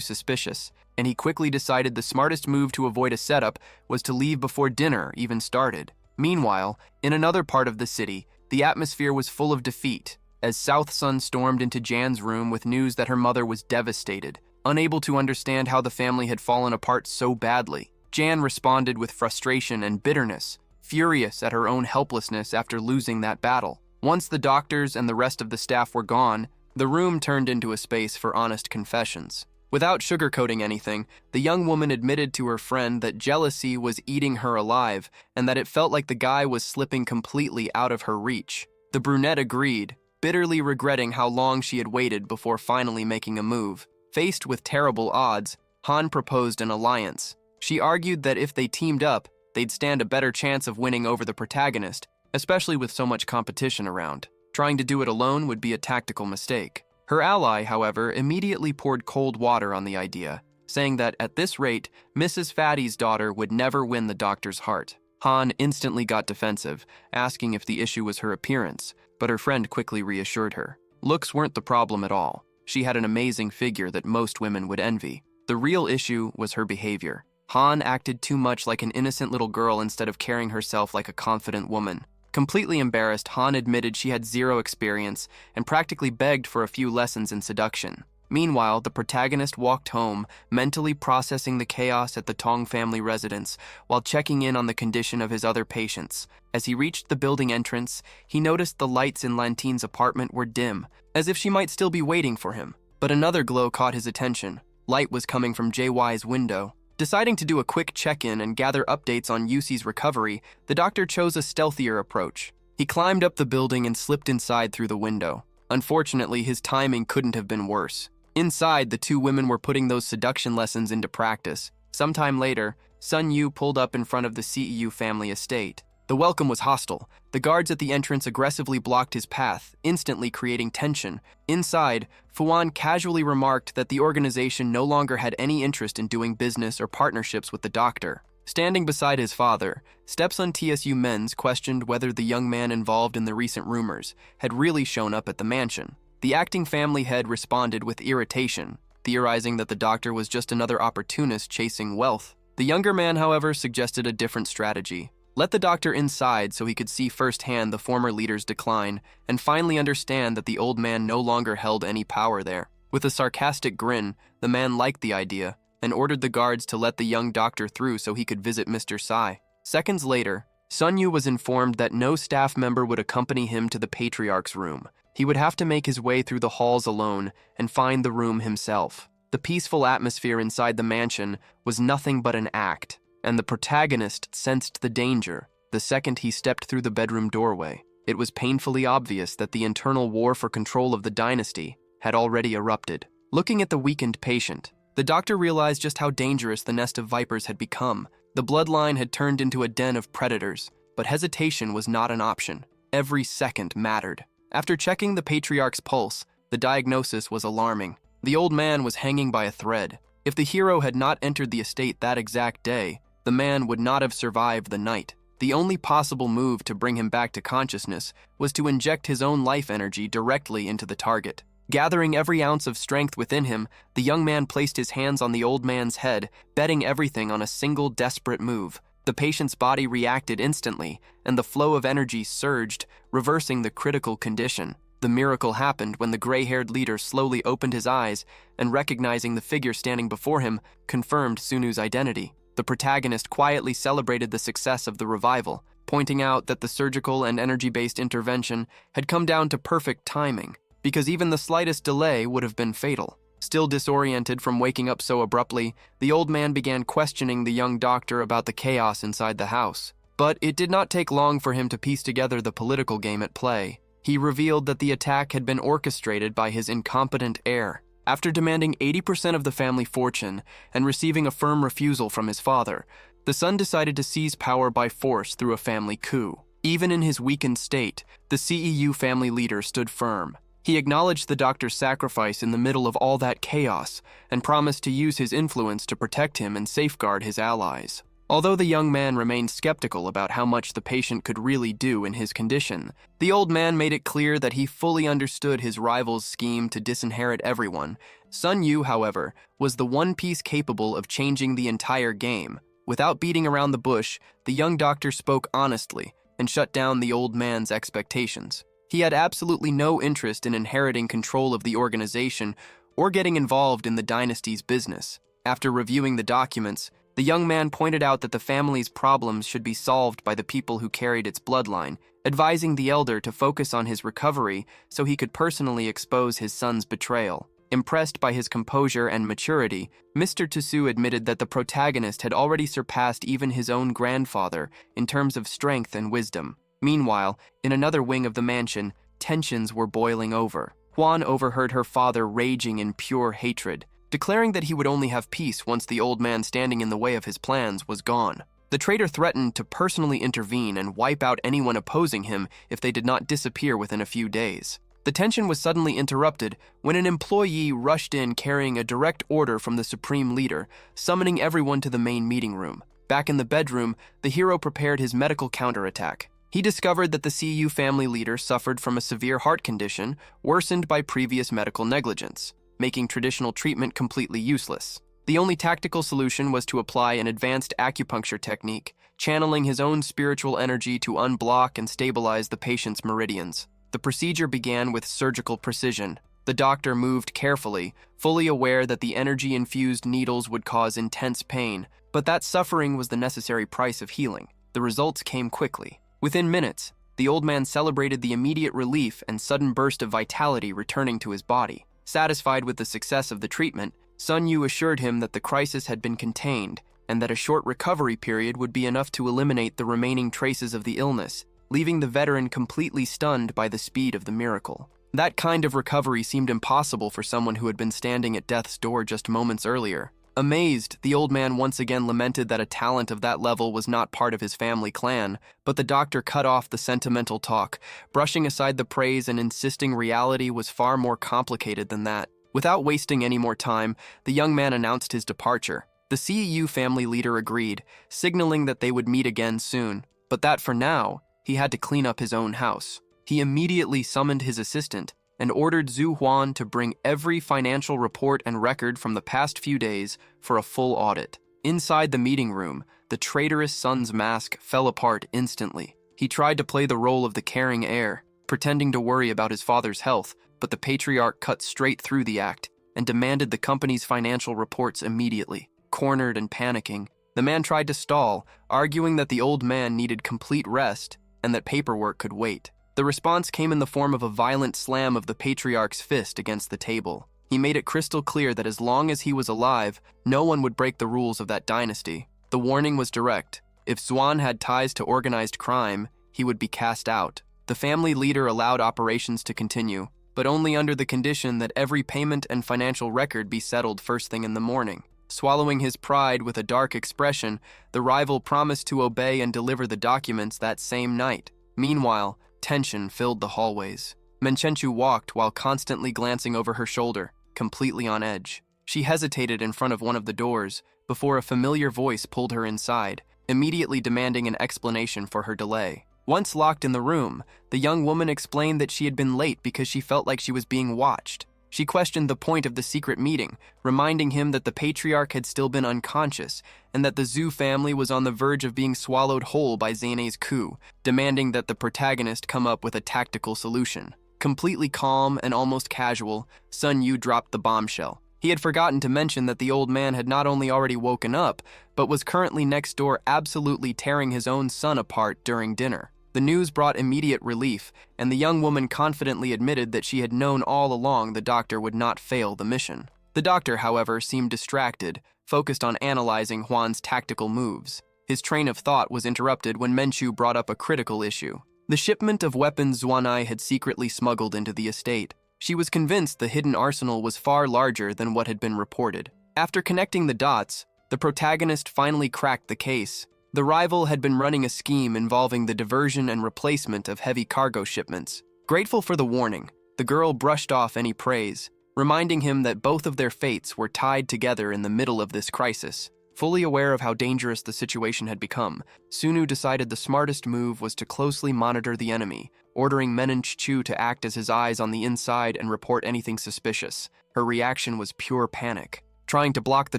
suspicious, and he quickly decided the smartest move to avoid a setup was to leave before dinner even started. Meanwhile, in another part of the city, the atmosphere was full of defeat, as South Sun stormed into Jan's room with news that her mother was devastated. Unable to understand how the family had fallen apart so badly, Jan responded with frustration and bitterness, furious at her own helplessness after losing that battle. Once the doctors and the rest of the staff were gone, the room turned into a space for honest confessions. Without sugarcoating anything, the young woman admitted to her friend that jealousy was eating her alive and that it felt like the guy was slipping completely out of her reach. The brunette agreed, bitterly regretting how long she had waited before finally making a move. Faced with terrible odds, Han proposed an alliance. She argued that if they teamed up, they'd stand a better chance of winning over the protagonist, especially with so much competition around. Trying to do it alone would be a tactical mistake. Her ally, however, immediately poured cold water on the idea, saying that at this rate, Mrs. Fatty's daughter would never win the doctor's heart. Han instantly got defensive, asking if the issue was her appearance, but her friend quickly reassured her. Looks weren't the problem at all. She had an amazing figure that most women would envy. The real issue was her behavior. Han acted too much like an innocent little girl instead of carrying herself like a confident woman. Completely embarrassed, Han admitted she had zero experience and practically begged for a few lessons in seduction. Meanwhile, the protagonist walked home, mentally processing the chaos at the Tong family residence while checking in on the condition of his other patients. As he reached the building entrance, he noticed the lights in Lantine's apartment were dim, as if she might still be waiting for him. But another glow caught his attention. Light was coming from JY's window. Deciding to do a quick check-in and gather updates on Yusi's recovery, the doctor chose a stealthier approach. He climbed up the building and slipped inside through the window. Unfortunately, his timing couldn't have been worse. Inside, the two women were putting those seduction lessons into practice. Sometime later, Sun Yu pulled up in front of the CEU family estate. The welcome was hostile. The guards at the entrance aggressively blocked his path, instantly creating tension. Inside, Fuan casually remarked that the organization no longer had any interest in doing business or partnerships with the doctor. Standing beside his father, stepson TSU Men's questioned whether the young man involved in the recent rumors had really shown up at the mansion. The acting family head responded with irritation, theorizing that the doctor was just another opportunist chasing wealth. The younger man, however, suggested a different strategy. Let the doctor inside so he could see firsthand the former leader's decline and finally understand that the old man no longer held any power there. With a sarcastic grin, the man liked the idea and ordered the guards to let the young doctor through so he could visit Mr. Sai. Seconds later, Sun Yu was informed that no staff member would accompany him to the patriarch's room. He would have to make his way through the halls alone and find the room himself. The peaceful atmosphere inside the mansion was nothing but an act, and the protagonist sensed the danger the second he stepped through the bedroom doorway. It was painfully obvious that the internal war for control of the dynasty had already erupted. Looking at the weakened patient, the doctor realized just how dangerous the nest of vipers had become. The bloodline had turned into a den of predators, but hesitation was not an option. Every second mattered. After checking the patriarch's pulse, the diagnosis was alarming. The old man was hanging by a thread. If the hero had not entered the estate that exact day, the man would not have survived the night. The only possible move to bring him back to consciousness was to inject his own life energy directly into the target. Gathering every ounce of strength within him, the young man placed his hands on the old man's head, betting everything on a single desperate move. The patient's body reacted instantly, and the flow of energy surged, reversing the critical condition. The miracle happened when the gray-haired leader slowly opened his eyes and, recognizing the figure standing before him, confirmed Sunu's identity. The protagonist quietly celebrated the success of the revival, pointing out that the surgical and energy-based intervention had come down to perfect timing, because even the slightest delay would have been fatal. Still disoriented from waking up so abruptly, the old man began questioning the young doctor about the chaos inside the house. But it did not take long for him to piece together the political game at play. He revealed that the attack had been orchestrated by his incompetent heir. After demanding 80% of the family fortune and receiving a firm refusal from his father, the son decided to seize power by force through a family coup. Even in his weakened state, the CEU family leader stood firm. He acknowledged the doctor's sacrifice in the middle of all that chaos and promised to use his influence to protect him and safeguard his allies. Although the young man remained skeptical about how much the patient could really do in his condition, the old man made it clear that he fully understood his rival's scheme to disinherit everyone. Sun Yu, however, was the one piece capable of changing the entire game. Without beating around the bush, the young doctor spoke honestly and shut down the old man's expectations. He had absolutely no interest in inheriting control of the organization or getting involved in the dynasty's business. After reviewing the documents, the young man pointed out that the family's problems should be solved by the people who carried its bloodline, advising the elder to focus on his recovery so he could personally expose his son's betrayal. Impressed by his composure and maturity, Mr. Tsu admitted that the protagonist had already surpassed even his own grandfather in terms of strength and wisdom. Meanwhile, in another wing of the mansion, tensions were boiling over. Huan overheard her father raging in pure hatred, declaring that he would only have peace once the old man standing in the way of his plans was gone. The traitor threatened to personally intervene and wipe out anyone opposing him if they did not disappear within a few days. The tension was suddenly interrupted when an employee rushed in carrying a direct order from the supreme leader, summoning everyone to the main meeting room. Back in the bedroom, the hero prepared his medical counterattack. He discovered that the CU family leader suffered from a severe heart condition worsened by previous medical negligence, making traditional treatment completely useless. The only tactical solution was to apply an advanced acupuncture technique, channeling his own spiritual energy to unblock and stabilize the patient's meridians. The procedure began with surgical precision. The doctor moved carefully, fully aware that the energy-infused needles would cause intense pain, but that suffering was the necessary price of healing. The results came quickly. Within minutes, the old man celebrated the immediate relief and sudden burst of vitality returning to his body. Satisfied with the success of the treatment, Sun Yu assured him that the crisis had been contained and that a short recovery period would be enough to eliminate the remaining traces of the illness, leaving the veteran completely stunned by the speed of the miracle. That kind of recovery seemed impossible for someone who had been standing at death's door just moments earlier. Amazed, the old man once again lamented that a talent of that level was not part of his family clan, but the doctor cut off the sentimental talk, brushing aside the praise and insisting reality was far more complicated than that. Without wasting any more time, the young man announced his departure. The CEU family leader agreed, signaling that they would meet again soon, but that for now, he had to clean up his own house. He immediately summoned his assistant and ordered Zhu Huan to bring every financial report and record from the past few days for a full audit. Inside the meeting room, the traitorous son's mask fell apart instantly. He tried to play the role of the caring heir, pretending to worry about his father's health, but the patriarch cut straight through the act and demanded the company's financial reports immediately. Cornered and panicking, the man tried to stall, arguing that the old man needed complete rest and that paperwork could wait. The response came in the form of a violent slam of the patriarch's fist against the table. He made it crystal clear that as long as he was alive, no one would break the rules of that dynasty. The warning was direct. If Xuan had ties to organized crime, he would be cast out. The family leader allowed operations to continue, but only under the condition that every payment and financial record be settled first thing in the morning. Swallowing his pride with a dark expression, the rival promised to obey and deliver the documents that same night. Meanwhile, tension filled the hallways. Menchenchu walked while constantly glancing over her shoulder, completely on edge. She hesitated in front of one of the doors before a familiar voice pulled her inside, immediately demanding an explanation for her delay. Once locked in the room, the young woman explained that she had been late because she felt like she was being watched. She questioned the point of the secret meeting, reminding him that the patriarch had still been unconscious and that the Zhu family was on the verge of being swallowed whole by Zane's coup, demanding that the protagonist come up with a tactical solution. Completely calm and almost casual, Sun Yu dropped the bombshell. He had forgotten to mention that the old man had not only already woken up, but was currently next door absolutely tearing his own son apart during dinner. The news brought immediate relief, and the young woman confidently admitted that she had known all along the doctor would not fail the mission. The doctor, however, seemed distracted, focused on analyzing Huan's tactical moves. His train of thought was interrupted when Menchu brought up a critical issue. The shipment of weapons Zhuanai had secretly smuggled into the estate. She was convinced the hidden arsenal was far larger than what had been reported. After connecting the dots, the protagonist finally cracked the case. The rival had been running a scheme involving the diversion and replacement of heavy cargo shipments. Grateful for the warning, the girl brushed off any praise, reminding him that both of their fates were tied together in the middle of this crisis. Fully aware of how dangerous the situation had become, Sunu decided the smartest move was to closely monitor the enemy, ordering Menenchu to act as his eyes on the inside and report anything suspicious. Her reaction was pure panic. Trying to block the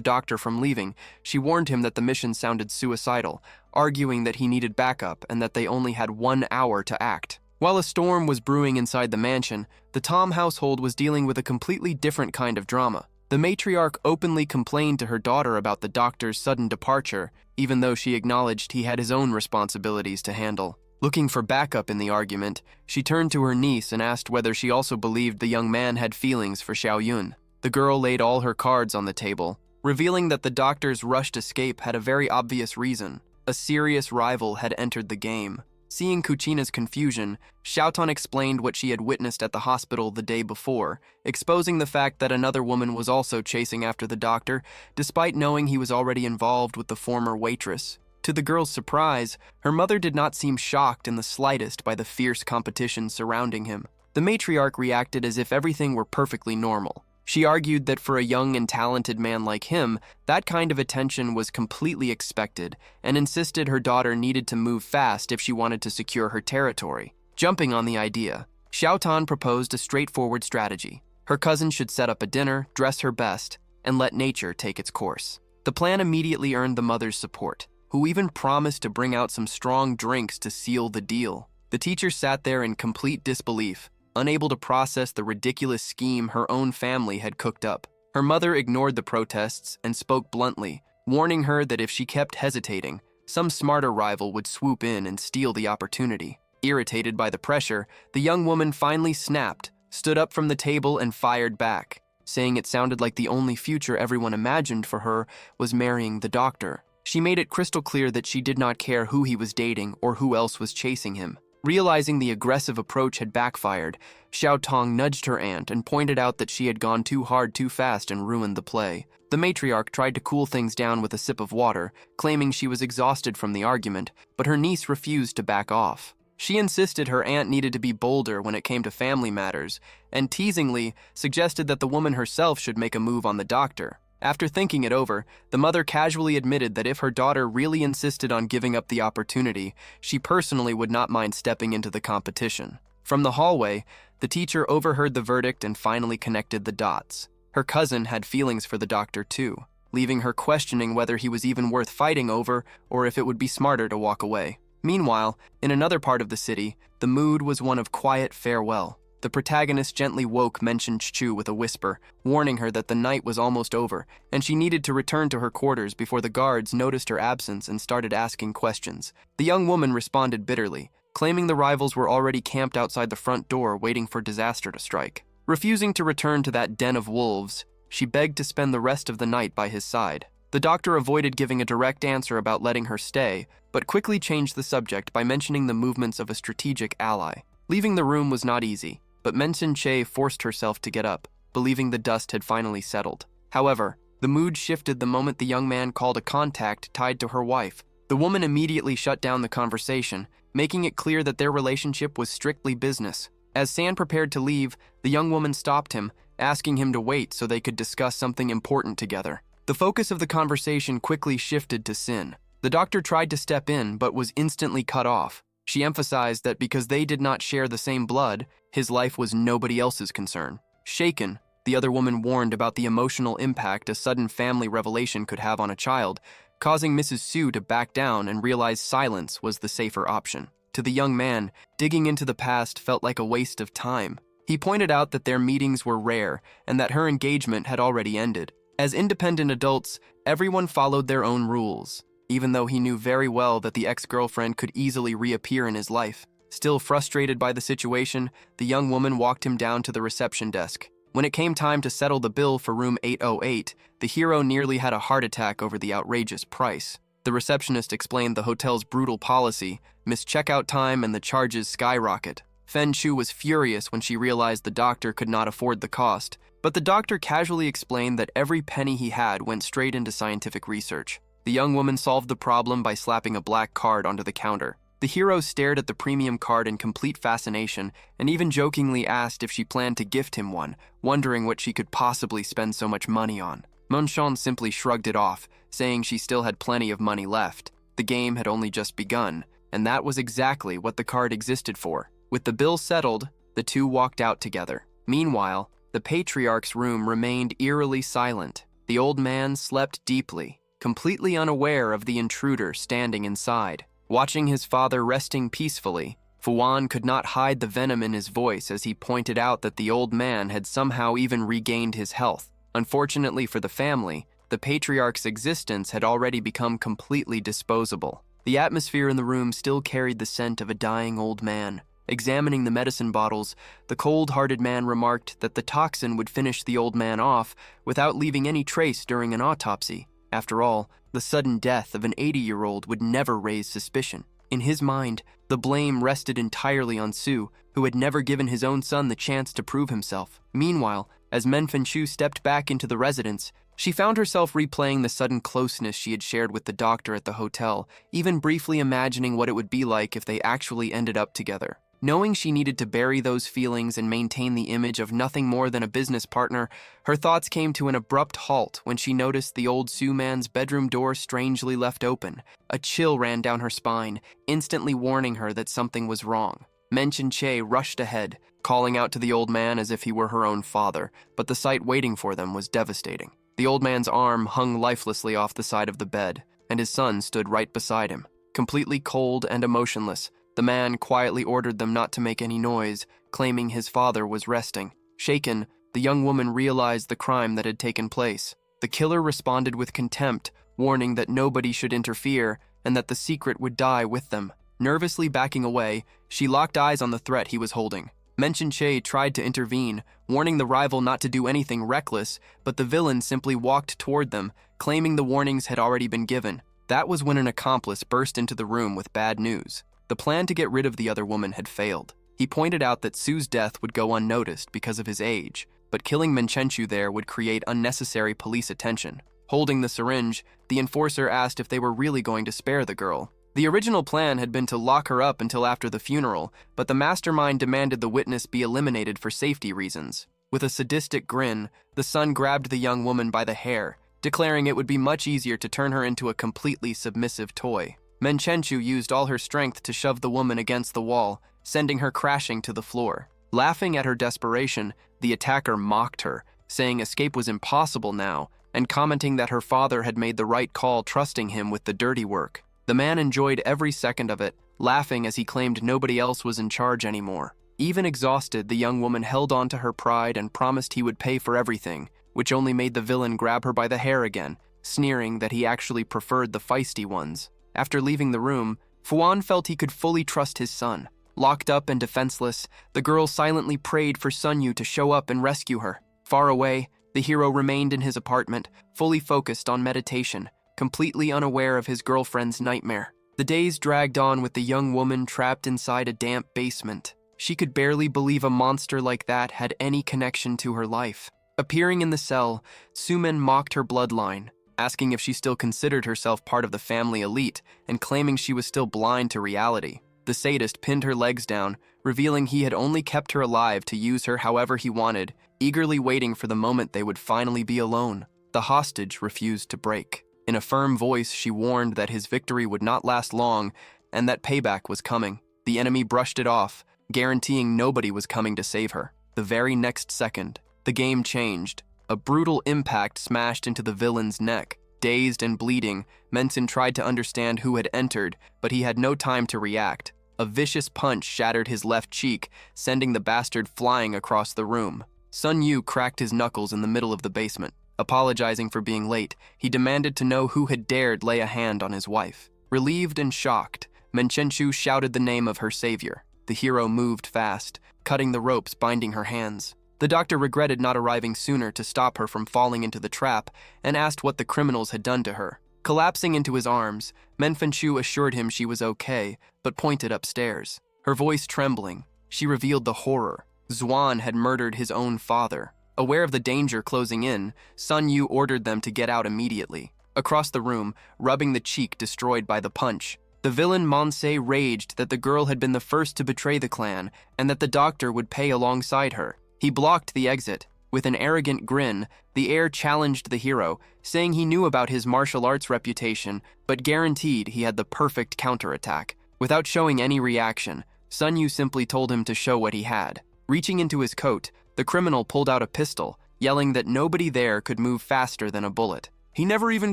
doctor from leaving, she warned him that the mission sounded suicidal, arguing that he needed backup and that they only had 1 hour to act. While a storm was brewing inside the mansion, the Tom household was dealing with a completely different kind of drama. The matriarch openly complained to her daughter about the doctor's sudden departure, even though she acknowledged he had his own responsibilities to handle. Looking for backup in the argument, she turned to her niece and asked whether she also believed the young man had feelings for Xiao Yun. The girl laid all her cards on the table, revealing that the doctor's rushed escape had a very obvious reason. A serious rival had entered the game. Seeing Kuchina's confusion, Xiaotan explained what she had witnessed at the hospital the day before, exposing the fact that another woman was also chasing after the doctor, despite knowing he was already involved with the former waitress. To the girl's surprise, her mother did not seem shocked in the slightest by the fierce competition surrounding him. The matriarch reacted as if everything were perfectly normal. She argued that for a young and talented man like him, that kind of attention was completely expected, and insisted her daughter needed to move fast if she wanted to secure her territory. Jumping on the idea, Xiaotan proposed a straightforward strategy. Her cousin should set up a dinner, dress her best, and let nature take its course. The plan immediately earned the mother's support, who even promised to bring out some strong drinks to seal the deal. The teacher sat there in complete disbelief, unable to process the ridiculous scheme her own family had cooked up. Her mother ignored the protests and spoke bluntly, warning her that if she kept hesitating, some smarter rival would swoop in and steal the opportunity. Irritated by the pressure, the young woman finally snapped, stood up from the table and fired back, saying it sounded like the only future everyone imagined for her was marrying the doctor. She made it crystal clear that she did not care who he was dating or who else was chasing him. Realizing the aggressive approach had backfired, Xiao Tong nudged her aunt and pointed out that she had gone too hard too fast and ruined the play. The matriarch tried to cool things down with a sip of water, claiming she was exhausted from the argument, but her niece refused to back off. She insisted her aunt needed to be bolder when it came to family matters, and teasingly suggested that the woman herself should make a move on the doctor. After thinking it over, the mother casually admitted that if her daughter really insisted on giving up the opportunity, she personally would not mind stepping into the competition. From the hallway, the teacher overheard the verdict and finally connected the dots. Her cousin had feelings for the doctor too, leaving her questioning whether he was even worth fighting over or if it would be smarter to walk away. Meanwhile, in another part of the city, the mood was one of quiet farewell. The protagonist gently woke Mention Chu with a whisper, warning her that the night was almost over, and she needed to return to her quarters before the guards noticed her absence and started asking questions. The young woman responded bitterly, claiming the rivals were already camped outside the front door waiting for disaster to strike. Refusing to return to that den of wolves, she begged to spend the rest of the night by his side. The doctor avoided giving a direct answer about letting her stay, but quickly changed the subject by mentioning the movements of a strategic ally. Leaving the room was not easy, but Mensen Che forced herself to get up, believing the dust had finally settled. However, the mood shifted the moment the young man called a contact tied to her wife. The woman immediately shut down the conversation, making it clear that their relationship was strictly business. As San prepared to leave, the young woman stopped him, asking him to wait so they could discuss something important together. The focus of the conversation quickly shifted to Sin. The doctor tried to step in but was instantly cut off. She emphasized that because they did not share the same blood, his life was nobody else's concern. Shaken, the other woman warned about the emotional impact a sudden family revelation could have on a child, causing Mrs. Sue to back down and realize silence was the safer option. To the young man, digging into the past felt like a waste of time. He pointed out that their meetings were rare and that her engagement had already ended. As independent adults, everyone followed their own rules, even though he knew very well that the ex-girlfriend could easily reappear in his life. Still frustrated by the situation, the young woman walked him down to the reception desk. When it came time to settle the bill for room 808, the hero nearly had a heart attack over the outrageous price. The receptionist explained the hotel's brutal policy, missed checkout time, and the charges skyrocket. Fen Chu was furious when she realized the doctor could not afford the cost, but the doctor casually explained that every penny he had went straight into scientific research. The young woman solved the problem by slapping a black card onto the counter. The hero stared at the premium card in complete fascination and even jokingly asked if she planned to gift him one, wondering what she could possibly spend so much money on. Monchon simply shrugged it off, saying she still had plenty of money left. The game had only just begun, and that was exactly what the card existed for. With the bill settled, the two walked out together. Meanwhile, the patriarch's room remained eerily silent. The old man slept deeply, completely unaware of the intruder standing inside. Watching his father resting peacefully, Fuan could not hide the venom in his voice as he pointed out that the old man had somehow even regained his health. Unfortunately for the family, the patriarch's existence had already become completely disposable. The atmosphere in the room still carried the scent of a dying old man. Examining the medicine bottles, the cold-hearted man remarked that the toxin would finish the old man off without leaving any trace during an autopsy. After all, the sudden death of an 80-year-old would never raise suspicion. In his mind, the blame rested entirely on Sue, who had never given his own son the chance to prove himself. Meanwhile, as Men Fenchu stepped back into the residence, she found herself replaying the sudden closeness she had shared with the doctor at the hotel, even briefly imagining what it would be like if they actually ended up together. Knowing she needed to bury those feelings and maintain the image of nothing more than a business partner, her thoughts came to an abrupt halt when she noticed the old Sioux man's bedroom door strangely left open. A chill ran down her spine, instantly warning her that something was wrong. Menchin Che rushed ahead, calling out to the old man as if he were her own father, but the sight waiting for them was devastating. The old man's arm hung lifelessly off the side of the bed, and his son stood right beside him. Completely cold and emotionless, the man quietly ordered them not to make any noise, claiming his father was resting. Shaken, the young woman realized the crime that had taken place. The killer responded with contempt, warning that nobody should interfere and that the secret would die with them. Nervously backing away, she locked eyes on the threat he was holding. Menchin Che tried to intervene, warning the rival not to do anything reckless, but the villain simply walked toward them, claiming the warnings had already been given. That was when an accomplice burst into the room with bad news. The plan to get rid of the other woman had failed. He pointed out that Sue's death would go unnoticed because of his age, but killing Menchenchu there would create unnecessary police attention. Holding the syringe, the enforcer asked if they were really going to spare the girl. The original plan had been to lock her up until after the funeral, but the mastermind demanded the witness be eliminated for safety reasons. With a sadistic grin, the son grabbed the young woman by the hair, declaring it would be much easier to turn her into a completely submissive toy. Menchenchu used all her strength to shove the woman against the wall, sending her crashing to the floor. Laughing at her desperation, the attacker mocked her, saying escape was impossible now, and commenting that her father had made the right call trusting him with the dirty work. The man enjoyed every second of it, laughing as he claimed nobody else was in charge anymore. Even exhausted, the young woman held on to her pride and promised he would pay for everything, which only made the villain grab her by the hair again, sneering that he actually preferred the feisty ones. After leaving the room, Fuan felt he could fully trust his son. Locked up and defenseless, the girl silently prayed for Sun Yu to show up and rescue her. Far away, the hero remained in his apartment, fully focused on meditation, completely unaware of his girlfriend's nightmare. The days dragged on with the young woman trapped inside a damp basement. She could barely believe a monster like that had any connection to her life. Appearing in the cell, Sumen mocked her bloodline, asking if she still considered herself part of the family elite and claiming she was still blind to reality. The sadist pinned her legs down, revealing he had only kept her alive to use her however he wanted, eagerly waiting for the moment they would finally be alone. The hostage refused to break. In a firm voice, she warned that his victory would not last long and that payback was coming. The enemy brushed it off, guaranteeing nobody was coming to save her. The very next second, the game changed. A brutal impact smashed into the villain's neck. Dazed and bleeding, Mensen tried to understand who had entered, but he had no time to react. A vicious punch shattered his left cheek, sending the bastard flying across the room. Sun Yu cracked his knuckles in the middle of the basement. Apologizing for being late, he demanded to know who had dared lay a hand on his wife. Relieved and shocked, Menchenchu shouted the name of her savior. The hero moved fast, cutting the ropes binding her hands. The doctor regretted not arriving sooner to stop her from falling into the trap and asked what the criminals had done to her. Collapsing into his arms, Menfenchu assured him she was okay, but pointed upstairs. Her voice trembling, she revealed the horror. Xuan had murdered his own father. Aware of the danger closing in, Sun Yu ordered them to get out immediately. Across the room, rubbing the cheek destroyed by the punch, the villain Monse raged that the girl had been the first to betray the clan and that the doctor would pay alongside her. He blocked the exit. With an arrogant grin, the heir challenged the hero, saying he knew about his martial arts reputation, but guaranteed he had the perfect counterattack. Without showing any reaction, Sun Yu simply told him to show what he had. Reaching into his coat, the criminal pulled out a pistol, yelling that nobody there could move faster than a bullet. He never even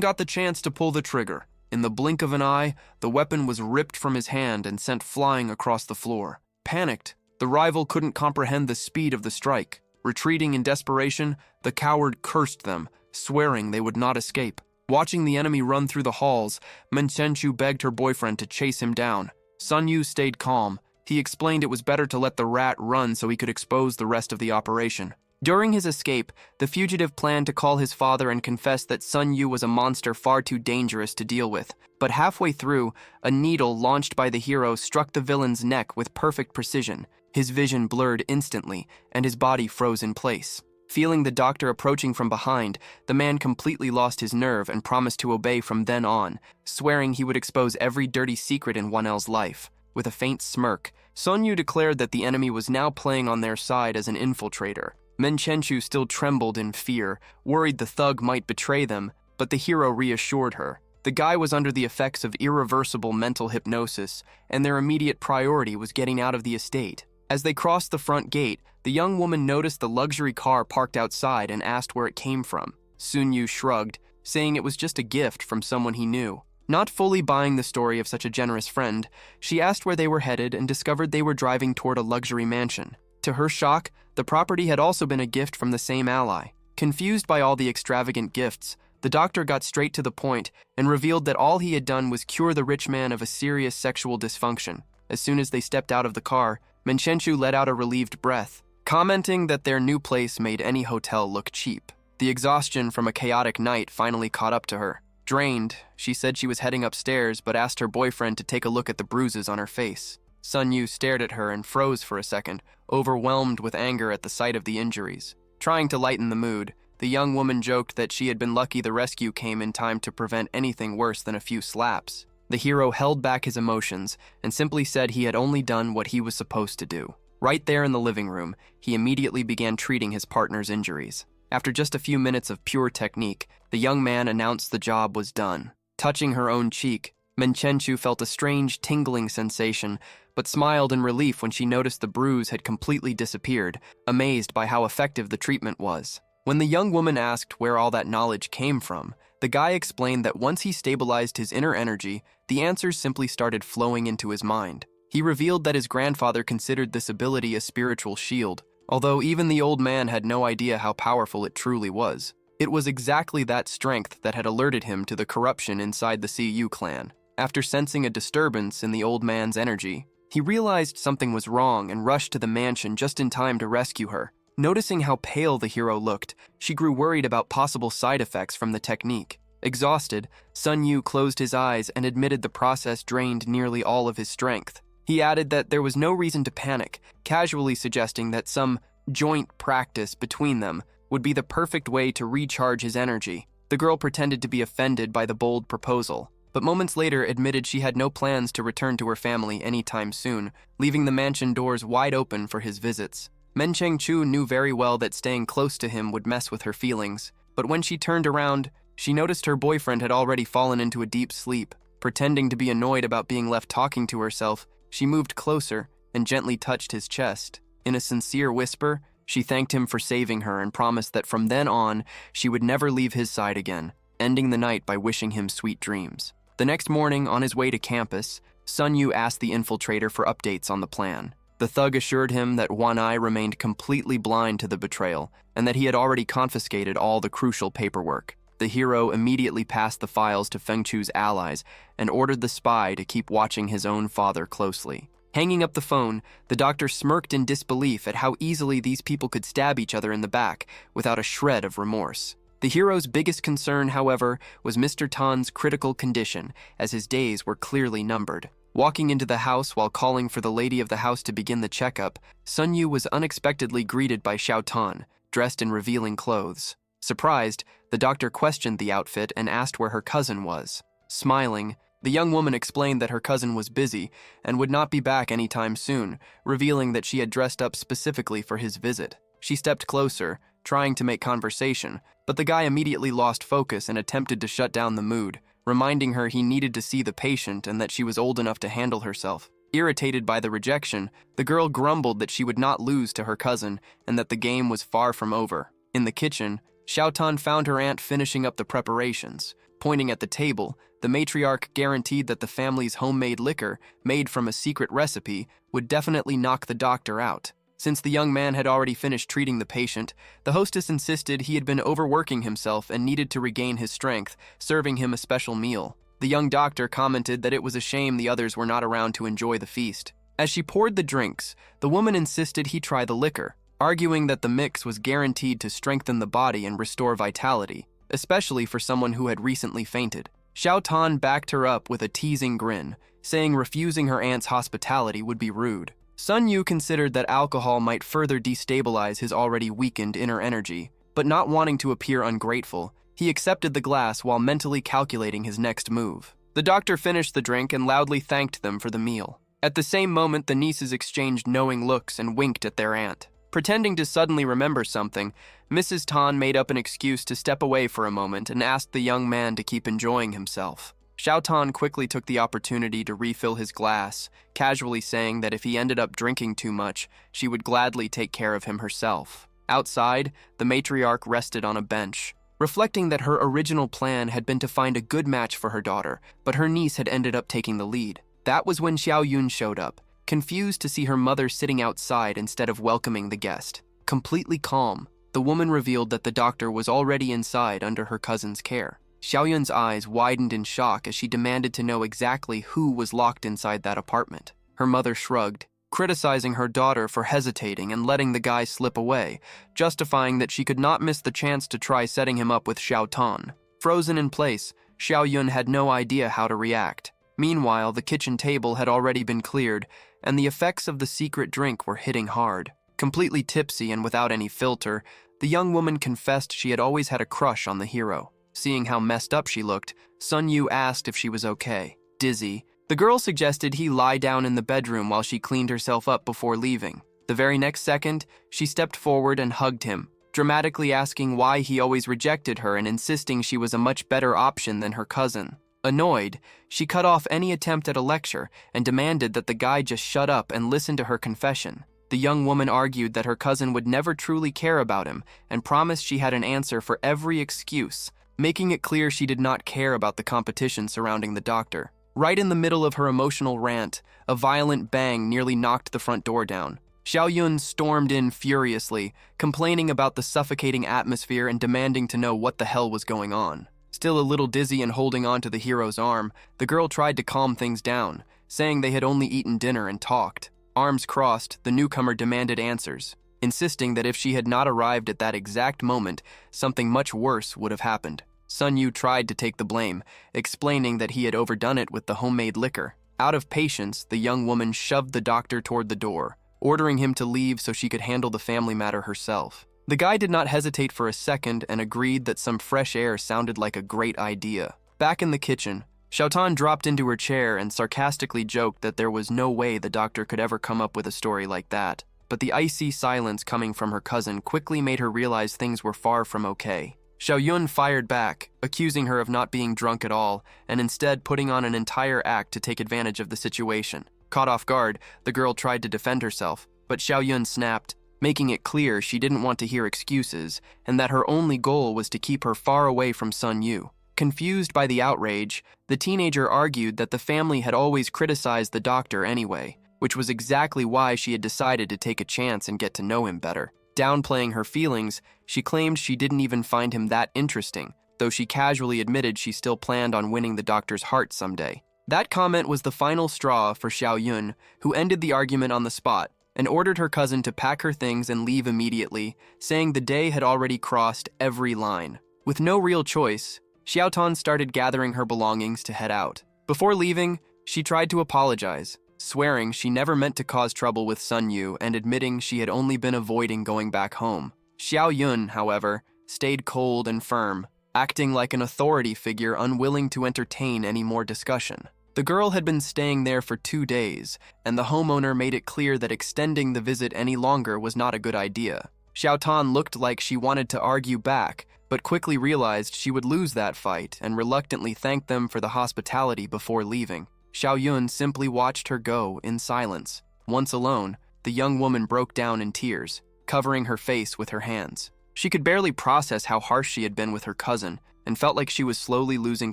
got the chance to pull the trigger. In the blink of an eye, the weapon was ripped from his hand and sent flying across the floor. Panicked, the rival couldn't comprehend the speed of the strike. Retreating in desperation, the coward cursed them, swearing they would not escape. Watching the enemy run through the halls, Menchenchu begged her boyfriend to chase him down. Sun Yu stayed calm. He explained it was better to let the rat run so he could expose the rest of the operation. During his escape, the fugitive planned to call his father and confess that Sun Yu was a monster far too dangerous to deal with. But halfway through, a needle launched by the hero struck the villain's neck with perfect precision. His vision blurred instantly, and his body froze in place. Feeling the doctor approaching from behind, the man completely lost his nerve and promised to obey from then on, swearing he would expose every dirty secret in 1L's life. With a faint smirk, Sun Yu declared that the enemy was now playing on their side as an infiltrator. Menchenchu still trembled in fear, worried the thug might betray them, but the hero reassured her. The guy was under the effects of irreversible mental hypnosis, and their immediate priority was getting out of the estate. As they crossed the front gate, the young woman noticed the luxury car parked outside and asked where it came from. Sun Yu shrugged, saying it was just a gift from someone he knew. Not fully buying the story of such a generous friend, she asked where they were headed and discovered they were driving toward a luxury mansion. To her shock, the property had also been a gift from the same ally. Confused by all the extravagant gifts, the doctor got straight to the point and revealed that all he had done was cure the rich man of a serious sexual dysfunction. As soon as they stepped out of the car, Menchenchu let out a relieved breath, commenting that their new place made any hotel look cheap. The exhaustion from a chaotic night finally caught up to her. Drained, she said she was heading upstairs but asked her boyfriend to take a look at the bruises on her face. Sun Yu stared at her and froze for a second, overwhelmed with anger at the sight of the injuries. Trying to lighten the mood, the young woman joked that she had been lucky the rescue came in time to prevent anything worse than a few slaps. The hero held back his emotions and simply said he had only done what he was supposed to do. Right there in the living room, he immediately began treating his partner's injuries. After just a few minutes of pure technique, the young man announced the job was done. Touching her own cheek, Menchenchu felt a strange tingling sensation, but smiled in relief when she noticed the bruise had completely disappeared, amazed by how effective the treatment was. When the young woman asked where all that knowledge came from, the guy explained that once he stabilized his inner energy, the answers simply started flowing into his mind. He revealed that his grandfather considered this ability a spiritual shield, although even the old man had no idea how powerful it truly was. It was exactly that strength that had alerted him to the corruption inside the CU clan. After sensing a disturbance in the old man's energy, he realized something was wrong and rushed to the mansion just in time to rescue her. Noticing how pale the hero looked, she grew worried about possible side effects from the technique. Exhausted, Sun Yu closed his eyes and admitted the process drained nearly all of his strength. He added that there was no reason to panic, casually suggesting that some joint practice between them would be the perfect way to recharge his energy. The girl pretended to be offended by the bold proposal, but moments later admitted she had no plans to return to her family anytime soon, leaving the mansion doors wide open for his visits. Men Cheng-chu knew very well that staying close to him would mess with her feelings, but when she turned around, she noticed her boyfriend had already fallen into a deep sleep. Pretending to be annoyed about being left talking to herself, she moved closer and gently touched his chest. In a sincere whisper, she thanked him for saving her and promised that from then on, she would never leave his side again, ending the night by wishing him sweet dreams. The next morning, on his way to campus, Sun Yu asked the infiltrator for updates on the plan. The thug assured him that One Eye remained completely blind to the betrayal and that he had already confiscated all the crucial paperwork. The hero immediately passed the files to Feng Chu's allies and ordered the spy to keep watching his own father closely. Hanging up the phone, the doctor smirked in disbelief at how easily these people could stab each other in the back without a shred of remorse. The hero's biggest concern, however, was Mr. Tan's critical condition, as his days were clearly numbered. Walking into the house while calling for the lady of the house to begin the checkup, Sun Yu was unexpectedly greeted by Xiao Tan, dressed in revealing clothes. Surprised, the doctor questioned the outfit and asked where her cousin was. Smiling, the young woman explained that her cousin was busy and would not be back anytime soon, revealing that she had dressed up specifically for his visit. She stepped closer, trying to make conversation, but the guy immediately lost focus and attempted to shut down the mood, reminding her he needed to see the patient and that she was old enough to handle herself. Irritated by the rejection, the girl grumbled that she would not lose to her cousin and that the game was far from over. In the kitchen, Xiao Tan found her aunt finishing up the preparations. Pointing at the table, the matriarch guaranteed that the family's homemade liquor, made from a secret recipe, would definitely knock the doctor out. Since the young man had already finished treating the patient, the hostess insisted he had been overworking himself and needed to regain his strength, serving him a special meal. The young doctor commented that it was a shame the others were not around to enjoy the feast. As she poured the drinks, the woman insisted he try the liquor, arguing that the mix was guaranteed to strengthen the body and restore vitality, especially for someone who had recently fainted. Xiao Tan backed her up with a teasing grin, saying refusing her aunt's hospitality would be rude. Sun Yu considered that alcohol might further destabilize his already weakened inner energy, but not wanting to appear ungrateful, he accepted the glass while mentally calculating his next move. The doctor finished the drink and loudly thanked them for the meal. At the same moment, the nieces exchanged knowing looks and winked at their aunt. Pretending to suddenly remember something, Mrs. Tan made up an excuse to step away for a moment and asked the young man to keep enjoying himself. Xiao Tan quickly took the opportunity to refill his glass, casually saying that if he ended up drinking too much, she would gladly take care of him herself. Outside, the matriarch rested on a bench, reflecting that her original plan had been to find a good match for her daughter, but her niece had ended up taking the lead. That was when Xiao Yun showed up, confused to see her mother sitting outside instead of welcoming the guest. Completely calm, the woman revealed that the doctor was already inside under her cousin's care. Xiao Yun's eyes widened in shock as she demanded to know exactly who was locked inside that apartment. Her mother shrugged, criticizing her daughter for hesitating and letting the guy slip away, justifying that she could not miss the chance to try setting him up with Xiao Tan. Frozen in place, Xiao Yun had no idea how to react. Meanwhile, the kitchen table had already been cleared, and the effects of the secret drink were hitting hard. Completely tipsy and without any filter, the young woman confessed she had always had a crush on the hero. Seeing how messed up she looked, Sun Yu asked if she was okay. Dizzy, the girl suggested he lie down in the bedroom while she cleaned herself up before leaving. The very next second, she stepped forward and hugged him, dramatically asking why he always rejected her and insisting she was a much better option than her cousin. Annoyed, she cut off any attempt at a lecture and demanded that the guy just shut up and listen to her confession. The young woman argued that her cousin would never truly care about him and promised she had an answer for every excuse, making it clear she did not care about the competition surrounding the doctor. Right in the middle of her emotional rant, a violent bang nearly knocked the front door down. Xiao Yun stormed in furiously, complaining about the suffocating atmosphere and demanding to know what the hell was going on. Still a little dizzy and holding on to the hero's arm, the girl tried to calm things down, saying they had only eaten dinner and talked. Arms crossed, the newcomer demanded answers, insisting that if she had not arrived at that exact moment, something much worse would have happened. Sun Yu tried to take the blame, explaining that he had overdone it with the homemade liquor. Out of patience, the young woman shoved the doctor toward the door, ordering him to leave so she could handle the family matter herself. The guy did not hesitate for a second and agreed that some fresh air sounded like a great idea. Back in the kitchen, Xiao Tan dropped into her chair and sarcastically joked that there was no way the doctor could ever come up with a story like that. but the icy silence coming from her cousin quickly made her realize things were far from okay. Xiaoyun fired back, accusing her of not being drunk at all, and instead putting on an entire act to take advantage of the situation. Caught off guard, the girl tried to defend herself, but Xiaoyun snapped, making it clear she didn't want to hear excuses, and that her only goal was to keep her far away from Sun Yu. Confused by the outrage, the teenager argued that the family had always criticized the doctor anyway, which was exactly why she had decided to take a chance and get to know him better. Downplaying her feelings, she claimed she didn't even find him that interesting, though she casually admitted she still planned on winning the doctor's heart someday. That comment was the final straw for Xiaoyun, who ended the argument on the spot and ordered her cousin to pack her things and leave immediately, saying the day had already crossed every line. With no real choice, Xiaotan started gathering her belongings to head out. Before leaving, she tried to apologize, swearing she never meant to cause trouble with Sun Yu and admitting she had only been avoiding going back home. Xiaoyun, however, stayed cold and firm, acting like an authority figure unwilling to entertain any more discussion. The girl had been staying there for 2 days, and the homeowner made it clear that extending the visit any longer was not a good idea. Xiaotan looked like she wanted to argue back, but quickly realized she would lose that fight and reluctantly thanked them for the hospitality before leaving. Xiaoyun simply watched her go in silence. Once alone, the young woman broke down in tears, covering her face with her hands. She could barely process how harsh she had been with her cousin and felt like she was slowly losing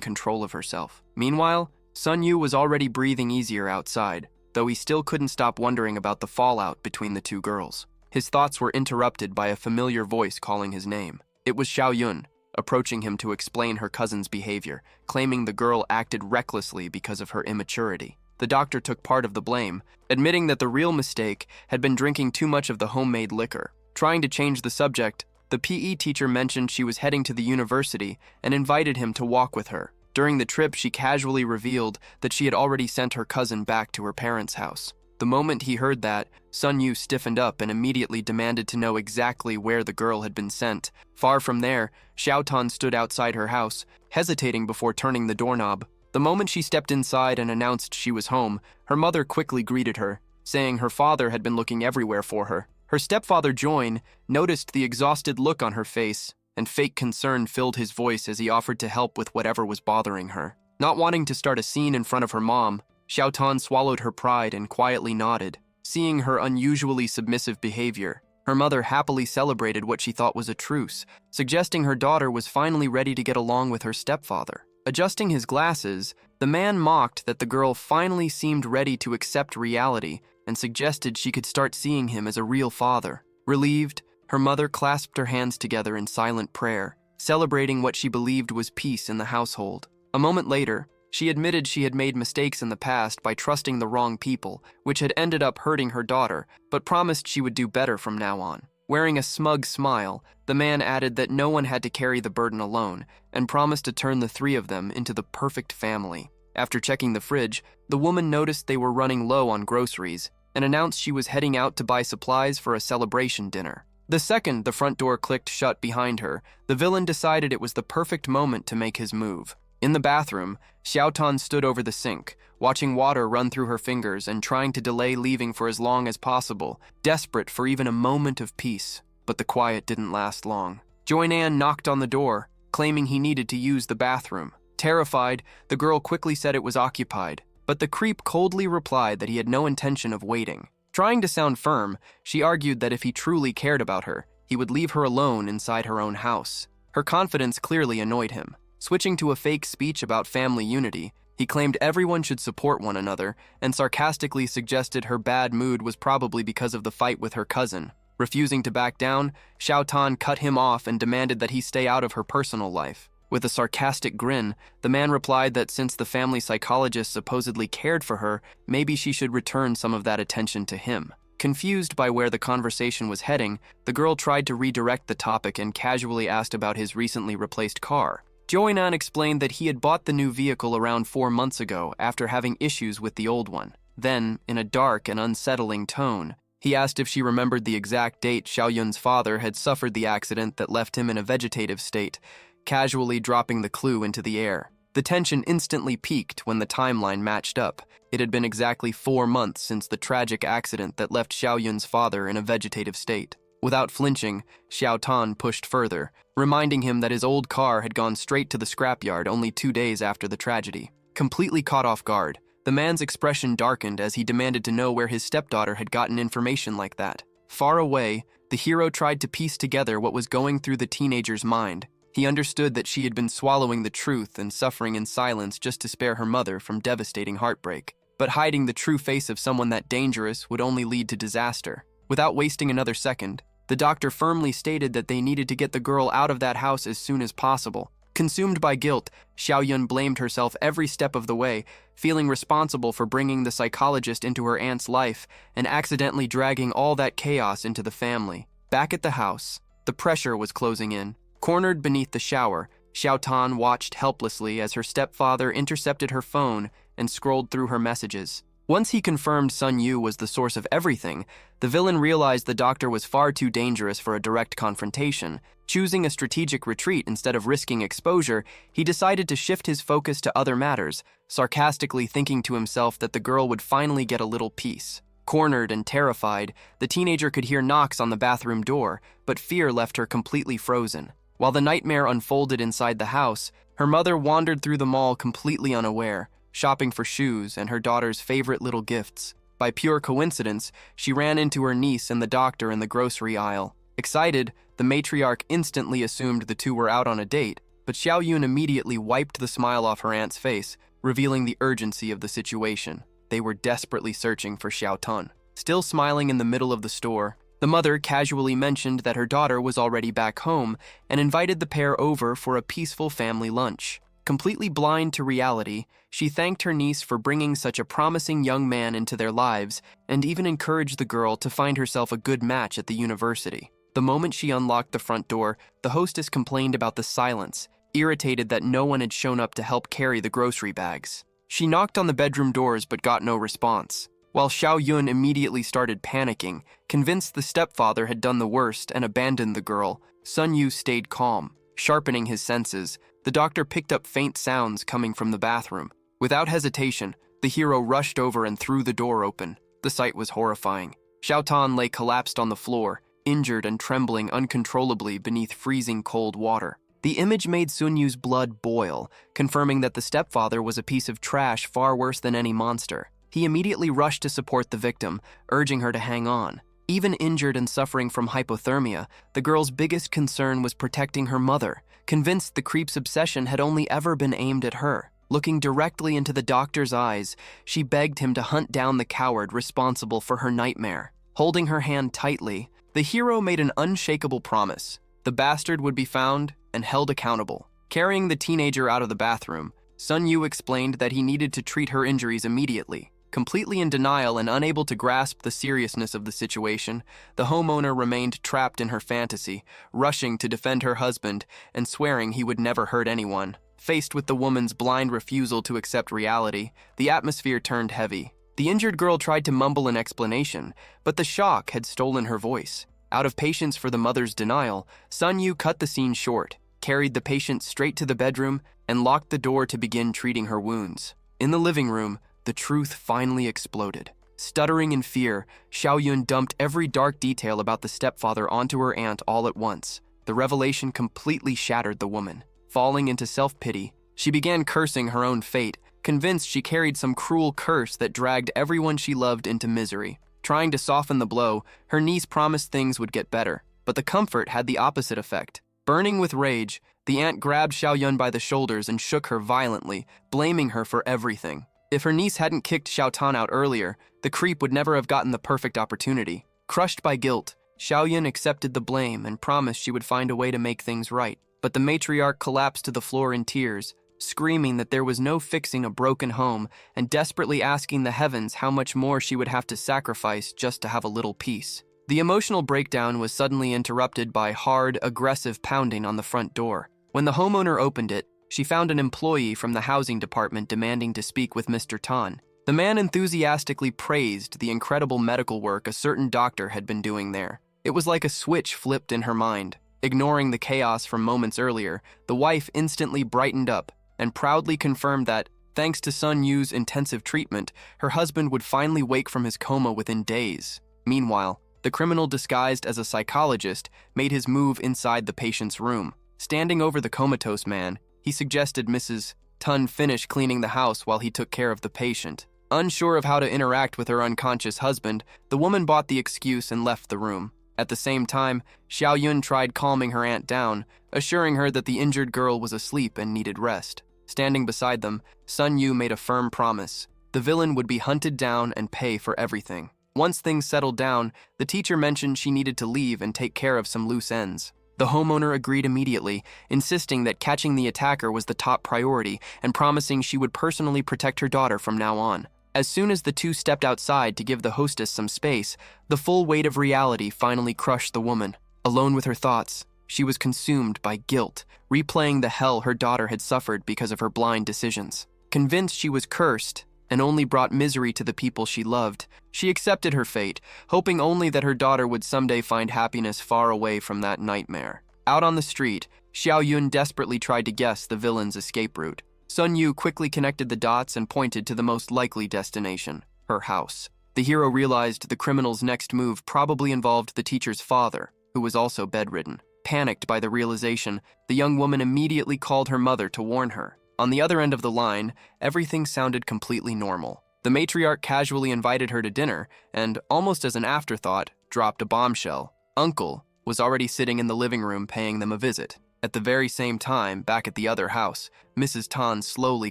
control of herself. Meanwhile, Sun Yu was already breathing easier outside, though he still couldn't stop wondering about the fallout between the two girls. His thoughts were interrupted by a familiar voice calling his name. It was Xiaoyun, approaching him to explain her cousin's behavior, claiming the girl acted recklessly because of her immaturity. The doctor took part of the blame, admitting that the real mistake had been drinking too much of the homemade liquor. Trying to change the subject, the PE teacher mentioned she was heading to the university and invited him to walk with her. During the trip, she casually revealed that she had already sent her cousin back to her parents' house. The moment he heard that, Sun Yu stiffened up and immediately demanded to know exactly where the girl had been sent. Far from there, Xiaotan stood outside her house, hesitating before turning the doorknob. The moment she stepped inside and announced she was home, her mother quickly greeted her, saying her father had been looking everywhere for her. Her stepfather, Join, noticed the exhausted look on her face, and fake concern filled his voice as he offered to help with whatever was bothering her. Not wanting to start a scene in front of her mom, Xiaotan swallowed her pride and quietly nodded. Seeing her unusually submissive behavior, her mother happily celebrated what she thought was a truce, suggesting her daughter was finally ready to get along with her stepfather. Adjusting his glasses, the man mocked that the girl finally seemed ready to accept reality and suggested she could start seeing him as a real father. Relieved, her mother clasped her hands together in silent prayer, celebrating what she believed was peace in the household. A moment later, she admitted she had made mistakes in the past by trusting the wrong people, which had ended up hurting her daughter, but promised she would do better from now on. Wearing a smug smile, the man added that no one had to carry the burden alone, and promised to turn the three of them into the perfect family. After checking the fridge, the woman noticed they were running low on groceries, and announced she was heading out to buy supplies for a celebration dinner. The second the front door clicked shut behind her, the villain decided it was the perfect moment to make his move. In the bathroom, Xiaotan stood over the sink, watching water run through her fingers and trying to delay leaving for as long as possible, desperate for even a moment of peace. But the quiet didn't last long. Joinan knocked on the door, claiming he needed to use the bathroom. Terrified, the girl quickly said it was occupied, but the creep coldly replied that he had no intention of waiting. Trying to sound firm, she argued that if he truly cared about her, he would leave her alone inside her own house. Her confidence clearly annoyed him. Switching to a fake speech about family unity, he claimed everyone should support one another and sarcastically suggested her bad mood was probably because of the fight with her cousin. Refusing to back down, Xiaotan cut him off and demanded that he stay out of her personal life. With a sarcastic grin, the man replied that since the family psychologist supposedly cared for her, maybe she should return some of that attention to him. Confused by where the conversation was heading, the girl tried to redirect the topic and casually asked about his recently replaced car. Joinan explained that he had bought the new vehicle around 4 months ago after having issues with the old one. Then, in a dark and unsettling tone, he asked if she remembered the exact date Xiaoyun's father had suffered the accident that left him in a vegetative state, casually dropping the clue into the air. The tension instantly peaked when the timeline matched up. It had been exactly 4 months since the tragic accident that left Xiao Yun's father in a vegetative state. Without flinching, Xiao Tan pushed further, reminding him that his old car had gone straight to the scrapyard only 2 days after the tragedy. Completely caught off guard, the man's expression darkened as he demanded to know where his stepdaughter had gotten information like that. Far away, the hero tried to piece together what was going through the teenager's mind. He understood that she had been swallowing the truth and suffering in silence just to spare her mother from devastating heartbreak. But hiding the true face of someone that dangerous would only lead to disaster. Without wasting another second, the doctor firmly stated that they needed to get the girl out of that house as soon as possible. Consumed by guilt, Xiao Yun blamed herself every step of the way, feeling responsible for bringing the psychologist into her aunt's life and accidentally dragging all that chaos into the family. Back at the house, the pressure was closing in. Cornered beneath the shower, Xiao Tan watched helplessly as her stepfather intercepted her phone and scrolled through her messages. Once he confirmed Sun Yu was the source of everything, the villain realized the doctor was far too dangerous for a direct confrontation. Choosing a strategic retreat instead of risking exposure, he decided to shift his focus to other matters, sarcastically thinking to himself that the girl would finally get a little peace. Cornered and terrified, the teenager could hear knocks on the bathroom door, but fear left her completely frozen. While the nightmare unfolded inside the house, her mother wandered through the mall completely unaware, shopping for shoes and her daughter's favorite little gifts. By pure coincidence, she ran into her niece and the doctor in the grocery aisle. Excited, the matriarch instantly assumed the two were out on a date, but Xiao Yun immediately wiped the smile off her aunt's face, revealing the urgency of the situation. They were desperately searching for Xiao Tan. Still smiling in the middle of the store, the mother casually mentioned that her daughter was already back home and invited the pair over for a peaceful family lunch. Completely blind to reality, she thanked her niece for bringing such a promising young man into their lives and even encouraged the girl to find herself a good match at the university. The moment she unlocked the front door, the hostess complained about the silence, irritated that no one had shown up to help carry the grocery bags. She knocked on the bedroom doors but got no response. While Xiao Yun immediately started panicking, convinced the stepfather had done the worst and abandoned the girl, Sun Yu stayed calm. Sharpening his senses, the doctor picked up faint sounds coming from the bathroom. Without hesitation, the hero rushed over and threw the door open. The sight was horrifying. Xiao Tan lay collapsed on the floor, injured and trembling uncontrollably beneath freezing cold water. The image made Sun Yu's blood boil, confirming that the stepfather was a piece of trash far worse than any monster. He immediately rushed to support the victim, urging her to hang on. Even injured and suffering from hypothermia, the girl's biggest concern was protecting her mother, convinced the creep's obsession had only ever been aimed at her. Looking directly into the doctor's eyes, she begged him to hunt down the coward responsible for her nightmare. Holding her hand tightly, the hero made an unshakable promise. The bastard would be found and held accountable. Carrying the teenager out of the bathroom, Sun Yu explained that he needed to treat her injuries immediately. Completely in denial and unable to grasp the seriousness of the situation, the homeowner remained trapped in her fantasy, rushing to defend her husband and swearing he would never hurt anyone. Faced with the woman's blind refusal to accept reality, the atmosphere turned heavy. The injured girl tried to mumble an explanation, but the shock had stolen her voice. Out of patience for the mother's denial, Sun Yu cut the scene short, carried the patient straight to the bedroom, and locked the door to begin treating her wounds. In the living room, the truth finally exploded. Stuttering in fear, Xiao Yun dumped every dark detail about the stepfather onto her aunt all at once. The revelation completely shattered the woman. Falling into self-pity, she began cursing her own fate, convinced she carried some cruel curse that dragged everyone she loved into misery. Trying to soften the blow, her niece promised things would get better, but the comfort had the opposite effect. Burning with rage, the aunt grabbed Xiao Yun by the shoulders and shook her violently, blaming her for everything. If her niece hadn't kicked Xiao Tan out earlier, the creep would never have gotten the perfect opportunity. Crushed by guilt, Xiao Yun accepted the blame and promised she would find a way to make things right. But the matriarch collapsed to the floor in tears, screaming that there was no fixing a broken home and desperately asking the heavens how much more she would have to sacrifice just to have a little peace. The emotional breakdown was suddenly interrupted by hard, aggressive pounding on the front door. When the homeowner opened it, she found an employee from the housing department demanding to speak with Mr. Tan. The man enthusiastically praised the incredible medical work a certain doctor had been doing there. It was like a switch flipped in her mind. Ignoring the chaos from moments earlier, the wife instantly brightened up and proudly confirmed that, Thanks to Sun Yu's intensive treatment, her husband would finally wake from his coma within days. Meanwhile, the criminal disguised as a psychologist made his move inside the patient's room. Standing over the comatose man, he suggested Mrs. Tun finish cleaning the house while he took care of the patient. Unsure of how to interact with her unconscious husband, the woman bought the excuse and left the room. At the same time, Xiao Yun tried calming her aunt down, assuring her that the injured girl was asleep and needed rest. Standing beside them, Sun Yu made a firm promise. The villain would be hunted down and pay for everything. Once things settled down, the teacher mentioned she needed to leave and take care of some loose ends. The homeowner agreed immediately, insisting that catching the attacker was the top priority and promising she would personally protect her daughter from now on. As soon as the two stepped outside to give the hostess some space, the full weight of reality finally crushed the woman. Alone with her thoughts, she was consumed by guilt, replaying the hell her daughter had suffered because of her blind decisions. Convinced she was cursed and only brought misery to the people she loved, she accepted her fate, hoping only that her daughter would someday find happiness far away from that nightmare. Out on the street, Xiao Yun desperately tried to guess the villain's escape route. Sun Yu quickly connected the dots and pointed to the most likely destination, her house. The hero realized the criminal's next move probably involved the teacher's father, who was also bedridden. Panicked by the realization, the young woman immediately called her mother to warn her. On the other end of the line, everything sounded completely normal. The matriarch casually invited her to dinner and, almost as an afterthought, dropped a bombshell. Uncle was already sitting in the living room paying them a visit. At the very same time, back at the other house, Mrs. Tan slowly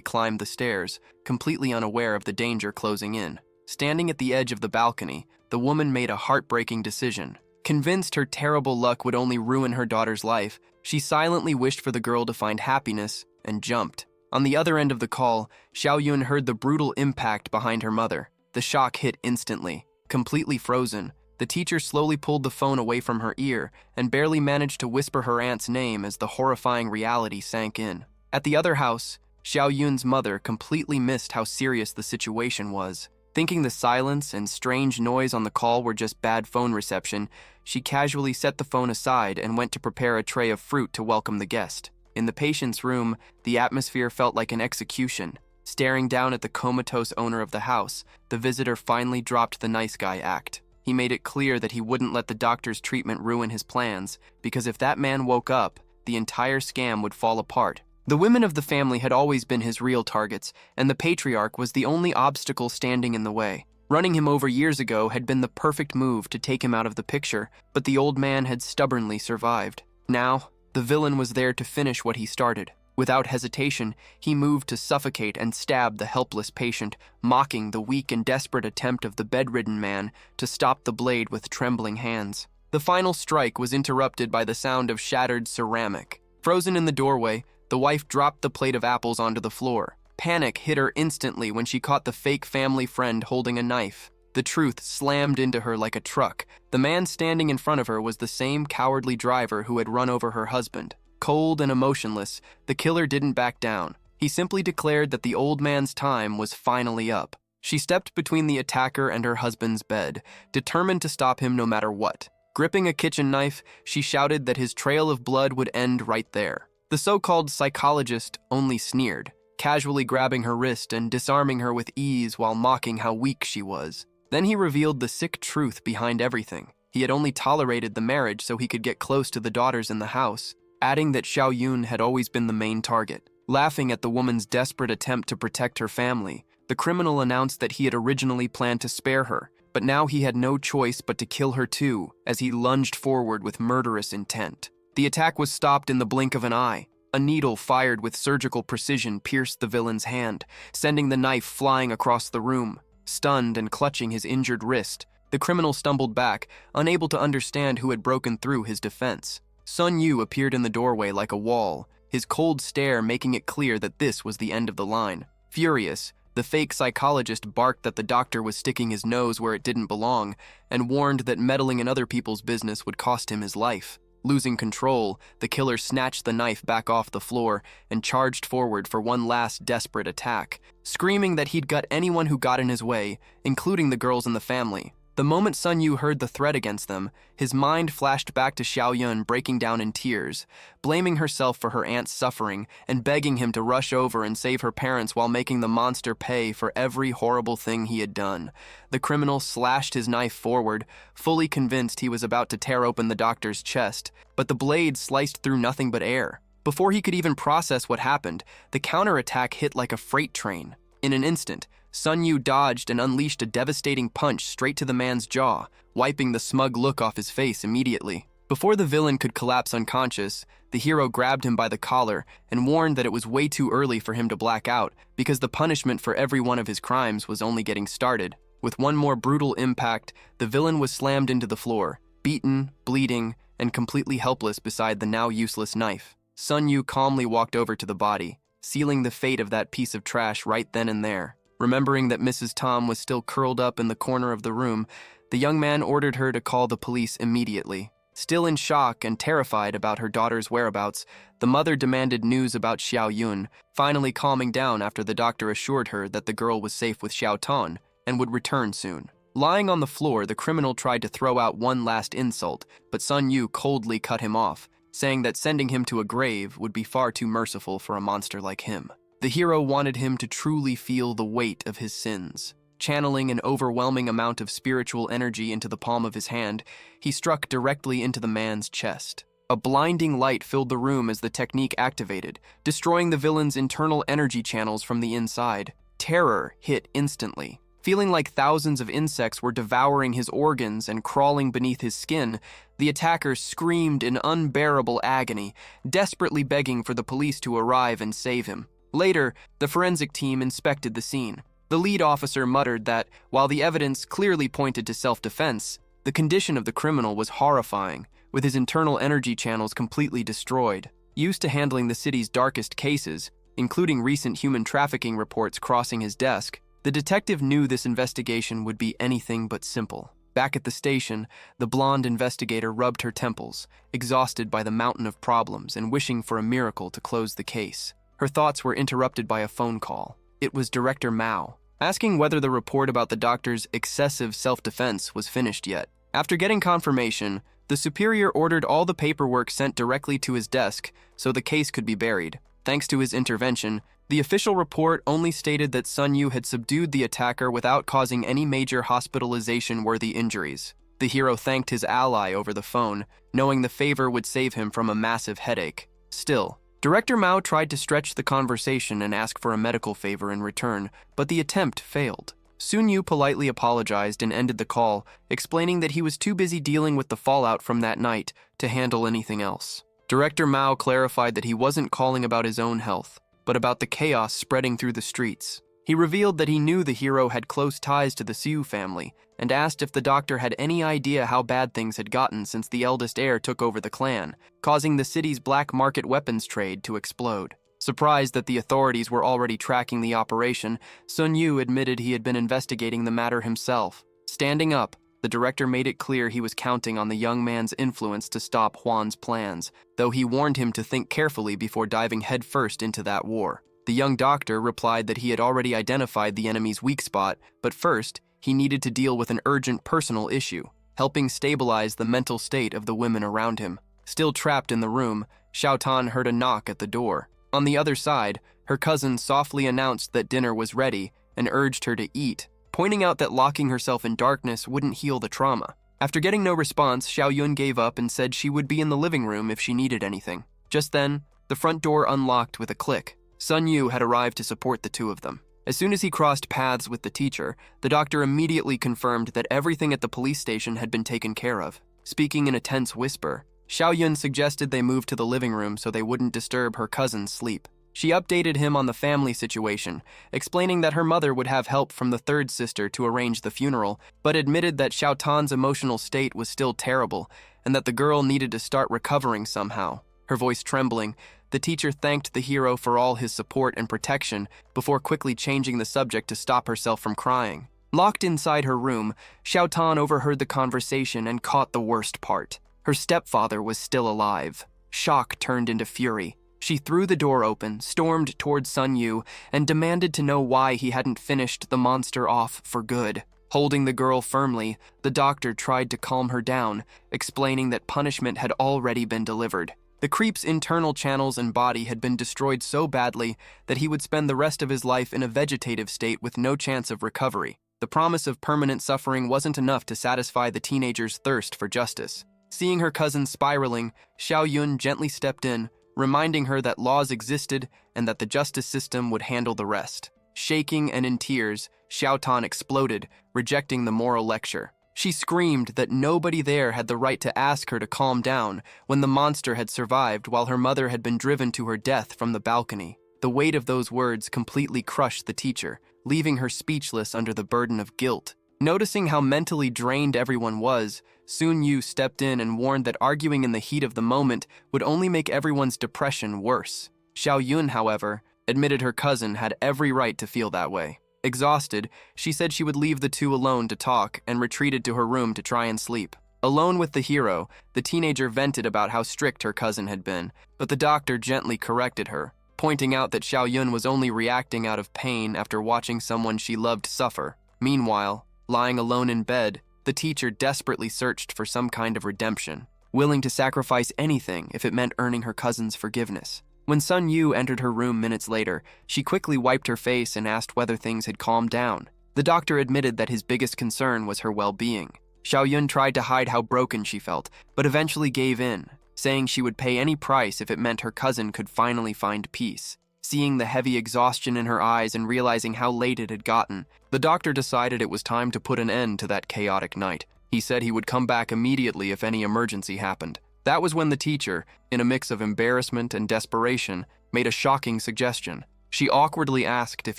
climbed the stairs, completely unaware of the danger closing in. Standing at the edge of the balcony, the woman made a heartbreaking decision. Convinced her terrible luck would only ruin her daughter's life, she silently wished for the girl to find happiness and jumped. On the other end of the call, Xiao Yun heard the brutal impact behind her mother. The shock hit instantly. Completely frozen, the teacher slowly pulled the phone away from her ear and barely managed to whisper her aunt's name as the horrifying reality sank in. At the other house, Xiao Yun's mother completely missed how serious the situation was. Thinking the silence and strange noise on the call were just bad phone reception, she casually set the phone aside and went to prepare a tray of fruit to welcome the guest. In the patient's room, the atmosphere felt like an execution. Staring down at the comatose owner of the house, the visitor finally dropped the nice guy act. He made it clear that he wouldn't let the doctor's treatment ruin his plans, because if that man woke up, the entire scam would fall apart. The women of the family had always been his real targets, and the patriarch was the only obstacle standing in the way. Running him over years ago had been the perfect move to take him out of the picture, but the old man had stubbornly survived. Now, the villain was there to finish what he started. Without hesitation, he moved to suffocate and stab the helpless patient, mocking the weak and desperate attempt of the bedridden man to stop the blade with trembling hands. The final strike was interrupted by the sound of shattered ceramic. Frozen in the doorway, the wife dropped the plate of apples onto the floor. Panic hit her instantly when she caught the fake family friend holding a knife. The truth slammed into her like a truck. The man standing in front of her was the same cowardly driver who had run over her husband. Cold and emotionless, the killer didn't back down. He simply declared that the old man's time was finally up. She stepped between the attacker and her husband's bed, determined to stop him no matter what. Gripping a kitchen knife, she shouted that his trail of blood would end right there. The so-called psychologist only sneered, casually grabbing her wrist and disarming her with ease while mocking how weak she was. Then he revealed the sick truth behind everything. He had only tolerated the marriage so he could get close to the daughters in the house, adding that Xiao Yun had always been the main target. Laughing at the woman's desperate attempt to protect her family, the criminal announced that he had originally planned to spare her, but now he had no choice but to kill her too, as he lunged forward with murderous intent. The attack was stopped in the blink of an eye. A needle fired with surgical precision pierced the villain's hand, sending the knife flying across the room. Stunned and clutching his injured wrist, the criminal stumbled back, unable to understand who had broken through his defense. Sun Yu appeared in the doorway like a wall, his cold stare making it clear that this was the end of the line. Furious, the fake psychologist barked that the doctor was sticking his nose where it didn't belong, and warned that meddling in other people's business would cost him his life. Losing control, the killer snatched the knife back off the floor and charged forward for one last desperate attack, screaming that he'd gut anyone who got in his way, including the girls in the family. The moment Sun Yu heard the threat against them, his mind flashed back to Xiao Yun breaking down in tears, blaming herself for her aunt's suffering and begging him to rush over and save her parents while making the monster pay for every horrible thing he had done. The criminal slashed his knife forward, fully convinced he was about to tear open the doctor's chest, but the blade sliced through nothing but air. Before he could even process what happened, the counterattack hit like a freight train. In an instant, Sun Yu dodged and unleashed a devastating punch straight to the man's jaw, wiping the smug look off his face immediately. Before the villain could collapse unconscious, the hero grabbed him by the collar and warned that it was way too early for him to black out because the punishment for every one of his crimes was only getting started. With one more brutal impact, the villain was slammed into the floor, beaten, bleeding, and completely helpless beside the now useless knife. Sun Yu calmly walked over to the body, sealing the fate of that piece of trash right then and there. Remembering that Mrs. Tom was still curled up in the corner of the room, the young man ordered her to call the police immediately. Still in shock and terrified about her daughter's whereabouts, the mother demanded news about Xiao Yun, finally calming down after the doctor assured her that the girl was safe with Xiao Tan and would return soon. Lying on the floor, the criminal tried to throw out one last insult, but Sun Yu coldly cut him off, saying that sending him to a grave would be far too merciful for a monster like him. The hero wanted him to truly feel the weight of his sins. Channeling an overwhelming amount of spiritual energy into the palm of his hand, he struck directly into the man's chest. A blinding light filled the room as the technique activated, destroying the villain's internal energy channels from the inside. Terror hit instantly. Feeling like thousands of insects were devouring his organs and crawling beneath his skin, the attacker screamed in unbearable agony, desperately begging for the police to arrive and save him. Later, the forensic team inspected the scene. The lead officer muttered that, while the evidence clearly pointed to self-defense, the condition of the criminal was horrifying, with his internal energy channels completely destroyed. Used to handling the city's darkest cases, including recent human trafficking reports crossing his desk, the detective knew this investigation would be anything but simple. Back at the station, the blonde investigator rubbed her temples, exhausted by the mountain of problems and wishing for a miracle to close the case. Her thoughts were interrupted by a phone call. It was Director Mao, asking whether the report about the doctor's excessive self-defense was finished yet. After getting confirmation, the superior ordered all the paperwork sent directly to his desk so the case could be buried. Thanks to his intervention, the official report only stated that Sun Yu had subdued the attacker without causing any major hospitalization-worthy injuries. The hero thanked his ally over the phone, knowing the favor would save him from a massive headache. Still, Director Mao tried to stretch the conversation and ask for a medical favor in return, but the attempt failed. Sun Yu politely apologized and ended the call, explaining that he was too busy dealing with the fallout from that night to handle anything else. Director Mao clarified that he wasn't calling about his own health, but about the chaos spreading through the streets. He revealed that he knew the hero had close ties to the Siu family, and asked if the doctor had any idea how bad things had gotten since the eldest heir took over the clan, causing the city's black market weapons trade to explode. Surprised that the authorities were already tracking the operation, Sun Yu admitted he had been investigating the matter himself. Standing up, the director made it clear he was counting on the young man's influence to stop Huan's plans, though he warned him to think carefully before diving headfirst into that war. The young doctor replied that he had already identified the enemy's weak spot, but first, he needed to deal with an urgent personal issue, helping stabilize the mental state of the women around him. Still trapped in the room, Xiao Tan heard a knock at the door. On the other side, her cousin softly announced that dinner was ready and urged her to eat, pointing out that locking herself in darkness wouldn't heal the trauma. After getting no response, Xiao Yun gave up and said she would be in the living room if she needed anything. Just then, the front door unlocked with a click. Sun Yu had arrived to support the two of them. As soon as he crossed paths with the teacher, the doctor immediately confirmed that everything at the police station had been taken care of. Speaking in a tense whisper, Xiao Yun suggested they move to the living room so they wouldn't disturb her cousin's sleep. She updated him on the family situation, explaining that her mother would have help from the third sister to arrange the funeral, but admitted that Xiao Tan's emotional state was still terrible and that the girl needed to start recovering somehow. Her voice trembling, the teacher thanked the hero for all his support and protection before quickly changing the subject to stop herself from crying. Locked inside her room, Xiao Tan overheard the conversation and caught the worst part. Her stepfather was still alive. Shock turned into fury. She threw the door open, stormed towards Sun Yu, and demanded to know why he hadn't finished the monster off for good. Holding the girl firmly, the doctor tried to calm her down, explaining that punishment had already been delivered. The creep's internal channels and body had been destroyed so badly that he would spend the rest of his life in a vegetative state with no chance of recovery. The promise of permanent suffering wasn't enough to satisfy the teenager's thirst for justice. Seeing her cousin spiraling, Xiao Yun gently stepped in, reminding her that laws existed and that the justice system would handle the rest. Shaking and in tears, Xiao Tan exploded, rejecting the moral lecture. She screamed that nobody there had the right to ask her to calm down when the monster had survived while her mother had been driven to her death from the balcony. The weight of those words completely crushed the teacher, leaving her speechless under the burden of guilt. Noticing how mentally drained everyone was, Sun Yu stepped in and warned that arguing in the heat of the moment would only make everyone's depression worse. Xiao Yun, however, admitted her cousin had every right to feel that way. Exhausted, she said she would leave the two alone to talk and retreated to her room to try and sleep. Alone with the hero, the teenager vented about how strict her cousin had been, but the doctor gently corrected her, pointing out that Xiao Yun was only reacting out of pain after watching someone she loved suffer. Meanwhile, lying alone in bed, the teacher desperately searched for some kind of redemption, willing to sacrifice anything if it meant earning her cousin's forgiveness. When Sun Yu entered her room minutes later, she quickly wiped her face and asked whether things had calmed down. The doctor admitted that his biggest concern was her well-being. Xiao Yun tried to hide how broken she felt, but eventually gave in, saying she would pay any price if it meant her cousin could finally find peace. Seeing the heavy exhaustion in her eyes and realizing how late it had gotten, the doctor decided it was time to put an end to that chaotic night. He said he would come back immediately if any emergency happened. That was when the teacher, in a mix of embarrassment and desperation, made a shocking suggestion. She awkwardly asked if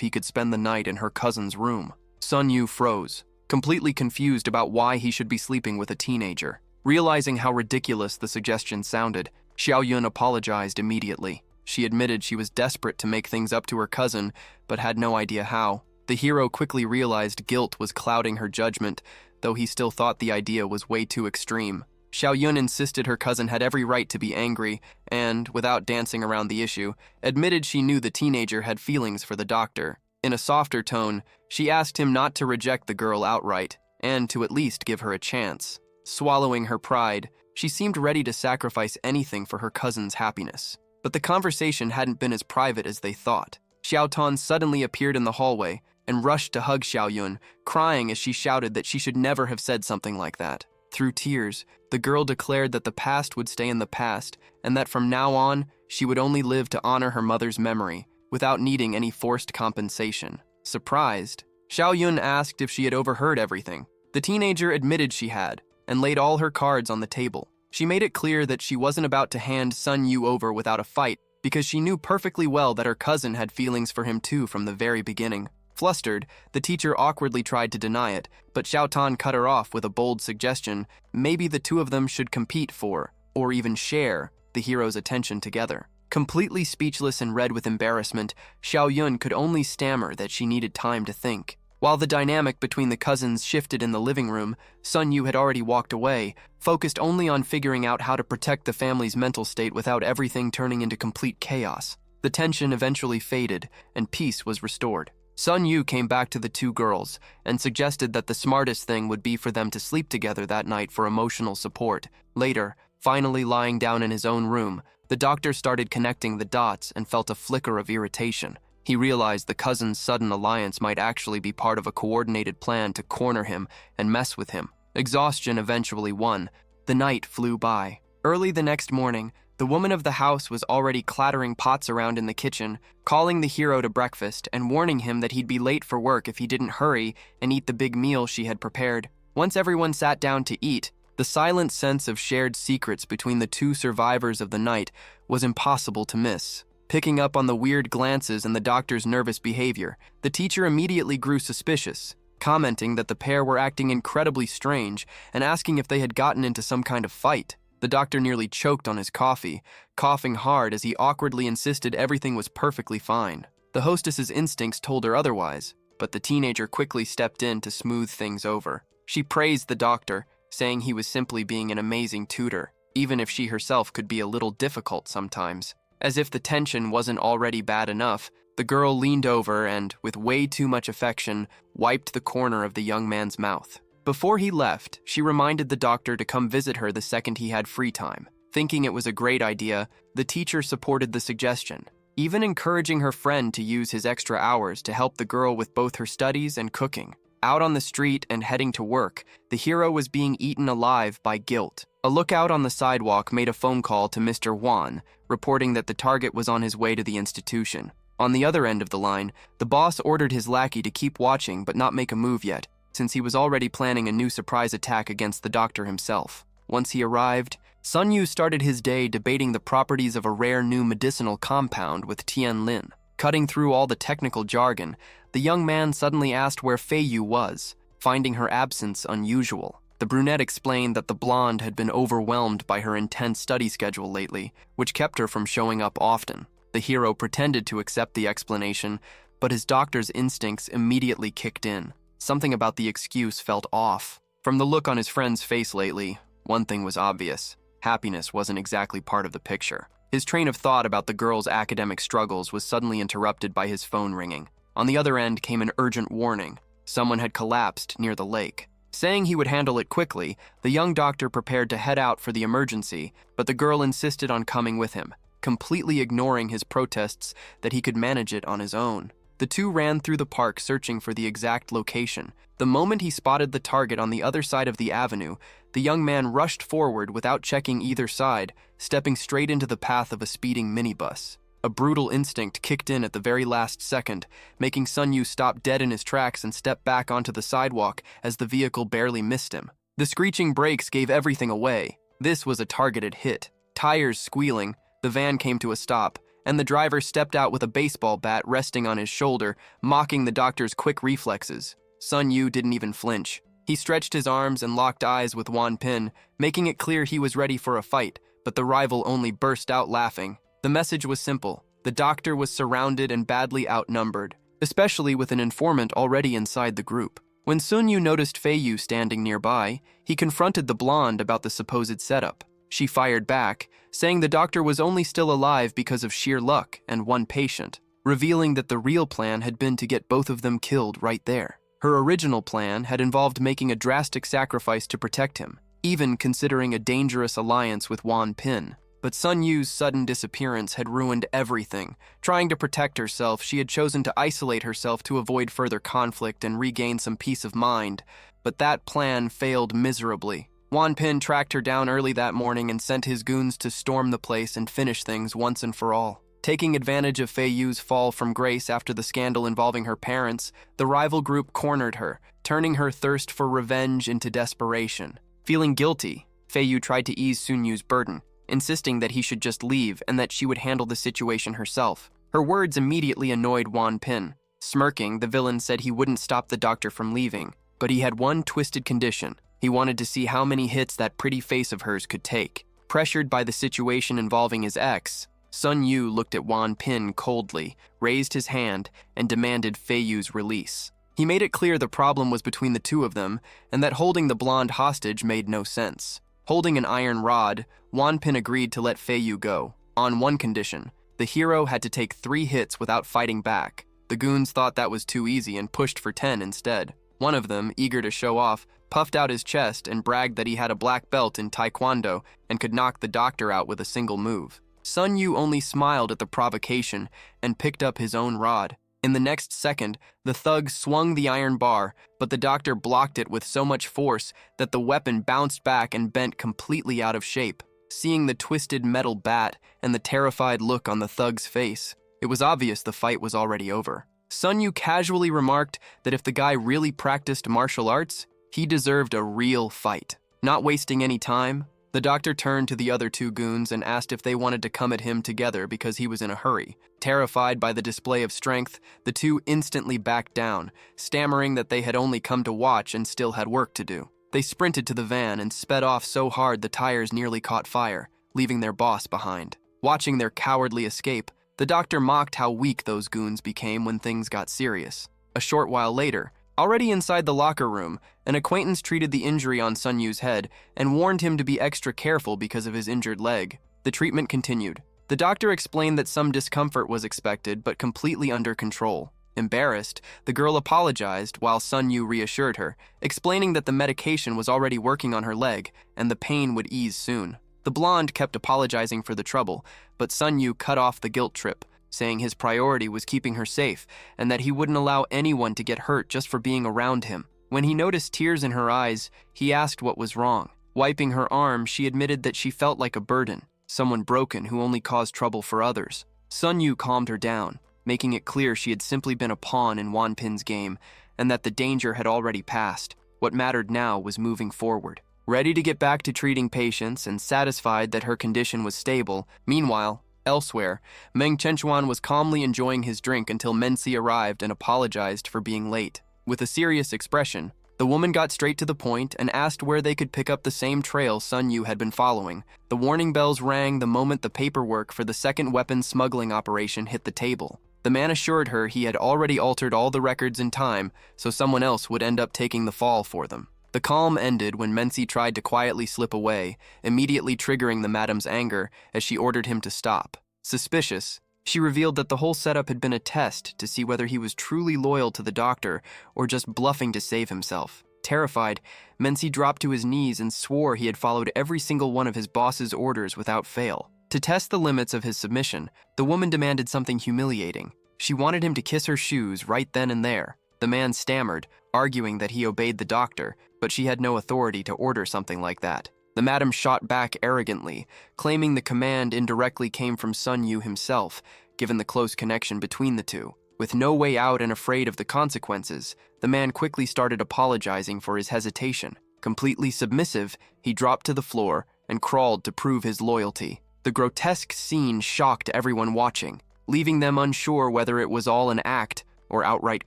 he could spend the night in her cousin's room. Sun Yu froze, completely confused about why he should be sleeping with a teenager. Realizing how ridiculous the suggestion sounded, Xiao Yun apologized immediately. She admitted she was desperate to make things up to her cousin, but had no idea how. The hero quickly realized guilt was clouding her judgment, though he still thought the idea was way too extreme. Xiao Yun insisted her cousin had every right to be angry and, without dancing around the issue, admitted she knew the teenager had feelings for the doctor. In a softer tone, she asked him not to reject the girl outright, and to at least give her a chance. Swallowing her pride, she seemed ready to sacrifice anything for her cousin's happiness. But the conversation hadn't been as private as they thought. Xiao Tan suddenly appeared in the hallway and rushed to hug Xiao Yun, crying as she shouted that she should never have said something like that. Through tears, the girl declared that the past would stay in the past and that from now on, she would only live to honor her mother's memory, without needing any forced compensation. Surprised, Xiao Yun asked if she had overheard everything. The teenager admitted she had, and laid all her cards on the table. She made it clear that she wasn't about to hand Sun Yu over without a fight, because she knew perfectly well that her cousin had feelings for him too from the very beginning. Flustered, the teacher awkwardly tried to deny it, but Xiao Tan cut her off with a bold suggestion: maybe the two of them should compete for, or even share, the hero's attention together. Completely speechless and red with embarrassment, Xiao Yun could only stammer that she needed time to think. While the dynamic between the cousins shifted in the living room, Sun Yu had already walked away, focused only on figuring out how to protect the family's mental state without everything turning into complete chaos. The tension eventually faded, and peace was restored. Sun Yu came back to the two girls and suggested that the smartest thing would be for them to sleep together that night for emotional support. Later, finally lying down in his own room, the doctor started connecting the dots and felt a flicker of irritation. He realized the cousins' sudden alliance might actually be part of a coordinated plan to corner him and mess with him. Exhaustion eventually won. The night flew by. Early the next morning, the woman of the house was already clattering pots around in the kitchen, calling the hero to breakfast and warning him that he'd be late for work if he didn't hurry and eat the big meal she had prepared. Once everyone sat down to eat, the silent sense of shared secrets between the two survivors of the night was impossible to miss. Picking up on the weird glances and the doctor's nervous behavior, the teacher immediately grew suspicious, commenting that the pair were acting incredibly strange and asking if they had gotten into some kind of fight. The doctor nearly choked on his coffee, coughing hard as he awkwardly insisted everything was perfectly fine. The hostess's instincts told her otherwise, but the teenager quickly stepped in to smooth things over. She praised the doctor, saying he was simply being an amazing tutor, even if she herself could be a little difficult sometimes. As if the tension wasn't already bad enough, The girl leaned over and, with way too much affection, wiped the corner of the young man's mouth. Before he left, she reminded the doctor to come visit her the second he had free time. Thinking it was a great idea, the teacher supported the suggestion, even encouraging her friend to use his extra hours to help the girl with both her studies and cooking. Out on the street and heading to work, the hero was being eaten alive by guilt. A lookout on the sidewalk made a phone call to Mr. Wan, reporting that the target was on his way to the institution. On the other end of the line, the boss ordered his lackey to keep watching but not make a move yet, since he was already planning a new surprise attack against the doctor himself. Once he arrived, Sun Yu started his day debating the properties of a rare new medicinal compound with Tian Lin. Cutting through all the technical jargon, the young man suddenly asked where Fei Yu was, finding her absence unusual. The brunette explained that the blonde had been overwhelmed by her intense study schedule lately, which kept her from showing up often. The hero pretended to accept the explanation, but his doctor's instincts immediately kicked in. Something about the excuse felt off. From the look on his friend's face lately, one thing was obvious. Happiness wasn't exactly part of the picture. His train of thought about the girl's academic struggles was suddenly interrupted by his phone ringing. On the other end came an urgent warning. Someone had collapsed near the lake. Saying he would handle it quickly, the young doctor prepared to head out for the emergency, but the girl insisted on coming with him, completely ignoring his protests that he could manage it on his own. The two ran through the park searching for the exact location. The moment he spotted the target on the other side of the avenue, the young man rushed forward without checking either side, stepping straight into the path of a speeding minibus. A brutal instinct kicked in at the very last second, making Sun Yu stop dead in his tracks and step back onto the sidewalk as the vehicle barely missed him. The screeching brakes gave everything away. This was a targeted hit. Tires squealing, the van came to a stop, and the driver stepped out with a baseball bat resting on his shoulder, mocking the doctor's quick reflexes. Sun Yu didn't even flinch. He stretched his arms and locked eyes with Wan Pin, making it clear he was ready for a fight, but the rival only burst out laughing. The message was simple. The doctor was surrounded and badly outnumbered, especially with an informant already inside the group. When Sun Yu noticed Fei Yu standing nearby, he confronted the blonde about the supposed setup. She fired back, saying the doctor was only still alive because of sheer luck and one patient, revealing that the real plan had been to get both of them killed right there. Her original plan had involved making a drastic sacrifice to protect him, even considering a dangerous alliance with Wan Pin. But Sun Yu's sudden disappearance had ruined everything. Trying to protect herself, she had chosen to isolate herself to avoid further conflict and regain some peace of mind. But that plan failed miserably. Wan Pin tracked her down early that morning and sent his goons to storm the place and finish things once and for all. Taking advantage of Fei Yu's fall from grace after the scandal involving her parents, the rival group cornered her, turning her thirst for revenge into desperation. Feeling guilty, Fei Yu tried to ease Sun Yu's burden, insisting that he should just leave and that she would handle the situation herself. Her words immediately annoyed Wan Pin. Smirking, the villain said he wouldn't stop the doctor from leaving, but he had one twisted condition. He wanted to see how many hits that pretty face of hers could take. Pressured by the situation involving his ex, Sun Yu looked at Wan Pin coldly, raised his hand, and demanded Fei Yu's release. He made it clear the problem was between the two of them, and that holding the blonde hostage made no sense. Holding an iron rod, Wan Pin agreed to let Fei Yu go, on one condition. The hero had to take 3 hits without fighting back. The goons thought that was too easy and pushed for 10 instead. One of them, eager to show off, puffed out his chest and bragged that he had a black belt in Taekwondo and could knock the doctor out with a single move. Sun Yu only smiled at the provocation and picked up his own rod. In the next second, the thug swung the iron bar, but the doctor blocked it with so much force that the weapon bounced back and bent completely out of shape. Seeing the twisted metal bat and the terrified look on the thug's face, it was obvious the fight was already over. Sun Yu casually remarked that if the guy really practiced martial arts, he deserved a real fight. Not wasting any time, the doctor turned to the other 2 goons and asked if they wanted to come at him together because he was in a hurry. Terrified by the display of strength, the 2 instantly backed down, stammering that they had only come to watch and still had work to do. They sprinted to the van and sped off so hard the tires nearly caught fire, leaving their boss behind. Watching their cowardly escape, the doctor mocked how weak those goons became when things got serious. A short while later, already inside the locker room, an acquaintance treated the injury on Sun Yu's head and warned him to be extra careful because of his injured leg. The treatment continued. The doctor explained that some discomfort was expected but completely under control. Embarrassed, the girl apologized while Sun Yu reassured her, explaining that the medication was already working on her leg and the pain would ease soon. The blonde kept apologizing for the trouble, but Sun Yu cut off the guilt trip, saying his priority was keeping her safe and that he wouldn't allow anyone to get hurt just for being around him. When he noticed tears in her eyes, he asked what was wrong. Wiping her arm, she admitted that she felt like a burden, someone broken who only caused trouble for others. Sun Yu calmed her down, making it clear she had simply been a pawn in Wanpin's game and that the danger had already passed. What mattered now was moving forward. Ready to get back to treating patients and satisfied that her condition was stable, meanwhile, elsewhere, Meng Chenchuan was calmly enjoying his drink until Mensi arrived and apologized for being late. With a serious expression, the woman got straight to the point and asked where they could pick up the same trail Sun Yu had been following. The warning bells rang the moment the paperwork for the second weapons smuggling operation hit the table. The man assured her he had already altered all the records in time, so someone else would end up taking the fall for them. The calm ended when Mensi tried to quietly slip away, immediately triggering the madam's anger as she ordered him to stop. Suspicious, she revealed that the whole setup had been a test to see whether he was truly loyal to the doctor or just bluffing to save himself. Terrified, Mensi dropped to his knees and swore he had followed every single one of his boss's orders without fail. To test the limits of his submission, the woman demanded something humiliating. She wanted him to kiss her shoes right then and there. The man stammered, arguing that he obeyed the doctor, but she had no authority to order something like that. The madam shot back arrogantly, claiming the command indirectly came from Sun Yu himself, given the close connection between the two. With no way out and afraid of the consequences, the man quickly started apologizing for his hesitation. Completely submissive, he dropped to the floor and crawled to prove his loyalty. The grotesque scene shocked everyone watching, leaving them unsure whether it was all an act or outright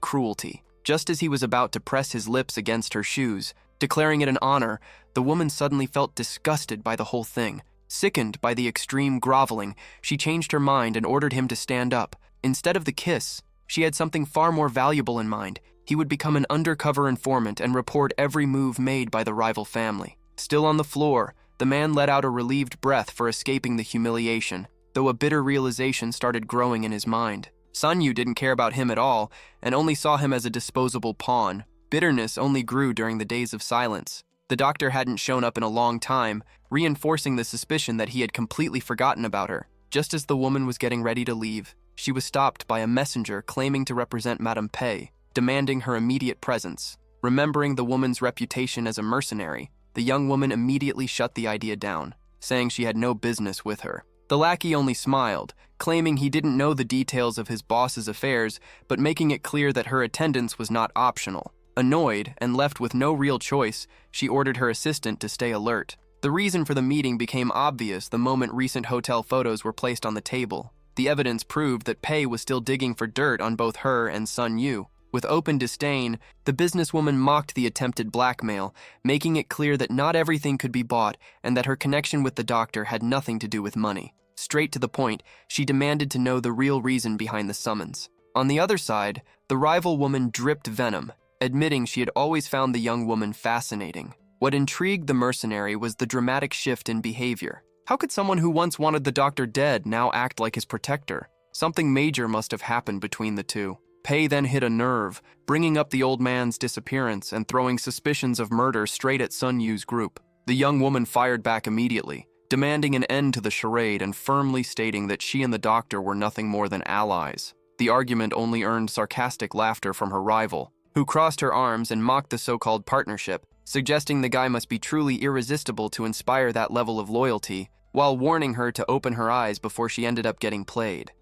cruelty. Just as he was about to press his lips against her shoes, declaring it an honor, the woman suddenly felt disgusted by the whole thing. Sickened by the extreme groveling, she changed her mind and ordered him to stand up. Instead of the kiss, she had something far more valuable in mind. He would become an undercover informant and report every move made by the rival family. Still on the floor, the man let out a relieved breath for escaping the humiliation, though a bitter realization started growing in his mind. Sun Yu didn't care about him at all and only saw him as a disposable pawn. Bitterness only grew during the days of silence. The doctor hadn't shown up in a long time, reinforcing the suspicion that he had completely forgotten about her. Just as the woman was getting ready to leave, she was stopped by a messenger claiming to represent Madame Pei, demanding her immediate presence. Remembering the woman's reputation as a mercenary, the young woman immediately shut the idea down, saying she had no business with her. The lackey only smiled, claiming he didn't know the details of his boss's affairs, but making it clear that her attendance was not optional. Annoyed and left with no real choice, she ordered her assistant to stay alert. The reason for the meeting became obvious the moment recent hotel photos were placed on the table. The evidence proved that Pei was still digging for dirt on both her and Sun Yu. With open disdain, the businesswoman mocked the attempted blackmail, making it clear that not everything could be bought and that her connection with the doctor had nothing to do with money. Straight to the point, she demanded to know the real reason behind the summons. On the other side, the rival woman dripped venom, admitting she had always found the young woman fascinating. What intrigued the mercenary was the dramatic shift in behavior. How could someone who once wanted the doctor dead now act like his protector? Something major must have happened between the two. Pei then hit a nerve, bringing up the old man's disappearance and throwing suspicions of murder straight at Sun Yu's group. The young woman fired back immediately, demanding an end to the charade and firmly stating that she and the doctor were nothing more than allies. The argument only earned sarcastic laughter from her rival, who crossed her arms and mocked the so-called partnership, suggesting the guy must be truly irresistible to inspire that level of loyalty, while warning her to open her eyes before she ended up getting played.